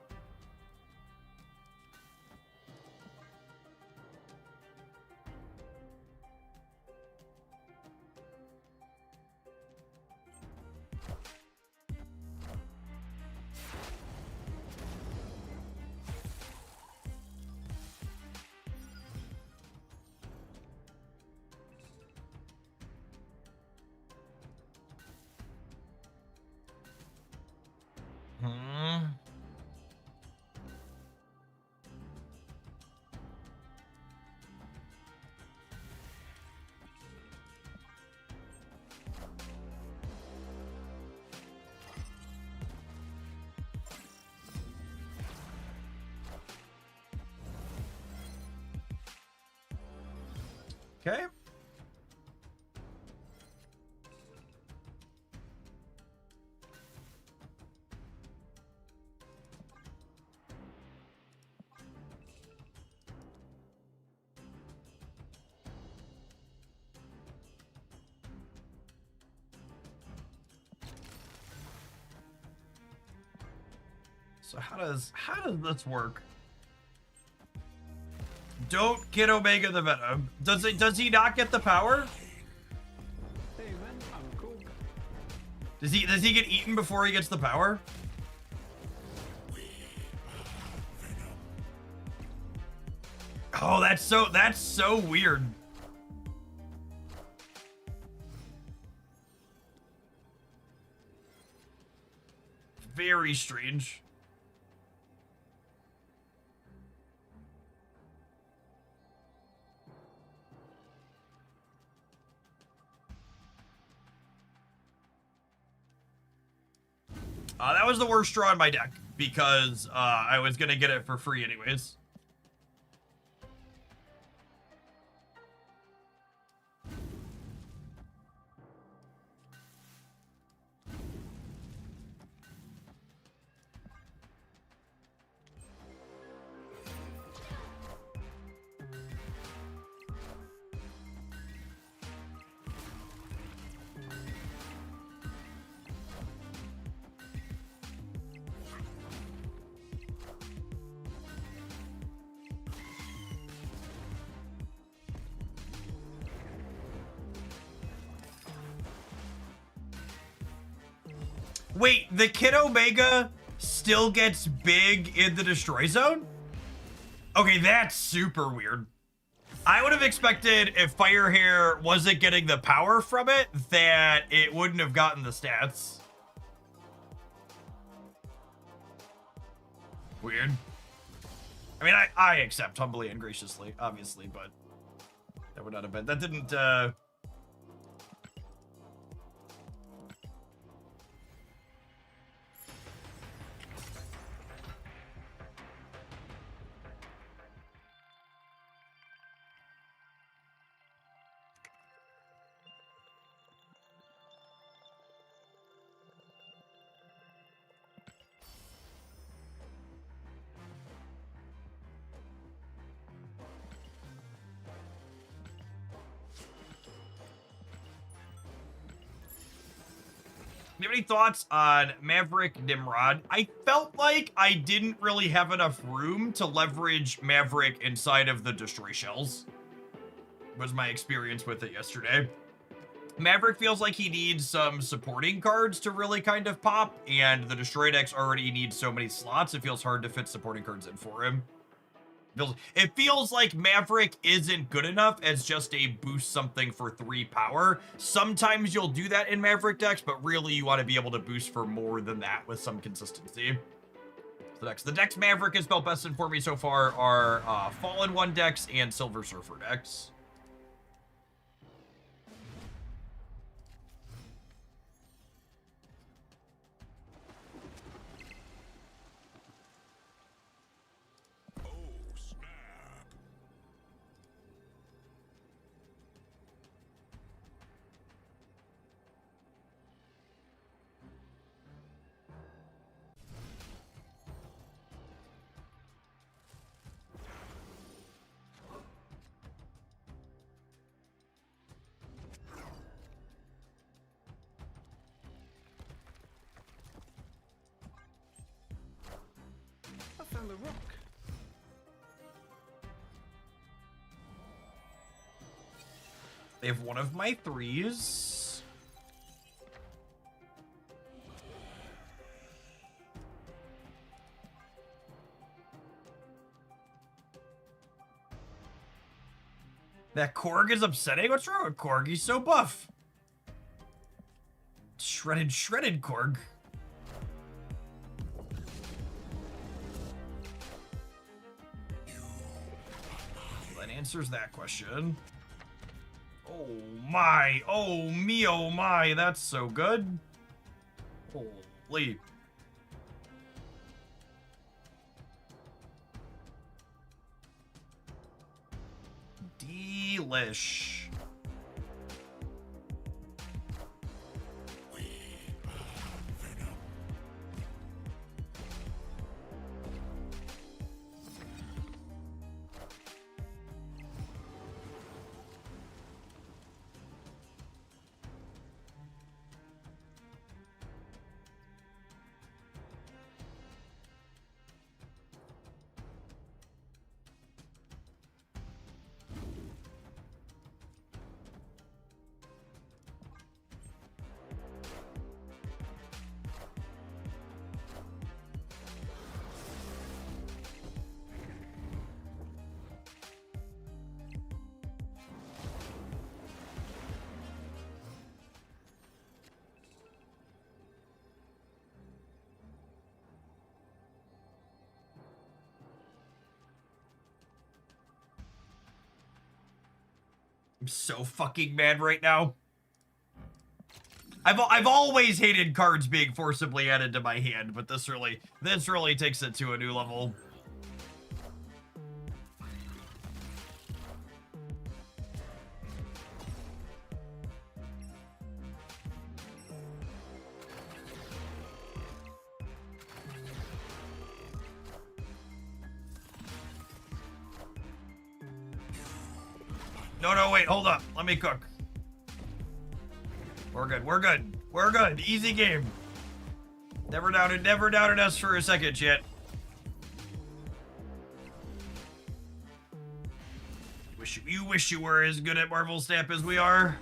Okay. So how does this work? Don't get Omega the Venom. Does he not get the power? Does he get eaten before he gets the power? Oh, that's so weird. Very strange. That was the worst draw in my deck because I was gonna get it for free anyways. Wait, the Kid Omega still gets big in the Destroy Zone? Okay, that's super weird. I would have expected if Firehair wasn't getting the power from it, that it wouldn't have gotten the stats. Weird. I mean, I accept humbly and graciously, obviously, but that would not have been, that didn't, Do you have any thoughts on Maverick Nimrod? I felt like I didn't really have enough room to leverage Maverick inside of the Destroy Shells. Was my experience with it yesterday. Maverick feels like he needs some supporting cards to really kind of pop, and the Destroy decks already need so many slots, it feels hard to fit supporting cards in for him. It feels like Maverick isn't good enough as just a boost something for 3 power. Sometimes you'll do that in Maverick decks, but really you want to be able to boost for more than that with some consistency. The decks Maverick has felt best in for me so far are Fallen 1 decks and Silver Surfer decks. The rock. They have one of my 3s. That Korg is upsetting? What's wrong with Korg? He's so buff. Shredded Korg. Answers that question. Oh my, oh me, oh my, that's so good. Holy. Delish. I'm so fucking mad right now. I've always hated cards being forcibly added to my hand, but this really takes it to a new level. No, wait, hold up. Let me cook. We're good. Easy game. Never doubted us for a second, chat. You wish you were as good at Marvel Snap as we are.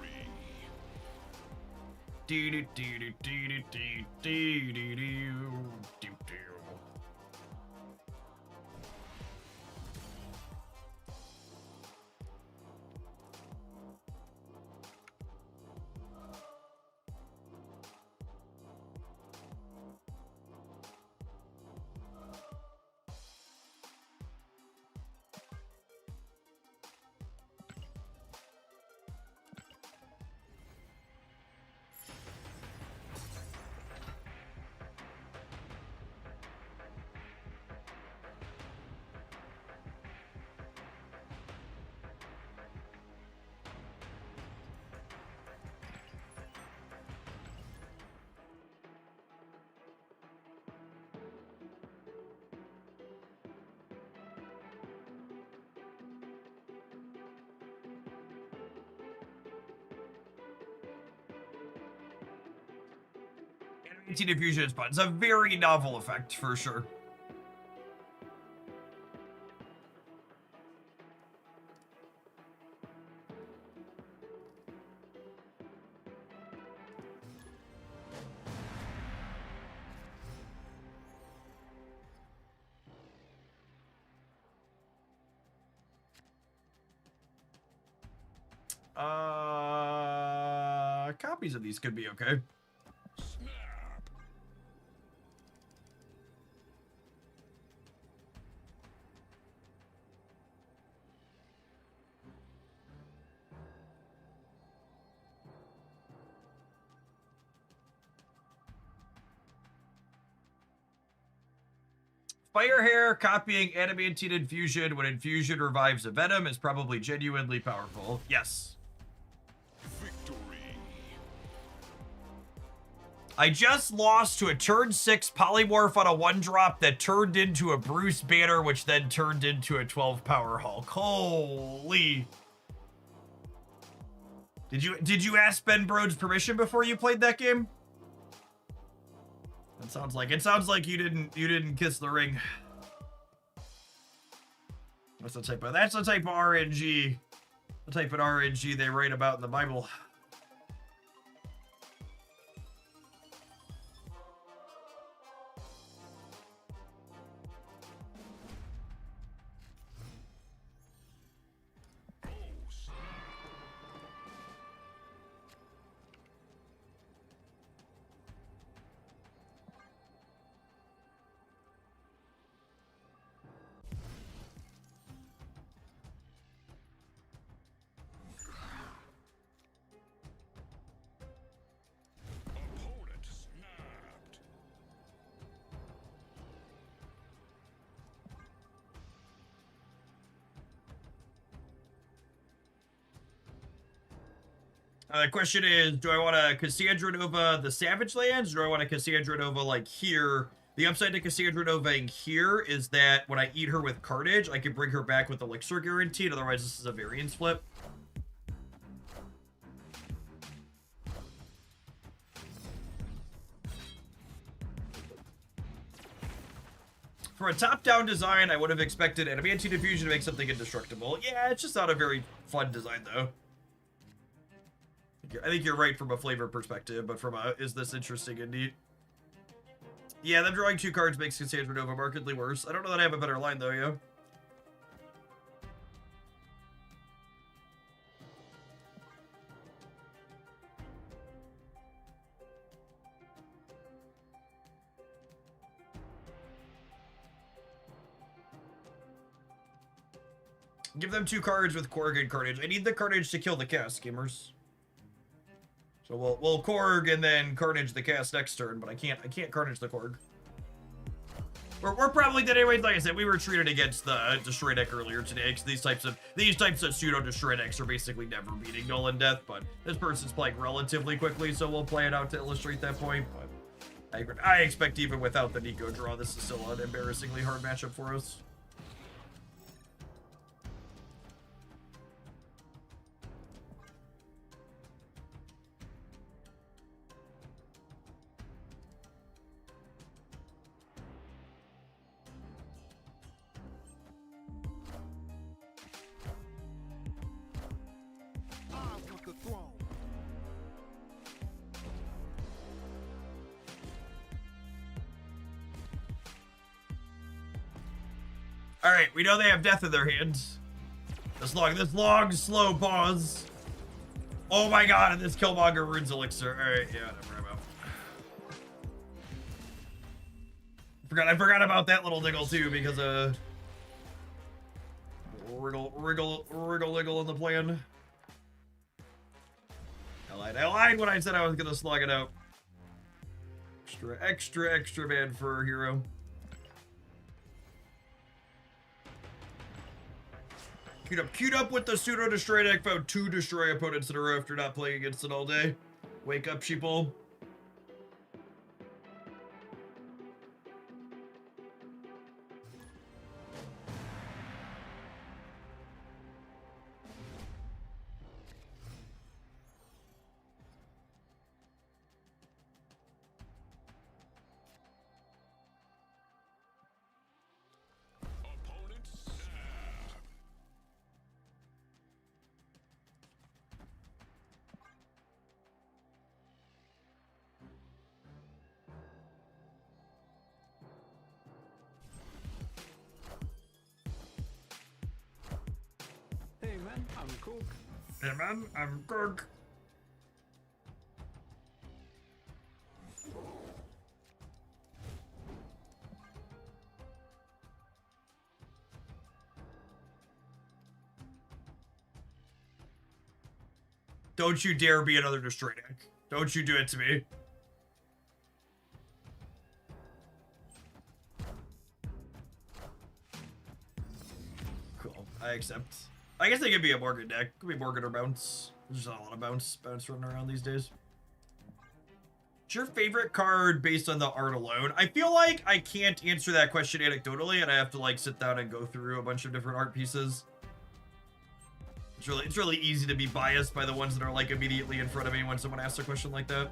Diffusion is fun. It's a very novel effect for sure. Copies of these could be okay. Firehair copying adamantine infusion when infusion revives a venom is probably genuinely powerful. Yes. Victory. I just lost to a turn 6 polymorph on a 1-drop that turned into a Bruce Banner, which then turned into a 12 power Hulk. Holy. Did you ask Ben Brode's permission before you played that game? It sounds like you didn't kiss the ring. That's the type of RNG. The type of RNG they write about in the Bible. The question is, do I want to Cassandra Nova the Savage Lands, or do I want to Cassandra Nova like here? The upside to Cassandra Nova here is that when I eat her with Carnage, I can bring her back with Elixir guaranteed, otherwise this is a variance flip. For a top-down design, I would have expected Adamantium Diffusion to make something indestructible. Yeah, it's just not a very fun design, though. I think you're right from a flavor perspective, but from a, is this interesting and neat? Yeah, them drawing 2 cards makes Cassandra Nova markedly worse. I don't know that I have a better line, though, yeah. Give them 2 cards with Korg and Carnage. I need the Carnage to kill the cast, gamers. So we'll Korg and then Carnage the cast next turn, but I can't Carnage the Korg. We're probably dead anyway. Like I said, we were treated against the Destroy deck earlier today, because these types of pseudo Destroy decks are basically never beating Null and Death, but this person's playing relatively quickly, so we'll play it out to illustrate that point. But I expect even without the Nico draw, this is still an embarrassingly hard matchup for us. Alright, we know they have death in their hands. This long, slow pause. Oh my god, and this Killmonger runes Elixir. Alright, yeah, never about. I forgot about that little niggle too, because wriggle in the plan. I lied when I said I was gonna slug it out. Extra bad for a hero. Queued up with the pseudo destroy deck. Found 2 destroy opponents in a row after not playing against it all day. Wake up, sheeple. I'm Cook. Hey man, I'm Cook. Don't you dare be another destroy deck. Don't you do it to me. Cool, I accept. I guess they could be a Morgan deck. Could be Morgan or bounce. There's not a lot of bounce running around these days. What's your favorite card based on the art alone? I feel like I can't answer that question anecdotally, and I have to like sit down and go through a bunch of different art pieces. It's really easy to be biased by the ones that are like immediately in front of me when someone asks a question like that.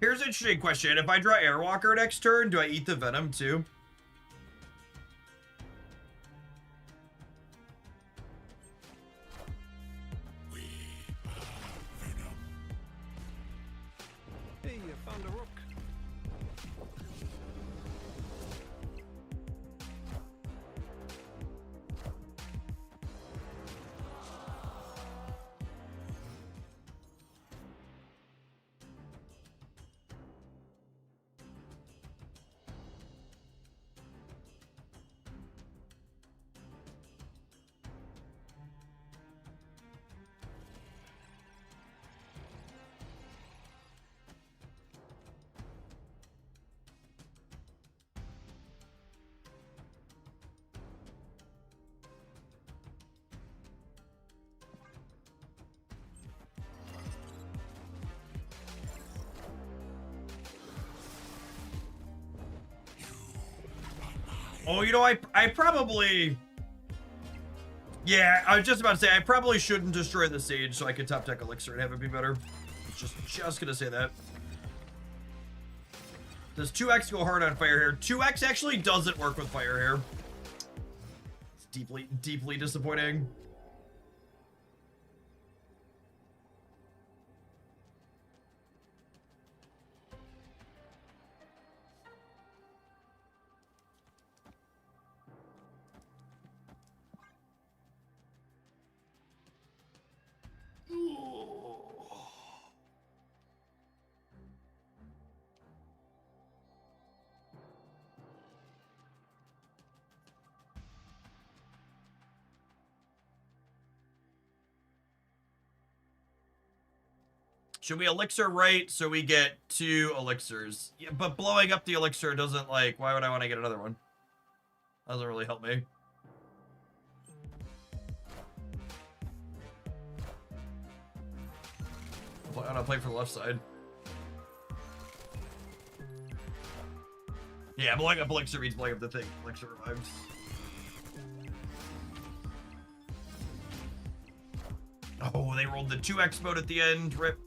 Here's an interesting question. If I draw Airwalker next turn, do I eat the Venom too? Hey, you found a rook. Oh, you know, I probably... Yeah, I was just about to say, I probably shouldn't destroy the Sage so I could top deck Elixir and have it be better. Just gonna say that. Does 2x go hard on Fire Hair? 2x actually doesn't work with Fire Hair. It's deeply disappointing. Should we elixir right so we get 2 elixirs? Yeah, but blowing up the elixir doesn't, like, why would I want to get another one? Doesn't really help me. I'm gonna play for the left side. Yeah, blowing up elixir means blowing up the thing. Elixir revives. Oh, they rolled the 2x mode at the end. Rip.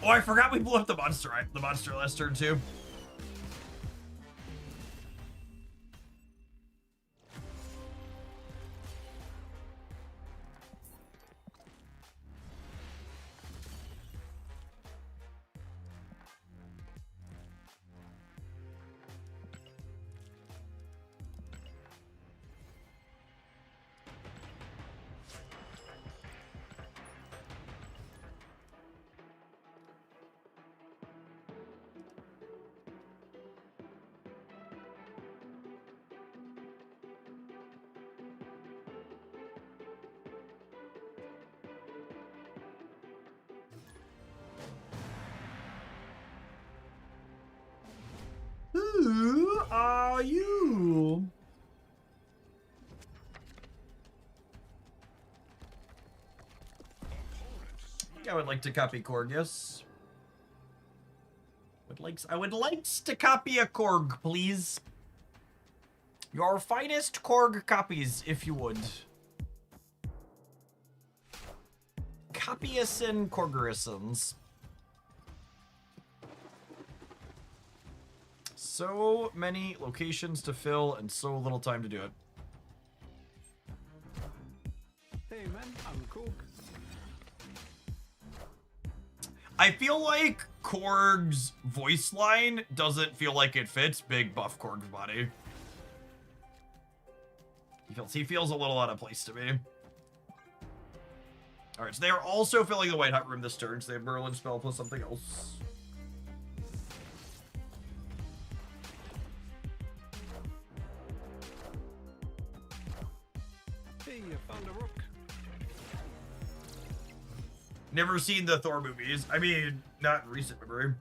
Oh, I forgot we blew up the monster last turn too. Who are you? I would like to copy Korg, yes. I would like to copy a Korg, please. Your finest Korg copies, if you would. Copyison Korgerisons. So many locations to fill and so little time to do it. Hey man, I'm Cook. I feel like Korg's voice line doesn't feel like it fits big buff Korg's body. He feels a little out of place to me. Alright, so they are also filling the White Hot Room this turn, so they have Merlin spell plus something else. Hey, I found a rook. Never seen the Thor movies. I mean, not in recent memory.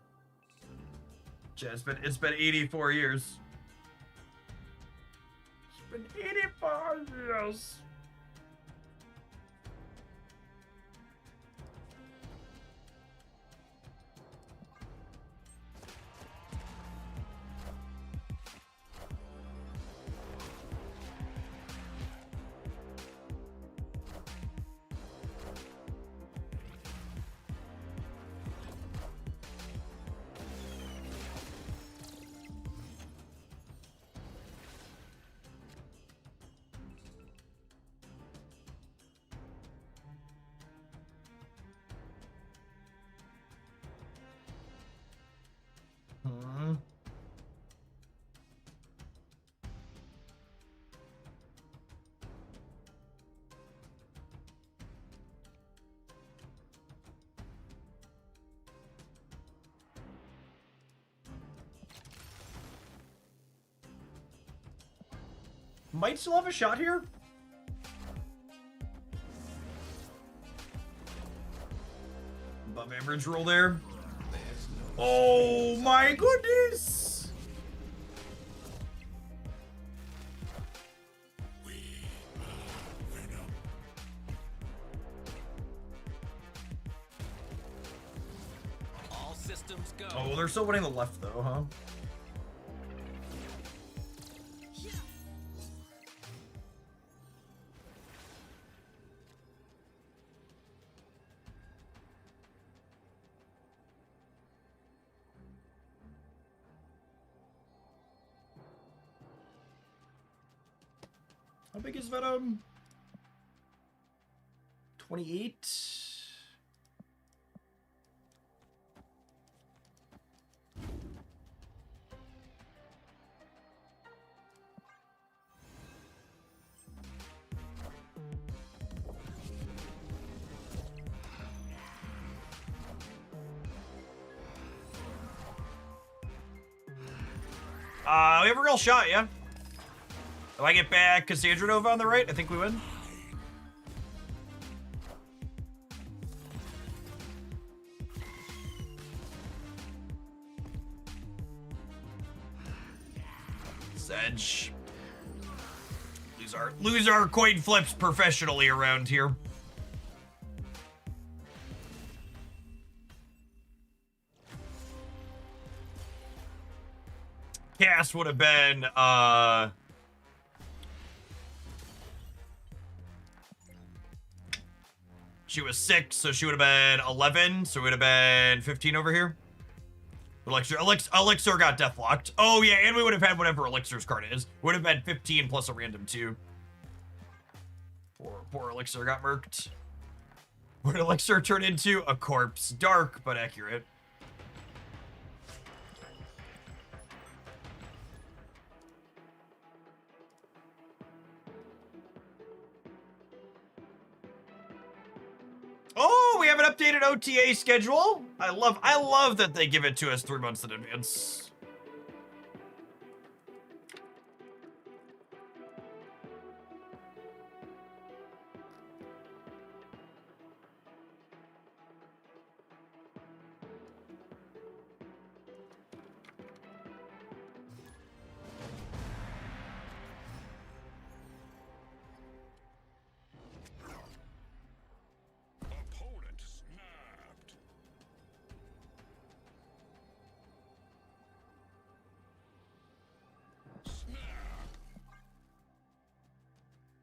Yeah, it's been 84 years. It's been 84 years. Might still have a shot here. Above average roll there. Oh my goodness! All systems go. Oh, they're still winning the left though, huh? How big is Venom? 28? We have a real shot, yeah? If I get back Cassandra Nova on the right, I think we win. Sedge. Lose our coin flips professionally around here. Cass would have been, she was 6, so she would have been 11, so it would have been 15 over here. Elixir got deathlocked. Oh yeah, and we would have had whatever Elixir's card is. Would have been 15 plus a random 2. Poor Elixir got murked. What did Elixir turn into? A corpse. Dark, but accurate. Oh, we have an updated OTA schedule. I love that they give it to us 3 months in advance.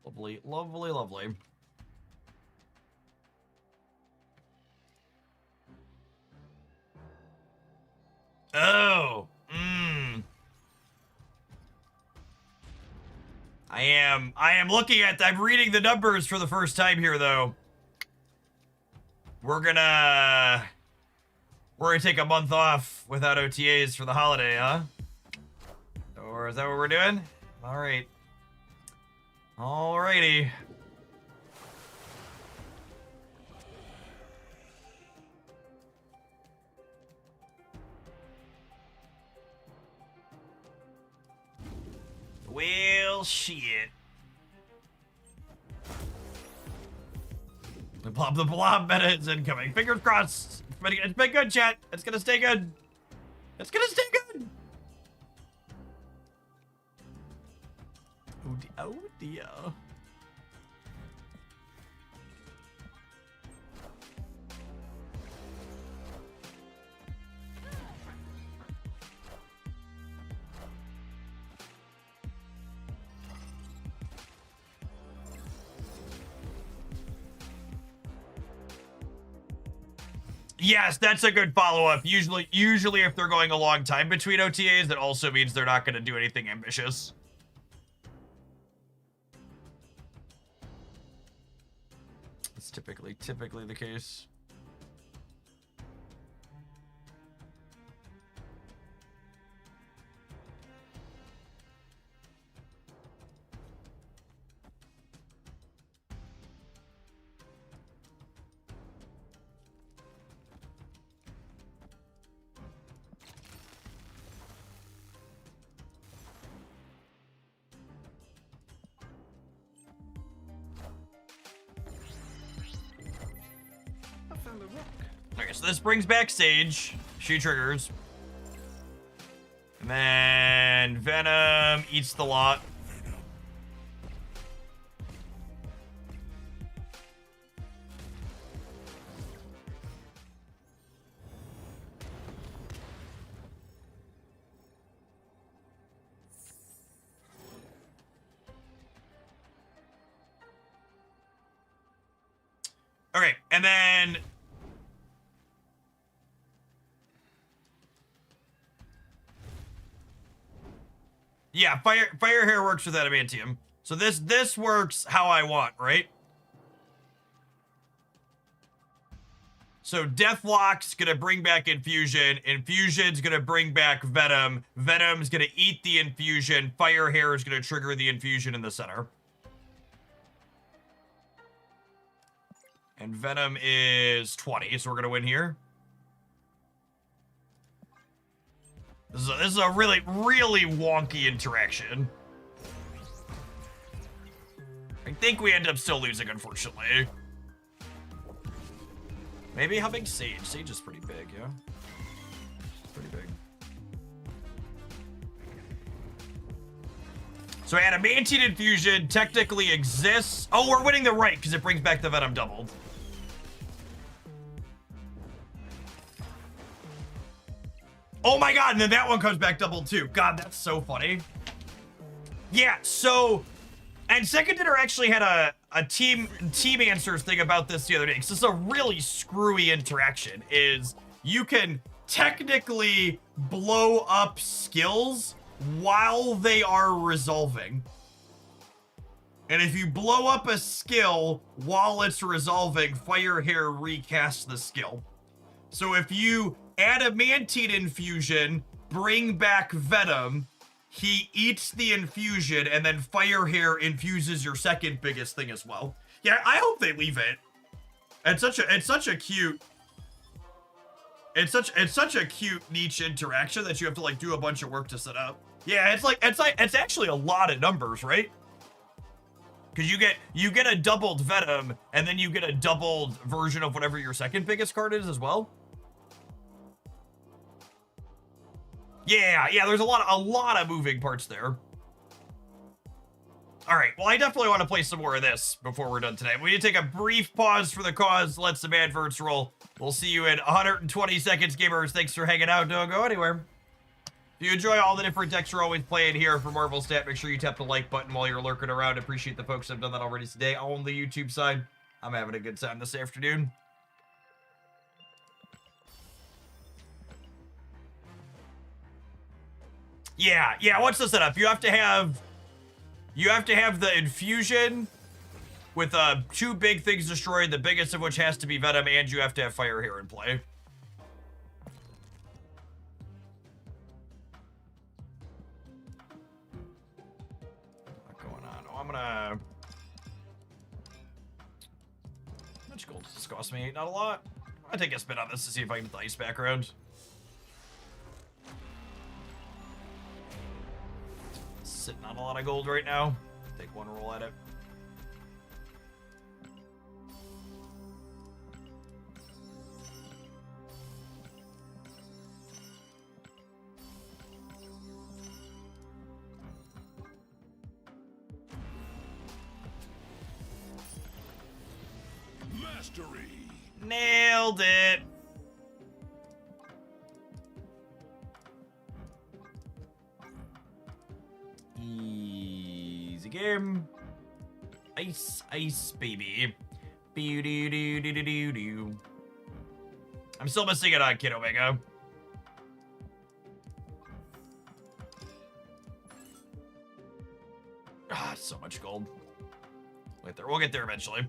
Lovely, lovely, lovely. Oh, I'm reading the numbers for the first time here, though. We're gonna take a month off without OTAs for the holiday, huh? Or is that what we're doing? All right. Alrighty. Well, shit. The blob meta is incoming. Fingers crossed. It's been good, chat. It's gonna stay good. It's gonna stay good. Oh dear. Yes, that's a good follow-up. Usually if they're going a long time between OTAs, that also means they're not going to do anything ambitious. It's typically the case. Okay, so this brings back Sage. She triggers. And then Venom eats the lot. Okay, and then yeah, fire hair works with adamantium. So this works how I want, right? So Deathlock's gonna bring back Infusion. Infusion's gonna bring back Venom. Venom's gonna eat the Infusion. Fire Hair is gonna trigger the Infusion in the center. And Venom is 20, so we're gonna win here. This is a really, really wonky interaction. I think we end up still losing, unfortunately. Maybe how big Sage? Sage is pretty big, yeah? Pretty big. So Adamantine Infusion technically exists. Oh, we're winning the right because it brings back the Venom doubled. Oh my god, and then that one comes back doubled too. God, that's so funny. Yeah, so... And Second Dinner actually had a team answers thing about this the other day. Because this is a really screwy interaction. Is you can technically blow up skills while they are resolving. And if you blow up a skill while it's resolving, Fire Hair recasts the skill. So if you Adamantine Infusion, bring back Venom, he eats the infusion, and then Fire Hair infuses your second biggest thing as well. Yeah, I hope they leave it. It's such a cute niche interaction that you have to like do a bunch of work to set up. Yeah, it's actually a lot of numbers, right? Because you get a doubled Venom, and then you get a doubled version of whatever your second biggest card is as well. Yeah, there's a lot of moving parts there. All right, well, I definitely want to play some more of this before we're done today. We need to take a brief pause for the cause, let some adverts roll. We'll see you in 120 seconds, gamers. Thanks for hanging out. Don't go anywhere. If you enjoy all the different decks we're always playing here for Marvel Stat, make sure you tap the like button while you're lurking around. Appreciate the folks that have done that already today on the YouTube side. I'm having a good time this afternoon. Yeah, what's the setup? You have to have the infusion with 2 big things destroyed, the biggest of which has to be Venom, and you have to have Fire Hair in play. What's going on? Oh, I'm gonna... How much gold does this cost me? Not a lot. I'll take a spin on this to see if I can get the ice background. Sitting on a lot of gold right now. Take one roll at it. Mastery. Nailed it. Easy game. Ice, baby. Boo-doo-doo-doo-doo-doo. I'm still missing it on Kid Omega. Ah, so much gold. Wait there, we'll get there eventually.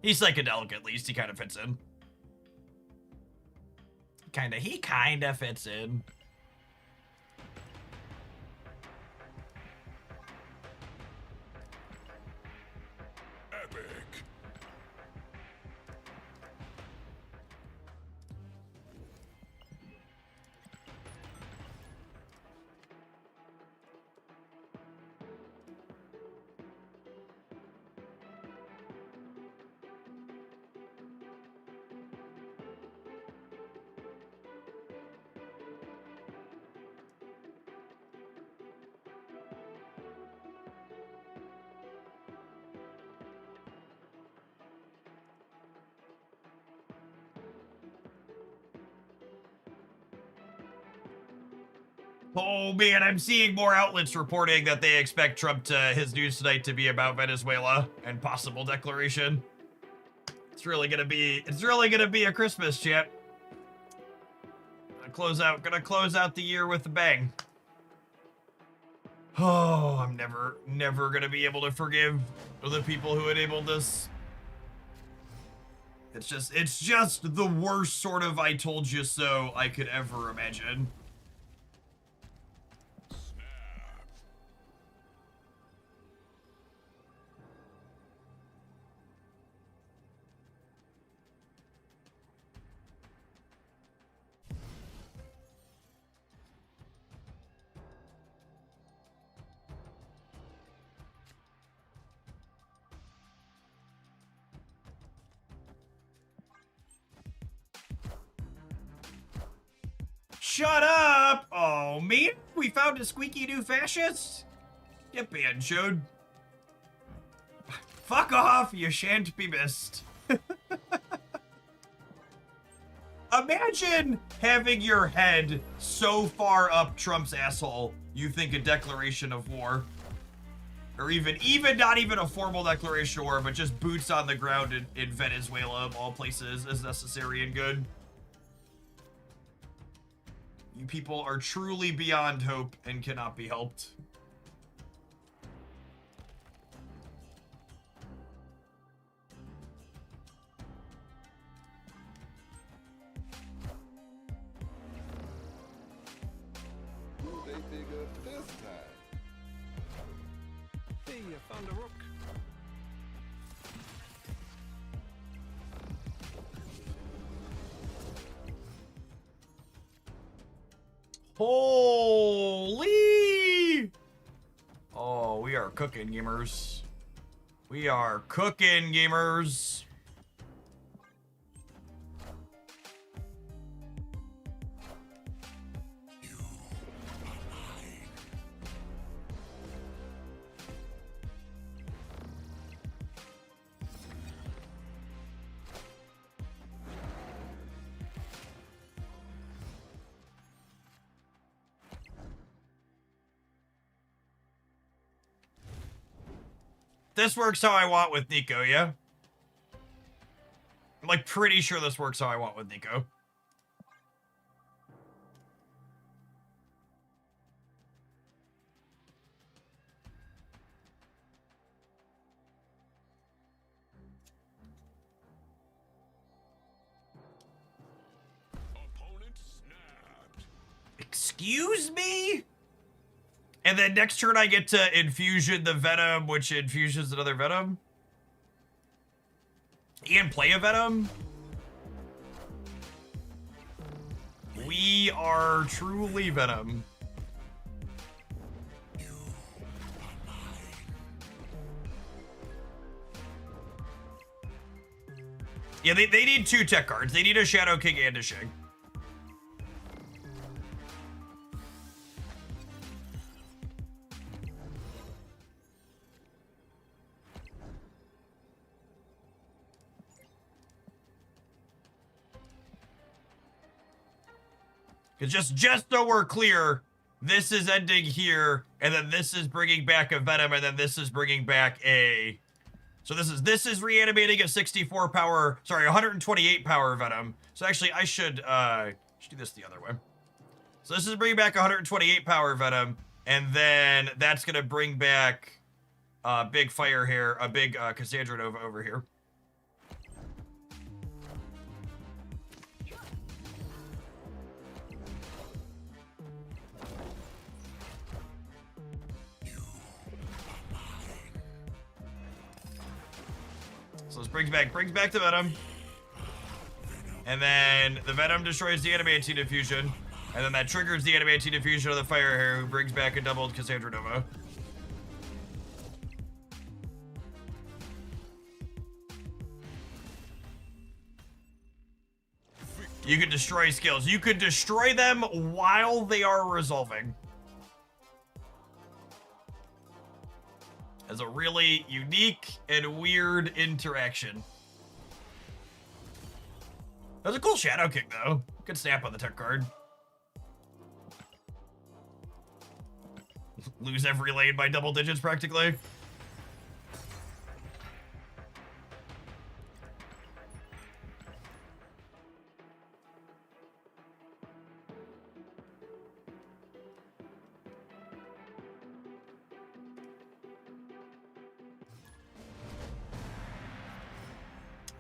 He's psychedelic at least, he kind of fits in. He kind of fits in. Oh man, I'm seeing more outlets reporting that they expect Trump his news tonight to be about Venezuela and possible declaration. It's really gonna be a Christmas, chat. Gonna close out the year with a bang. Oh, I'm never gonna be able to forgive the people who enabled this. It's just the worst sort of I told you so I could ever imagine. Shut up! Oh, man, we found a squeaky new fascist? Get banjoed. Fuck off, you shan't be missed. Imagine having your head so far up Trump's asshole, you think a declaration of war. Or even not even a formal declaration of war, but just boots on the ground in Venezuela, of all places, is necessary and good. You people are truly beyond hope and cannot be helped. Who they dig up this time? Hey, you found a rook. Holy! Oh, we are cooking, gamers. We are cooking, gamers. This works how I want with Nico, yeah? I'm like pretty sure this works how I want with Nico. Opponent snapped. Excuse me? And then next turn I get to infusion the Venom, which infusions another Venom. And play a Venom. We are truly Venom. Yeah, they need 2 tech cards. They need a Shadow King and a Shig. Just so we're clear, this is ending here, and then this is bringing back a Venom, and then this is bringing back a... So this is reanimating a 64 power, sorry, 128 power Venom. So actually, I should do this the other way. So this is bringing back 128 power Venom, and then that's gonna bring back big Fire Hair, a big Cassandra Nova over here. So this brings back the Venom. And then the Venom destroys the Animate Diffusion. And then that triggers the Animate Diffusion of the Fire Hair, who brings back a doubled Cassandra Nova. You can destroy skills. You could destroy them while they are resolving. As a really unique and weird interaction. That was a cool Shadow Kick, though. Good snap on the tech card. Lose every lane by double digits, practically.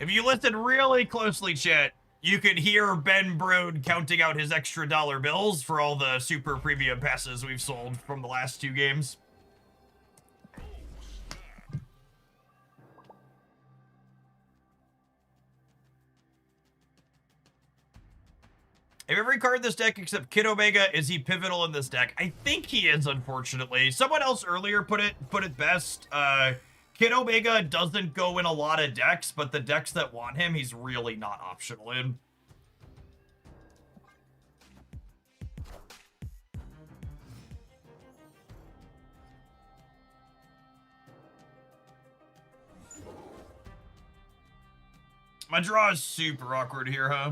If you listen really closely, chat, you could hear Ben Broad counting out his extra dollar bills for all the super premium passes we've sold from the last 2 games. If every card in this deck except Kid Omega, is he pivotal in this deck? I think he is, unfortunately. Someone else earlier put it best. Kid Omega doesn't go in a lot of decks, but the decks that want him, he's really not optional in. My draw is super awkward here, huh?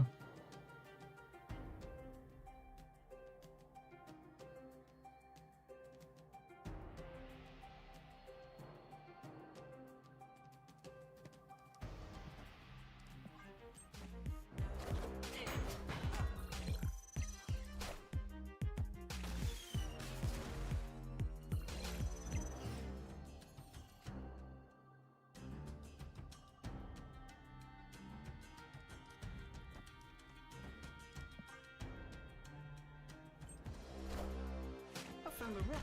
I found a rock.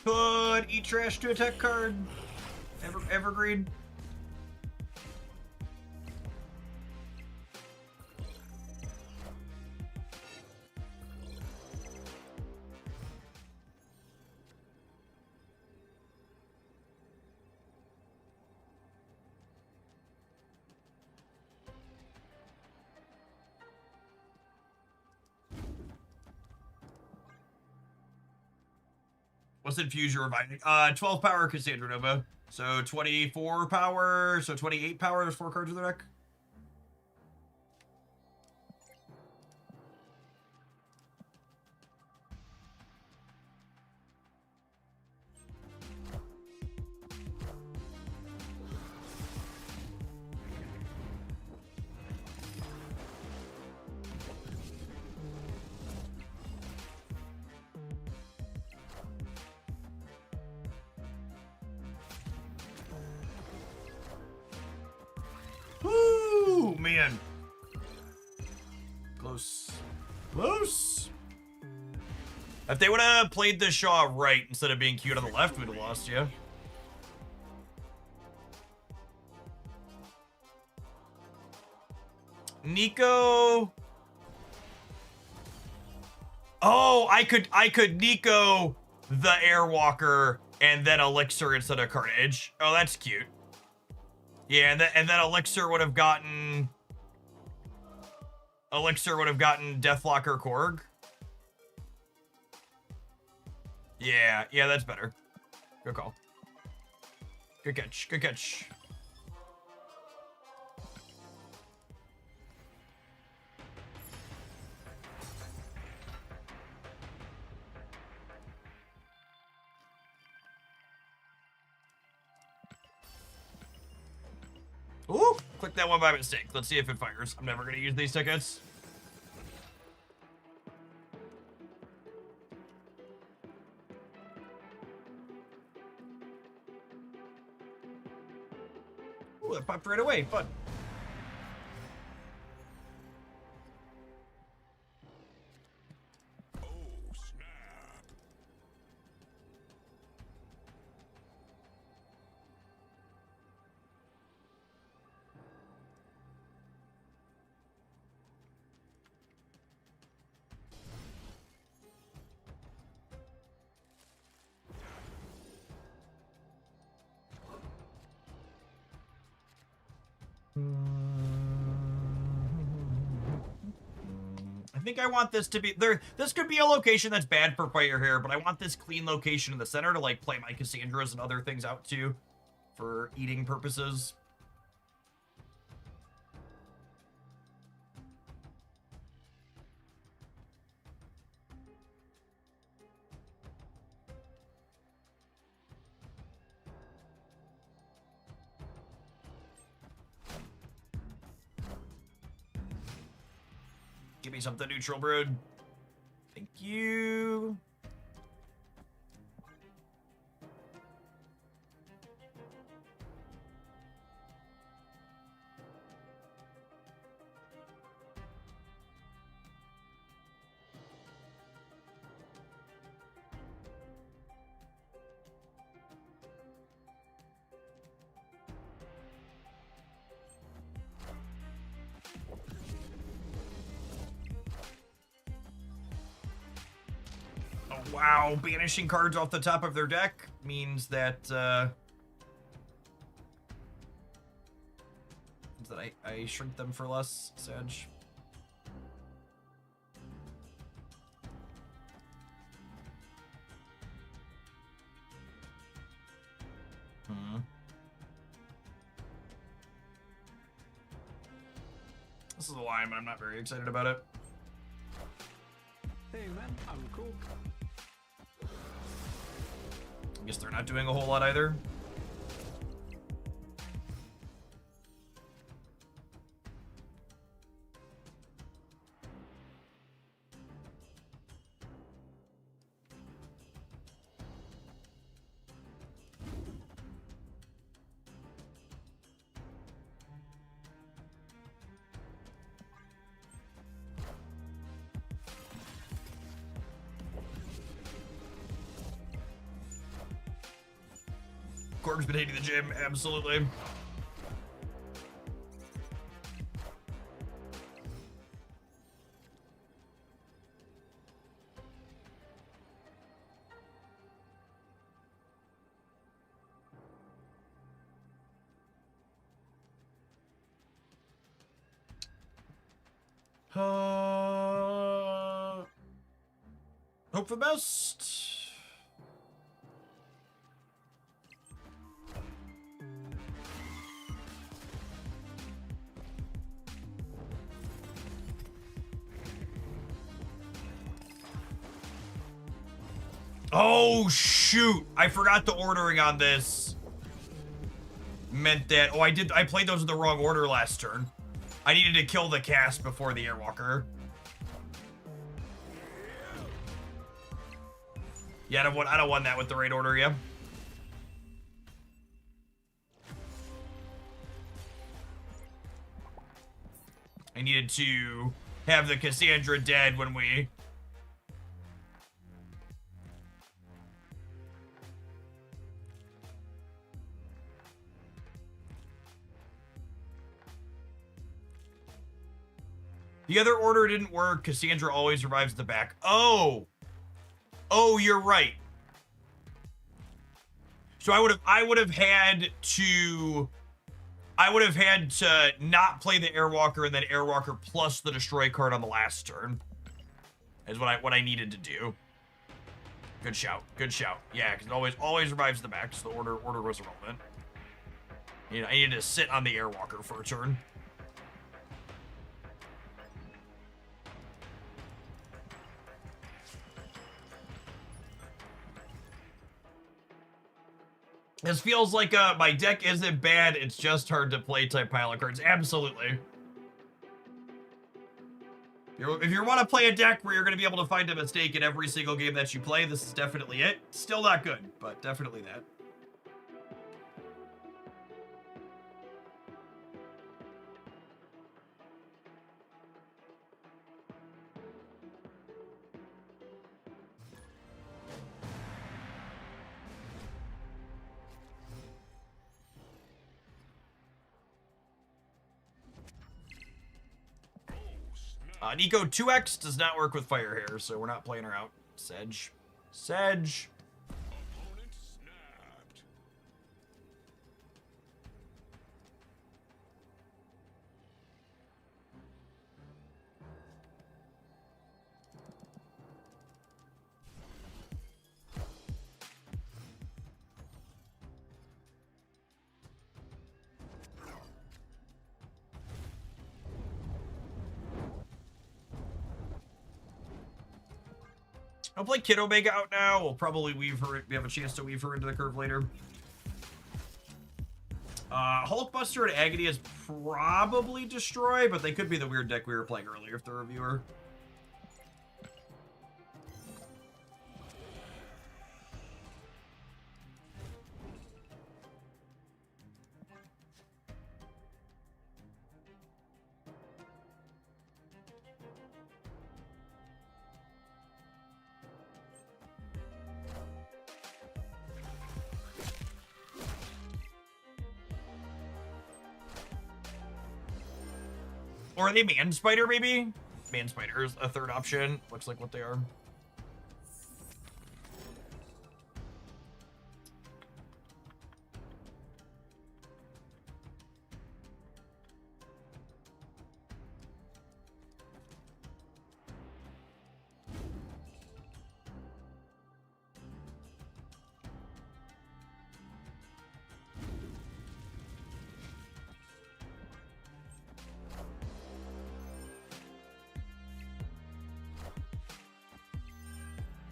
Could eat trash to attack card. Evergreen. What's Infuse your Reviving? 12 power Cassandra Nova. So 24 power, so 28 power, there's 4 cards in the deck. Woo, man. Close. Close. If they would have played the Shaw right instead of being cute on the left, we'd have lost, yeah. Nico. Oh, I could Nico the Airwalker and then Elixir instead of Carnage. Oh, that's cute. Yeah, and then Elixir would have gotten Deathlocker Korg. Yeah, that's better. Good call. Good catch. Good catch. Ooh, click that one by mistake. Let's see if it fires. I'm never going to use these tickets. Ooh, it popped right away. Fun. I think I want this to be there. This could be a location that's bad for player here, but I want this clean location in the center to like play my Cassandras and other things out too for eating purposes. Give me something neutral, brood. Thank you. Wow, banishing cards off the top of their deck means that I shrink them for less, Sedge. This is why I'm not very excited about it. Hey man, I'm cool. I guess they're not doing a whole lot either. Corg's been hitting the gym, absolutely. Hope for the best. Oh, shoot. I forgot the ordering on this. Meant that... Oh, I played those in the wrong order last turn. I needed to kill the cast before the Airwalker. Yeah, I don't want that with the right order, yeah. I needed to have the Cassandra dead when we... The other order didn't work. Cassandra always revives the back. Oh! Oh, you're right. So I would have had to not play the Airwalker and then Airwalker plus the Destroy card on the last turn. Is what I needed to do. Good shout. Good shout. Yeah, because it always revives the back, so the order was irrelevant. You know, I needed to sit on the Airwalker for a turn. This feels like my deck isn't bad, it's just hard to play type pile of cards. Absolutely. If you want to play a deck where you're going to be able to find a mistake in every single game that you play, this is definitely it. Still not good, but definitely that. Nico 2X does not work with Fire Hair, so we're not playing her out. Sedge. Sedge. I'll play Kid Omega out now. We'll probably weave her. We have a chance to weave her into the curve later. Hulkbuster and Agony is probably Destroy, but they could be the weird deck we were playing earlier if they're a viewer. Or are they Man Spider, maybe? Man Spider is a third option. Looks like what they are.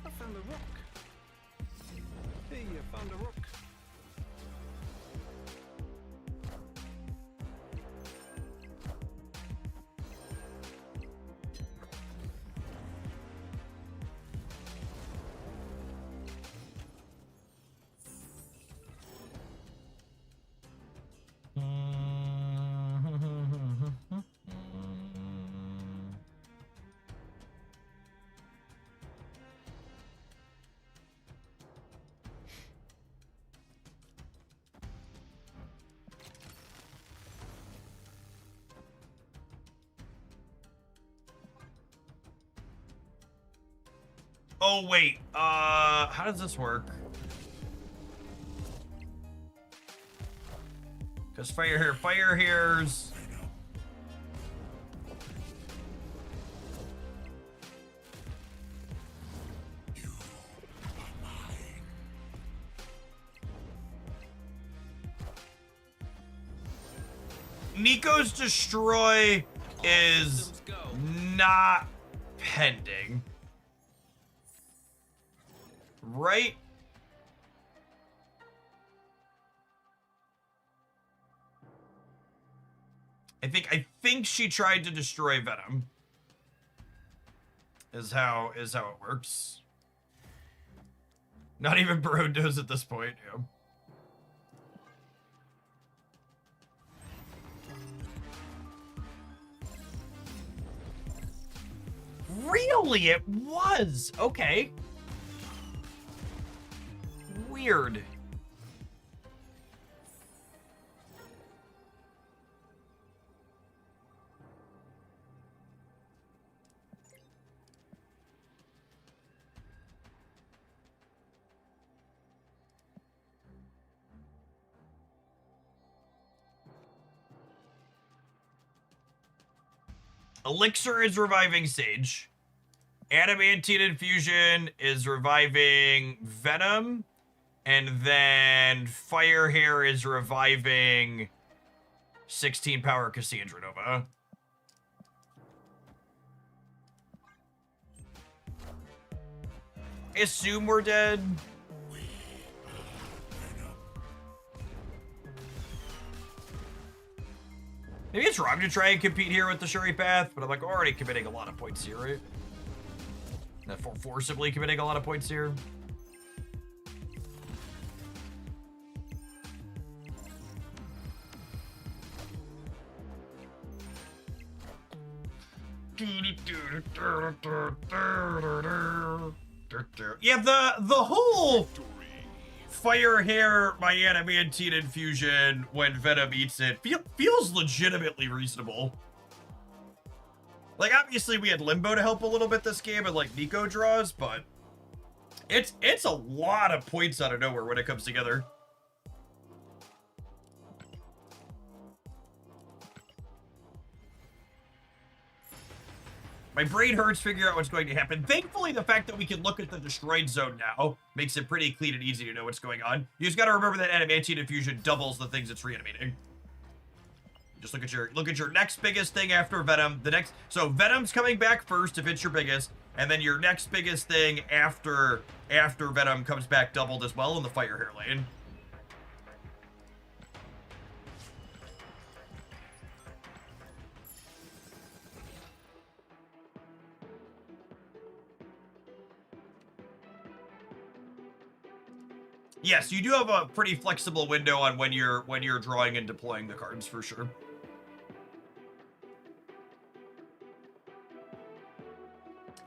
I found a rock. Hey, I found a rock. Oh, wait. How does this work? Because fire here's... Nico's Destroy is not pending. Right? I think she tried to destroy Venom. Is how it works. Not even Barone knows at this point. Yeah. Really? It was. Okay. Weird. Elixir is reviving Sage. Adamantine Infusion is reviving Venom. And then Fire Hair is reviving 16 power Cassandra Nova. I assume we're dead. Maybe it's wrong to try and compete here with the Shuri path, but I'm like already committing a lot of points here, right? Not forcibly committing a lot of points here. Yeah, the whole Fire Hair my Adamantine Infusion when Venom eats it feels legitimately reasonable. Like, obviously we had Limbo to help a little bit this game and like Nico draws, but it's a lot of points out of nowhere when it comes together. My brain hurts figuring out what's going to happen. Thankfully, the fact that we can look at the destroyed zone now makes it pretty clean and easy to know what's going on. You just got to remember that Adamantine Infusion doubles the things it's reanimating. Just look at your next biggest thing after Venom. So Venom's coming back first if it's your biggest, and then your next biggest thing after Venom comes back doubled as well in the Fire Hair lane. Yes, you do have a pretty flexible window on when you're drawing and deploying the cards for sure.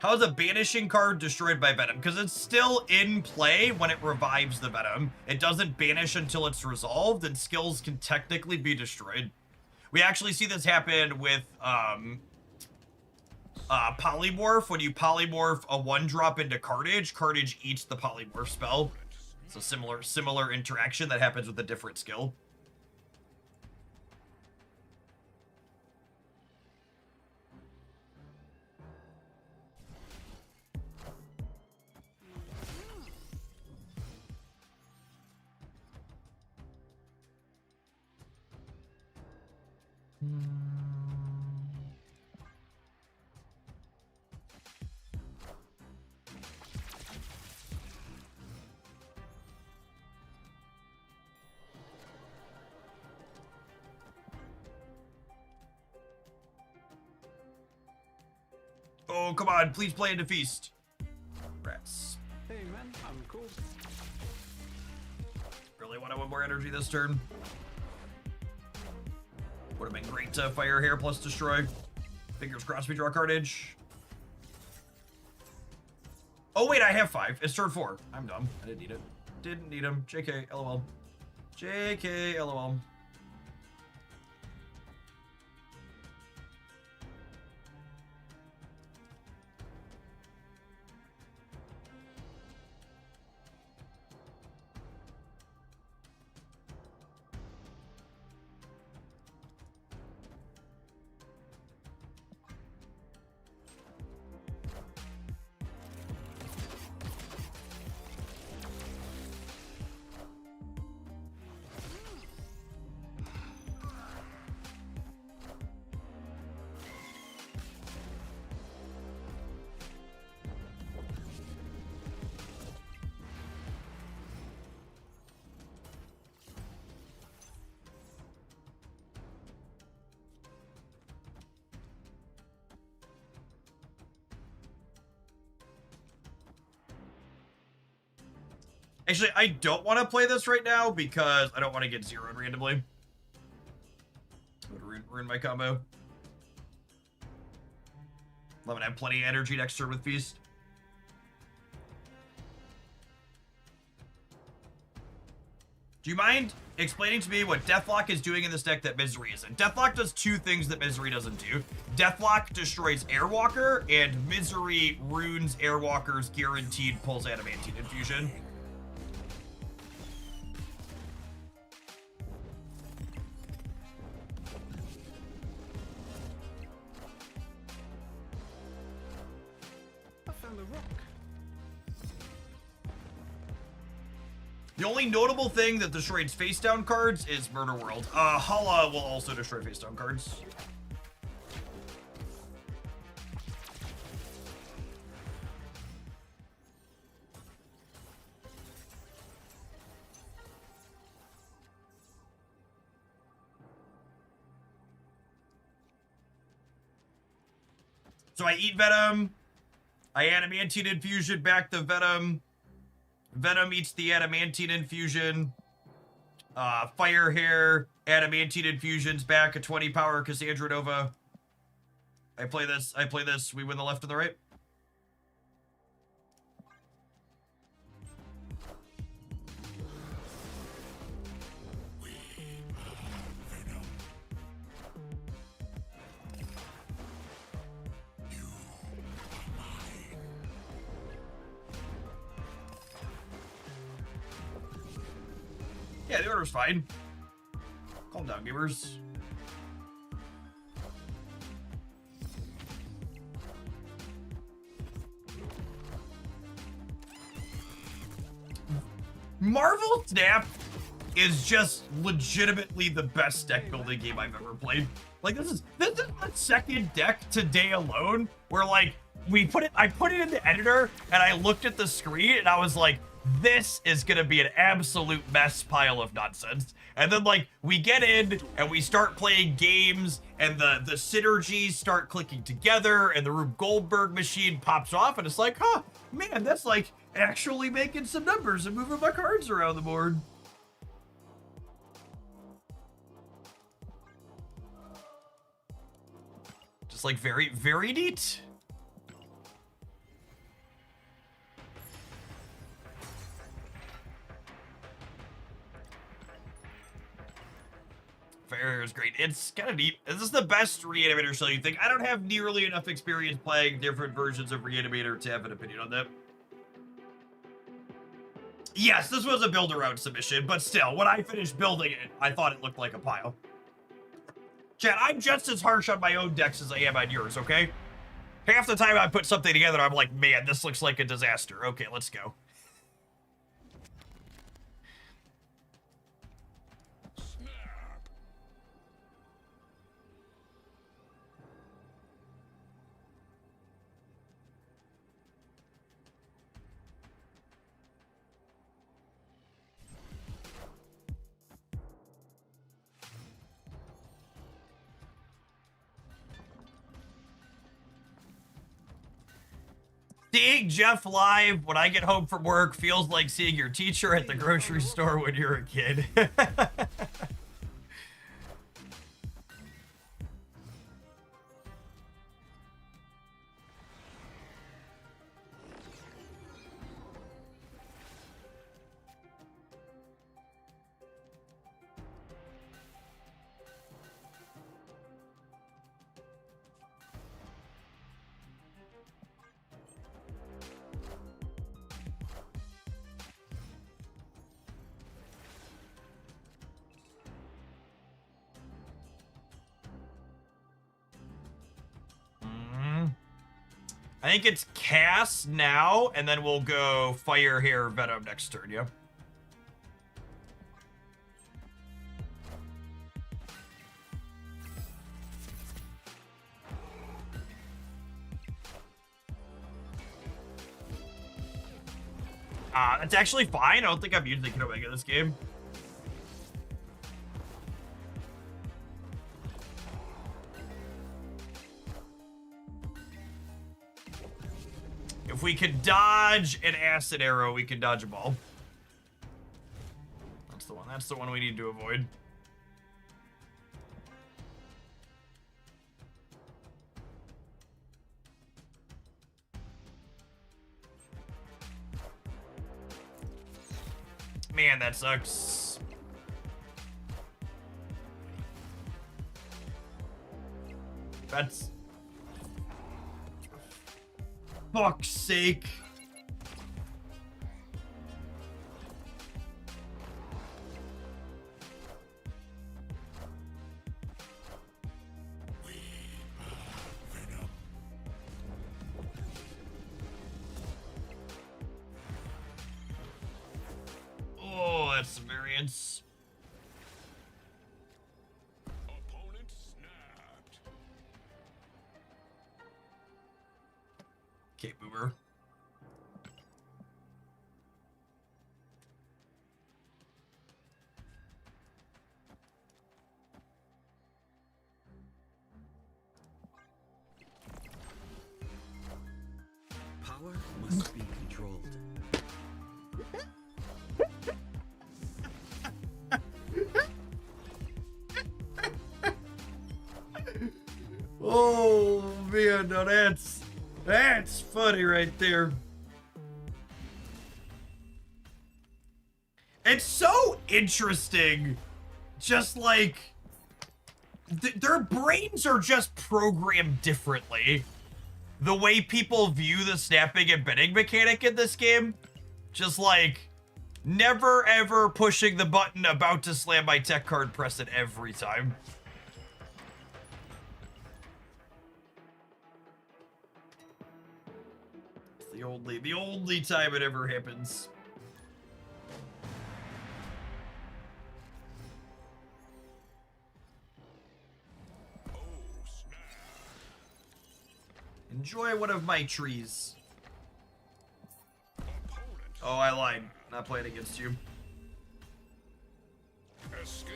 How is a banishing card destroyed by Venom? Because it's still in play when it revives the Venom. It doesn't banish until it's resolved, and skills can technically be destroyed. We actually see this happen with Polymorph. When you polymorph a 1-drop into Carnage, Carnage eats the polymorph spell. It's a similar interaction that happens with a different skill. Oh, come on, please play into Feast. Rats. Hey man, I'm cool. Really want to win more energy this turn. Would have been great to fire hair plus destroy. Fingers crossed we draw Carnage. Oh wait, I have 5. It's turn 4. I'm dumb. I didn't need it. Didn't need him. JK, LOL. JK, LOL. Actually, I don't want to play this right now because I don't want to get zeroed randomly. It would ruin my combo. I'm gonna have plenty of energy next turn with Feast. Do you mind explaining to me what Deathlock is doing in this deck that Misery isn't? Deathlock does 2 things that Misery doesn't do. Deathlock destroys Airwalker, and Misery runes Airwalker's guaranteed pulls Adamantine Infusion. The only notable thing that destroys face-down cards is Murder World. Hala will also destroy face-down cards. So I eat Venom. I Adamantine Infusion back the Venom. Venom eats the Adamantine Infusion. Fire Hair, Adamantine Infusions back, a 20 power Cassandra Nova. I play this, we win the left and the right. Yeah, the order's fine. Calm down, gamers. Marvel Snap is just legitimately the best deck building game I've ever played. Like this is the second deck today alone where like I put it in the editor and I looked at the screen and I was like, this is gonna be an absolute mess pile of nonsense. And then like we get in and we start playing games and the synergies start clicking together and the Rube Goldberg machine pops off and it's like, huh, man, that's like actually making some numbers and moving my cards around the board. Just like very, very neat. Fair is great. It's kind of neat. This is the best Reanimator show you think. I don't have nearly enough experience playing different versions of Reanimator to have an opinion on that. Yes, this was a build-around submission, but still, when I finished building it, I thought it looked like a pile. Chad, I'm just as harsh on my own decks as I am on yours, okay? Half the time I put something together, I'm like, man, this looks like a disaster. Okay, let's go. Seeing Jeff live when I get home from work feels like seeing your teacher at the grocery store when you're a kid. I think it's Cass now, and then we'll go Fire, Hair, Venom next turn, yeah? It's actually fine. I don't think I'm usually gonna make it this game. If we can dodge an acid arrow, we can dodge a ball. That's the one. That's the one we need to avoid. Man, that sucks. That's... fuck's sake. Oh, that's some variance. Opponent snapped. Okay, boomer. Power must be controlled. Oh man, no, that's funny right there. It's so interesting. Just like their brains are just programmed differently. The way people view the snapping and bending mechanic in this game, just like never ever pushing the button about to slam my tech card, press it every time. The only time it ever happens. Enjoy one of my trees. Oh, I lied. Not playing against you. Escaped.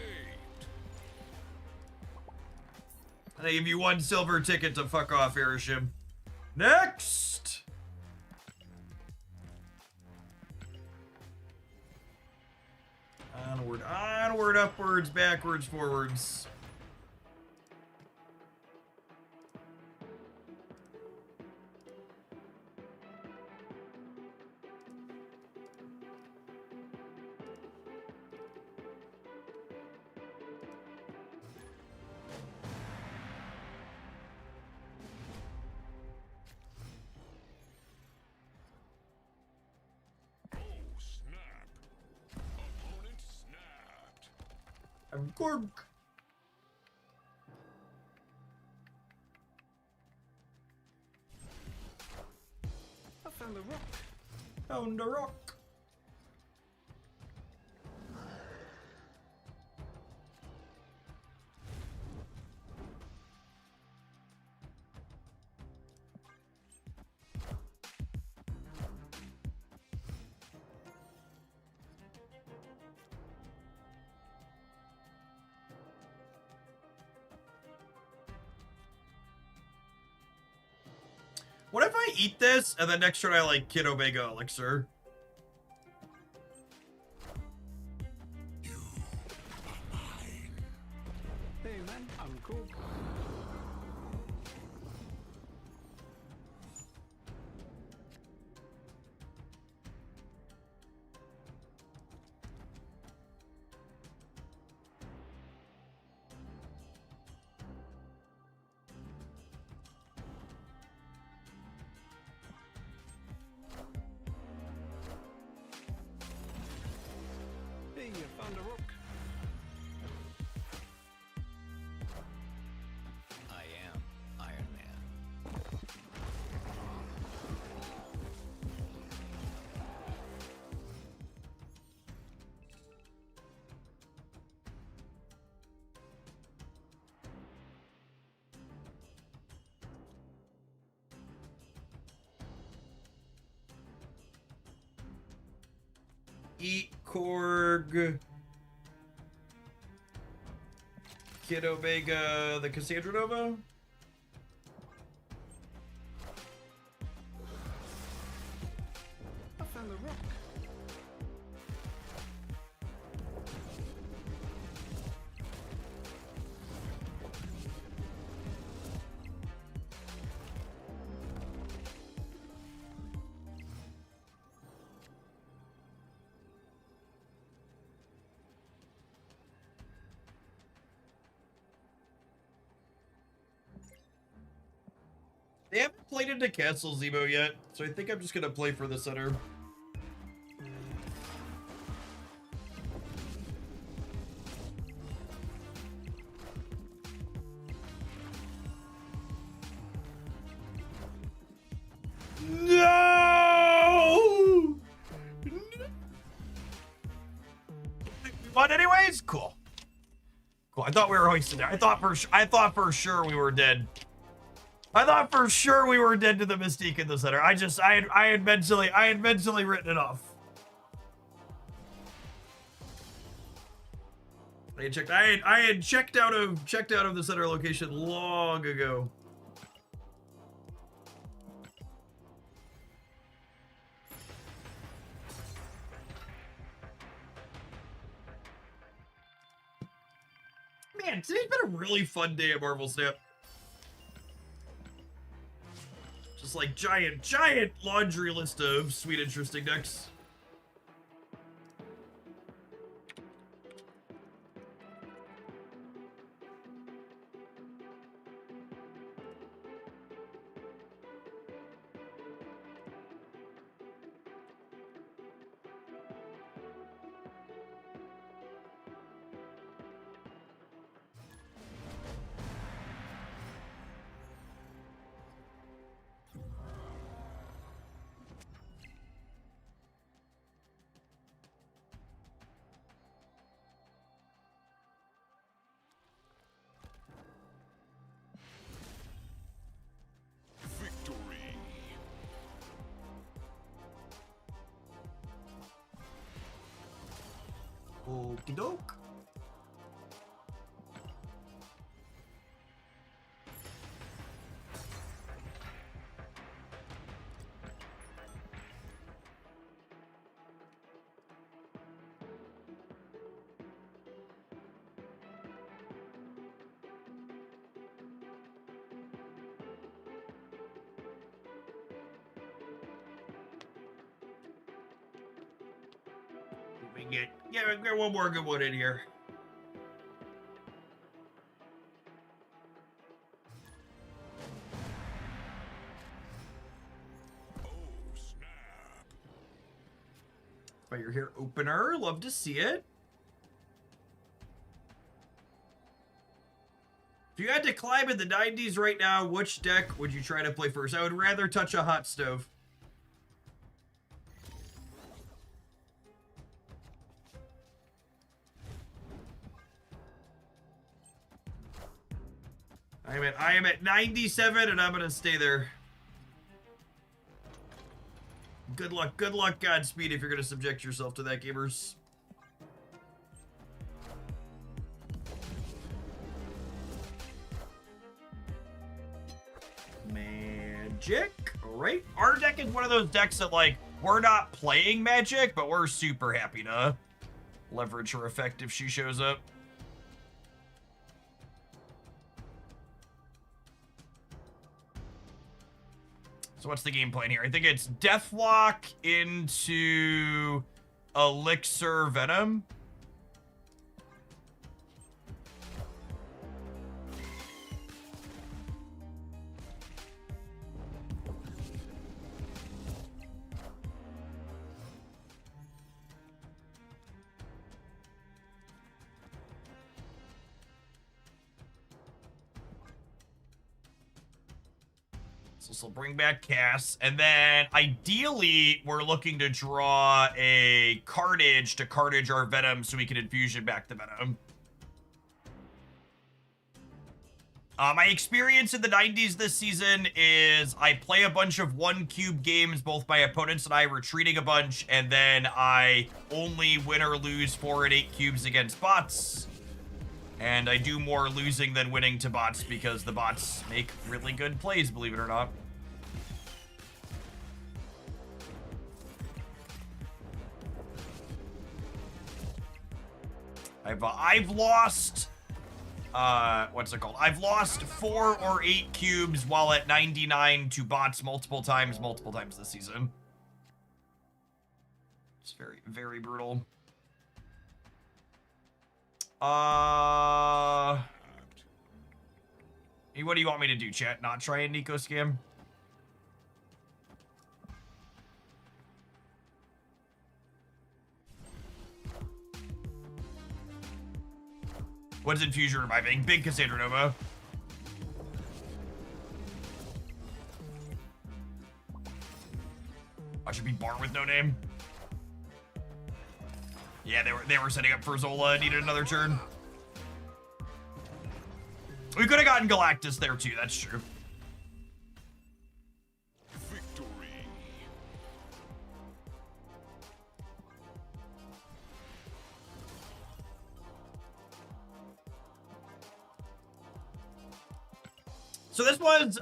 I give you one silver ticket to fuck off, Arishem. Next! Downward, upwards, backwards, forwards. I'm Gorg. I found a rock. Found a rock. What if I eat this and then next turn I like Kid Omega Elixir? Hey man, I'm cool. Hey, I found a rock. I am Iron Man. Eat Korg. Kid Omega, the Cassandra Nova? I found a rock. They haven't played into Castle Zemo yet, so I think I'm just gonna play for the center. No! We won anyways? Cool. Cool. I thought we were hoisted there. I thought for sure we were dead. I thought for sure we were dead to the Mystique in the center. I had mentally written it off. I had checked out of the center location long ago. Man, today's been a really fun day at Marvel Snap. Just like giant laundry list of sweet, interesting decks. Okie doke. it. Get one more good one in here. Fire hair opener. Love to see it. If you had to climb in the 90s right now, which deck would you try to play first? I would rather touch a hot stove. I am at 97 and I'm gonna stay there. Good luck, Godspeed if you're gonna subject yourself to that, gamers. Magic. Alright. Our deck is one of those decks that, like, we're not playing Magic, but we're super happy to leverage her effect if she shows up. So what's the game plan here? I think it's Deathlock into Elixir Venom. So we'll bring back Cass, and then ideally we're looking to draw a Carnage to Carnage our Venom so we can infusion back the Venom. My experience in the 90s this season is I play a bunch of 1-cube games, both my opponents and I retreating a bunch, and then I only win or lose 4 and 8 cubes against bots. And I do more losing than winning to bots because the bots make really good plays, believe it or not. I've lost, what's it called? I've lost 4 or 8 cubes while at 99 to bots multiple times this season. It's very, very brutal. What do you want me to do, chat? Not try a Nico scam? What is Infusion reviving? Big Cassandra Nova. I should be Bar with no name. Yeah, they were setting up for Zola, needed another turn. We could have gotten Galactus there too, that's true. Victory. So this was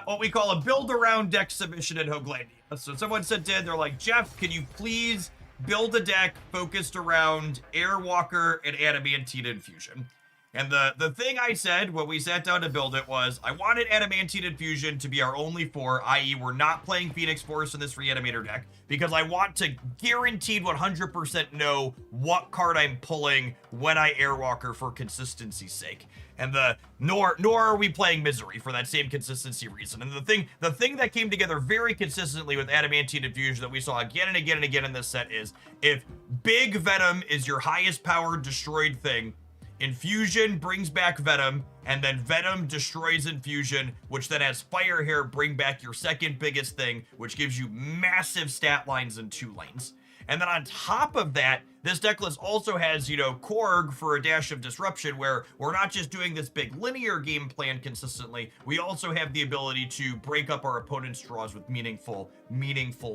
what we call a build-around deck submission in Hoaglandia. So someone sent in, they're like, Jeff, can you please build a deck focused around Airwalker and Adamantine Infusion? And the thing I said when we sat down to build it was, I wanted Adamantine Infusion to be our only 4, i.e. we're not playing Phoenix Force in this Reanimator deck, because I want to guaranteed 100% know what card I'm pulling when I Airwalker for consistency's sake. And nor are we playing Misery for that same consistency reason. And the thing that came together very consistently with Adamantine Infusion that we saw again and again and again in this set is, if Big Venom is your highest powered destroyed thing, Infusion brings back Venom, and then Venom destroys Infusion, which then has Fire Hair bring back your second biggest thing, which gives you massive stat lines in 2 lanes. And then on top of that, this deck list also has, Korg for a dash of disruption, where we're not just doing this big linear game plan consistently, we also have the ability to break up our opponent's draws with meaningful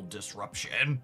disruption.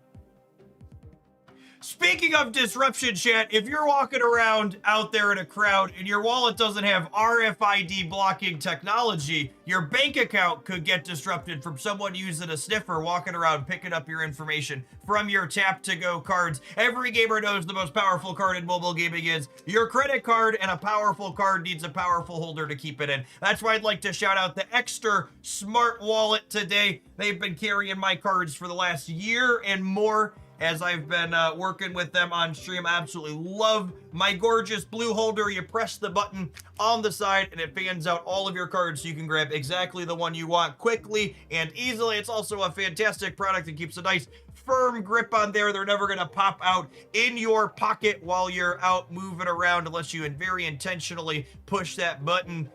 Speaking of disruption, chat, if you're walking around out there in a crowd and your wallet doesn't have RFID blocking technology, your bank account could get disrupted from someone using a sniffer walking around picking up your information from your tap-to-go cards. Every gamer knows the most powerful card in mobile gaming is your credit card, and a powerful card needs a powerful holder to keep it in. That's why I'd like to shout out the Extra Smart Wallet today. They've been carrying my cards for the last year and more. as I've been working with them on stream. I absolutely love my gorgeous blue holder. You press the button on the side and it fans out all of your cards so you can grab exactly the one you want quickly and easily. It's also a fantastic product that keeps a nice firm grip on there. They're never going to pop out in your pocket while you're out moving around unless you very intentionally push that button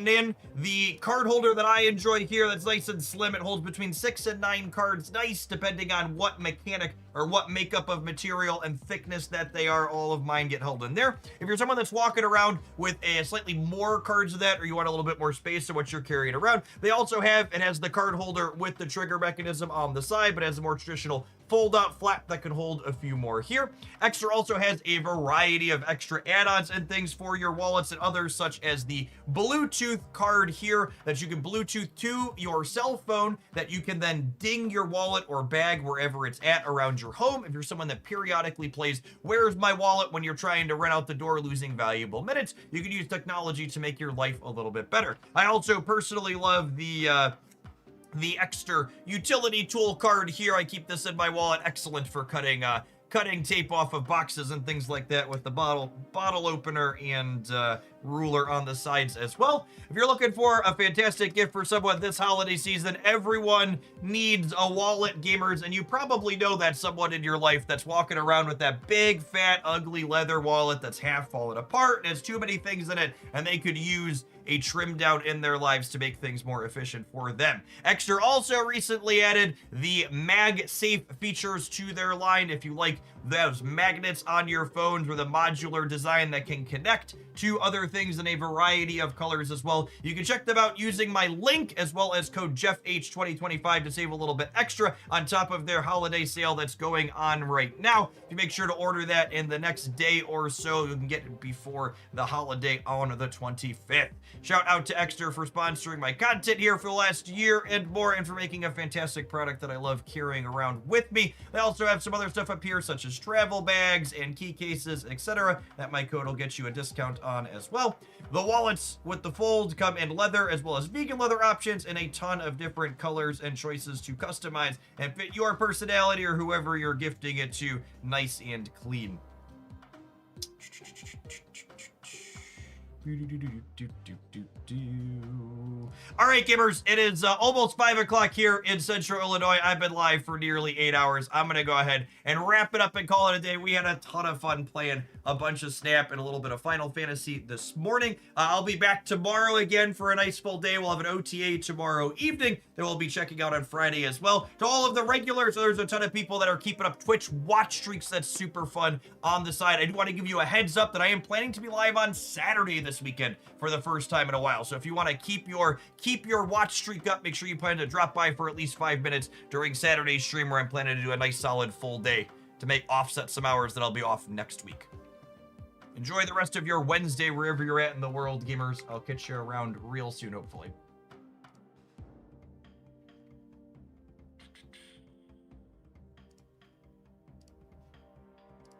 in. The card holder that I enjoy here, that's nice and slim. It holds between 6 and 9 cards. Nice, depending on what mechanic or what makeup of material and thickness that they are. All of mine get held in there. If you're someone that's walking around with a slightly more cards of that, or you want a little bit more space to what you're carrying around, they also have, it has the card holder with the trigger mechanism on the side, but has a more traditional fold-out flap that can hold a few more here. Extra also has a variety of extra add-ons and things for your wallets and others, such as the Bluetooth card here that you can Bluetooth to your cell phone that you can then ding your wallet or bag wherever it's at around your home. If you're someone that periodically plays Where's My Wallet when you're trying to run out the door losing valuable minutes, you can use technology to make your life a little bit better. I also personally love the extra utility tool card here. I keep this in my wallet. Excellent for cutting tape off of boxes and things like that with the bottle opener and ruler on the sides as well. If you're looking for a fantastic gift for someone this holiday season, everyone needs a wallet, gamers, and you probably know that someone in your life that's walking around with that big, fat, ugly leather wallet that's half fallen apart and has too many things in it, and they could use a trim down in their lives to make things more efficient for them. Extra also recently added the MagSafe features to their line. If you like those magnets on your phones with a modular design that can connect to other things in a variety of colors as well, you can check them out using my link as well as code JeffH2025 to save a little bit extra on top of their holiday sale that's going on right now. If you make sure to order that in the next day or so, you can get it before the holiday on the 25th. Shout out to Extra for sponsoring my content here for the last year and more, and for making a fantastic product that I love carrying around with me. They also have some other stuff up here, such as travel bags and key cases, etc. that my code will get you a discount on as well. The wallets with the fold come in leather as well as vegan leather options and a ton of different colors and choices to customize and fit your personality or whoever you're gifting it to, nice and clean. All right, gamers, it is almost 5 o'clock here in Central Illinois. I've been live for nearly 8 hours. I'm going to go ahead and wrap it up and call it a day. We had a ton of fun playing a bunch of Snap and a little bit of Final Fantasy this morning. I'll be back tomorrow again for a nice full day. We'll have an OTA tomorrow evening that we'll be checking out on Friday as well. To all of the regulars, so there's a ton of people that are keeping up Twitch watch streaks. That's super fun on the side. I do want to give you a heads up that I am planning to be live on Saturday this weekend for the first time in a while. So if you want to keep your watch streak up, make sure you plan to drop by for at least 5 minutes during Saturday's stream, where I'm planning to do a nice solid full day to make offset some hours that I'll be off next week. Enjoy the rest of your Wednesday wherever you're at in the world, gamers. I'll catch you around real soon, hopefully.